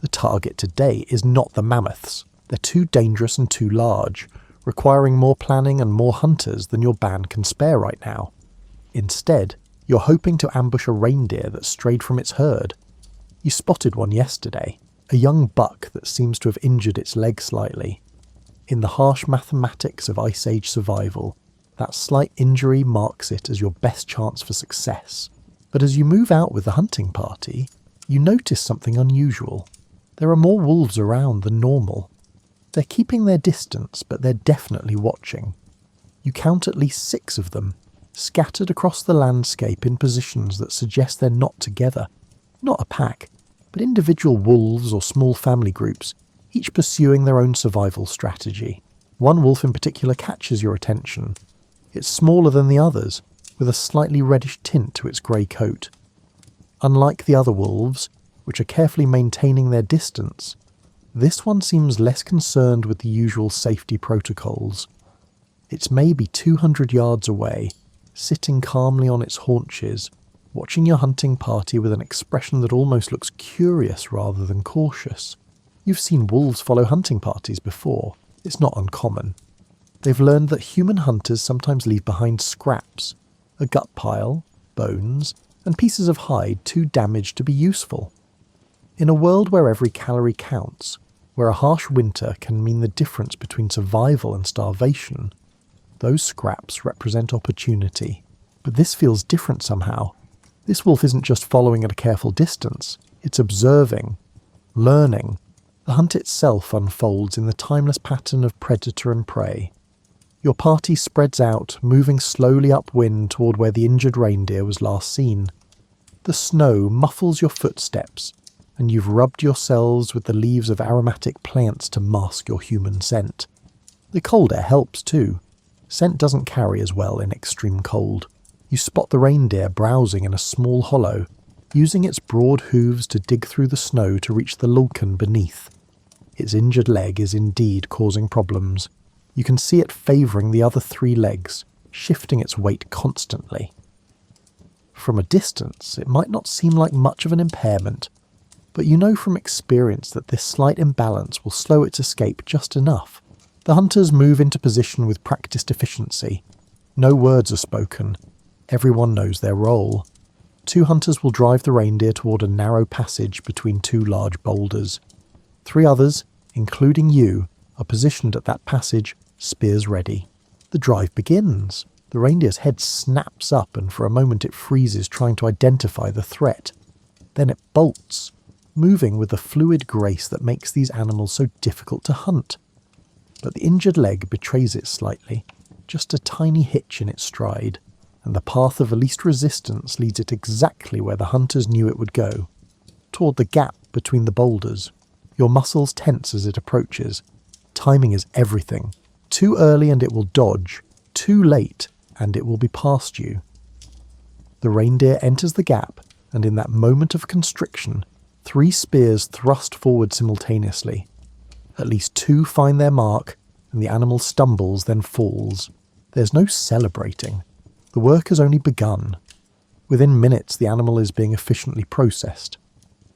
The target today is not the mammoths. They're too dangerous and too large, requiring more planning and more hunters than your band can spare right now. Instead, you're hoping to ambush a reindeer that strayed from its herd. You spotted one yesterday, a young buck that seems to have injured its leg slightly. In the harsh mathematics of Ice Age survival, that slight injury marks it as your best chance for success. But as you move out with the hunting party, you notice something unusual. There are more wolves around than normal. They're keeping their distance, but they're definitely watching. You count at least 6 of them, scattered across the landscape in positions that suggest they're not together. Not a pack, but individual wolves or small family groups, each pursuing their own survival strategy. One wolf in particular catches your attention. It's smaller than the others, with a slightly reddish tint to its grey coat. Unlike the other wolves, which are carefully maintaining their distance, this one seems less concerned with the usual safety protocols. It's maybe 200 yards away, sitting calmly on its haunches, watching your hunting party with an expression that almost looks curious rather than cautious. You've seen wolves follow hunting parties before. It's not uncommon. They've learned that human hunters sometimes leave behind scraps, a gut pile, bones, and pieces of hide too damaged to be useful. In a world where every calorie counts, where a harsh winter can mean the difference between survival and starvation, those scraps represent opportunity. But this feels different somehow. This wolf isn't just following at a careful distance, it's observing, learning. The hunt itself unfolds in the timeless pattern of predator and prey. Your party spreads out, moving slowly upwind toward where the injured reindeer was last seen. The snow muffles your footsteps, and you've rubbed yourselves with the leaves of aromatic plants to mask your human scent. The cold air helps too. Scent doesn't carry as well in extreme cold. You spot the reindeer browsing in a small hollow, using its broad hooves to dig through the snow to reach the lulken beneath. Its injured leg is indeed causing problems. You can see it favouring the other 3 legs, shifting its weight constantly. From a distance, it might not seem like much of an impairment, but you know from experience that this slight imbalance will slow its escape just enough. The hunters move into position with practiced efficiency. No words are spoken. Everyone knows their role. 2 hunters will drive the reindeer toward a narrow passage between 2 large boulders. 3 others, including you, are positioned at that passage, spears ready. The drive begins. The reindeer's head snaps up and for a moment it freezes, trying to identify the threat. Then it bolts, moving with the fluid grace that makes these animals so difficult to hunt. But the injured leg betrays it slightly, just a tiny hitch in its stride, and the path of least resistance leads it exactly where the hunters knew it would go, toward the gap between the boulders. Your muscles tense as it approaches. Timing is everything. Too early and it will dodge. Too late and it will be past you. The reindeer enters the gap, and in that moment of constriction, 3 spears thrust forward simultaneously. At least 2 find their mark, and the animal stumbles, then falls. There's no celebrating. The work has only begun. Within minutes, the animal is being efficiently processed.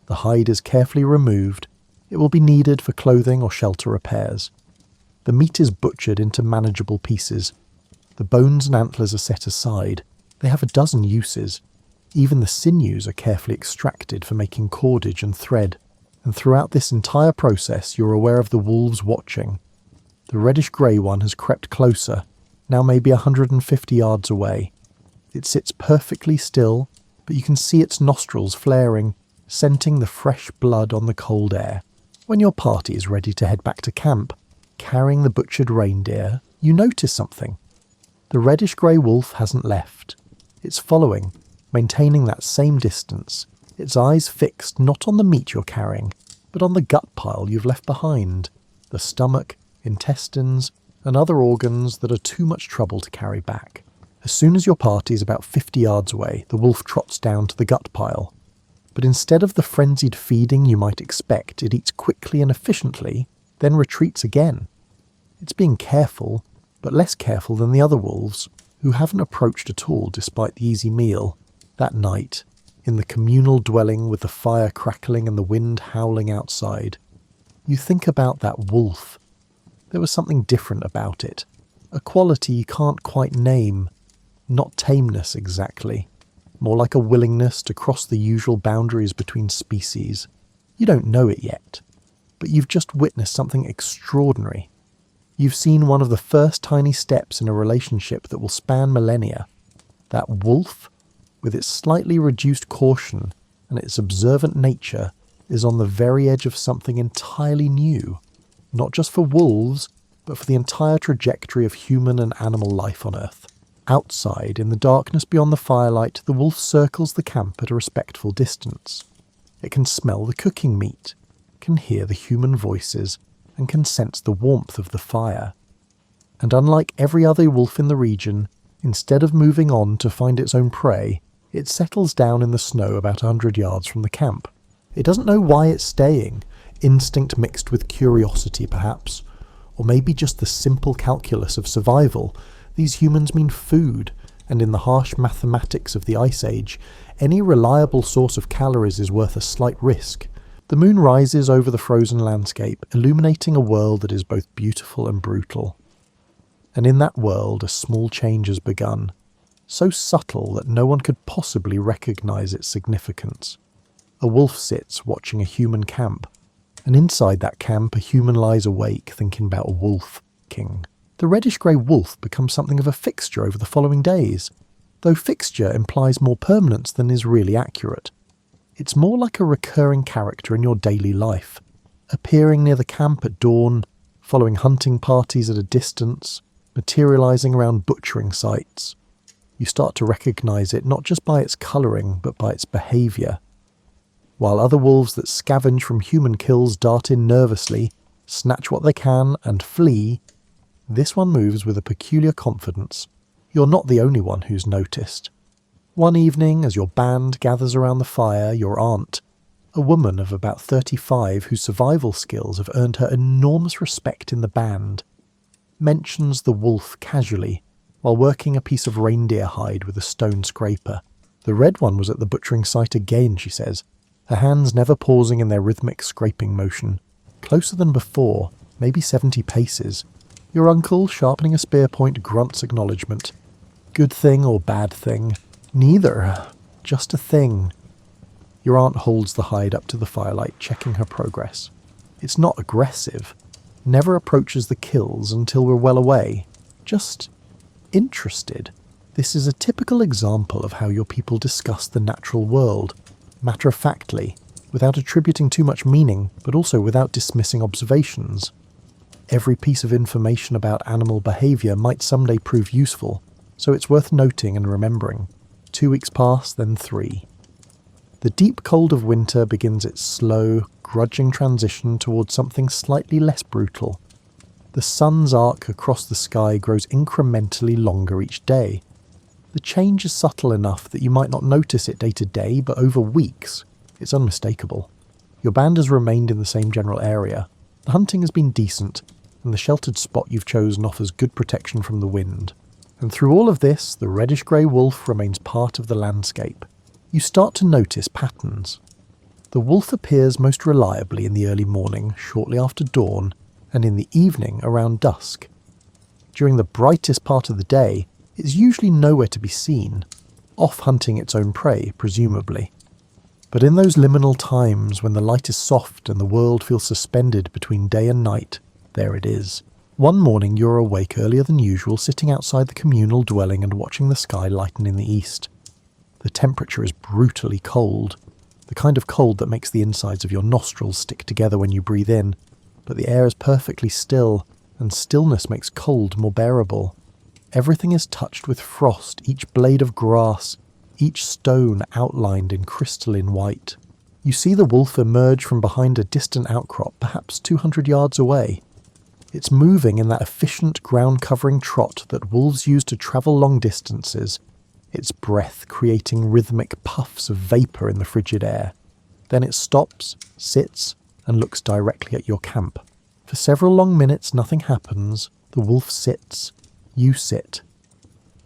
The hide is carefully removed. It will be needed for clothing or shelter repairs. The meat is butchered into manageable pieces. The bones and antlers are set aside. They have a dozen uses. Even the sinews are carefully extracted for making cordage and thread. And throughout this entire process, you're aware of the wolves watching. The reddish-grey one has crept closer, now maybe 150 yards away. It sits perfectly still, but you can see its nostrils flaring, scenting the fresh blood on the cold air. When your party is ready to head back to camp, carrying the butchered reindeer, you notice something. The reddish-grey wolf hasn't left. It's following, maintaining that same distance, its eyes fixed not on the meat you're carrying, but on the gut pile you've left behind, the stomach, intestines, and other organs that are too much trouble to carry back. As soon as your party is about 50 yards away, the wolf trots down to the gut pile. But instead of the frenzied feeding you might expect, it eats quickly and efficiently, then retreats again. It's being careful, but less careful than the other wolves, who haven't approached at all despite the easy meal. That night, in the communal dwelling with the fire crackling and the wind howling outside, you think about that wolf. There was something different about it, a quality you can't quite name, not tameness exactly, more like a willingness to cross the usual boundaries between species. You don't know it yet, but you've just witnessed something extraordinary. You've seen one of the first tiny steps in a relationship that will span millennia. That wolf, with its slightly reduced caution and its observant nature, is on the very edge of something entirely new, not just for wolves, but for the entire trajectory of human and animal life on Earth. Outside, in the darkness beyond the firelight, the wolf circles the camp at a respectful distance. It can smell the cooking meat, can hear the human voices, and can sense the warmth of the fire. And unlike every other wolf in the region, instead of moving on to find its own prey, it settles down in the snow about 100 yards from the camp. It doesn't know why it's staying, instinct mixed with curiosity perhaps, or maybe just the simple calculus of survival. These humans mean food, and in the harsh mathematics of the Ice Age, any reliable source of calories is worth a slight risk. The moon rises over the frozen landscape, illuminating a world that is both beautiful and brutal. And in that world a small change has begun, so subtle that no one could possibly recognize its significance. A wolf sits watching a human camp, and inside that camp a human lies awake thinking about a wolf king. The reddish-grey wolf becomes something of a fixture over the following days, though fixture implies more permanence than is really accurate. It's more like a recurring character in your daily life, appearing near the camp at dawn, following hunting parties at a distance, materialising around butchering sites. You start to recognise it not just by its colouring, but by its behaviour. While other wolves that scavenge from human kills dart in nervously, snatch what they can, and flee, this one moves with a peculiar confidence. You're not the only one who's noticed. One evening, as your band gathers around the fire, your aunt, a woman of about 35 whose survival skills have earned her enormous respect in the band, mentions the wolf casually while working a piece of reindeer hide with a stone scraper. The red one was at the butchering site again, she says, her hands never pausing in their rhythmic scraping motion. Closer than before, maybe 70 paces. Your uncle, sharpening a spear point, grunts acknowledgement. Good thing or bad thing? Neither. Just a thing. Your aunt holds the hide up to the firelight, checking her progress. It's not aggressive. Never approaches the kills until we're well away. Just interested. This is a typical example of how your people discuss the natural world, matter-of-factly, without attributing too much meaning, but also without dismissing observations. Every piece of information about animal behaviour might someday prove useful, so it's worth noting and remembering. 2 weeks pass, then 3. The deep cold of winter begins its slow, grudging transition towards something slightly less brutal. The sun's arc across the sky grows incrementally longer each day. The change is subtle enough that you might not notice it day to day, but over weeks, it's unmistakable. Your band has remained in the same general area. The hunting has been decent, and the sheltered spot you've chosen offers good protection from the wind. And through all of this, the reddish-grey wolf remains part of the landscape. You start to notice patterns. The wolf appears most reliably in the early morning, shortly after dawn, and in the evening around dusk. During the brightest part of the day, it's usually nowhere to be seen, off hunting its own prey, presumably. But in those liminal times when the light is soft and the world feels suspended between day and night, there it is. One morning you're awake earlier than usual, sitting outside the communal dwelling and watching the sky lighten in the east. The temperature is brutally cold, the kind of cold that makes the insides of your nostrils stick together when you breathe in, but the air is perfectly still, and stillness makes cold more bearable. Everything is touched with frost, each blade of grass, each stone outlined in crystalline white. You see the wolf emerge from behind a distant outcrop, perhaps 200 yards away. It's moving in that efficient ground-covering trot that wolves use to travel long distances, its breath creating rhythmic puffs of vapour in the frigid air. Then it stops, sits, and looks directly at your camp. For several long minutes nothing happens. The wolf sits. You sit.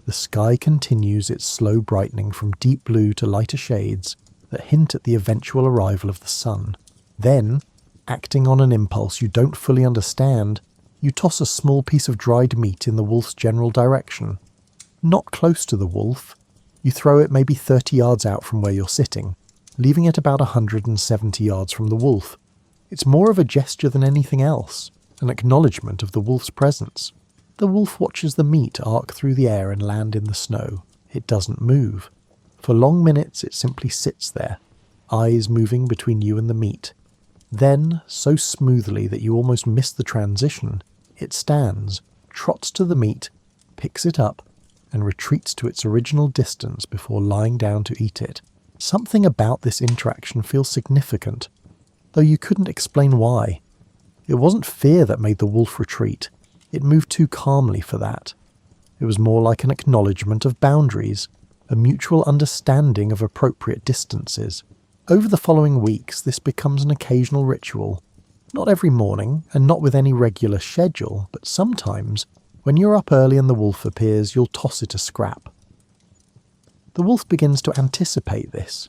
The sky continues its slow brightening from deep blue to lighter shades that hint at the eventual arrival of the sun. Then, acting on an impulse you don't fully understand, you toss a small piece of dried meat in the wolf's general direction. Not close to the wolf, You throw it maybe 30 yards out from where you're sitting, leaving it about 170 yards from the wolf. It's more of a gesture than anything else, an acknowledgement of the wolf's presence. The wolf watches the meat arc through the air and land in the snow. It doesn't move. For long minutes it simply sits there, eyes moving between you and the meat. Then, so smoothly that you almost miss the transition, it stands, trots to the meat, picks it up, and retreats to its original distance before lying down to eat it. Something about this interaction feels significant, though you couldn't explain why. It wasn't fear that made the wolf retreat. It moved too calmly for that. It was more like an acknowledgement of boundaries, a mutual understanding of appropriate distances. Over the following weeks, this becomes an occasional ritual. Not every morning, and not with any regular schedule, but sometimes, when you're up early and the wolf appears, you'll toss it a scrap. The wolf begins to anticipate this.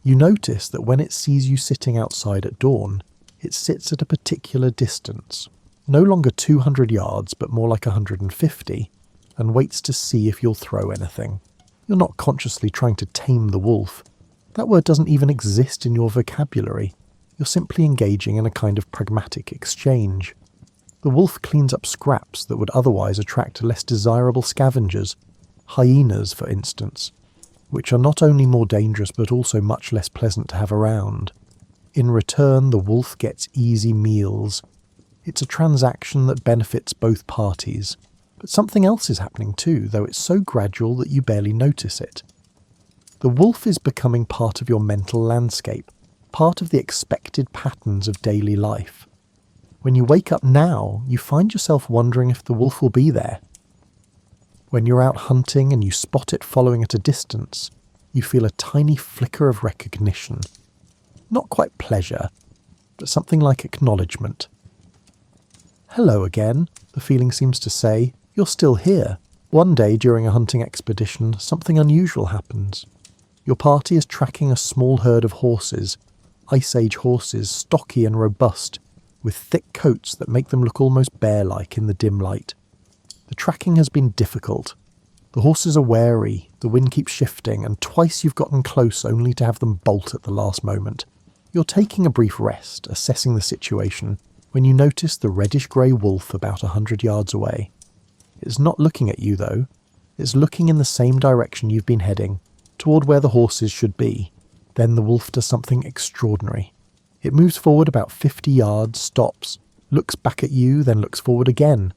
You notice that when it sees you sitting outside at dawn, it sits at a particular distance, no longer 200 yards, but more like 150, and waits to see if you'll throw anything. You're not consciously trying to tame the wolf. That word doesn't even exist in your vocabulary. You're simply engaging in a kind of pragmatic exchange. The wolf cleans up scraps that would otherwise attract less desirable scavengers, hyenas for instance, which are not only more dangerous but also much less pleasant to have around. In return, the wolf gets easy meals. It's a transaction that benefits both parties. But something else is happening too, though it's so gradual that you barely notice it. The wolf is becoming part of your mental landscape, part of the expected patterns of daily life. When you wake up now, you find yourself wondering if the wolf will be there. When you're out hunting and you spot it following at a distance, you feel a tiny flicker of recognition. Not quite pleasure, but something like acknowledgement. Hello again, the feeling seems to say. You're still here. One day during a hunting expedition, something unusual happens. Your party is tracking a small herd of horses, Ice Age horses, stocky and robust, with thick coats that make them look almost bear-like in the dim light. The tracking has been difficult. The horses are wary, the wind keeps shifting, and twice you've gotten close only to have them bolt at the last moment. You're taking a brief rest, assessing the situation, when you notice the reddish-grey wolf about 100 yards away. It's not looking at you, though. It's looking in the same direction you've been heading, toward where the horses should be. Then the wolf does something extraordinary. It moves forward about 50 yards, stops, looks back at you, then looks forward again.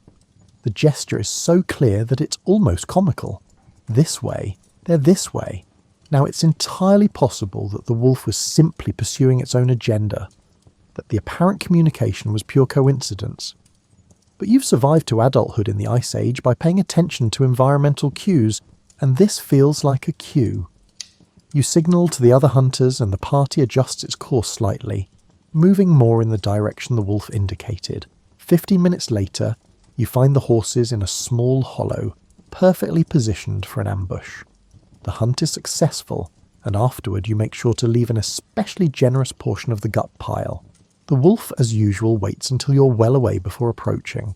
The gesture is so clear that it's almost comical. This way, they're this way. Now it's entirely possible that the wolf was simply pursuing its own agenda, that the apparent communication was pure coincidence. But you've survived to adulthood in the Ice Age by paying attention to environmental cues, and this feels like a cue. You signal to the other hunters and the party adjusts its course slightly, moving more in the direction the wolf indicated. 15 minutes later, you find the horses in a small hollow, perfectly positioned for an ambush. The hunt is successful, and afterward you make sure to leave an especially generous portion of the gut pile. The wolf, as usual, waits until you're well away before approaching,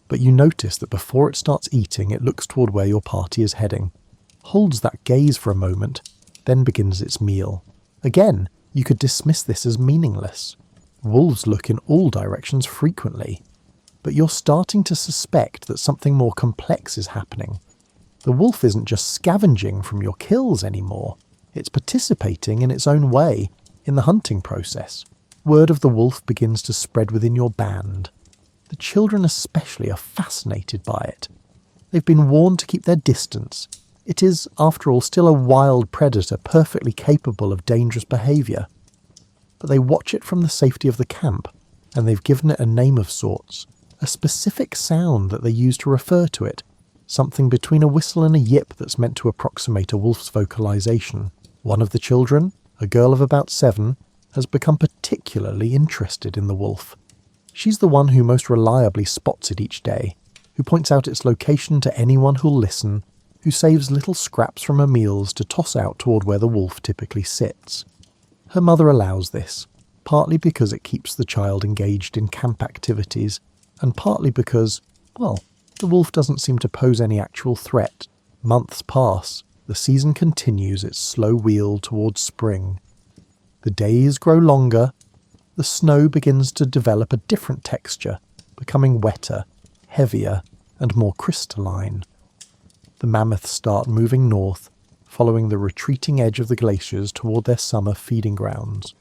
but you notice that before it starts eating it looks toward where your party is heading, holds that gaze for a moment, then begins its meal. Again, you could dismiss this as meaningless. Wolves look in all directions frequently, but you're starting to suspect that something more complex is happening. The wolf isn't just scavenging from your kills anymore, it's participating in its own way in the hunting process. Word of the wolf begins to spread within your band. The children especially are fascinated by it. They've been warned to keep their distance. It is, after all, still a wild predator perfectly capable of dangerous behaviour. But they watch it from the safety of the camp, and they've given it a name of sorts, a specific sound that they use to refer to it, something between a whistle and a yip that's meant to approximate a wolf's vocalisation. One of the children, a girl of about 7, has become particularly interested in the wolf. She's the one who most reliably spots it each day, who points out its location to anyone who'll listen, who saves little scraps from her meals to toss out toward where the wolf typically sits. Her mother allows this, partly because it keeps the child engaged in camp activities, and partly because, well, the wolf doesn't seem to pose any actual threat. Months pass, the season continues its slow wheel towards spring. The days grow longer, the snow begins to develop a different texture, becoming wetter, heavier, and more crystalline. The mammoths start moving north, following the retreating edge of the glaciers toward their summer feeding grounds.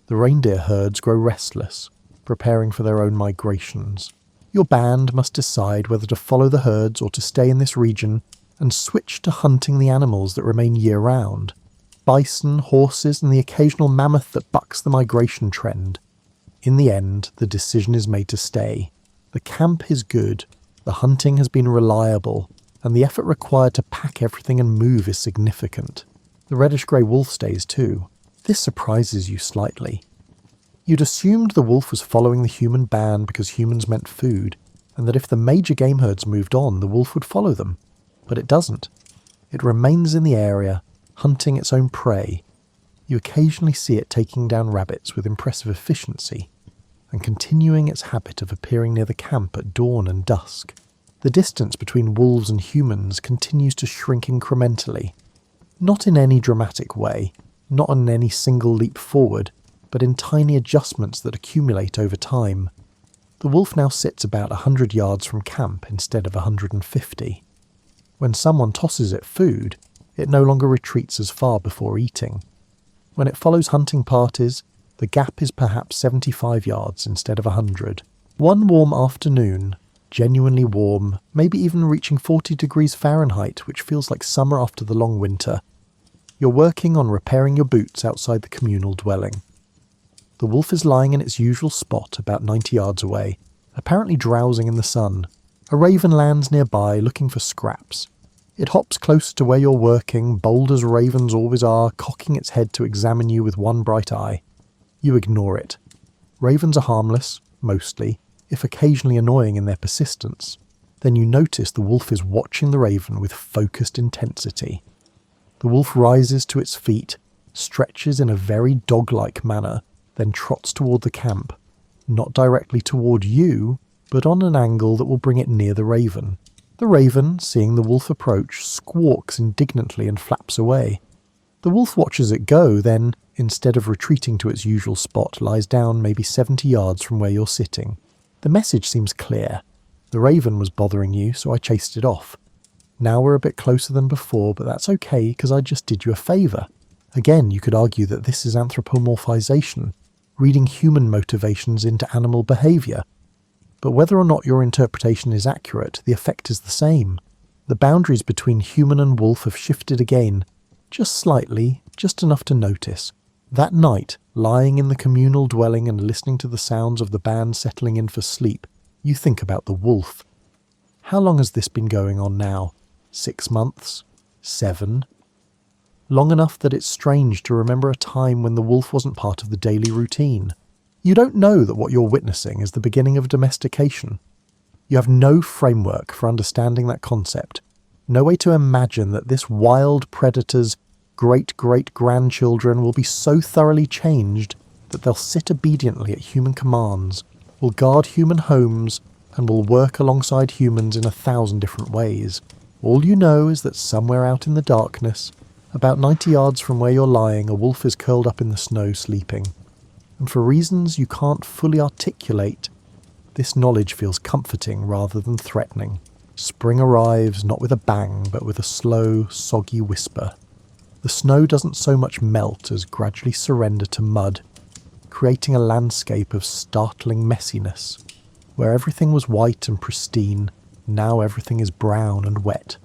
The reindeer herds grow restless, preparing for their own migrations. Your band must decide whether to follow the herds or to stay in this region and switch to hunting the animals that remain year-round. Bison, horses, and the occasional mammoth that bucks the migration trend. In the end, the decision is made to stay. The camp is good, the hunting has been reliable, and the effort required to pack everything and move is significant. The reddish-grey wolf stays too. This surprises you slightly. You'd assumed the wolf was following the human band because humans meant food, and that if the major game herds moved on, the wolf would follow them. But it doesn't. It remains in the area, hunting its own prey. You occasionally see it taking down rabbits with impressive efficiency, and continuing its habit of appearing near the camp at dawn and dusk. The distance between wolves and humans continues to shrink incrementally. Not in any dramatic way, not in any single leap forward, but in tiny adjustments that accumulate over time. The wolf now sits about 100 yards from camp instead of 150. When someone tosses it food, it no longer retreats as far before eating. When it follows hunting parties, the gap is perhaps 75 yards instead of 100. One warm afternoon, genuinely warm, maybe even reaching 40 degrees Fahrenheit, which feels like summer after the long winter, you're working on repairing your boots outside the communal dwelling. The wolf is lying in its usual spot about 90 yards away, apparently drowsing in the sun. A raven lands nearby, looking for scraps. It hops closer to where you're working, bold as ravens always are, cocking its head to examine you with one bright eye. You ignore it. Ravens are harmless, mostly, if occasionally annoying in their persistence. Then you notice the wolf is watching the raven with focused intensity. The wolf rises to its feet, stretches in a very dog-like manner, then trots toward the camp, not directly toward you, but on an angle that will bring it near the raven. The raven, seeing the wolf approach, squawks indignantly and flaps away. The wolf watches it go, then, instead of retreating to its usual spot, lies down maybe 70 yards from where you're sitting. The message seems clear. The raven was bothering you, so I chased it off. Now we're a bit closer than before, but that's okay, because I just did you a favour. Again, you could argue that this is anthropomorphization, reading human motivations into animal behaviour. But whether or not your interpretation is accurate, the effect is the same. The boundaries between human and wolf have shifted again, just slightly, just enough to notice. That night, lying in the communal dwelling and listening to the sounds of the band settling in for sleep, you think about the wolf. How long has this been going on now? 6 months? 7? Long enough that it's strange to remember a time when the wolf wasn't part of the daily routine. You don't know that what you're witnessing is the beginning of domestication. You have no framework for understanding that concept, no way to imagine that this wild predator's great-great-grandchildren will be so thoroughly changed that they'll sit obediently at human commands, will guard human homes, and will work alongside humans in 1,000 different ways. All you know is that somewhere out in the darkness, about 90 yards from where you're lying, a wolf is curled up in the snow sleeping. And for reasons you can't fully articulate, this knowledge feels comforting rather than threatening. Spring arrives not with a bang, but with a slow, soggy whisper. The snow doesn't so much melt as gradually surrender to mud, creating a landscape of startling messiness. Where everything was white and pristine, now everything is brown and wet.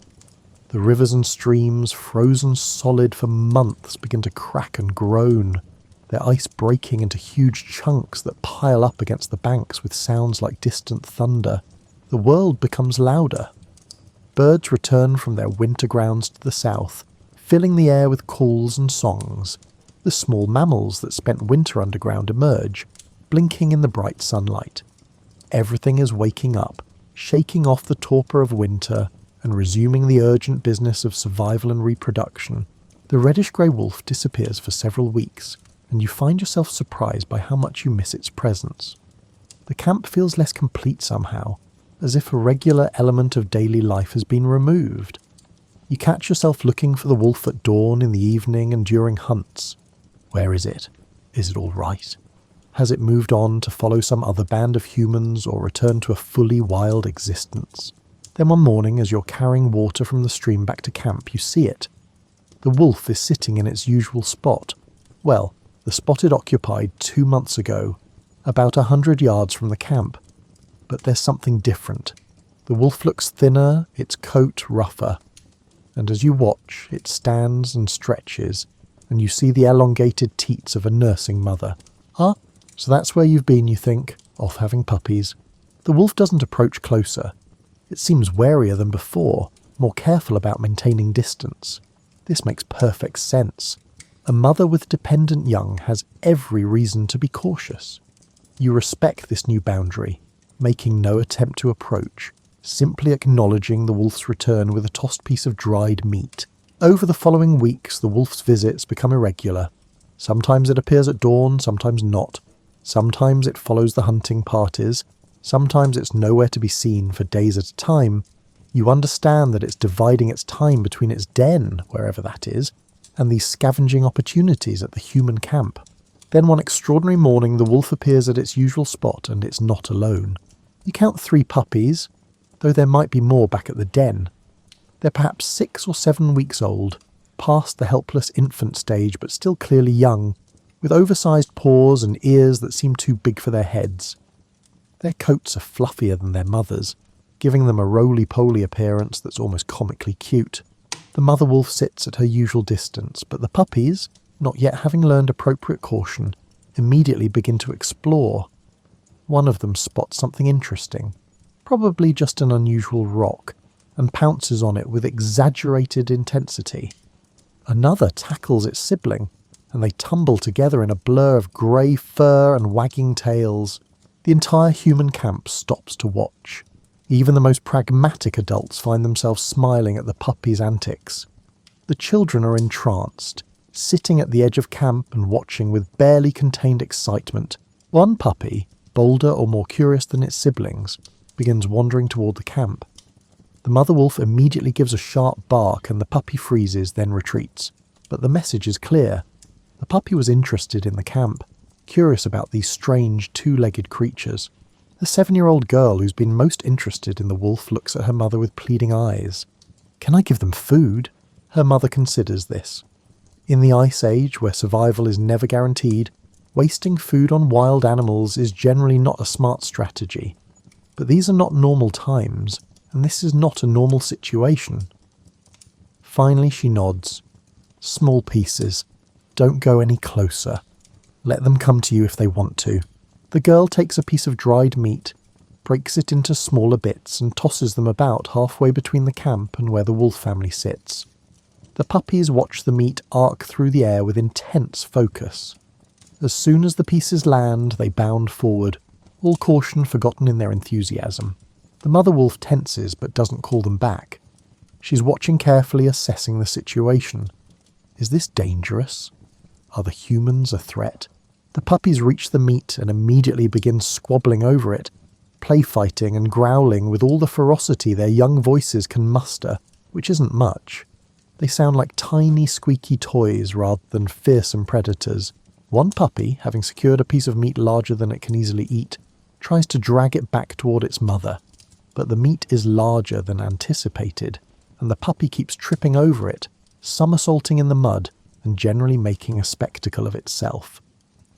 The rivers and streams, frozen solid for months, begin to crack and groan, their ice breaking into huge chunks that pile up against the banks with sounds like distant thunder. The world becomes louder. Birds return from their winter grounds to the south, filling the air with calls and songs. The small mammals that spent winter underground emerge, blinking in the bright sunlight. Everything is waking up, shaking off the torpor of winter and resuming the urgent business of survival and reproduction. The reddish-grey wolf disappears for several weeks, and you find yourself surprised by how much you miss its presence. The camp feels less complete somehow, as if a regular element of daily life has been removed. You catch yourself looking for the wolf at dawn, in the evening, and during hunts. Where is it? Is it all right? Has it moved on to follow some other band of humans or return to a fully wild existence? Then one morning, as you're carrying water from the stream back to camp, you see it. The wolf is sitting in its usual spot. Well, the spot it occupied 2 months ago, about 100 yards from the camp. But there's something different. The wolf looks thinner, its coat rougher. And as you watch, it stands and stretches, and you see the elongated teats of a nursing mother. Ah, so that's where you've been, you think, off having puppies. The wolf doesn't approach closer. It seems warier than before, more careful about maintaining distance. This makes perfect sense. A mother with dependent young has every reason to be cautious. You respect this new boundary, making no attempt to approach, simply acknowledging the wolf's return with a tossed piece of dried meat. Over the following weeks, the wolf's visits become irregular. Sometimes it appears at dawn, sometimes not. Sometimes it follows the hunting parties. Sometimes it's nowhere to be seen for days at a time. You understand that it's dividing its time between its den, wherever that is, and these scavenging opportunities at the human camp. Then one extraordinary morning the wolf appears at its usual spot and it's not alone. You count 3 puppies, though there might be more back at the den. They're perhaps 6 or 7 weeks old, past the helpless infant stage but still clearly young, with oversized paws and ears that seem too big for their heads. Their coats are fluffier than their mother's, giving them a roly-poly appearance that's almost comically cute. The mother wolf sits at her usual distance, but the puppies, not yet having learned appropriate caution, immediately begin to explore. One of them spots something interesting, probably just an unusual rock, and pounces on it with exaggerated intensity. Another tackles its sibling, and they tumble together in a blur of grey fur and wagging tails. The entire human camp stops to watch. Even the most pragmatic adults find themselves smiling at the puppies' antics. The children are entranced, sitting at the edge of camp and watching with barely contained excitement. One puppy, bolder or more curious than its siblings, begins wandering toward the camp. The mother wolf immediately gives a sharp bark and the puppy freezes, then retreats. But the message is clear. The puppy was interested in the camp, curious about these strange 2-legged creatures. The 7-year-old girl who's been most interested in the wolf looks at her mother with pleading eyes. Can I give them food? Her mother considers this. In the Ice Age, where survival is never guaranteed, wasting food on wild animals is generally not a smart strategy. But these are not normal times, and this is not a normal situation. Finally she nods. Small pieces. Don't go any closer. Let them come to you if they want to. The girl takes a piece of dried meat, breaks it into smaller bits and tosses them about halfway between the camp and where the wolf family sits. The puppies watch the meat arc through the air with intense focus. As soon as the pieces land, they bound forward, all caution forgotten in their enthusiasm. The mother wolf tenses but doesn't call them back. She's watching carefully, assessing the situation. Is this dangerous? Are the humans a threat? The puppies reach the meat and immediately begin squabbling over it, play fighting and growling with all the ferocity their young voices can muster, which isn't much. They sound like tiny squeaky toys rather than fearsome predators. One puppy, having secured a piece of meat larger than it can easily eat, tries to drag it back toward its mother. But the meat is larger than anticipated, and the puppy keeps tripping over it, somersaulting in the mud and generally making a spectacle of itself.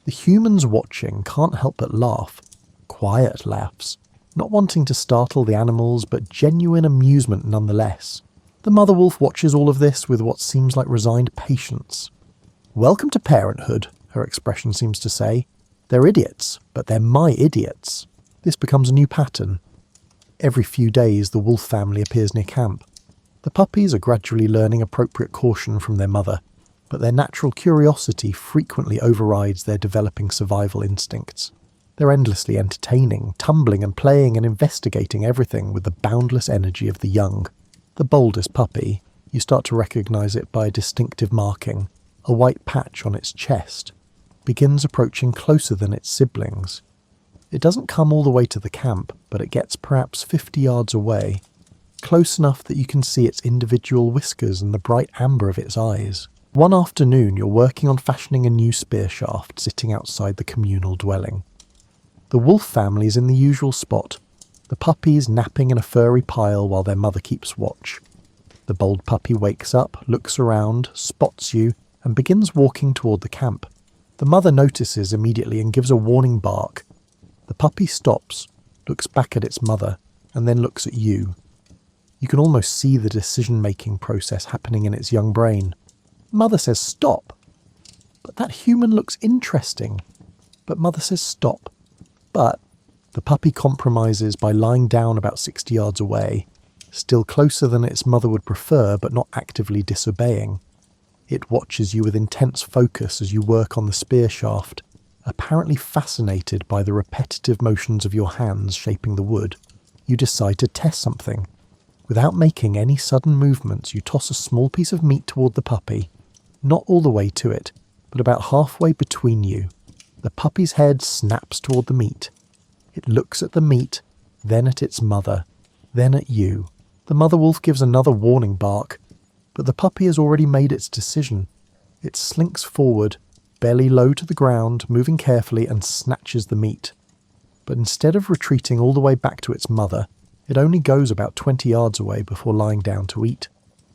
The humans watching can't help but laugh. Quiet laughs, not wanting to startle the animals, but genuine amusement nonetheless. The mother wolf watches all of this with what seems like resigned patience. Welcome to parenthood, her expression seems to say. They're idiots, but they're my idiots. This becomes a new pattern. Every few days the wolf family appears near camp. The puppies are gradually learning appropriate caution from their mother, but their natural curiosity frequently overrides their developing survival instincts. They're endlessly entertaining, tumbling and playing and investigating everything with the boundless energy of the young. The boldest puppy, you start to recognize it by a distinctive marking, a white patch on its chest, begins approaching closer than its siblings. It doesn't come all the way to the camp, but it gets perhaps 50 yards away. close enough that you can see its individual whiskers and the bright amber of its eyes. One afternoon, you're working on fashioning a new spear shaft sitting outside the communal dwelling. The wolf family is in the usual spot, the puppies napping in a furry pile while their mother keeps watch. The bold puppy wakes up, looks around, spots you, and begins walking toward the camp. The mother notices immediately and gives a warning bark. The puppy stops, looks back at its mother, and then looks at you. You can almost see the decision-making process happening in its young brain. Mother says stop. But that human looks interesting. But mother says stop. But the puppy compromises by lying down about 60 yards away, still closer than its mother would prefer, but not actively disobeying. It watches you with intense focus as you work on the spear shaft, apparently fascinated by the repetitive motions of your hands shaping the wood. You decide to test something. Without making any sudden movements, you toss a small piece of meat toward the puppy, not all the way to it, but about halfway between you. The puppy's head snaps toward the meat. It looks at the meat, then at its mother, then at you. The mother wolf gives another warning bark, but the puppy has already made its decision. It slinks forward, belly low to the ground, moving carefully, and snatches the meat. But instead of retreating all the way back to its mother, it only goes about 20 yards away before lying down to eat.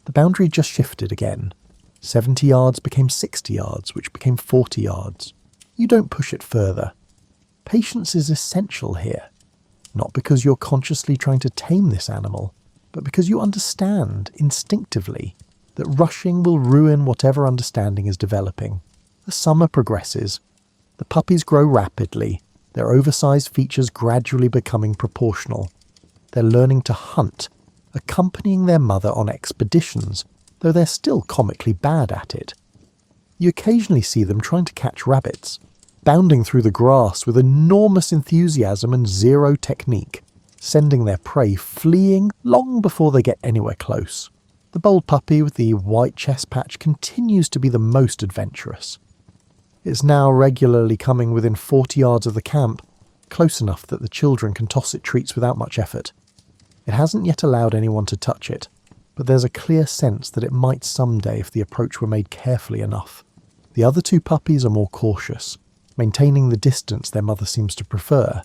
The boundary just shifted again. 70 yards became 60 yards, which became 40 yards. You don't push it further. Patience is essential here, not because you're consciously trying to tame this animal, but because you understand, instinctively, that rushing will ruin whatever understanding is developing. The summer progresses. The puppies grow rapidly, their oversized features gradually becoming proportional. They're learning to hunt, accompanying their mother on expeditions, though they're still comically bad at it. You occasionally see them trying to catch rabbits, bounding through the grass with enormous enthusiasm and zero technique, sending their prey fleeing long before they get anywhere close. The bold puppy with the white chest patch continues to be the most adventurous. It's now regularly coming within 40 yards of the camp, close enough that the children can toss it treats without much effort. It hasn't yet allowed anyone to touch it, but there's a clear sense that it might someday if the approach were made carefully enough. The other two puppies are more cautious, maintaining the distance their mother seems to prefer.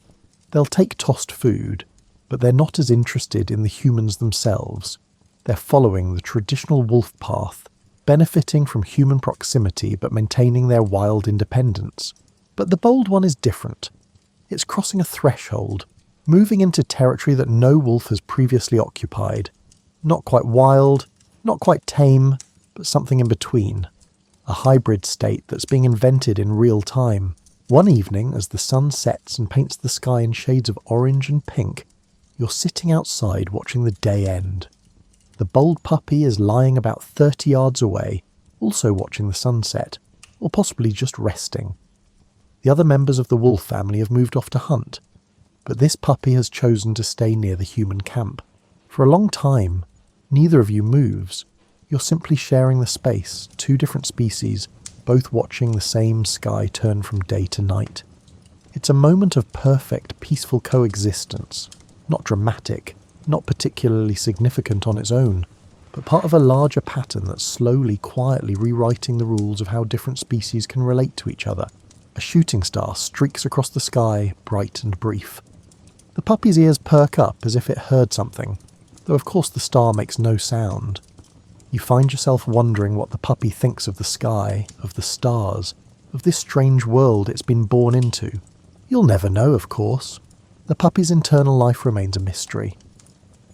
They'll take tossed food, but they're not as interested in the humans themselves. They're following the traditional wolf path, benefiting from human proximity but maintaining their wild independence. But the bold one is different. It's crossing a threshold, moving into territory that no wolf has previously occupied. Not quite wild, not quite tame, but something in between. A hybrid state that's being invented in real time. One evening, as the sun sets and paints the sky in shades of orange and pink, you're sitting outside watching the day end. The bold puppy is lying about 30 yards away, also watching the sunset, or possibly just resting. The other members of the wolf family have moved off to hunt, but this puppy has chosen to stay near the human camp. For a long time, neither of you moves. You're simply sharing the space, two different species, both watching the same sky turn from day to night. It's a moment of perfect, peaceful coexistence, not dramatic, not particularly significant on its own, but part of a larger pattern that's slowly, quietly rewriting the rules of how different species can relate to each other. A shooting star streaks across the sky, bright and brief. The puppy's ears perk up as if it heard something, though of course the star makes no sound. You find yourself wondering what the puppy thinks of the sky, of the stars, of this strange world it's been born into. You'll never know, of course. The puppy's internal life remains a mystery.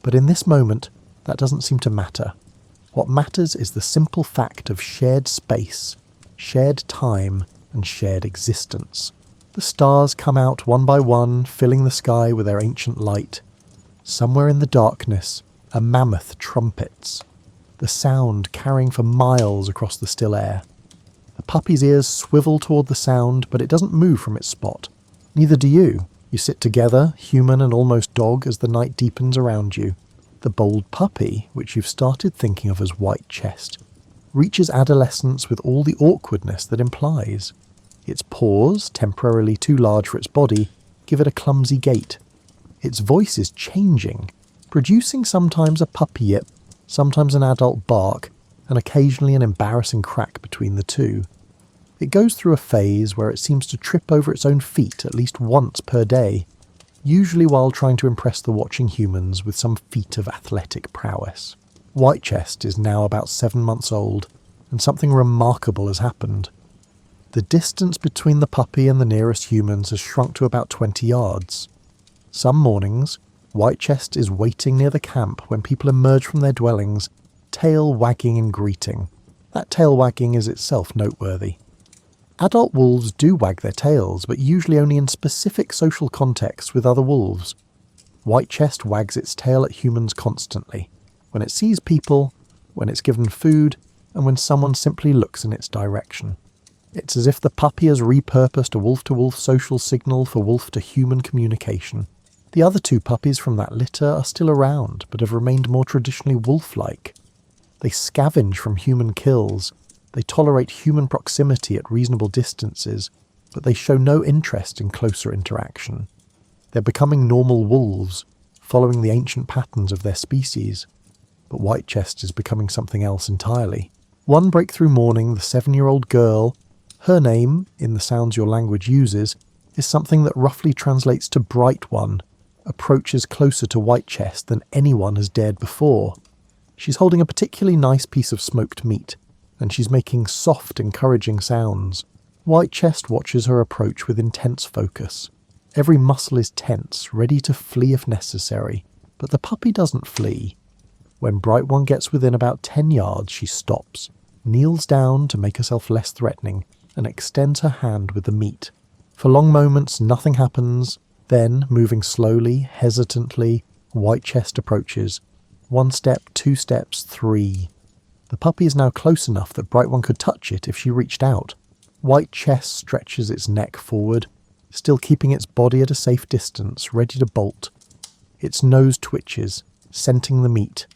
But in this moment, that doesn't seem to matter. What matters is the simple fact of shared space, shared time, and shared existence. The stars come out one by one, filling the sky with their ancient light. Somewhere in the darkness, a mammoth trumpets, the sound carrying for miles across the still air. The puppy's ears swivel toward the sound, but it doesn't move from its spot. Neither do you. You sit together, human and almost dog, as the night deepens around you. The bold puppy, which you've started thinking of as white chest, reaches adolescence with all the awkwardness that implies. Its paws, temporarily too large for its body, give it a clumsy gait. Its voice is changing. producing sometimes a puppy yip, sometimes an adult bark, and occasionally an embarrassing crack between the two. It goes through a phase where it seems to trip over its own feet at least once per day, usually while trying to impress the watching humans with some feat of athletic prowess. Whitechest is now about 7 months old, and something remarkable has happened. The distance between the puppy and the nearest humans has shrunk to about 20 yards. Some mornings, Whitechest is waiting near the camp when people emerge from their dwellings, tail wagging in greeting. That tail wagging is itself noteworthy. Adult wolves do wag their tails, but usually only in specific social contexts with other wolves. Whitechest wags its tail at humans constantly, when it sees people, when it's given food, and when someone simply looks in its direction. It's as if the puppy has repurposed a wolf-to-wolf social signal for wolf-to-human communication. The other 2 puppies from that litter are still around, but have remained more traditionally wolf-like. They scavenge from human kills, they tolerate human proximity at reasonable distances, but they show no interest in closer interaction. They're becoming normal wolves, following the ancient patterns of their species. But Whitechest is becoming something else entirely. One breakthrough morning, the 7-year-old girl, her name, in the sounds your language uses, is something that roughly translates to Bright One, approaches closer to Whitechest than anyone has dared before. She's holding a particularly nice piece of smoked meat, and she's making soft, encouraging sounds. Whitechest watches her approach with intense focus. Every muscle is tense, ready to flee if necessary, but the puppy doesn't flee. When Bright One gets within about 10 yards, she stops, kneels down to make herself less threatening, and extends her hand with the meat. For long moments, nothing happens. Then, moving slowly, hesitantly, Whitechest approaches. 1 step, 2 steps, 3. The puppy is now close enough that Bright One could touch it if she reached out. Whitechest stretches its neck forward, still keeping its body at a safe distance, ready to bolt. Its nose twitches, scenting the meat.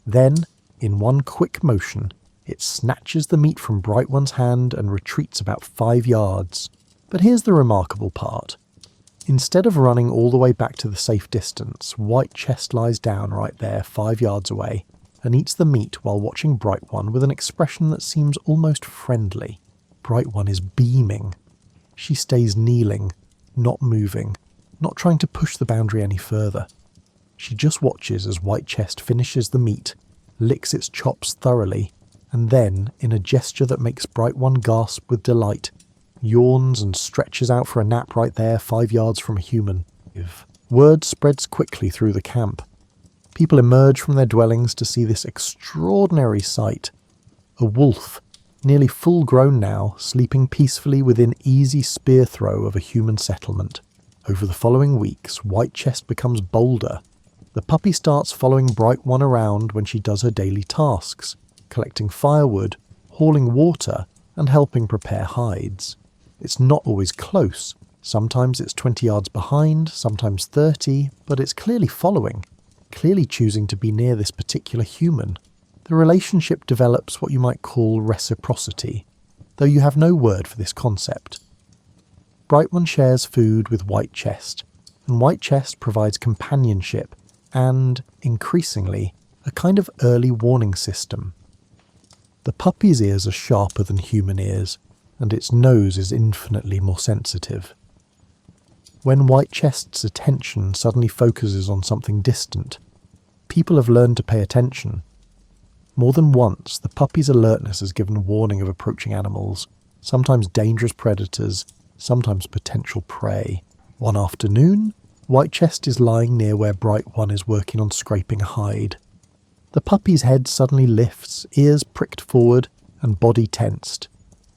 Then, in one quick motion, it snatches the meat from Bright One's hand and retreats about 5 yards. But here's the remarkable part. Instead of running all the way back to the safe distance, Whitechest lies down right there 5 yards away and eats the meat while watching Bright One with an expression that seems almost friendly. Bright One is beaming. She stays kneeling, not moving, not trying to push the boundary any further. She just watches as Whitechest finishes the meat, licks its chops thoroughly, and then, in a gesture that makes Bright One gasp with delight, yawns and stretches out for a nap right there 5 yards from a human. Word spreads quickly through the camp. People emerge from their dwellings to see this extraordinary sight. A wolf, nearly full grown now, sleeping peacefully within easy spear throw of a human settlement. Over the following weeks, Whitechest becomes bolder. The puppy starts following Bright One around when she does her daily tasks, collecting firewood, hauling water, and helping prepare hides. It's not always close. Sometimes it's 20 yards behind, sometimes 30, but it's clearly following, clearly choosing to be near this particular human. The relationship develops what you might call reciprocity, though you have no word for this concept. Bright One shares food with Whitechest, and Whitechest provides companionship and, increasingly, a kind of early warning system. The puppy's ears are sharper than human ears, and its nose is infinitely more sensitive. When Whitechest's attention suddenly focuses on something distant, people have learned to pay attention. More than once, the puppy's alertness has given warning of approaching animals, sometimes dangerous predators, sometimes potential prey. One afternoon, Whitechest is lying near where Bright One is working on scraping a hide. The puppy's head suddenly lifts, ears pricked forward, and body tensed.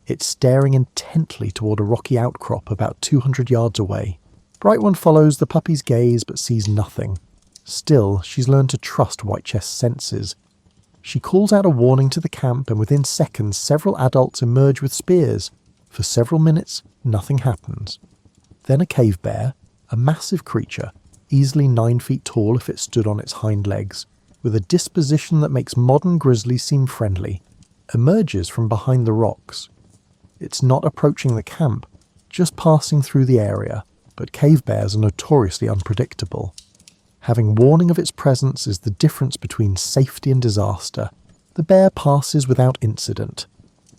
It's staring intently toward a rocky outcrop about 200 yards away. Bright One follows the puppy's gaze but sees nothing. Still, she's learned to trust Whitechest's senses. She calls out a warning to the camp, and within seconds several adults emerge with spears. For several minutes, nothing happens. Then a cave bear, a massive creature, easily 9 feet tall if it stood on its hind legs, with a disposition that makes modern grizzlies seem friendly, emerges from behind the rocks. It's not approaching the camp, just passing through the area, but cave bears are notoriously unpredictable. Having warning of its presence is the difference between safety and disaster. The bear passes without incident,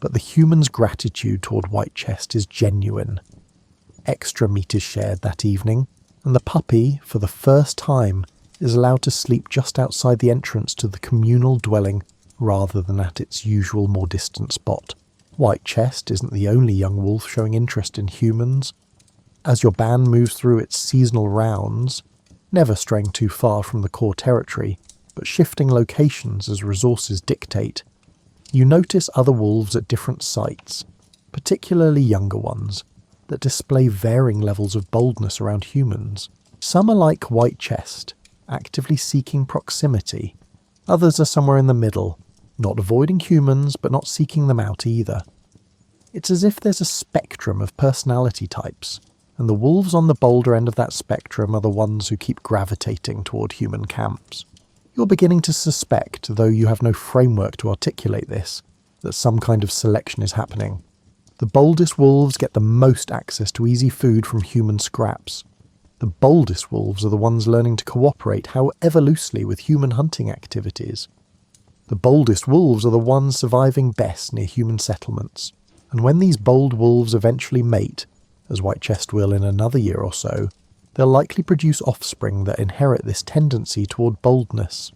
but the human's gratitude toward Whitechest is genuine. Extra meat is shared that evening, and the puppy, for the first time, is allowed to sleep just outside the entrance to the communal dwelling rather than at its usual more distant spot. Whitechest isn't the only young wolf showing interest in humans. As your band moves through its seasonal rounds, never straying too far from the core territory, but shifting locations as resources dictate, you notice other wolves at different sites, particularly younger ones, that display varying levels of boldness around humans. Some are like Whitechest, actively seeking proximity. Others are somewhere in the middle, not avoiding humans but not seeking them out either. It's as if there's a spectrum of personality types, and the wolves on the bolder end of that spectrum are the ones who keep gravitating toward human camps. You're beginning to suspect, though you have no framework to articulate this, that some kind of selection is happening. The boldest wolves get the most access to easy food from human scraps. The boldest wolves are the ones learning to cooperate, however loosely, with human hunting activities. The boldest wolves are the ones surviving best near human settlements, and when these bold wolves eventually mate, as Whitechest will in another year or so, they'll likely produce offspring that inherit this tendency toward boldness.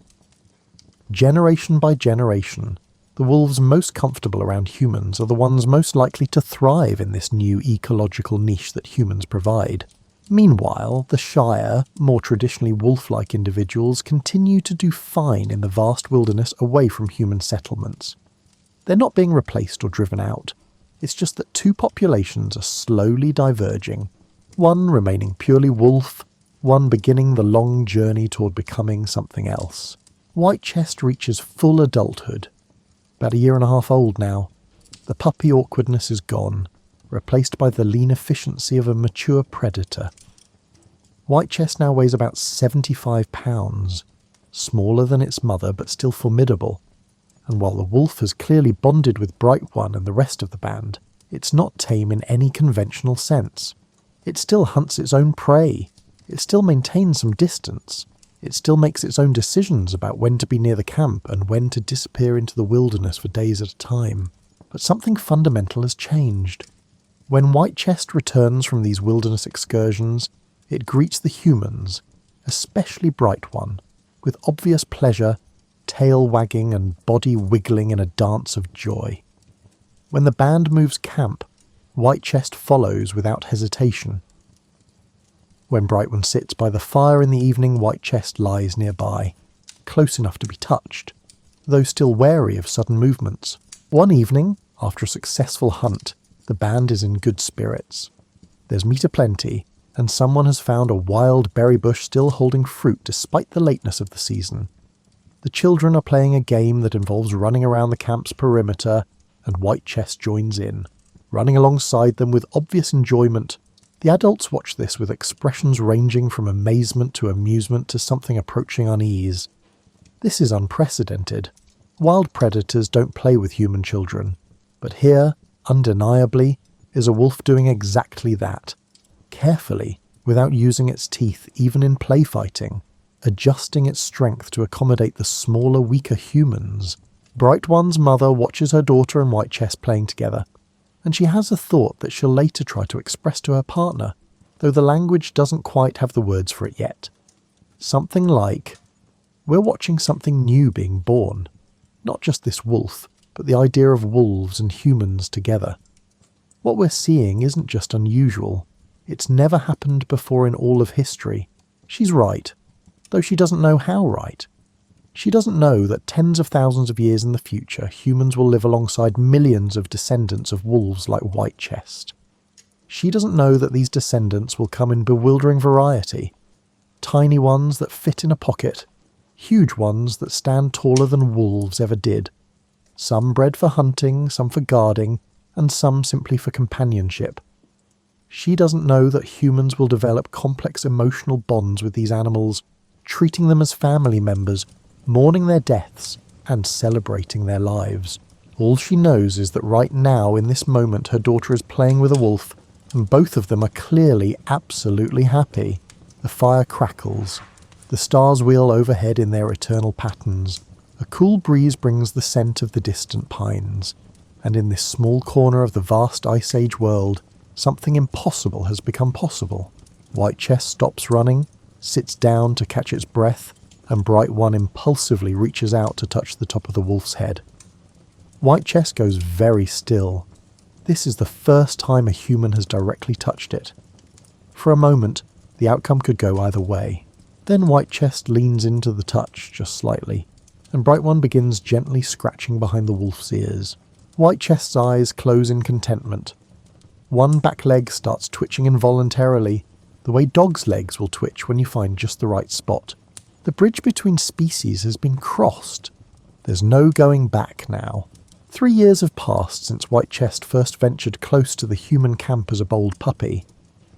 Generation by generation, the wolves most comfortable around humans are the ones most likely to thrive in this new ecological niche that humans provide. Meanwhile, the shyer, more traditionally wolf-like individuals continue to do fine in the vast wilderness away from human settlements. They're not being replaced or driven out. It's just that two populations are slowly diverging, one remaining purely wolf, one beginning the long journey toward becoming something else. Whitechest reaches full adulthood, about a year and a half old now. The puppy awkwardness is gone, replaced by the lean efficiency of a mature predator. Whitechest now weighs about 75 pounds, smaller than its mother but still formidable, and while the wolf has clearly bonded with Bright One and the rest of the band, it's not tame in any conventional sense. It still hunts its own prey, it still maintains some distance, it still makes its own decisions about when to be near the camp and when to disappear into the wilderness for days at a time. But something fundamental has changed. When Whitechest returns from these wilderness excursions, it greets the humans, especially Bright One, with obvious pleasure, tail wagging and body wiggling in a dance of joy. When the band moves camp, Whitechest follows without hesitation. When Bright One sits by the fire in the evening, Whitechest lies nearby, close enough to be touched, though still wary of sudden movements. One evening, after a successful hunt, the band is in good spirits. There's meat aplenty, and someone has found a wild berry bush still holding fruit despite the lateness of the season. The children are playing a game that involves running around the camp's perimeter, and Whitechest joins in, running alongside them with obvious enjoyment. The adults watch this with expressions ranging from amazement to amusement to something approaching unease. This is unprecedented. Wild predators don't play with human children, but here, undeniably, is a wolf doing exactly that. Carefully, without using its teeth even in play fighting, adjusting its strength to accommodate the smaller, weaker humans. Bright One's mother watches her daughter and Whitechest playing together, and she has a thought that she'll later try to express to her partner, though the language doesn't quite have the words for it yet. Something like, "We're watching something new being born. Not just this wolf, but the idea of wolves and humans together. What we're seeing isn't just unusual. It's never happened before in all of history." She's right, though she doesn't know how right. She doesn't know that tens of thousands of years in the future, humans will live alongside millions of descendants of wolves like Whitechest. She doesn't know that these descendants will come in bewildering variety. Tiny ones that fit in a pocket, huge ones that stand taller than wolves ever did. Some bred for hunting, some for guarding, and some simply for companionship. She doesn't know that humans will develop complex emotional bonds with these animals, treating them as family members, mourning their deaths, and celebrating their lives. All she knows is that right now, in this moment, her daughter is playing with a wolf, and both of them are clearly absolutely happy. The fire crackles. The The stars wheel overhead in their eternal patterns. A cool breeze brings the scent of the distant pines. And in this small corner of the vast Ice Age world, something impossible has become possible. White Chest stops running, sits down to catch its breath, and Bright One impulsively reaches out to touch the top of the wolf's head. White Chest goes very still. This is the first time a human has directly touched it. For a moment, the outcome could go either way. Then White Chest leans into the touch just slightly, and Bright One begins gently scratching behind the wolf's ears. White Chest's eyes close in contentment. One back leg starts twitching involuntarily, the way dogs' legs will twitch when you find just the right spot. The bridge between species has been crossed. There's no going back now. 3 years have passed since White Chest first ventured close to the human camp as a bold puppy.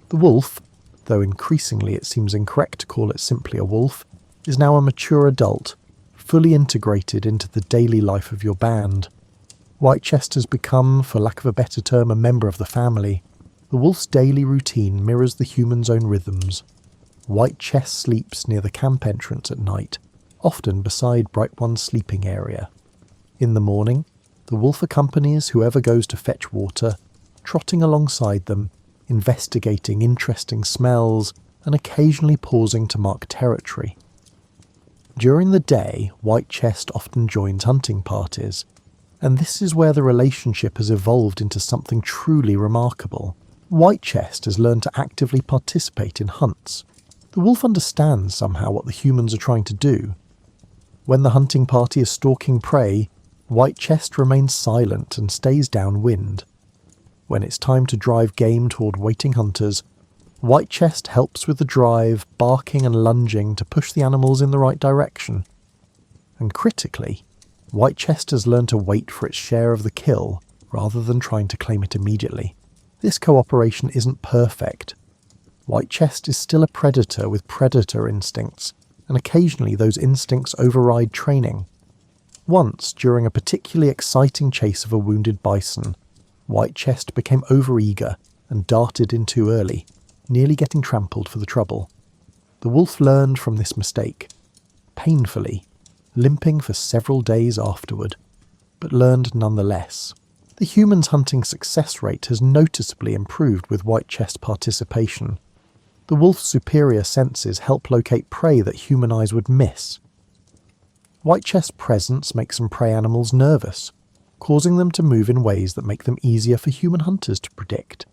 The wolf, though increasingly it seems incorrect to call it simply a wolf, is now a mature adult, fully integrated into the daily life of your band. White Chest has become, for lack of a better term, a member of the family. The wolf's daily routine mirrors the human's own rhythms. White Chest sleeps near the camp entrance at night, often beside Bright One's sleeping area. In the morning, the wolf accompanies whoever goes to fetch water, trotting alongside them, investigating interesting smells, and occasionally pausing to mark territory. During the day, White Chest often joins hunting parties, and this is where the relationship has evolved into something truly remarkable. White Chest has learned to actively participate in hunts. The wolf understands somehow what the humans are trying to do. When the hunting party is stalking prey, White Chest remains silent and stays downwind. When it's time to drive game toward waiting hunters, White Chest helps with the drive, barking and lunging to push the animals in the right direction. And critically, White Chest has learned to wait for its share of the kill, rather than trying to claim it immediately. This cooperation isn't perfect. White Chest is still a predator with predator instincts, and occasionally those instincts override training. Once, during a particularly exciting chase of a wounded bison, White Chest became overeager and darted in too early, nearly getting trampled for the trouble. The wolf learned from this mistake, painfully, limping for several days afterward, but learned nonetheless. The human's hunting success rate has noticeably improved with White Chest participation. The wolf's superior senses help locate prey that human eyes would miss. White Chest's presence makes some prey animals nervous, causing them to move in ways that make them easier for human hunters to predict.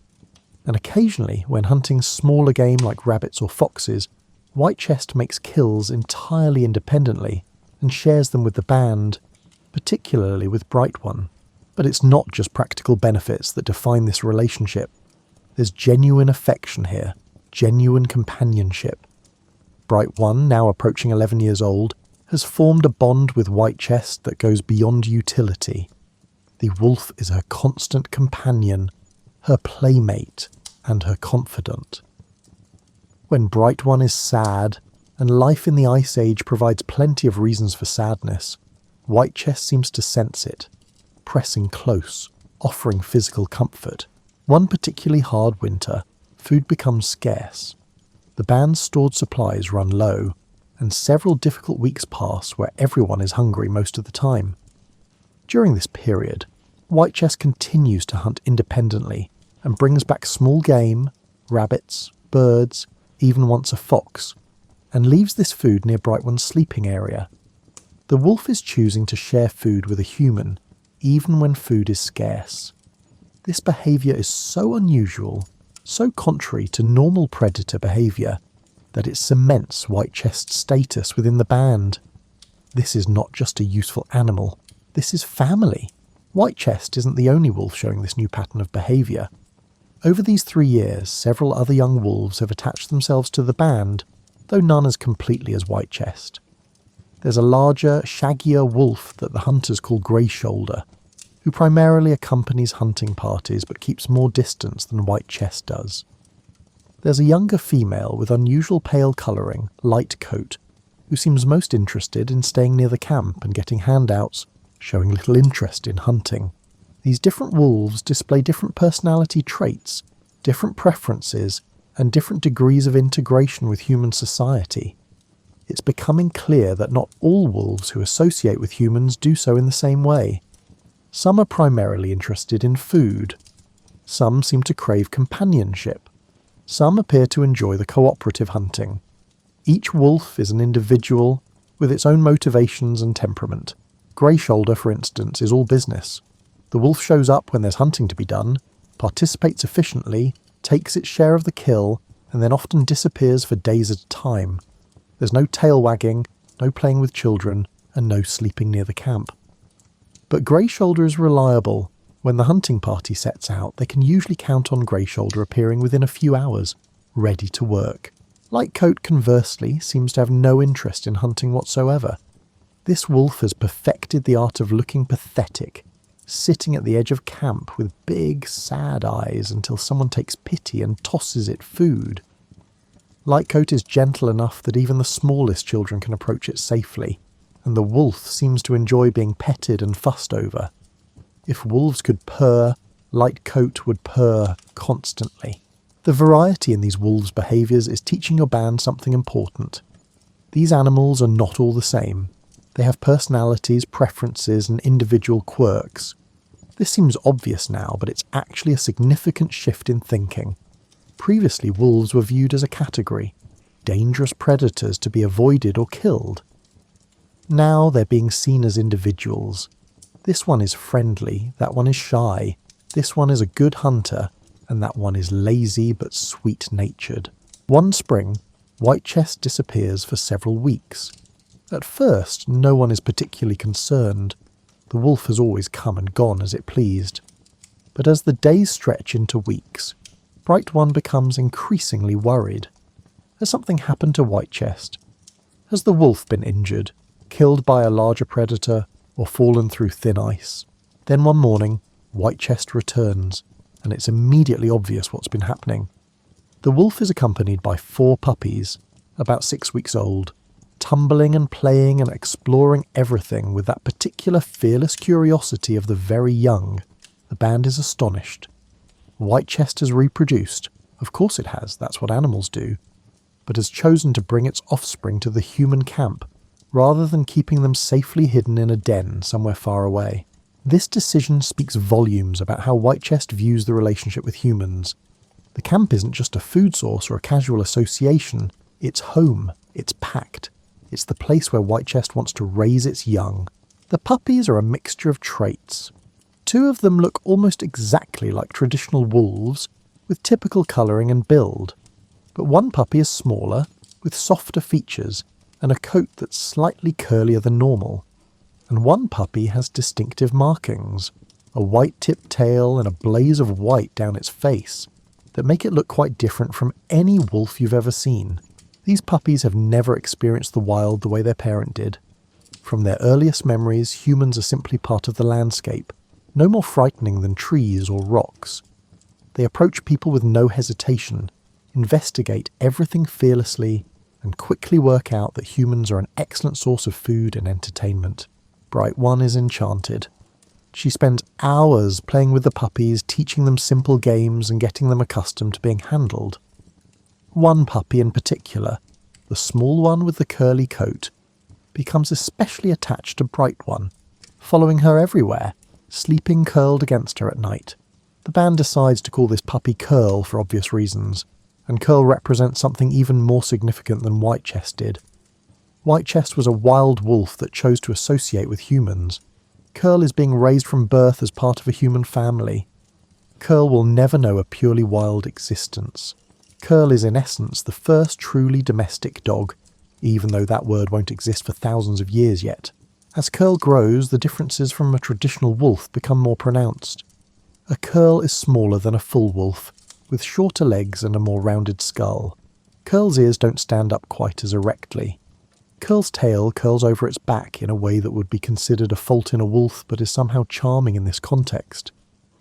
And occasionally, when hunting smaller game like rabbits or foxes, White Chest makes kills entirely independently and shares them with the band, particularly with Bright One. But it's not just practical benefits that define this relationship. There's genuine affection here, genuine companionship. Bright One, now approaching 11 years old, has formed a bond with White Chest that goes beyond utility. The wolf is her constant companion, her playmate, and her confidant. When Bright One is sad, and life in the Ice Age provides plenty of reasons for sadness, White Chest seems to sense it, pressing close, offering physical comfort. One particularly hard winter, food becomes scarce. The band's stored supplies run low, and several difficult weeks pass where everyone is hungry most of the time. During this period, White Chest continues to hunt independently and brings back small game, rabbits, birds, even once a fox, and leaves this food near Bright One's sleeping area. The wolf is choosing to share food with a human, even when food is scarce. This behaviour is so unusual, so contrary to normal predator behaviour, that it cements White Chest's status within the band. This is not just a useful animal, this is family. White Chest isn't the only wolf showing this new pattern of behaviour. Over these 3 years, several other young wolves have attached themselves to the band, though none as completely as White Chest. There's a larger, shaggier wolf that the hunters call Grey Shoulder, who primarily accompanies hunting parties but keeps more distance than White Chest does. There's a younger female with unusual pale colouring, light coat, who seems most interested in staying near the camp and getting handouts, showing little interest in hunting. These different wolves display different personality traits, different preferences, and different degrees of integration with human society. it's becoming clear that not all wolves who associate with humans do so in the same way. Some are primarily interested in food. Some seem to crave companionship. Some appear to enjoy the cooperative hunting. Each wolf is an individual with its own motivations and temperament. Grey Shoulder, for instance, is all business. The wolf shows up when there's hunting to be done, participates efficiently, takes its share of the kill, and then often disappears for days at a time. There's no tail wagging, no playing with children, and no sleeping near the camp. But Grey Shoulder is reliable. When the hunting party sets out, they can usually count on Grey Shoulder appearing within a few hours, ready to work. Lightcoat, conversely, seems to have no interest in hunting whatsoever. This wolf has perfected the art of looking pathetic, sitting at the edge of camp with big, sad eyes until someone takes pity and tosses it food. Lightcoat is gentle enough that even the smallest children can approach it safely, and the wolf seems to enjoy being petted and fussed over. If wolves could purr, Lightcoat would purr constantly. The variety in these wolves' behaviours is teaching your band something important. These animals are not all the same. They have personalities, preferences, and individual quirks. This seems obvious now, but it's actually a significant shift in thinking. Previously, wolves were viewed as a category, dangerous predators to be avoided or killed. Now they're being seen as individuals. This one is friendly, that one is shy, this one is a good hunter, and that one is lazy but sweet-natured. One spring, Whitechest disappears for several weeks. At first, no one is particularly concerned. The wolf has always come and gone as it pleased. But as the days stretch into weeks, Bright One becomes increasingly worried. Has something happened to Whitechest? Has the wolf been injured, killed by a larger predator, or fallen through thin ice? Then one morning, Whitechest returns, and it's immediately obvious what's been happening. The wolf is accompanied by 4 puppies, about 6 weeks old, tumbling and playing and exploring everything with that particular fearless curiosity of the very young. The band is astonished. Whitechest has reproduced. Of course it has, that's what animals do. But has chosen to bring its offspring to the human camp, rather than keeping them safely hidden in a den somewhere far away. This decision speaks volumes about how Whitechest views the relationship with humans. The camp isn't just a food source or a casual association, it's home, it's packed. It's the place where Whitechest wants to raise its young. The puppies are a mixture of traits. 2 of them look almost exactly like traditional wolves, with typical colouring and build. But one puppy is smaller, with softer features, and a coat that's slightly curlier than normal. And one puppy has distinctive markings, a white-tipped tail and a blaze of white down its face, that make it look quite different from any wolf you've ever seen. These puppies have never experienced the wild the way their parent did. From their earliest memories, humans are simply part of the landscape, no more frightening than trees or rocks. They approach people with no hesitation, investigate everything fearlessly, and quickly work out that humans are an excellent source of food and entertainment. Bright One is enchanted. She spends hours playing with the puppies, teaching them simple games and getting them accustomed to being handled. One puppy in particular, the small one with the curly coat, becomes especially attached to Bright One, following her everywhere, sleeping curled against her at night. The band decides to call this puppy Curl for obvious reasons, and Curl represents something even more significant than Whitechest did. Whitechest was a wild wolf that chose to associate with humans. Curl is being raised from birth as part of a human family. Curl will never know a purely wild existence. Curl is in essence the first truly domestic dog, even though that word won't exist for thousands of years yet. As Curl grows, the differences from a traditional wolf become more pronounced. A Curl is smaller than a full wolf, with shorter legs and a more rounded skull. Curl's ears don't stand up quite as erectly. Curl's tail curls over its back in a way that would be considered a fault in a wolf but is somehow charming in this context.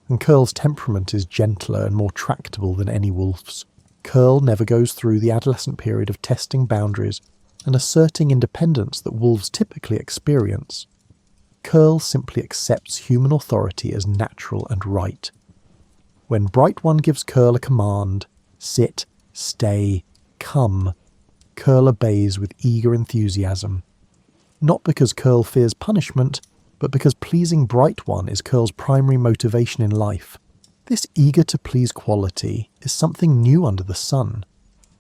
And Curl's temperament is gentler and more tractable than any wolf's. Curl never goes through the adolescent period of testing boundaries and asserting independence that wolves typically experience. Curl simply accepts human authority as natural and right. When Bright One gives Curl a command, sit, stay, come, Curl obeys with eager enthusiasm. Not because Curl fears punishment, but because pleasing Bright One is Curl's primary motivation in life. This eager-to-please quality is something new under the sun.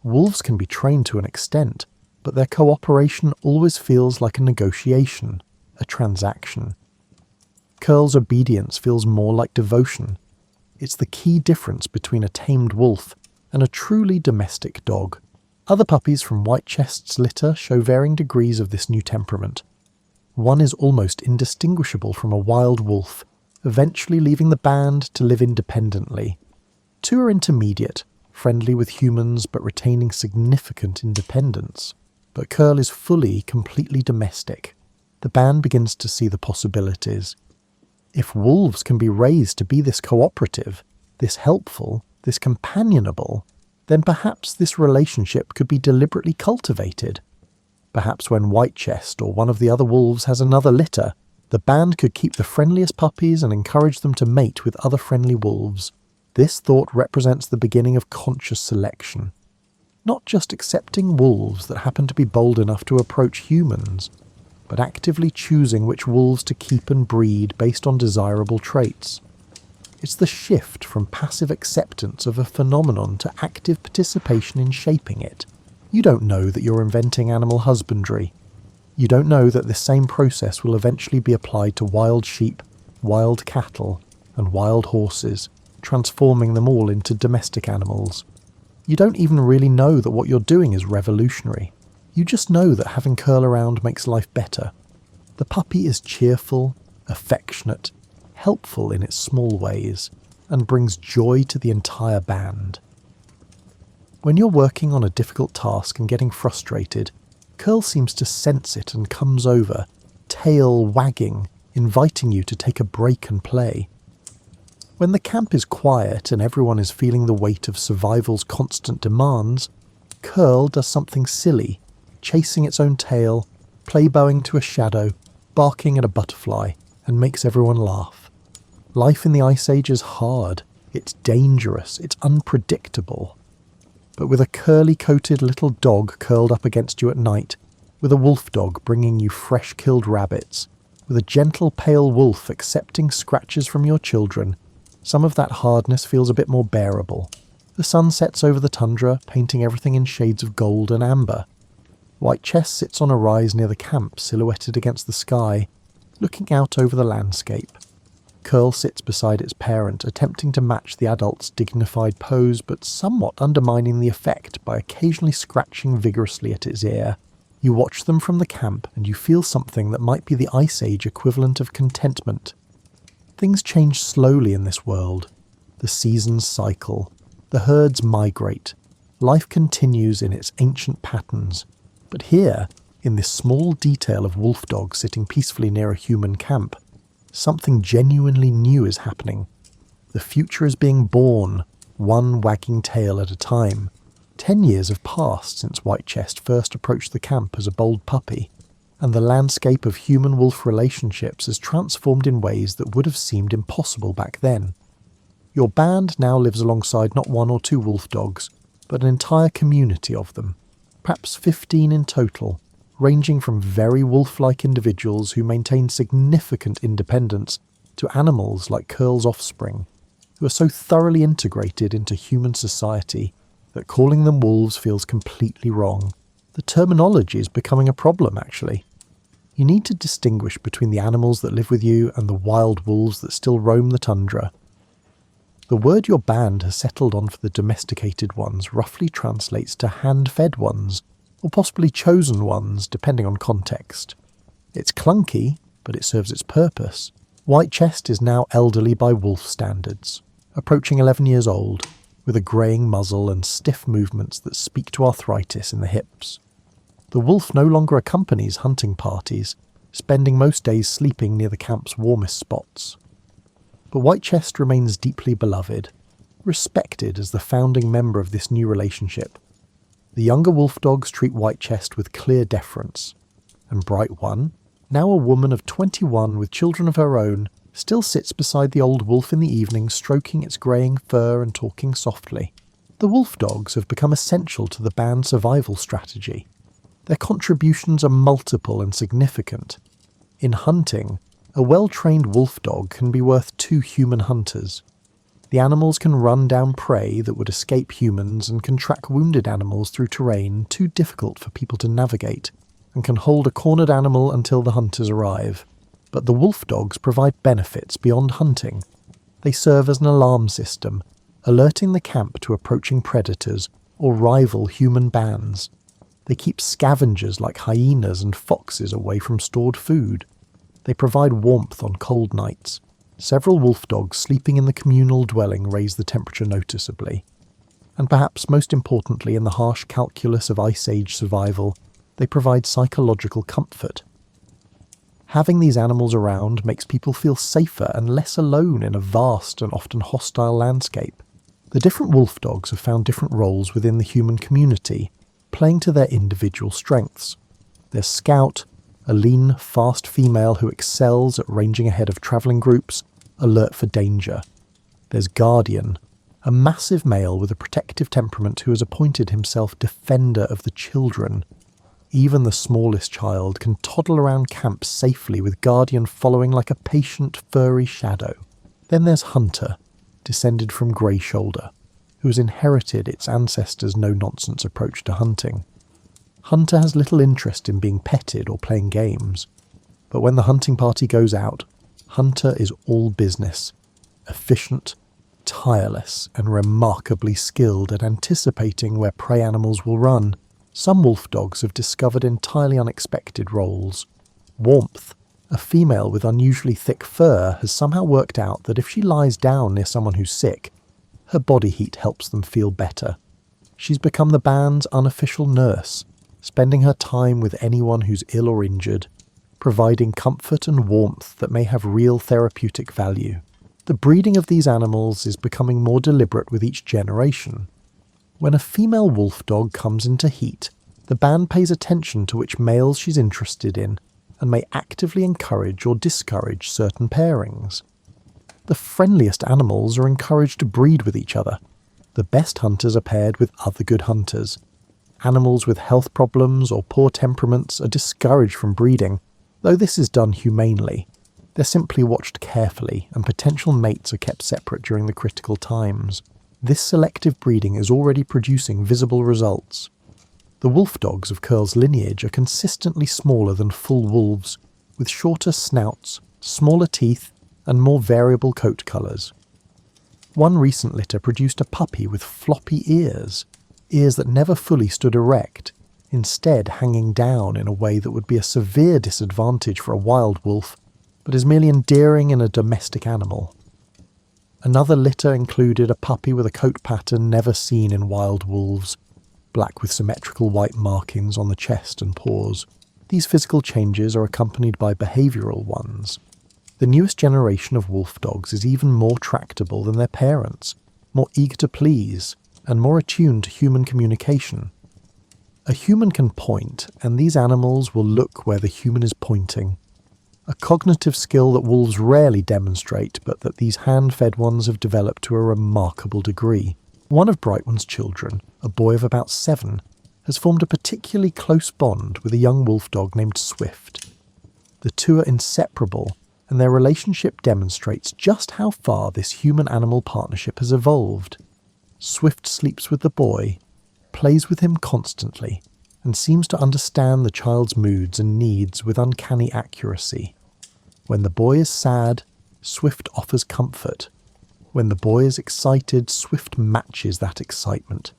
Wolves can be trained to an extent, but their cooperation always feels like a negotiation, a transaction. Curl's obedience feels more like devotion. It's the key difference between a tamed wolf and a truly domestic dog. Other puppies from Whitechest's litter show varying degrees of this new temperament. One is almost indistinguishable from a wild wolf, eventually leaving the band to live independently. Two are intermediate, friendly with humans but retaining significant independence. But Curl is fully, completely domestic. The band begins to see the possibilities. If wolves can be raised to be this cooperative, this helpful, this companionable, then perhaps this relationship could be deliberately cultivated. Perhaps when Whitechest or one of the other wolves has another litter, the band could keep the friendliest puppies and encourage them to mate with other friendly wolves. This thought represents the beginning of conscious selection. Not just accepting wolves that happen to be bold enough to approach humans, but actively choosing which wolves to keep and breed based on desirable traits. It's the shift from passive acceptance of a phenomenon to active participation in shaping it. You don't know that you're inventing animal husbandry. You don't know that this same process will eventually be applied to wild sheep, wild cattle, and wild horses, transforming them all into domestic animals. You don't even really know that what you're doing is revolutionary. You just know that having Curl around makes life better. The puppy is cheerful, affectionate, helpful in its small ways, and brings joy to the entire band. When you're working on a difficult task and getting frustrated, Curl seems to sense it and comes over, tail wagging, inviting you to take a break and play. When the camp is quiet and everyone is feeling the weight of survival's constant demands, Curl does something silly, chasing its own tail, play-bowing to a shadow, barking at a butterfly, and makes everyone laugh. Life in the Ice Age is hard, it's dangerous, it's unpredictable. But with a curly-coated little dog curled up against you at night, with a wolf dog bringing you fresh-killed rabbits, with a gentle pale wolf accepting scratches from your children, some of that hardness feels a bit more bearable. The sun sets over the tundra, painting everything in shades of gold and amber. Whitechest sits on a rise near the camp, silhouetted against the sky, looking out over the landscape. Curl sits beside its parent, attempting to match the adult's dignified pose, but somewhat undermining the effect by occasionally scratching vigorously at its ear. You watch them from the camp, and you feel something that might be the Ice Age equivalent of contentment. Things change slowly in this world. The seasons cycle. The herds migrate. Life continues in its ancient patterns. But here, in this small detail of wolf dogs sitting peacefully near a human camp, something genuinely new is happening. The future is being born, one wagging tail at a time. 10 years have passed since Whitechest first approached the camp as a bold puppy, and the landscape of human-wolf relationships has transformed in ways that would have seemed impossible back then. Your band now lives alongside not one or two wolf dogs, but an entire community of them, perhaps 15 in total, ranging from very wolf-like individuals who maintain significant independence to animals like Curl's offspring, who are so thoroughly integrated into human society that calling them wolves feels completely wrong. The terminology is becoming a problem, actually. You need to distinguish between the animals that live with you and the wild wolves that still roam the tundra. The word your band has settled on for the domesticated ones roughly translates to hand-fed ones, or possibly chosen ones, depending on context. It's clunky, but it serves its purpose. Whitechest is now elderly by wolf standards, approaching 11 years old, with a greying muzzle and stiff movements that speak to arthritis in the hips. The wolf no longer accompanies hunting parties, spending most days sleeping near the camp's warmest spots. But Whitechest remains deeply beloved, respected as the founding member of this new relationship. The younger wolf dogs treat Whitechest with clear deference, and Bright One, now a woman of 21 with children of her own, still sits beside the old wolf in the evening, stroking its greying fur and talking softly. The wolf dogs have become essential to the band's survival strategy. Their contributions are multiple and significant. In hunting, a well-trained wolf dog can be worth 2 human hunters. The animals can run down prey that would escape humans and can track wounded animals through terrain too difficult for people to navigate, and can hold a cornered animal until the hunters arrive. But the wolf dogs provide benefits beyond hunting. They serve as an alarm system, alerting the camp to approaching predators or rival human bands. They keep scavengers like hyenas and foxes away from stored food. They provide warmth on cold nights. Several wolf dogs sleeping in the communal dwelling raise the temperature noticeably. And perhaps most importantly in the harsh calculus of Ice Age survival, they provide psychological comfort. Having these animals around makes people feel safer and less alone in a vast and often hostile landscape. The different wolf dogs have found different roles within the human community, playing to their individual strengths. There's Scout, a lean, fast female who excels at ranging ahead of travelling groups, alert for danger. There's Guardian, a massive male with a protective temperament who has appointed himself defender of the children. Even the smallest child can toddle around camp safely with Guardian following like a patient, furry shadow. Then there's Hunter, descended from Grey Shoulder, who has inherited its ancestors' no-nonsense approach to hunting. Hunter has little interest in being petted or playing games, but when the hunting party goes out, Hunter is all business, efficient, tireless, and remarkably skilled at anticipating where prey animals will run. Some wolf dogs have discovered entirely unexpected roles. Warmth, a female with unusually thick fur, has somehow worked out that if she lies down near someone who's sick, her body heat helps them feel better. She's become the band's unofficial nurse, spending her time with anyone who's ill or injured, providing comfort and warmth that may have real therapeutic value. The breeding of these animals is becoming more deliberate with each generation. When a female wolf dog comes into heat, the band pays attention to which males she's interested in and may actively encourage or discourage certain pairings. The friendliest animals are encouraged to breed with each other. The best hunters are paired with other good hunters. Animals with health problems or poor temperaments are discouraged from breeding, though this is done humanely. They're simply watched carefully, and potential mates are kept separate during the critical times. This selective breeding is already producing visible results. The wolf dogs of Curl's lineage are consistently smaller than full wolves, with shorter snouts, smaller teeth, and more variable coat colours. One recent litter produced a puppy with floppy ears that never fully stood erect, instead hanging down in a way that would be a severe disadvantage for a wild wolf, but is merely endearing in a domestic animal. Another litter included a puppy with a coat pattern never seen in wild wolves, black with symmetrical white markings on the chest and paws. These physical changes are accompanied by behavioural ones. The newest generation of wolf dogs is even more tractable than their parents, more eager to please, and more attuned to human communication. A human can point, and these animals will look where the human is pointing. A cognitive skill that wolves rarely demonstrate, but that these hand-fed ones have developed to a remarkable degree. One of Brightwan's children, a boy of about 7, has formed a particularly close bond with a young wolf dog named Swift. The two are inseparable, and their relationship demonstrates just how far this human-animal partnership has evolved. Swift sleeps with the boy, plays with him constantly, and seems to understand the child's moods and needs with uncanny accuracy. When the boy is sad, Swift offers comfort. When the boy is excited, Swift matches that excitement.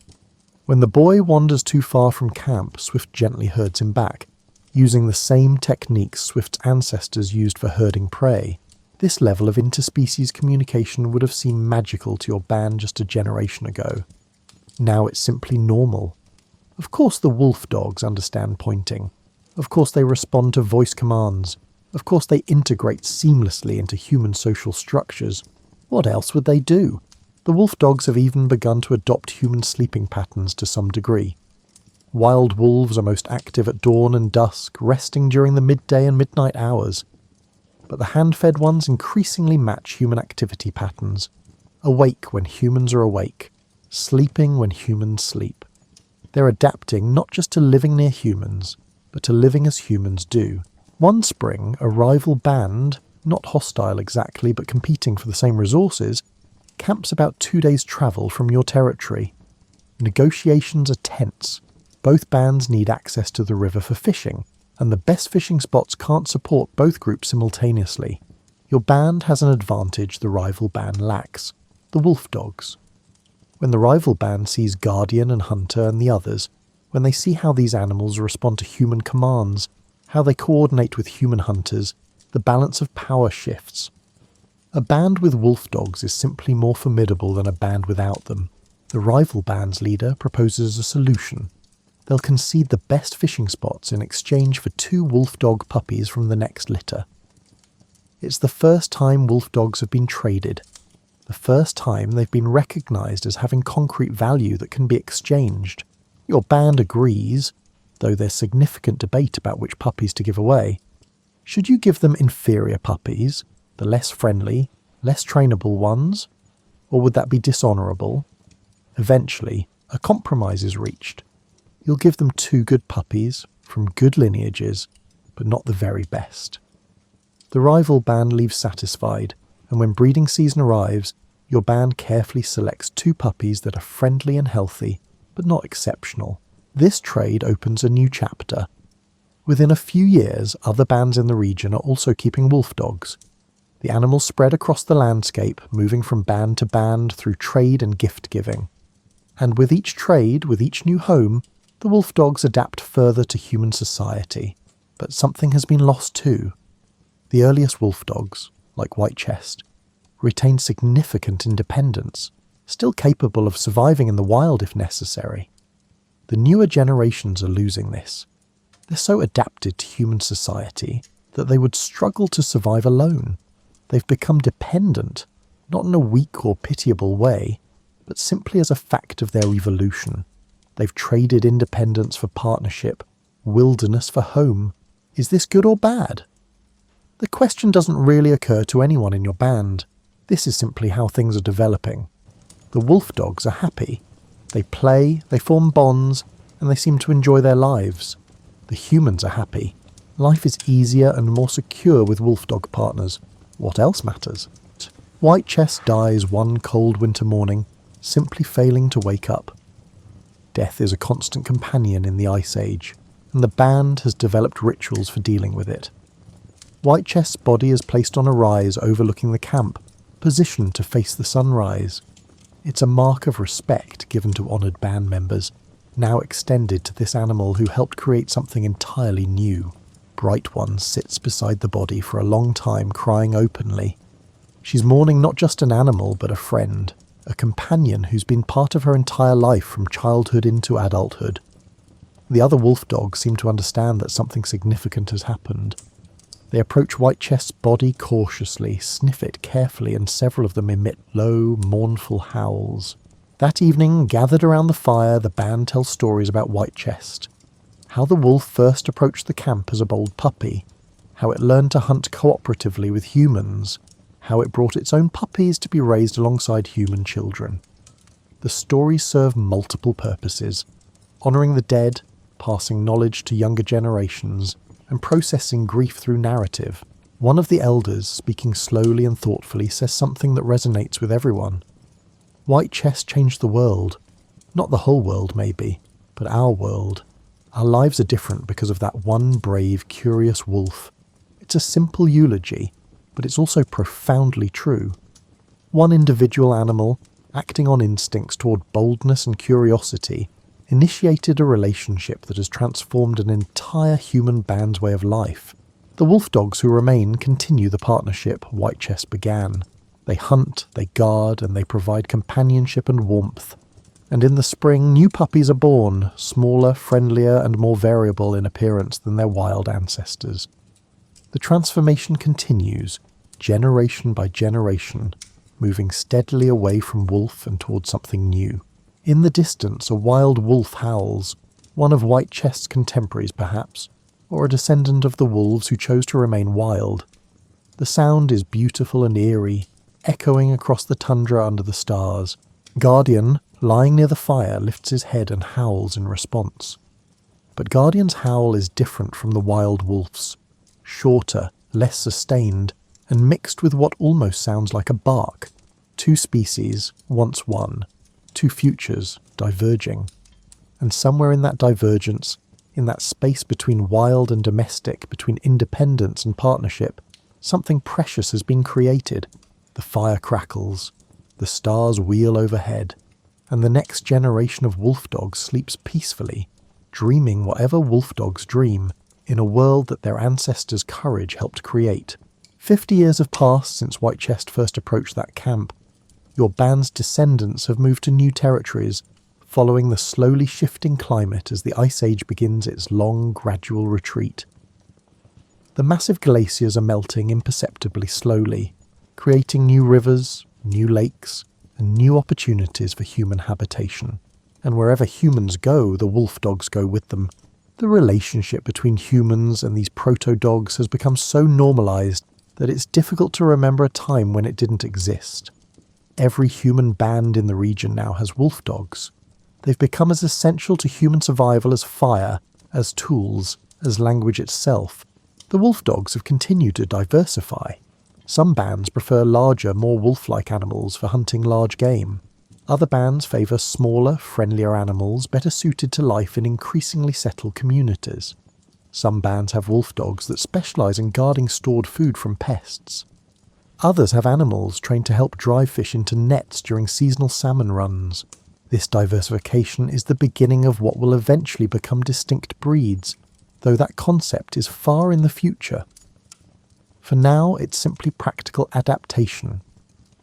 When the boy wanders too far from camp, Swift gently herds him back, using the same techniques Swift's ancestors used for herding prey. This level of interspecies communication would have seemed magical to your band just a generation ago. Now it's simply normal. Of course the wolf dogs understand pointing. Of course they respond to voice commands. Of course they integrate seamlessly into human social structures. What else would they do? The wolf dogs have even begun to adopt human sleeping patterns to some degree. Wild wolves are most active at dawn and dusk, resting during the midday and midnight hours. But the hand-fed ones increasingly match human activity patterns, awake when humans are awake, sleeping when humans sleep. They're adapting not just to living near humans, but to living as humans do. One spring, a rival band, not hostile exactly, but competing for the same resources, camps about 2 days' travel from your territory. Negotiations are tense. Both bands need access to the river for fishing, and the best fishing spots can't support both groups simultaneously. Your band has an advantage the rival band lacks: the wolf dogs. When the rival band sees Guardian and Hunter and the others, when they see how these animals respond to human commands, how they coordinate with human hunters, the balance of power shifts. A band with wolf dogs is simply more formidable than a band without them. The rival band's leader proposes a solution. They'll concede the best fishing spots in exchange for 2 wolf dog puppies from the next litter. It's the first time wolf dogs have been traded. The first time they've been recognised as having concrete value that can be exchanged. Your band agrees, though there's significant debate about which puppies to give away. Should you give them inferior puppies, the less friendly, less trainable ones? Or would that be dishonourable? Eventually, a compromise is reached. You'll give them 2 good puppies, from good lineages, but not the very best. The rival band leaves satisfied, and when breeding season arrives, your band carefully selects 2 puppies that are friendly and healthy, but not exceptional. This trade opens a new chapter. Within a few years, other bands in the region are also keeping wolf dogs. The animals spread across the landscape, moving from band to band through trade and gift-giving. And with each trade, with each new home, the wolf dogs adapt further to human society. But something has been lost too. The earliest wolf dogs, like White Chest, retained significant independence, still capable of surviving in the wild if necessary. The newer generations are losing this. They're so adapted to human society that they would struggle to survive alone. They've become dependent, not in a weak or pitiable way, but simply as a fact of their evolution. They've traded independence for partnership, wilderness for home. Is this good or bad? The question doesn't really occur to anyone in your band. This is simply how things are developing. The wolf dogs are happy. They play, they form bonds, and they seem to enjoy their lives. The humans are happy. Life is easier and more secure with wolf dog partners. What else matters? White Chest dies one cold winter morning, simply failing to wake up. Death is a constant companion in the Ice Age, and the band has developed rituals for dealing with it. White Chest's body is placed on a rise overlooking the camp, positioned to face the sunrise. It's a mark of respect given to honoured band members, now extended to this animal who helped create something entirely new. Bright One sits beside the body for a long time, crying openly. She's mourning not just an animal, but a friend, a companion who's been part of her entire life from childhood into adulthood. The other wolf dogs seem to understand that something significant has happened. They approach White Chest's body cautiously, sniff it carefully, and several of them emit low, mournful howls. That evening, gathered around the fire, the band tells stories about White Chest. How the wolf first approached the camp as a bold puppy, how it learned to hunt cooperatively with humans, how it brought its own puppies to be raised alongside human children. The stories serve multiple purposes: honouring the dead, passing knowledge to younger generations, and processing grief through narrative. One of the elders, speaking slowly and thoughtfully, says something that resonates with everyone. White Chest changed the world. Not the whole world, maybe, but our world. Our lives are different because of that one brave, curious wolf. It's a simple eulogy, but it's also profoundly true. One individual animal, acting on instincts toward boldness and curiosity, initiated a relationship that has transformed an entire human band's way of life. The wolf dogs who remain continue the partnership White Chest began. They hunt, they guard, and they provide companionship and warmth. And in the spring, new puppies are born, smaller, friendlier, and more variable in appearance than their wild ancestors. The transformation continues, generation by generation, moving steadily away from wolf and towards something new. In the distance, a wild wolf howls, one of White Chest's contemporaries perhaps, or a descendant of the wolves who chose to remain wild. The sound is beautiful and eerie, echoing across the tundra under the stars. Guardian, lying near the fire, lifts his head and howls in response. But Guardian's howl is different from the wild wolf's, shorter, less sustained, and mixed with what almost sounds like a bark. Two species, once one, two futures diverging. And somewhere in that divergence, in that space between wild and domestic, between independence and partnership, something precious has been created. The fire crackles, the stars wheel overhead, and the next generation of wolf dogs sleeps peacefully, dreaming whatever wolf dogs dream, in a world that their ancestors' courage helped create. 50 years have passed since Whitechest first approached that camp. Your band's descendants have moved to new territories, following the slowly shifting climate as the Ice Age begins its long, gradual retreat. The massive glaciers are melting imperceptibly slowly, creating new rivers, new lakes, and new opportunities for human habitation. And wherever humans go, the wolf dogs go with them. The relationship between humans and these proto-dogs has become so normalized that it's difficult to remember a time when it didn't exist. Every human band in the region now has wolf dogs. They've become as essential to human survival as fire, as tools, as language itself. The wolf dogs have continued to diversify. Some bands prefer larger, more wolf-like animals for hunting large game. Other bands favour smaller, friendlier animals better suited to life in increasingly settled communities. Some bands have wolf dogs that specialise in guarding stored food from pests. Others have animals trained to help drive fish into nets during seasonal salmon runs. This diversification is the beginning of what will eventually become distinct breeds, though that concept is far in the future. For now, it's simply practical adaptation.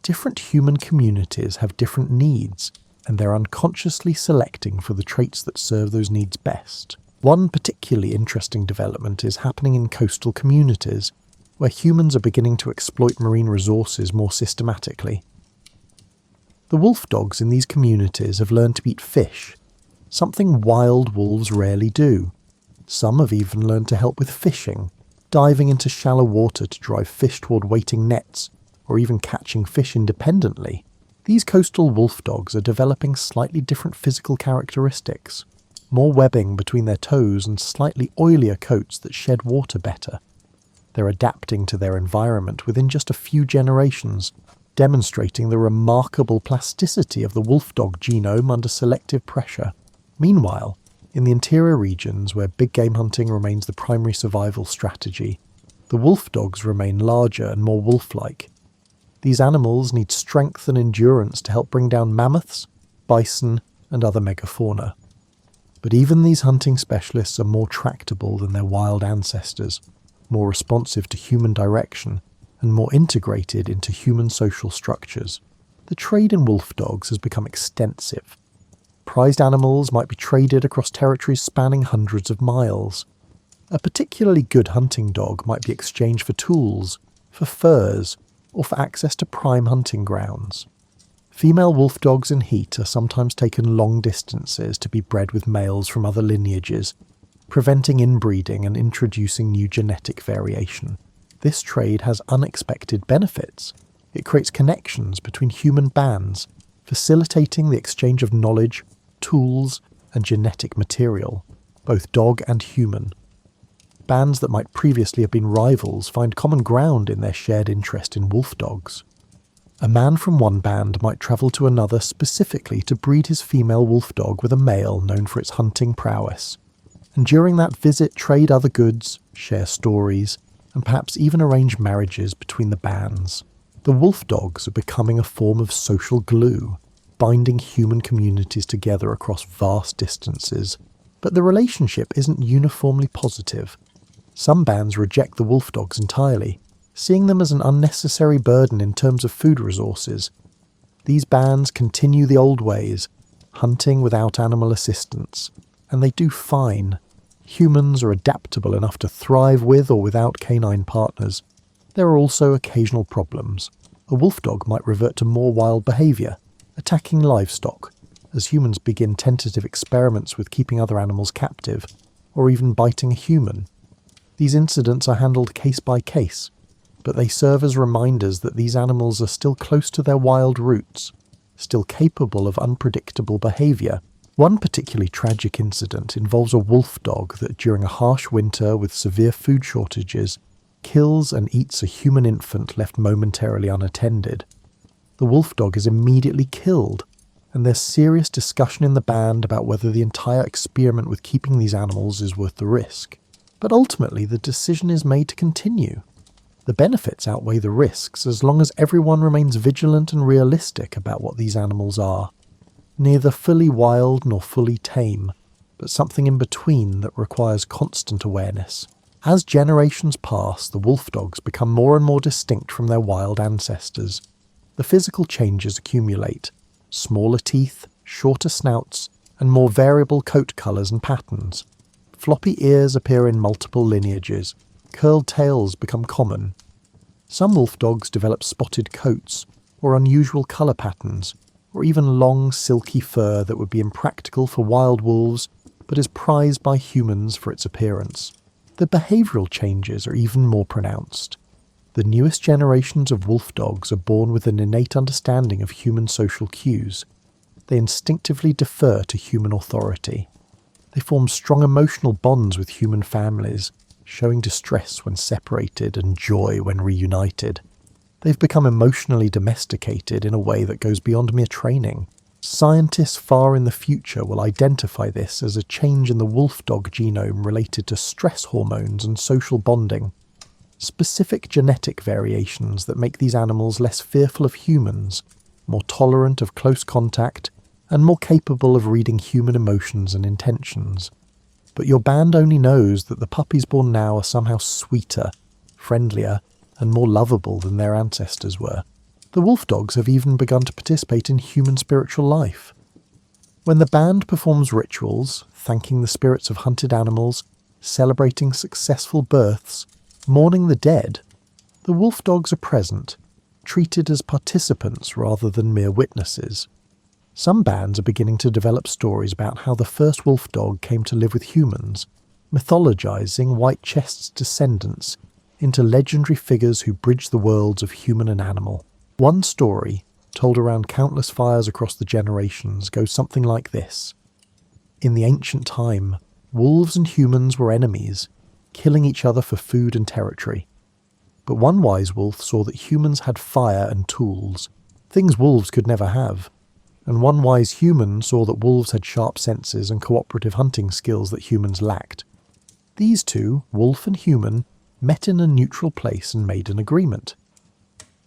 Different human communities have different needs, and they're unconsciously selecting for the traits that serve those needs best. One particularly interesting development is happening in coastal communities, where humans are beginning to exploit marine resources more systematically. The wolf dogs in these communities have learned to eat fish, something wild wolves rarely do. Some have even learned to help with fishing, diving into shallow water to drive fish toward waiting nets, or even catching fish independently. These coastal wolf dogs are developing slightly different physical characteristics, more webbing between their toes and slightly oilier coats that shed water better. They're adapting to their environment within just a few generations, demonstrating the remarkable plasticity of the wolf dog genome under selective pressure. Meanwhile, in the interior regions where big game hunting remains the primary survival strategy, the wolf dogs remain larger and more wolf-like. These animals need strength and endurance to help bring down mammoths, bison, and other megafauna. But even these hunting specialists are more tractable than their wild ancestors, more responsive to human direction, and more integrated into human social structures. The trade in wolf dogs has become extensive. Prized animals might be traded across territories spanning hundreds of miles. A particularly good hunting dog might be exchanged for tools, for furs, or for access to prime hunting grounds. Female wolf dogs in heat are sometimes taken long distances to be bred with males from other lineages, preventing inbreeding and introducing new genetic variation. This trade has unexpected benefits. It creates connections between human bands, facilitating the exchange of knowledge, tools, and genetic material, both dog and human. Bands that might previously have been rivals find common ground in their shared interest in wolf dogs. A man from one band might travel to another specifically to breed his female wolf dog with a male known for its hunting prowess, and during that visit trade other goods, share stories, and perhaps even arrange marriages between the bands. The wolf dogs are becoming a form of social glue, binding human communities together across vast distances. But the relationship isn't uniformly positive. Some bands reject the wolf dogs entirely, seeing them as an unnecessary burden in terms of food resources. These bands continue the old ways, hunting without animal assistance, and they do fine. Humans are adaptable enough to thrive with or without canine partners. There are also occasional problems. A wolf dog might revert to more wild behaviour, attacking livestock, as humans begin tentative experiments with keeping other animals captive, or even biting a human. These incidents are handled case by case, but they serve as reminders that these animals are still close to their wild roots, still capable of unpredictable behaviour. One particularly tragic incident involves a wolf dog that, during a harsh winter with severe food shortages, kills and eats a human infant left momentarily unattended. The wolf dog is immediately killed, and there's serious discussion in the band about whether the entire experiment with keeping these animals is worth the risk. But ultimately the decision is made to continue. The benefits outweigh the risks as long as everyone remains vigilant and realistic about what these animals are. Neither fully wild nor fully tame, but something in between that requires constant awareness. As generations pass, the wolf dogs become more and more distinct from their wild ancestors. The physical changes accumulate: smaller teeth, shorter snouts, and more variable coat colours and patterns. Floppy ears appear in multiple lineages. Curled tails become common. Some wolf dogs develop spotted coats, or unusual colour patterns, or even long, silky fur that would be impractical for wild wolves, but is prized by humans for its appearance. The behavioural changes are even more pronounced. The newest generations of wolf dogs are born with an innate understanding of human social cues. They instinctively defer to human authority. They form strong emotional bonds with human families, showing distress when separated and joy when reunited. They've become emotionally domesticated in a way that goes beyond mere training. Scientists far in the future will identify this as a change in the wolf dog genome related to stress hormones and social bonding. Specific genetic variations that make these animals less fearful of humans, more tolerant of close contact, and more capable of reading human emotions and intentions. But your band only knows that the puppies born now are somehow sweeter, friendlier, and more lovable than their ancestors were. The wolf dogs have even begun to participate in human spiritual life. When the band performs rituals, thanking the spirits of hunted animals, celebrating successful births, mourning the dead, the wolf dogs are present, treated as participants rather than mere witnesses. Some bands are beginning to develop stories about how the first wolf dog came to live with humans, mythologizing White Chest's descendants into legendary figures who bridge the worlds of human and animal. One story, told around countless fires across the generations, goes something like this. In the ancient time, wolves and humans were enemies, killing each other for food and territory. But one wise wolf saw that humans had fire and tools, things wolves could never have. And one wise human saw that wolves had sharp senses and cooperative hunting skills that humans lacked. These two, wolf and human, met in a neutral place and made an agreement.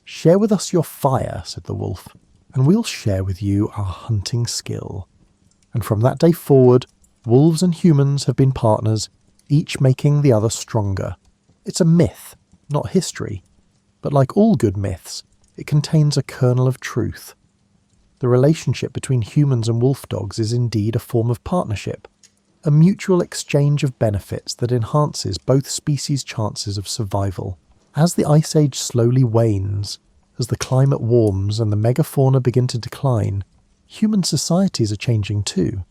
"Share with us your fire," said the wolf, "and we'll share with you our hunting skill." And from that day forward, wolves and humans have been partners, each making the other stronger. It's a myth, not history, but like all good myths, it contains a kernel of truth. The relationship between humans and wolf dogs is indeed a form of partnership, a mutual exchange of benefits that enhances both species' chances of survival. As the Ice Age slowly wanes, as the climate warms and the megafauna begin to decline, human societies are changing too.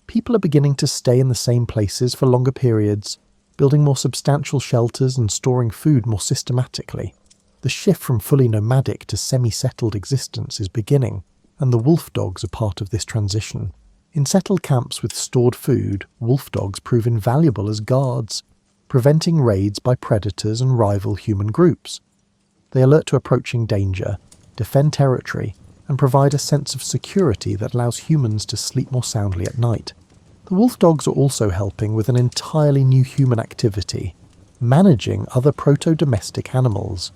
People are beginning to stay in the same places for longer periods, building more substantial shelters and storing food more systematically. The shift from fully nomadic to semi-settled existence is beginning, and the wolf dogs are part of this transition. In settled camps with stored food, wolf dogs prove invaluable as guards, preventing raids by predators and rival human groups. They alert to approaching danger, defend territory, and provide a sense of security that allows humans to sleep more soundly at night. The wolf dogs are also helping with an entirely new human activity, managing other proto-domestic animals.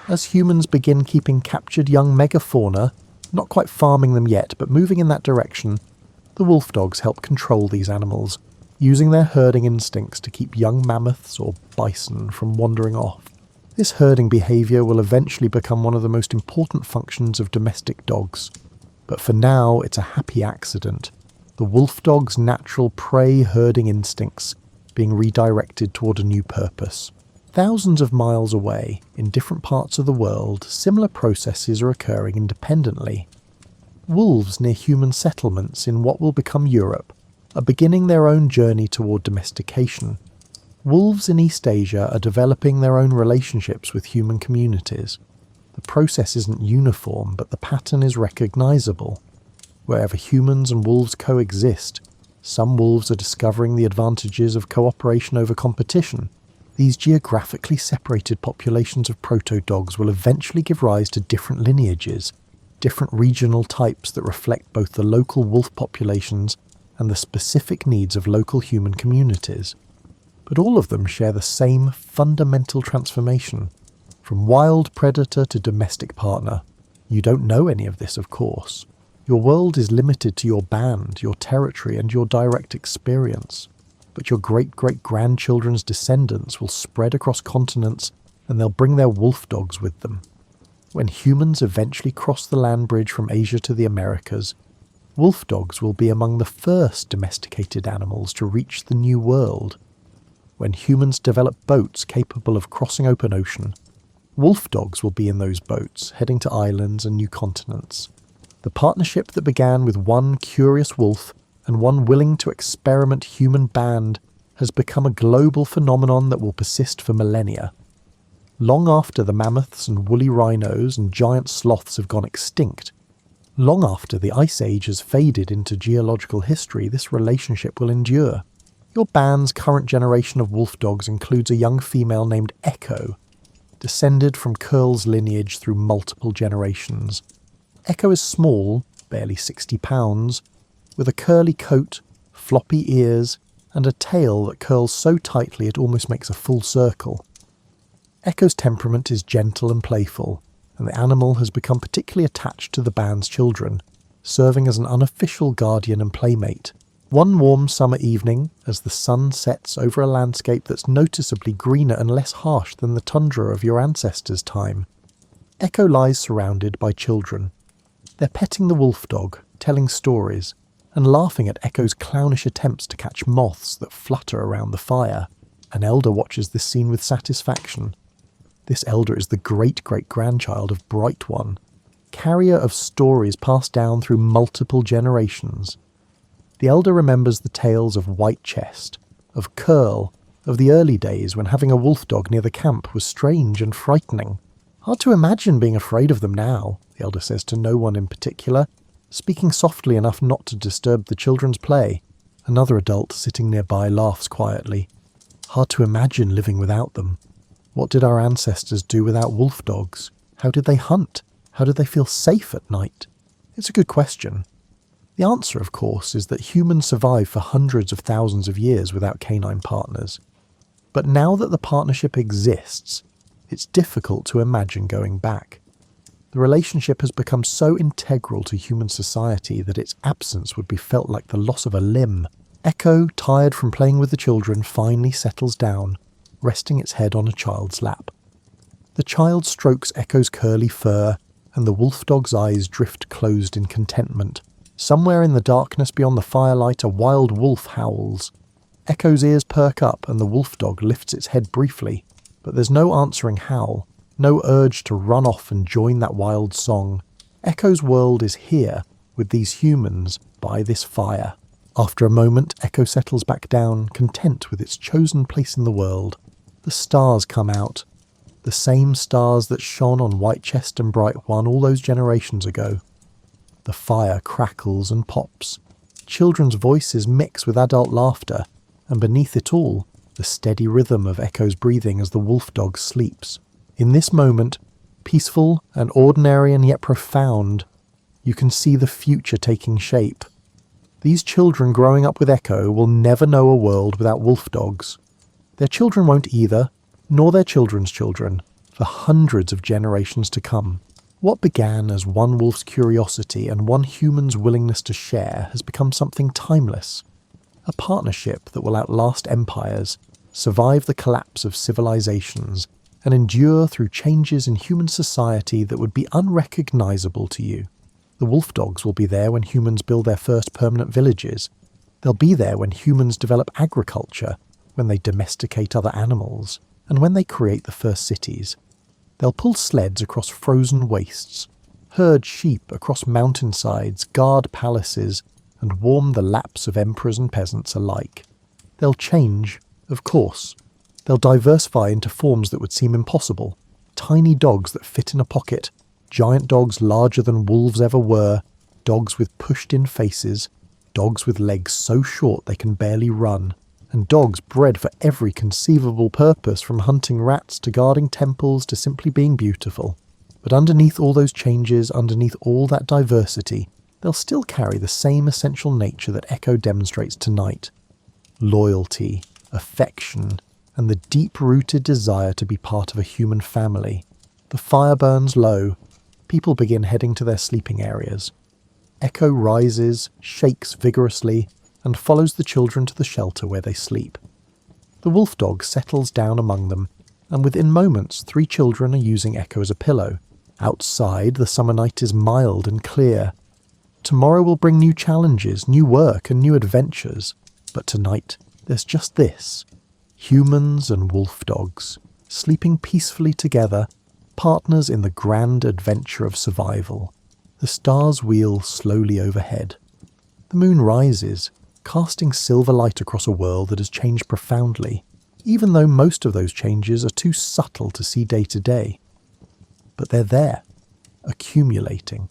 As humans begin keeping captured young megafauna, not quite farming them yet, but moving in that direction, the wolf dogs help control these animals, using their herding instincts to keep young mammoths or bison from wandering off. This herding behaviour will eventually become one of the most important functions of domestic dogs. But for now, it's a happy accident. The wolf dog's natural prey herding instincts being redirected toward a new purpose. Thousands of miles away, in different parts of the world, similar processes are occurring independently. Wolves near human settlements in what will become Europe are beginning their own journey toward domestication. Wolves in East Asia are developing their own relationships with human communities. The process isn't uniform, but the pattern is recognizable. Wherever humans and wolves coexist, some wolves are discovering the advantages of cooperation over competition. These geographically separated populations of proto-dogs will eventually give rise to different lineages, different regional types that reflect both the local wolf populations and the specific needs of local human communities. But all of them share the same fundamental transformation. From wild predator to domestic partner. You don't know any of this, of course. Your world is limited to your band, your territory, and your direct experience. But your great-great-grandchildren's descendants will spread across continents, and they'll bring their wolf dogs with them. When humans eventually cross the land bridge from Asia to the Americas, wolf dogs will be among the first domesticated animals to reach the New World. When humans develop boats capable of crossing open ocean, wolf dogs will be in those boats, heading to islands and new continents. The partnership that began with one curious wolf and one willing to experiment human band has become a global phenomenon that will persist for millennia. Long after the mammoths and woolly rhinos and giant sloths have gone extinct, long after the Ice Age has faded into geological history, this relationship will endure. Your band's current generation of wolf dogs includes a young female named Echo, descended from Curl's lineage through multiple generations. Echo is small, barely 60 pounds, with a curly coat, floppy ears, and a tail that curls so tightly it almost makes a full circle. Echo's temperament is gentle and playful, and the animal has become particularly attached to the band's children, serving as an unofficial guardian and playmate. One warm summer evening, as the sun sets over a landscape that's noticeably greener and less harsh than the tundra of your ancestors' time, Echo lies surrounded by children. They're petting the wolf dog, telling stories, and laughing at Echo's clownish attempts to catch moths that flutter around the fire. An elder watches this scene with satisfaction. This elder is the great-great-grandchild of Bright One, carrier of stories passed down through multiple generations. The elder remembers the tales of White Chest, of Curl, of the early days when having a wolf dog near the camp was strange and frightening. Hard to imagine being afraid of them now, the elder says to no one in particular, speaking softly enough not to disturb the children's play. Another adult sitting nearby laughs quietly. Hard to imagine living without them. What did our ancestors do without wolf dogs? How did they hunt? How did they feel safe at night? It's a good question. The answer, of course, is that humans survived for hundreds of thousands of years without canine partners. But now that the partnership exists, it's difficult to imagine going back. The relationship has become so integral to human society that its absence would be felt like the loss of a limb. Echo, tired from playing with the children, finally settles down, resting its head on a child's lap. The child strokes Echo's curly fur, and the wolf dog's eyes drift closed in contentment. Somewhere in the darkness beyond the firelight, a wild wolf howls. Echo's ears perk up, and the wolf dog lifts its head briefly, but there's no answering howl, no urge to run off and join that wild song. Echo's world is here, with these humans, by this fire. After a moment, Echo settles back down, content with its chosen place in the world. The stars come out, the same stars that shone on White Chest and Bright One all those generations ago. The fire crackles and pops. Children's voices mix with adult laughter, and beneath it all, the steady rhythm of Echo's breathing as the wolf dog sleeps. In this moment, peaceful and ordinary and yet profound, you can see the future taking shape. These children growing up with Echo will never know a world without wolf dogs. Their children won't either, nor their children's children, for hundreds of generations to come. What began as one wolf's curiosity and one human's willingness to share has become something timeless. A partnership that will outlast empires, survive the collapse of civilizations, and endure through changes in human society that would be unrecognizable to you. The wolf dogs will be there when humans build their first permanent villages. They'll be there when humans develop agriculture, when they domesticate other animals, and when they create the first cities. They'll pull sleds across frozen wastes, herd sheep across mountainsides, guard palaces, and warm the laps of emperors and peasants alike. They'll change, of course. They'll diversify into forms that would seem impossible. Tiny dogs that fit in a pocket, giant dogs larger than wolves ever were, dogs with pushed-in faces, dogs with legs so short they can barely run, and dogs bred for every conceivable purpose, from hunting rats to guarding temples to simply being beautiful. But underneath all those changes, underneath all that diversity, they'll still carry the same essential nature that Echo demonstrates tonight. Loyalty, affection, and the deep-rooted desire to be part of a human family. The fire burns low. People begin heading to their sleeping areas. Echo rises, shakes vigorously, and follows the children to the shelter where they sleep. The wolf dog settles down among them, and within moments 3 children are using Echo as a pillow. Outside, the summer night is mild and clear. Tomorrow will bring new challenges, new work, and new adventures. But tonight, there's just this. Humans and wolf dogs, sleeping peacefully together, partners in the grand adventure of survival. The stars wheel slowly overhead. The moon rises, casting silver light across a world that has changed profoundly, even though most of those changes are too subtle to see day to day. But they're there, accumulating.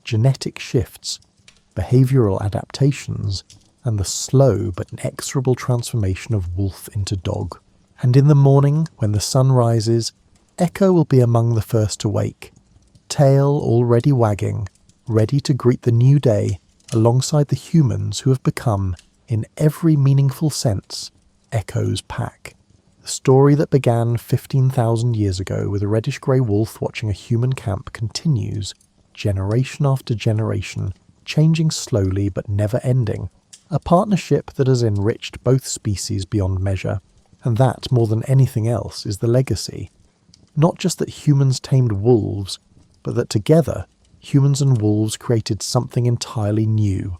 Genetic shifts, behavioral adaptations, and the slow but inexorable transformation of wolf into dog. And in the morning, when the sun rises, Echo will be among the first to wake, tail already wagging, ready to greet the new day alongside the humans who have become, in every meaningful sense, Echo's pack. The story that began 15,000 years ago with a reddish-grey wolf watching a human camp continues, generation after generation, changing slowly but never ending. A partnership that has enriched both species beyond measure, and that, more than anything else, is the legacy. Not just that humans tamed wolves, but that together, humans and wolves created something entirely new.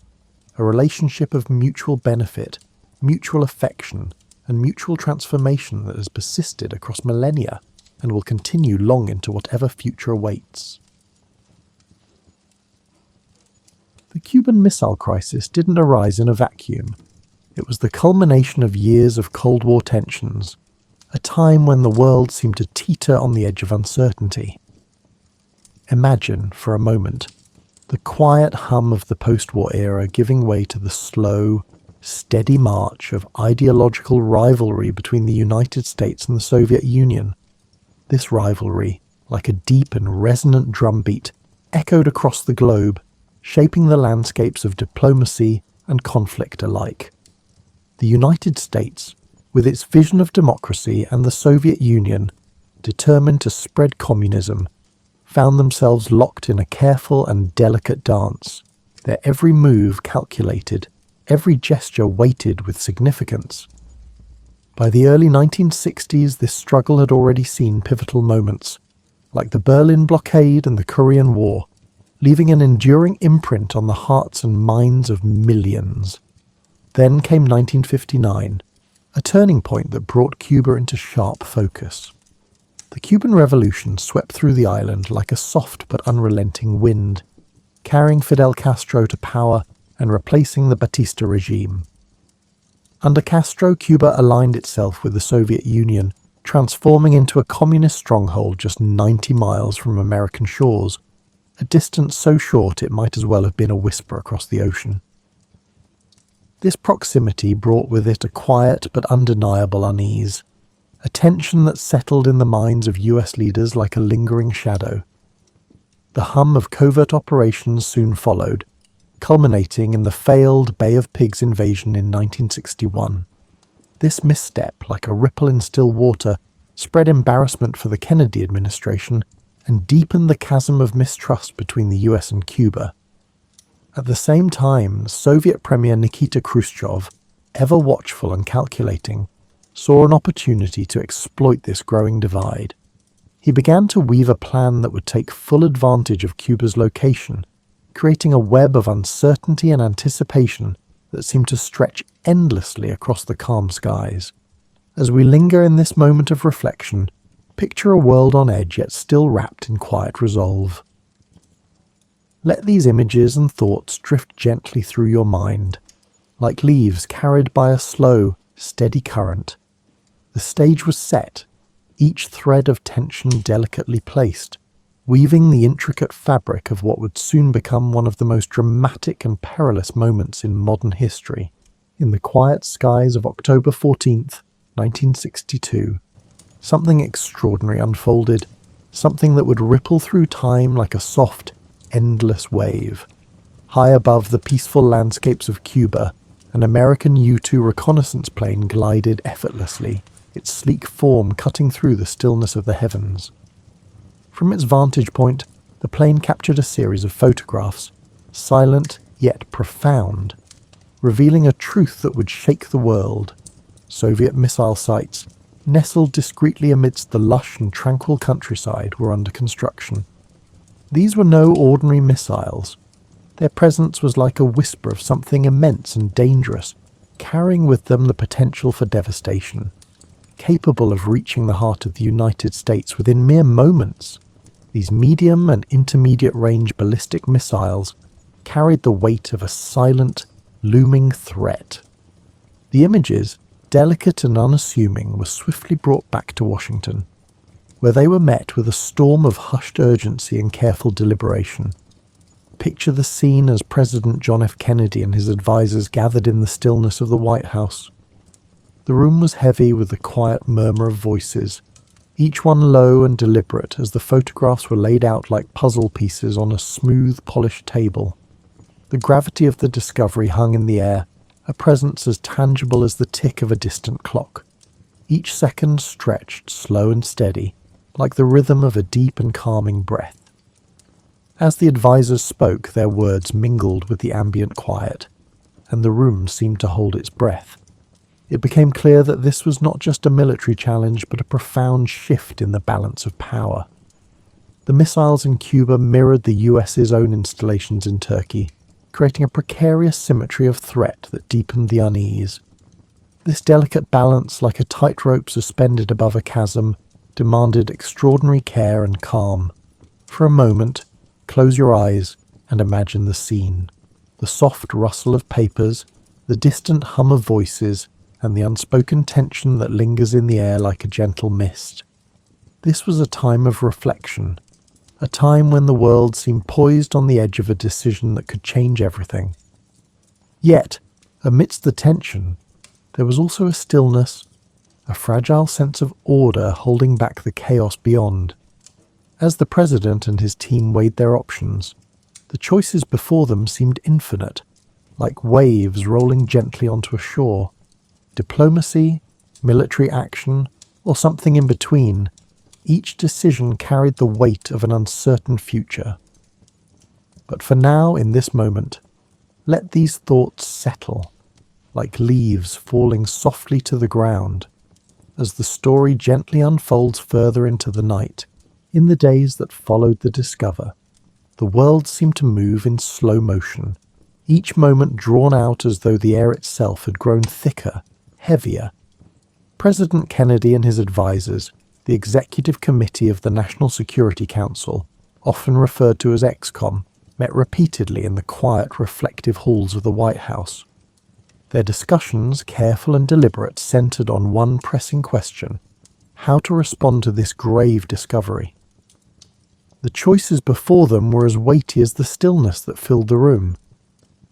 A relationship of mutual benefit, mutual affection, and mutual transformation that has persisted across millennia and will continue long into whatever future awaits. The Cuban Missile Crisis didn't arise in a vacuum. It was the culmination of years of Cold War tensions, a time when the world seemed to teeter on the edge of uncertainty. Imagine, for a moment, the quiet hum of the post-war era giving way to the slow, steady march of ideological rivalry between the United States and the Soviet Union. This rivalry, like a deep and resonant drumbeat, echoed across the globe, shaping the landscapes of diplomacy and conflict alike. The United States, with its vision of democracy, and the Soviet Union, determined to spread communism, found themselves locked in a careful and delicate dance, their every move calculated, every gesture weighted with significance. By the early 1960s, this struggle had already seen pivotal moments, like the Berlin blockade and the Korean War, leaving an enduring imprint on the hearts and minds of millions. Then came 1959, a turning point that brought Cuba into sharp focus. The Cuban Revolution swept through the island like a soft but unrelenting wind, carrying Fidel Castro to power and replacing the Batista regime. Under Castro, Cuba aligned itself with the Soviet Union, transforming into a communist stronghold just 90 miles from American shores, a distance so short it might as well have been a whisper across the ocean. This proximity brought with it a quiet but undeniable unease, a tension that settled in the minds of US leaders like a lingering shadow. The hum of covert operations soon followed, culminating in the failed Bay of Pigs invasion in 1961. This misstep, like a ripple in still water, spread embarrassment for the Kennedy administration and deepened the chasm of mistrust between the US and Cuba. At the same time, Soviet Premier Nikita Khrushchev, ever watchful and calculating, saw an opportunity to exploit this growing divide. He began to weave a plan that would take full advantage of Cuba's location, creating a web of uncertainty and anticipation that seemed to stretch endlessly across the calm skies. As we linger in this moment of reflection, picture a world on edge yet still wrapped in quiet resolve. Let these images and thoughts drift gently through your mind, like leaves carried by a slow, steady current. The stage was set, each thread of tension delicately placed, weaving the intricate fabric of what would soon become one of the most dramatic and perilous moments in modern history. In the quiet skies of October 14th, 1962, something extraordinary unfolded, something that would ripple through time like a soft, endless wave. High above the peaceful landscapes of Cuba, an American U-2 reconnaissance plane glided effortlessly, its sleek form cutting through the stillness of the heavens. From its vantage point, the plane captured a series of photographs, silent yet profound, revealing a truth that would shake the world. Soviet missile sites, nestled discreetly amidst the lush and tranquil countryside, were under construction. These were no ordinary missiles. Their presence was like a whisper of something immense and dangerous, carrying with them the potential for devastation. Capable of reaching the heart of the United States within mere moments, these medium and intermediate range ballistic missiles carried the weight of a silent, looming threat. The images, delicate and unassuming, were swiftly brought back to Washington, where they were met with a storm of hushed urgency and careful deliberation. Picture the scene as President John F. Kennedy and his advisors gathered in the stillness of the White House. The room was heavy with the quiet murmur of voices, each one low and deliberate as the photographs were laid out like puzzle pieces on a smooth, polished table. The gravity of the discovery hung in the air, a presence as tangible as the tick of a distant clock. Each second stretched slow and steady, like the rhythm of a deep and calming breath. As the advisors spoke, their words mingled with the ambient quiet, and the room seemed to hold its breath. It became clear that this was not just a military challenge, but a profound shift in the balance of power. The missiles in Cuba mirrored the US's own installations in Turkey, creating a precarious symmetry of threat that deepened the unease. This delicate balance, like a tightrope suspended above a chasm, demanded extraordinary care and calm. For a moment, close your eyes and imagine the scene. The soft rustle of papers, the distant hum of voices, and the unspoken tension that lingers in the air like a gentle mist. This was a time of reflection, a time when the world seemed poised on the edge of a decision that could change everything. Yet, amidst the tension, there was also a stillness, a fragile sense of order holding back the chaos beyond. As the president and his team weighed their options, the choices before them seemed infinite, like waves rolling gently onto a shore. Diplomacy, military action, or something in between, each decision carried the weight of an uncertain future. But for now, in this moment, let these thoughts settle, like leaves falling softly to the ground, as the story gently unfolds further into the night. In the days that followed the discover, the world seemed to move in slow motion, each moment drawn out as though the air itself had grown thicker, heavier. President Kennedy and his advisors, the Executive Committee of the National Security Council, often referred to as EXCOM, met repeatedly in the quiet, reflective halls of the White House. Their discussions, careful and deliberate, centered on one pressing question: how to respond to this grave discovery. The choices before them were as weighty as the stillness that filled the room.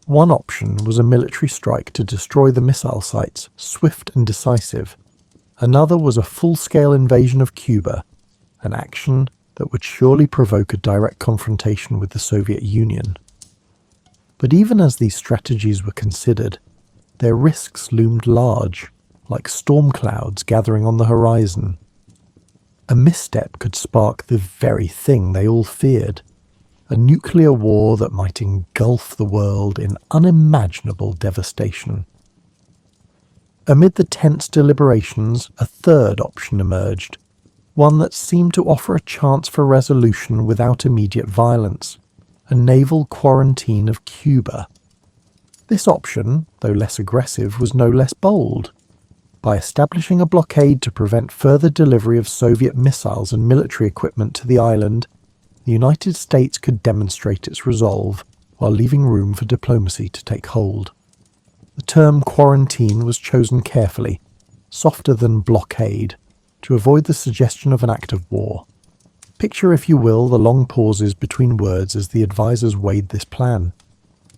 One option was a military strike to destroy the missile sites, swift and decisive. Another was a full-scale invasion of Cuba, an action that would surely provoke a direct confrontation with the Soviet Union. But even as these strategies were considered, their risks loomed large, like storm clouds gathering on the horizon. A misstep could spark the very thing they all feared: a nuclear war that might engulf the world in unimaginable devastation. Amid the tense deliberations, a third option emerged, one that seemed to offer a chance for resolution without immediate violence: a naval quarantine of Cuba. This option, though less aggressive, was no less bold. By establishing a blockade to prevent further delivery of Soviet missiles and military equipment to the island, the United States could demonstrate its resolve while leaving room for diplomacy to take hold. The term quarantine was chosen carefully, softer than blockade, to avoid the suggestion of an act of war. Picture, if you will, the long pauses between words as the advisors weighed this plan.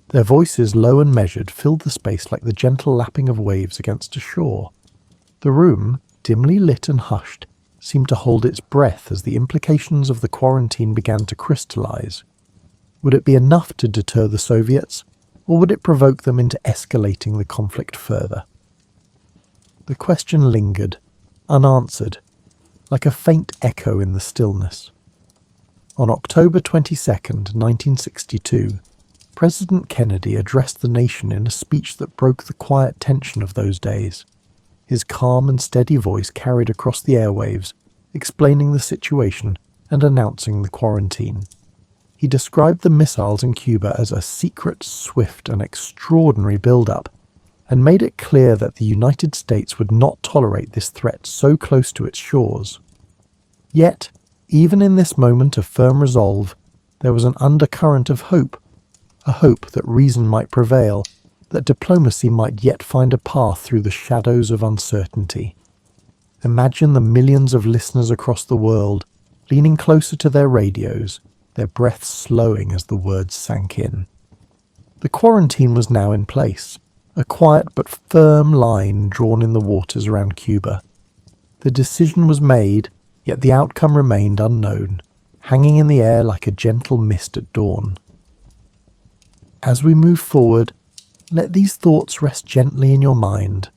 Their voices, low and measured, filled the space like the gentle lapping of waves against a shore. The room, dimly lit and hushed, seemed to hold its breath as the implications of the quarantine began to crystallize. Would it be enough to deter the Soviets, or would it provoke them into escalating the conflict further? The question lingered, unanswered, like a faint echo in the stillness. On October 22nd, 1962, President Kennedy addressed the nation in a speech that broke the quiet tension of those days. His calm and steady voice carried across the airwaves, explaining the situation and announcing the quarantine. He described the missiles in Cuba as a secret, swift, and extraordinary build-up, and made it clear that the United States would not tolerate this threat so close to its shores. Yet, even in this moment of firm resolve, there was an undercurrent of hope, a hope that reason might prevail, that diplomacy might yet find a path through the shadows of uncertainty. Imagine the millions of listeners across the world, leaning closer to their radios, their breaths slowing as the words sank in. The quarantine was now in place, a quiet but firm line drawn in the waters around Cuba. The decision was made, yet the outcome remained unknown, hanging in the air like a gentle mist at dawn. As we move forward, let these thoughts rest gently in your mind,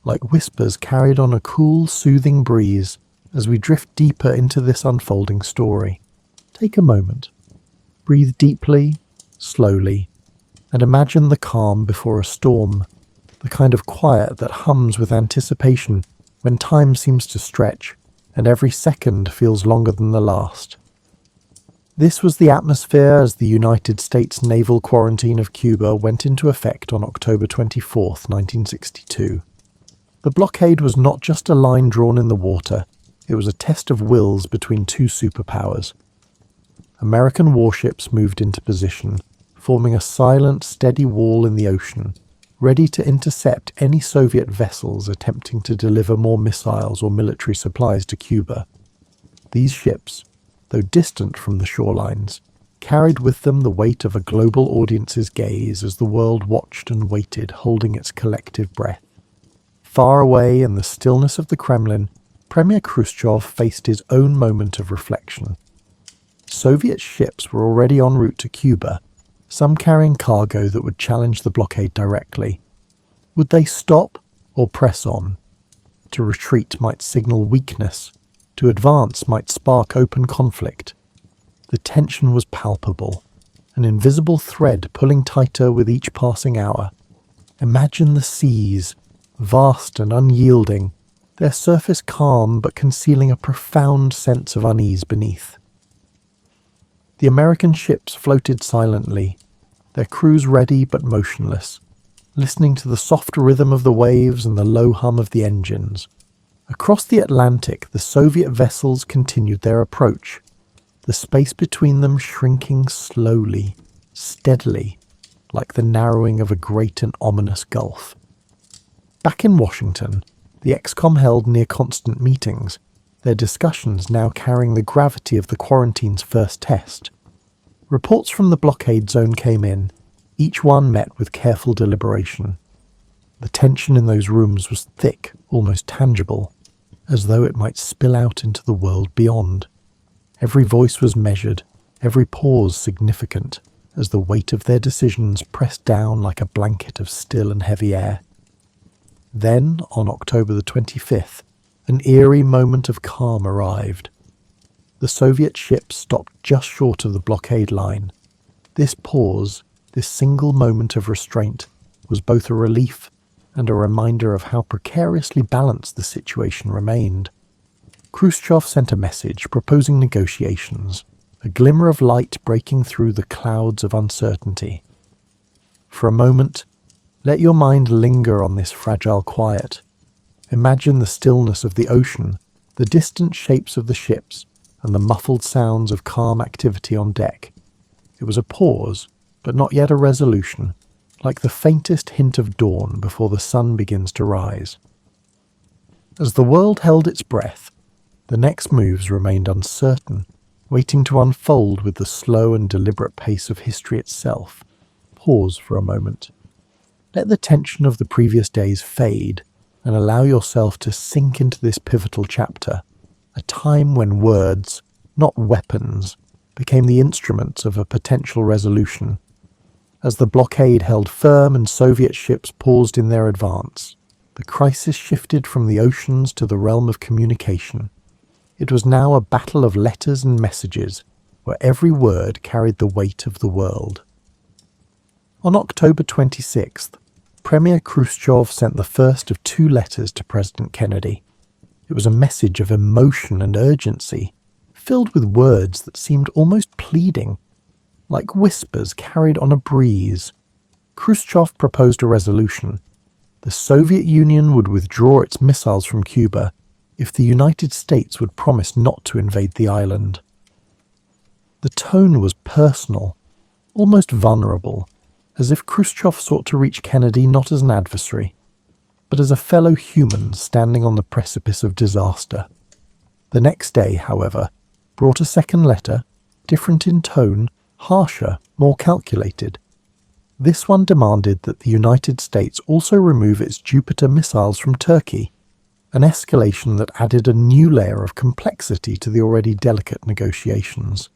like whispers carried on a cool, soothing breeze as we drift deeper into this unfolding story. Take a moment, breathe deeply, slowly, and imagine the calm before a storm, the kind of quiet that hums with anticipation when time seems to stretch and every second feels longer than the last. This was the atmosphere as the United States naval quarantine of Cuba went into effect on October 24, 1962. The blockade was not just a line drawn in the water, it was a test of wills between two superpowers. American warships moved into position, forming a silent, steady wall in the ocean, ready to intercept any Soviet vessels attempting to deliver more missiles or military supplies to Cuba. These ships, though distant from the shorelines, carried with them the weight of a global audience's gaze as the world watched and waited, holding its collective breath. Far away in the stillness of the Kremlin, Premier Khrushchev faced his own moment of reflection. Soviet ships were already en route to Cuba, some carrying cargo that would challenge the blockade directly. Would they stop or press on? To retreat might signal weakness. To advance might spark open conflict. The tension was palpable, an invisible thread pulling tighter with each passing hour. Imagine the seas, vast and unyielding, their surface calm but concealing a profound sense of unease beneath. The American ships floated silently, their crews ready but motionless, listening to the soft rhythm of the waves and the low hum of the engines. Across the Atlantic, the Soviet vessels continued their approach, the space between them shrinking slowly, steadily, like the narrowing of a great and ominous gulf. Back in Washington, the ExCom held near-constant meetings, their discussions now carrying the gravity of the quarantine's first test. Reports from the blockade zone came in, each one met with careful deliberation. The tension in those rooms was thick, almost tangible, as though it might spill out into the world beyond. Every voice was measured, every pause significant, as the weight of their decisions pressed down like a blanket of still and heavy air. Then, on October the 25th, an eerie moment of calm arrived. The Soviet ships stopped just short of the blockade line. This pause, this single moment of restraint, was both a relief and a reminder of how precariously balanced the situation remained. Khrushchev sent a message proposing negotiations, a glimmer of light breaking through the clouds of uncertainty. For a moment, let your mind linger on this fragile quiet. Imagine the stillness of the ocean, the distant shapes of the ships, and the muffled sounds of calm activity on deck. It was a pause, but not yet a resolution, like the faintest hint of dawn before the sun begins to rise. As the world held its breath, The next moves remained uncertain, waiting to unfold with the slow and deliberate pace of history itself. Pause for a moment. Let the tension of the previous days fade and allow yourself to sink into this pivotal chapter, a time when words, not weapons, became the instruments of a potential resolution. As the blockade held firm and Soviet ships paused in their advance, the crisis shifted from the oceans to the realm of communication. It was now a battle of letters and messages, where every word carried the weight of the world. On October 26th, Premier Khrushchev sent the first of 2 letters to President Kennedy. It was a message of emotion and urgency, filled with words that seemed almost pleading, like whispers carried on a breeze. Khrushchev proposed a resolution. The Soviet Union would withdraw its missiles from Cuba if the United States would promise not to invade the island. The tone was personal, almost vulnerable, as if Khrushchev sought to reach Kennedy not as an adversary, but as a fellow human standing on the precipice of disaster. The next day, however, brought a second letter, different in tone, harsher, more calculated. This one demanded that the United States also remove its Jupiter missiles from Turkey, an escalation that added a new layer of complexity to the already delicate negotiations.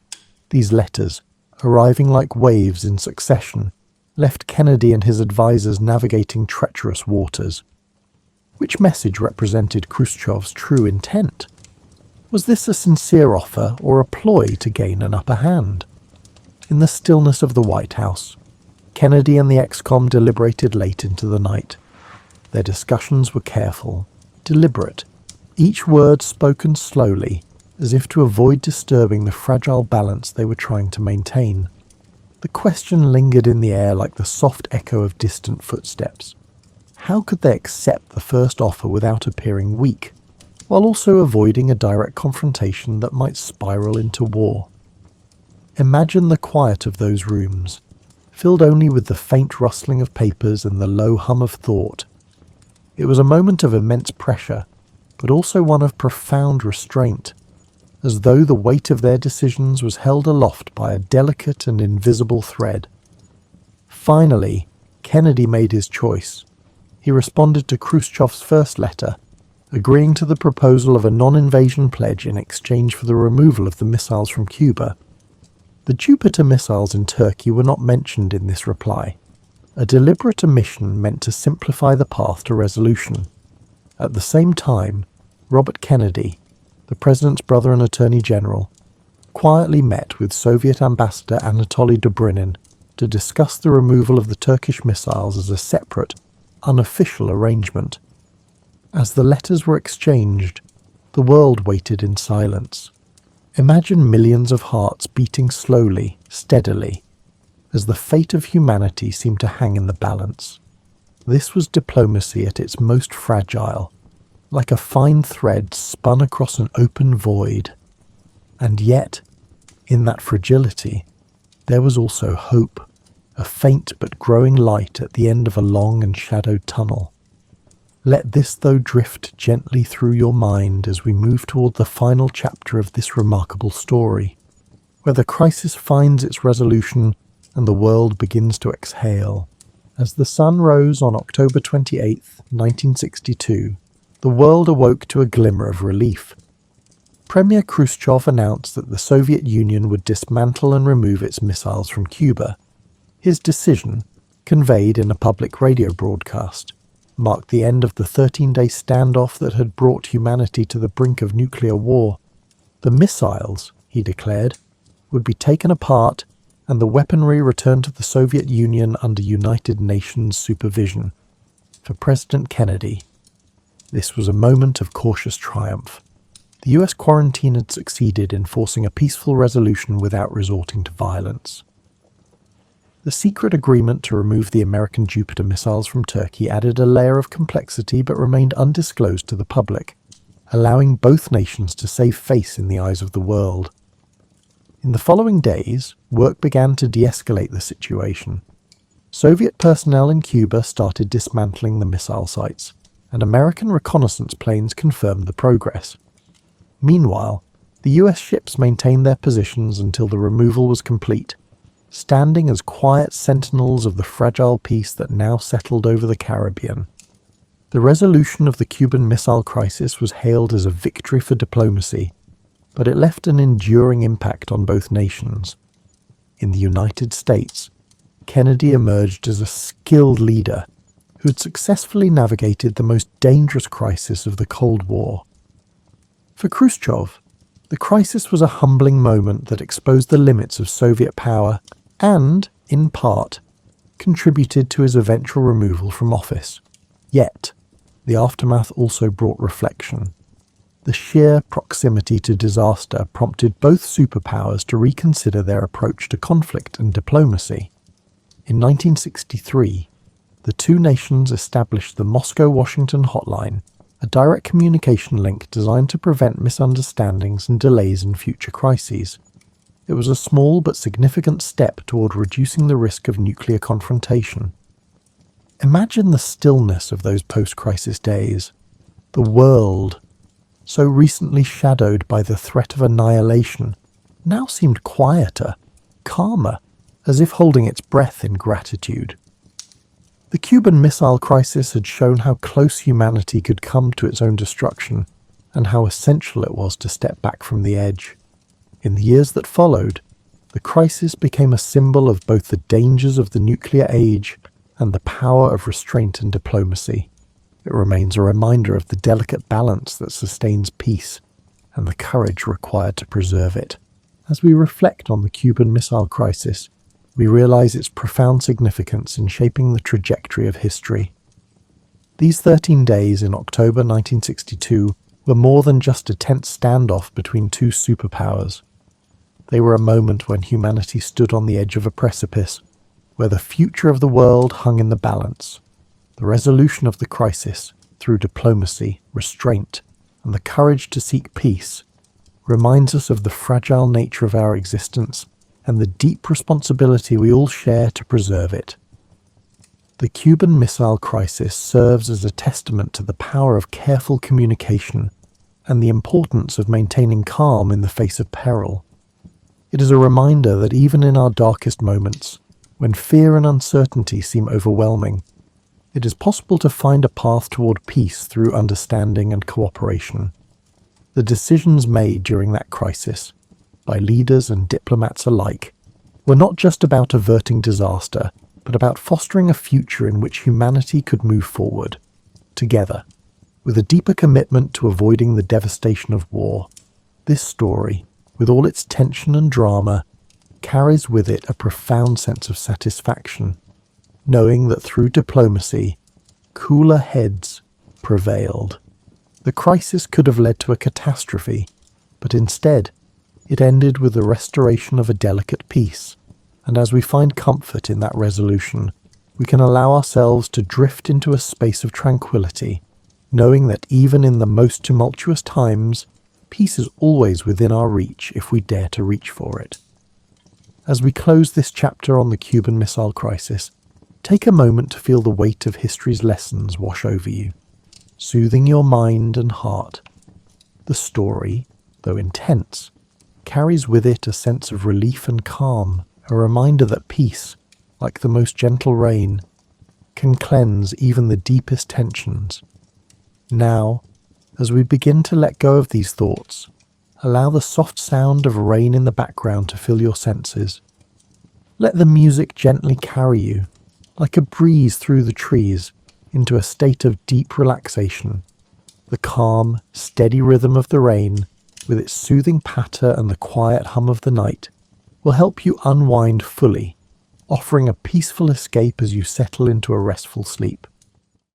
These letters, arriving like waves in succession, left Kennedy and his advisers navigating treacherous waters. Which message represented Khrushchev's true intent? Was this a sincere offer or a ploy to gain an upper hand? In the stillness of the White House, Kennedy and the ex-com deliberated late into the night. Their discussions were careful, deliberate, each word spoken slowly, as if to avoid disturbing the fragile balance they were trying to maintain. The question lingered in the air like the soft echo of distant footsteps. How could they accept the first offer without appearing weak, while also avoiding a direct confrontation that might spiral into war? Imagine the quiet of those rooms, filled only with the faint rustling of papers and the low hum of thought. It was a moment of immense pressure, but also one of profound restraint, as though the weight of their decisions was held aloft by a delicate and invisible thread. Finally, Kennedy made his choice. He responded to Khrushchev's first letter, agreeing to the proposal of a non-invasion pledge in exchange for the removal of the missiles from Cuba. The Jupiter missiles in Turkey were not mentioned in this reply, a deliberate omission meant to simplify the path to resolution. At the same time, Robert Kennedy, the president's brother and attorney general, quietly met with Soviet ambassador Anatoly Dobrynin to discuss the removal of the Turkish missiles as a separate, unofficial arrangement. As the letters were exchanged, the world waited in silence. Imagine millions of hearts beating slowly, steadily, as the fate of humanity seemed to hang in the balance. This was diplomacy at its most fragile, like a fine thread spun across an open void. And yet, in that fragility, there was also hope, a faint but growing light at the end of a long and shadowed tunnel. Let this, though, drift gently through your mind as we move toward the final chapter of this remarkable story, where the crisis finds its resolution and the world begins to exhale. As the sun rose on October 28, 1962, the world awoke to a glimmer of relief. Premier Khrushchev announced that the Soviet Union would dismantle and remove its missiles from Cuba. His decision, conveyed in a public radio broadcast, marked the end of the 13-day standoff that had brought humanity to the brink of nuclear war. The missiles, he declared, would be taken apart and the weaponry returned to the Soviet Union under United Nations supervision. For President Kennedy, this was a moment of cautious triumph. The US quarantine had succeeded in forcing a peaceful resolution without resorting to violence. The secret agreement to remove the American Jupiter missiles from Turkey added a layer of complexity but remained undisclosed to the public, allowing both nations to save face in the eyes of the world. In the following days, work began to de-escalate the situation. Soviet personnel in Cuba started dismantling the missile sites, and American reconnaissance planes confirmed the progress. Meanwhile, the US ships maintained their positions until the removal was complete, standing as quiet sentinels of the fragile peace that now settled over the Caribbean. The resolution of the Cuban Missile Crisis was hailed as a victory for diplomacy, but it left an enduring impact on both nations. In the United States, Kennedy emerged as a skilled leader who had successfully navigated the most dangerous crisis of the Cold War. For Khrushchev, the crisis was a humbling moment that exposed the limits of Soviet power and, in part, contributed to his eventual removal from office. Yet, the aftermath also brought reflection. The sheer proximity to disaster prompted both superpowers to reconsider their approach to conflict and diplomacy. In 1963, the two nations established the Moscow-Washington Hotline, a direct communication link designed to prevent misunderstandings and delays in future crises. It was a small but significant step toward reducing the risk of nuclear confrontation. Imagine the stillness of those post-crisis days. The world, so recently shadowed by the threat of annihilation, now seemed quieter, calmer, as if holding its breath in gratitude. The Cuban Missile Crisis had shown how close humanity could come to its own destruction, and how essential it was to step back from the edge. In the years that followed, the crisis became a symbol of both the dangers of the nuclear age and the power of restraint and diplomacy. It remains a reminder of the delicate balance that sustains peace and the courage required to preserve it. As we reflect on the Cuban Missile Crisis, we realize its profound significance in shaping the trajectory of history. These 13 days in October 1962 were more than just a tense standoff between two superpowers. They were a moment when humanity stood on the edge of a precipice, where the future of the world hung in the balance. The resolution of the crisis, through diplomacy, restraint, and the courage to seek peace, reminds us of the fragile nature of our existence and the deep responsibility we all share to preserve it. The Cuban Missile Crisis serves as a testament to the power of careful communication and the importance of maintaining calm in the face of peril. It is a reminder that even in our darkest moments, when fear and uncertainty seem overwhelming, it is possible to find a path toward peace through understanding and cooperation. The decisions made during that crisis, by leaders and diplomats alike, were not just about averting disaster, but about fostering a future in which humanity could move forward, together, with a deeper commitment to avoiding the devastation of war. This story, with all its tension and drama, carries with it a profound sense of satisfaction, knowing that through diplomacy, cooler heads prevailed. The crisis could have led to a catastrophe, but instead, it ended with the restoration of a delicate peace, and as we find comfort in that resolution, we can allow ourselves to drift into a space of tranquility, knowing that even in the most tumultuous times, peace is always within our reach if we dare to reach for it. As we close this chapter on the Cuban Missile Crisis, take a moment to feel the weight of history's lessons wash over you, soothing your mind and heart. The story, though intense, carries with it a sense of relief and calm, a reminder that peace, like the most gentle rain, can cleanse even the deepest tensions. Now, as we begin to let go of these thoughts, allow the soft sound of rain in the background to fill your senses. Let the music gently carry you, like a breeze through the trees, into a state of deep relaxation. The calm, steady rhythm of the rain, with its soothing patter and the quiet hum of the night, will help you unwind fully, offering a peaceful escape as you settle into a restful sleep.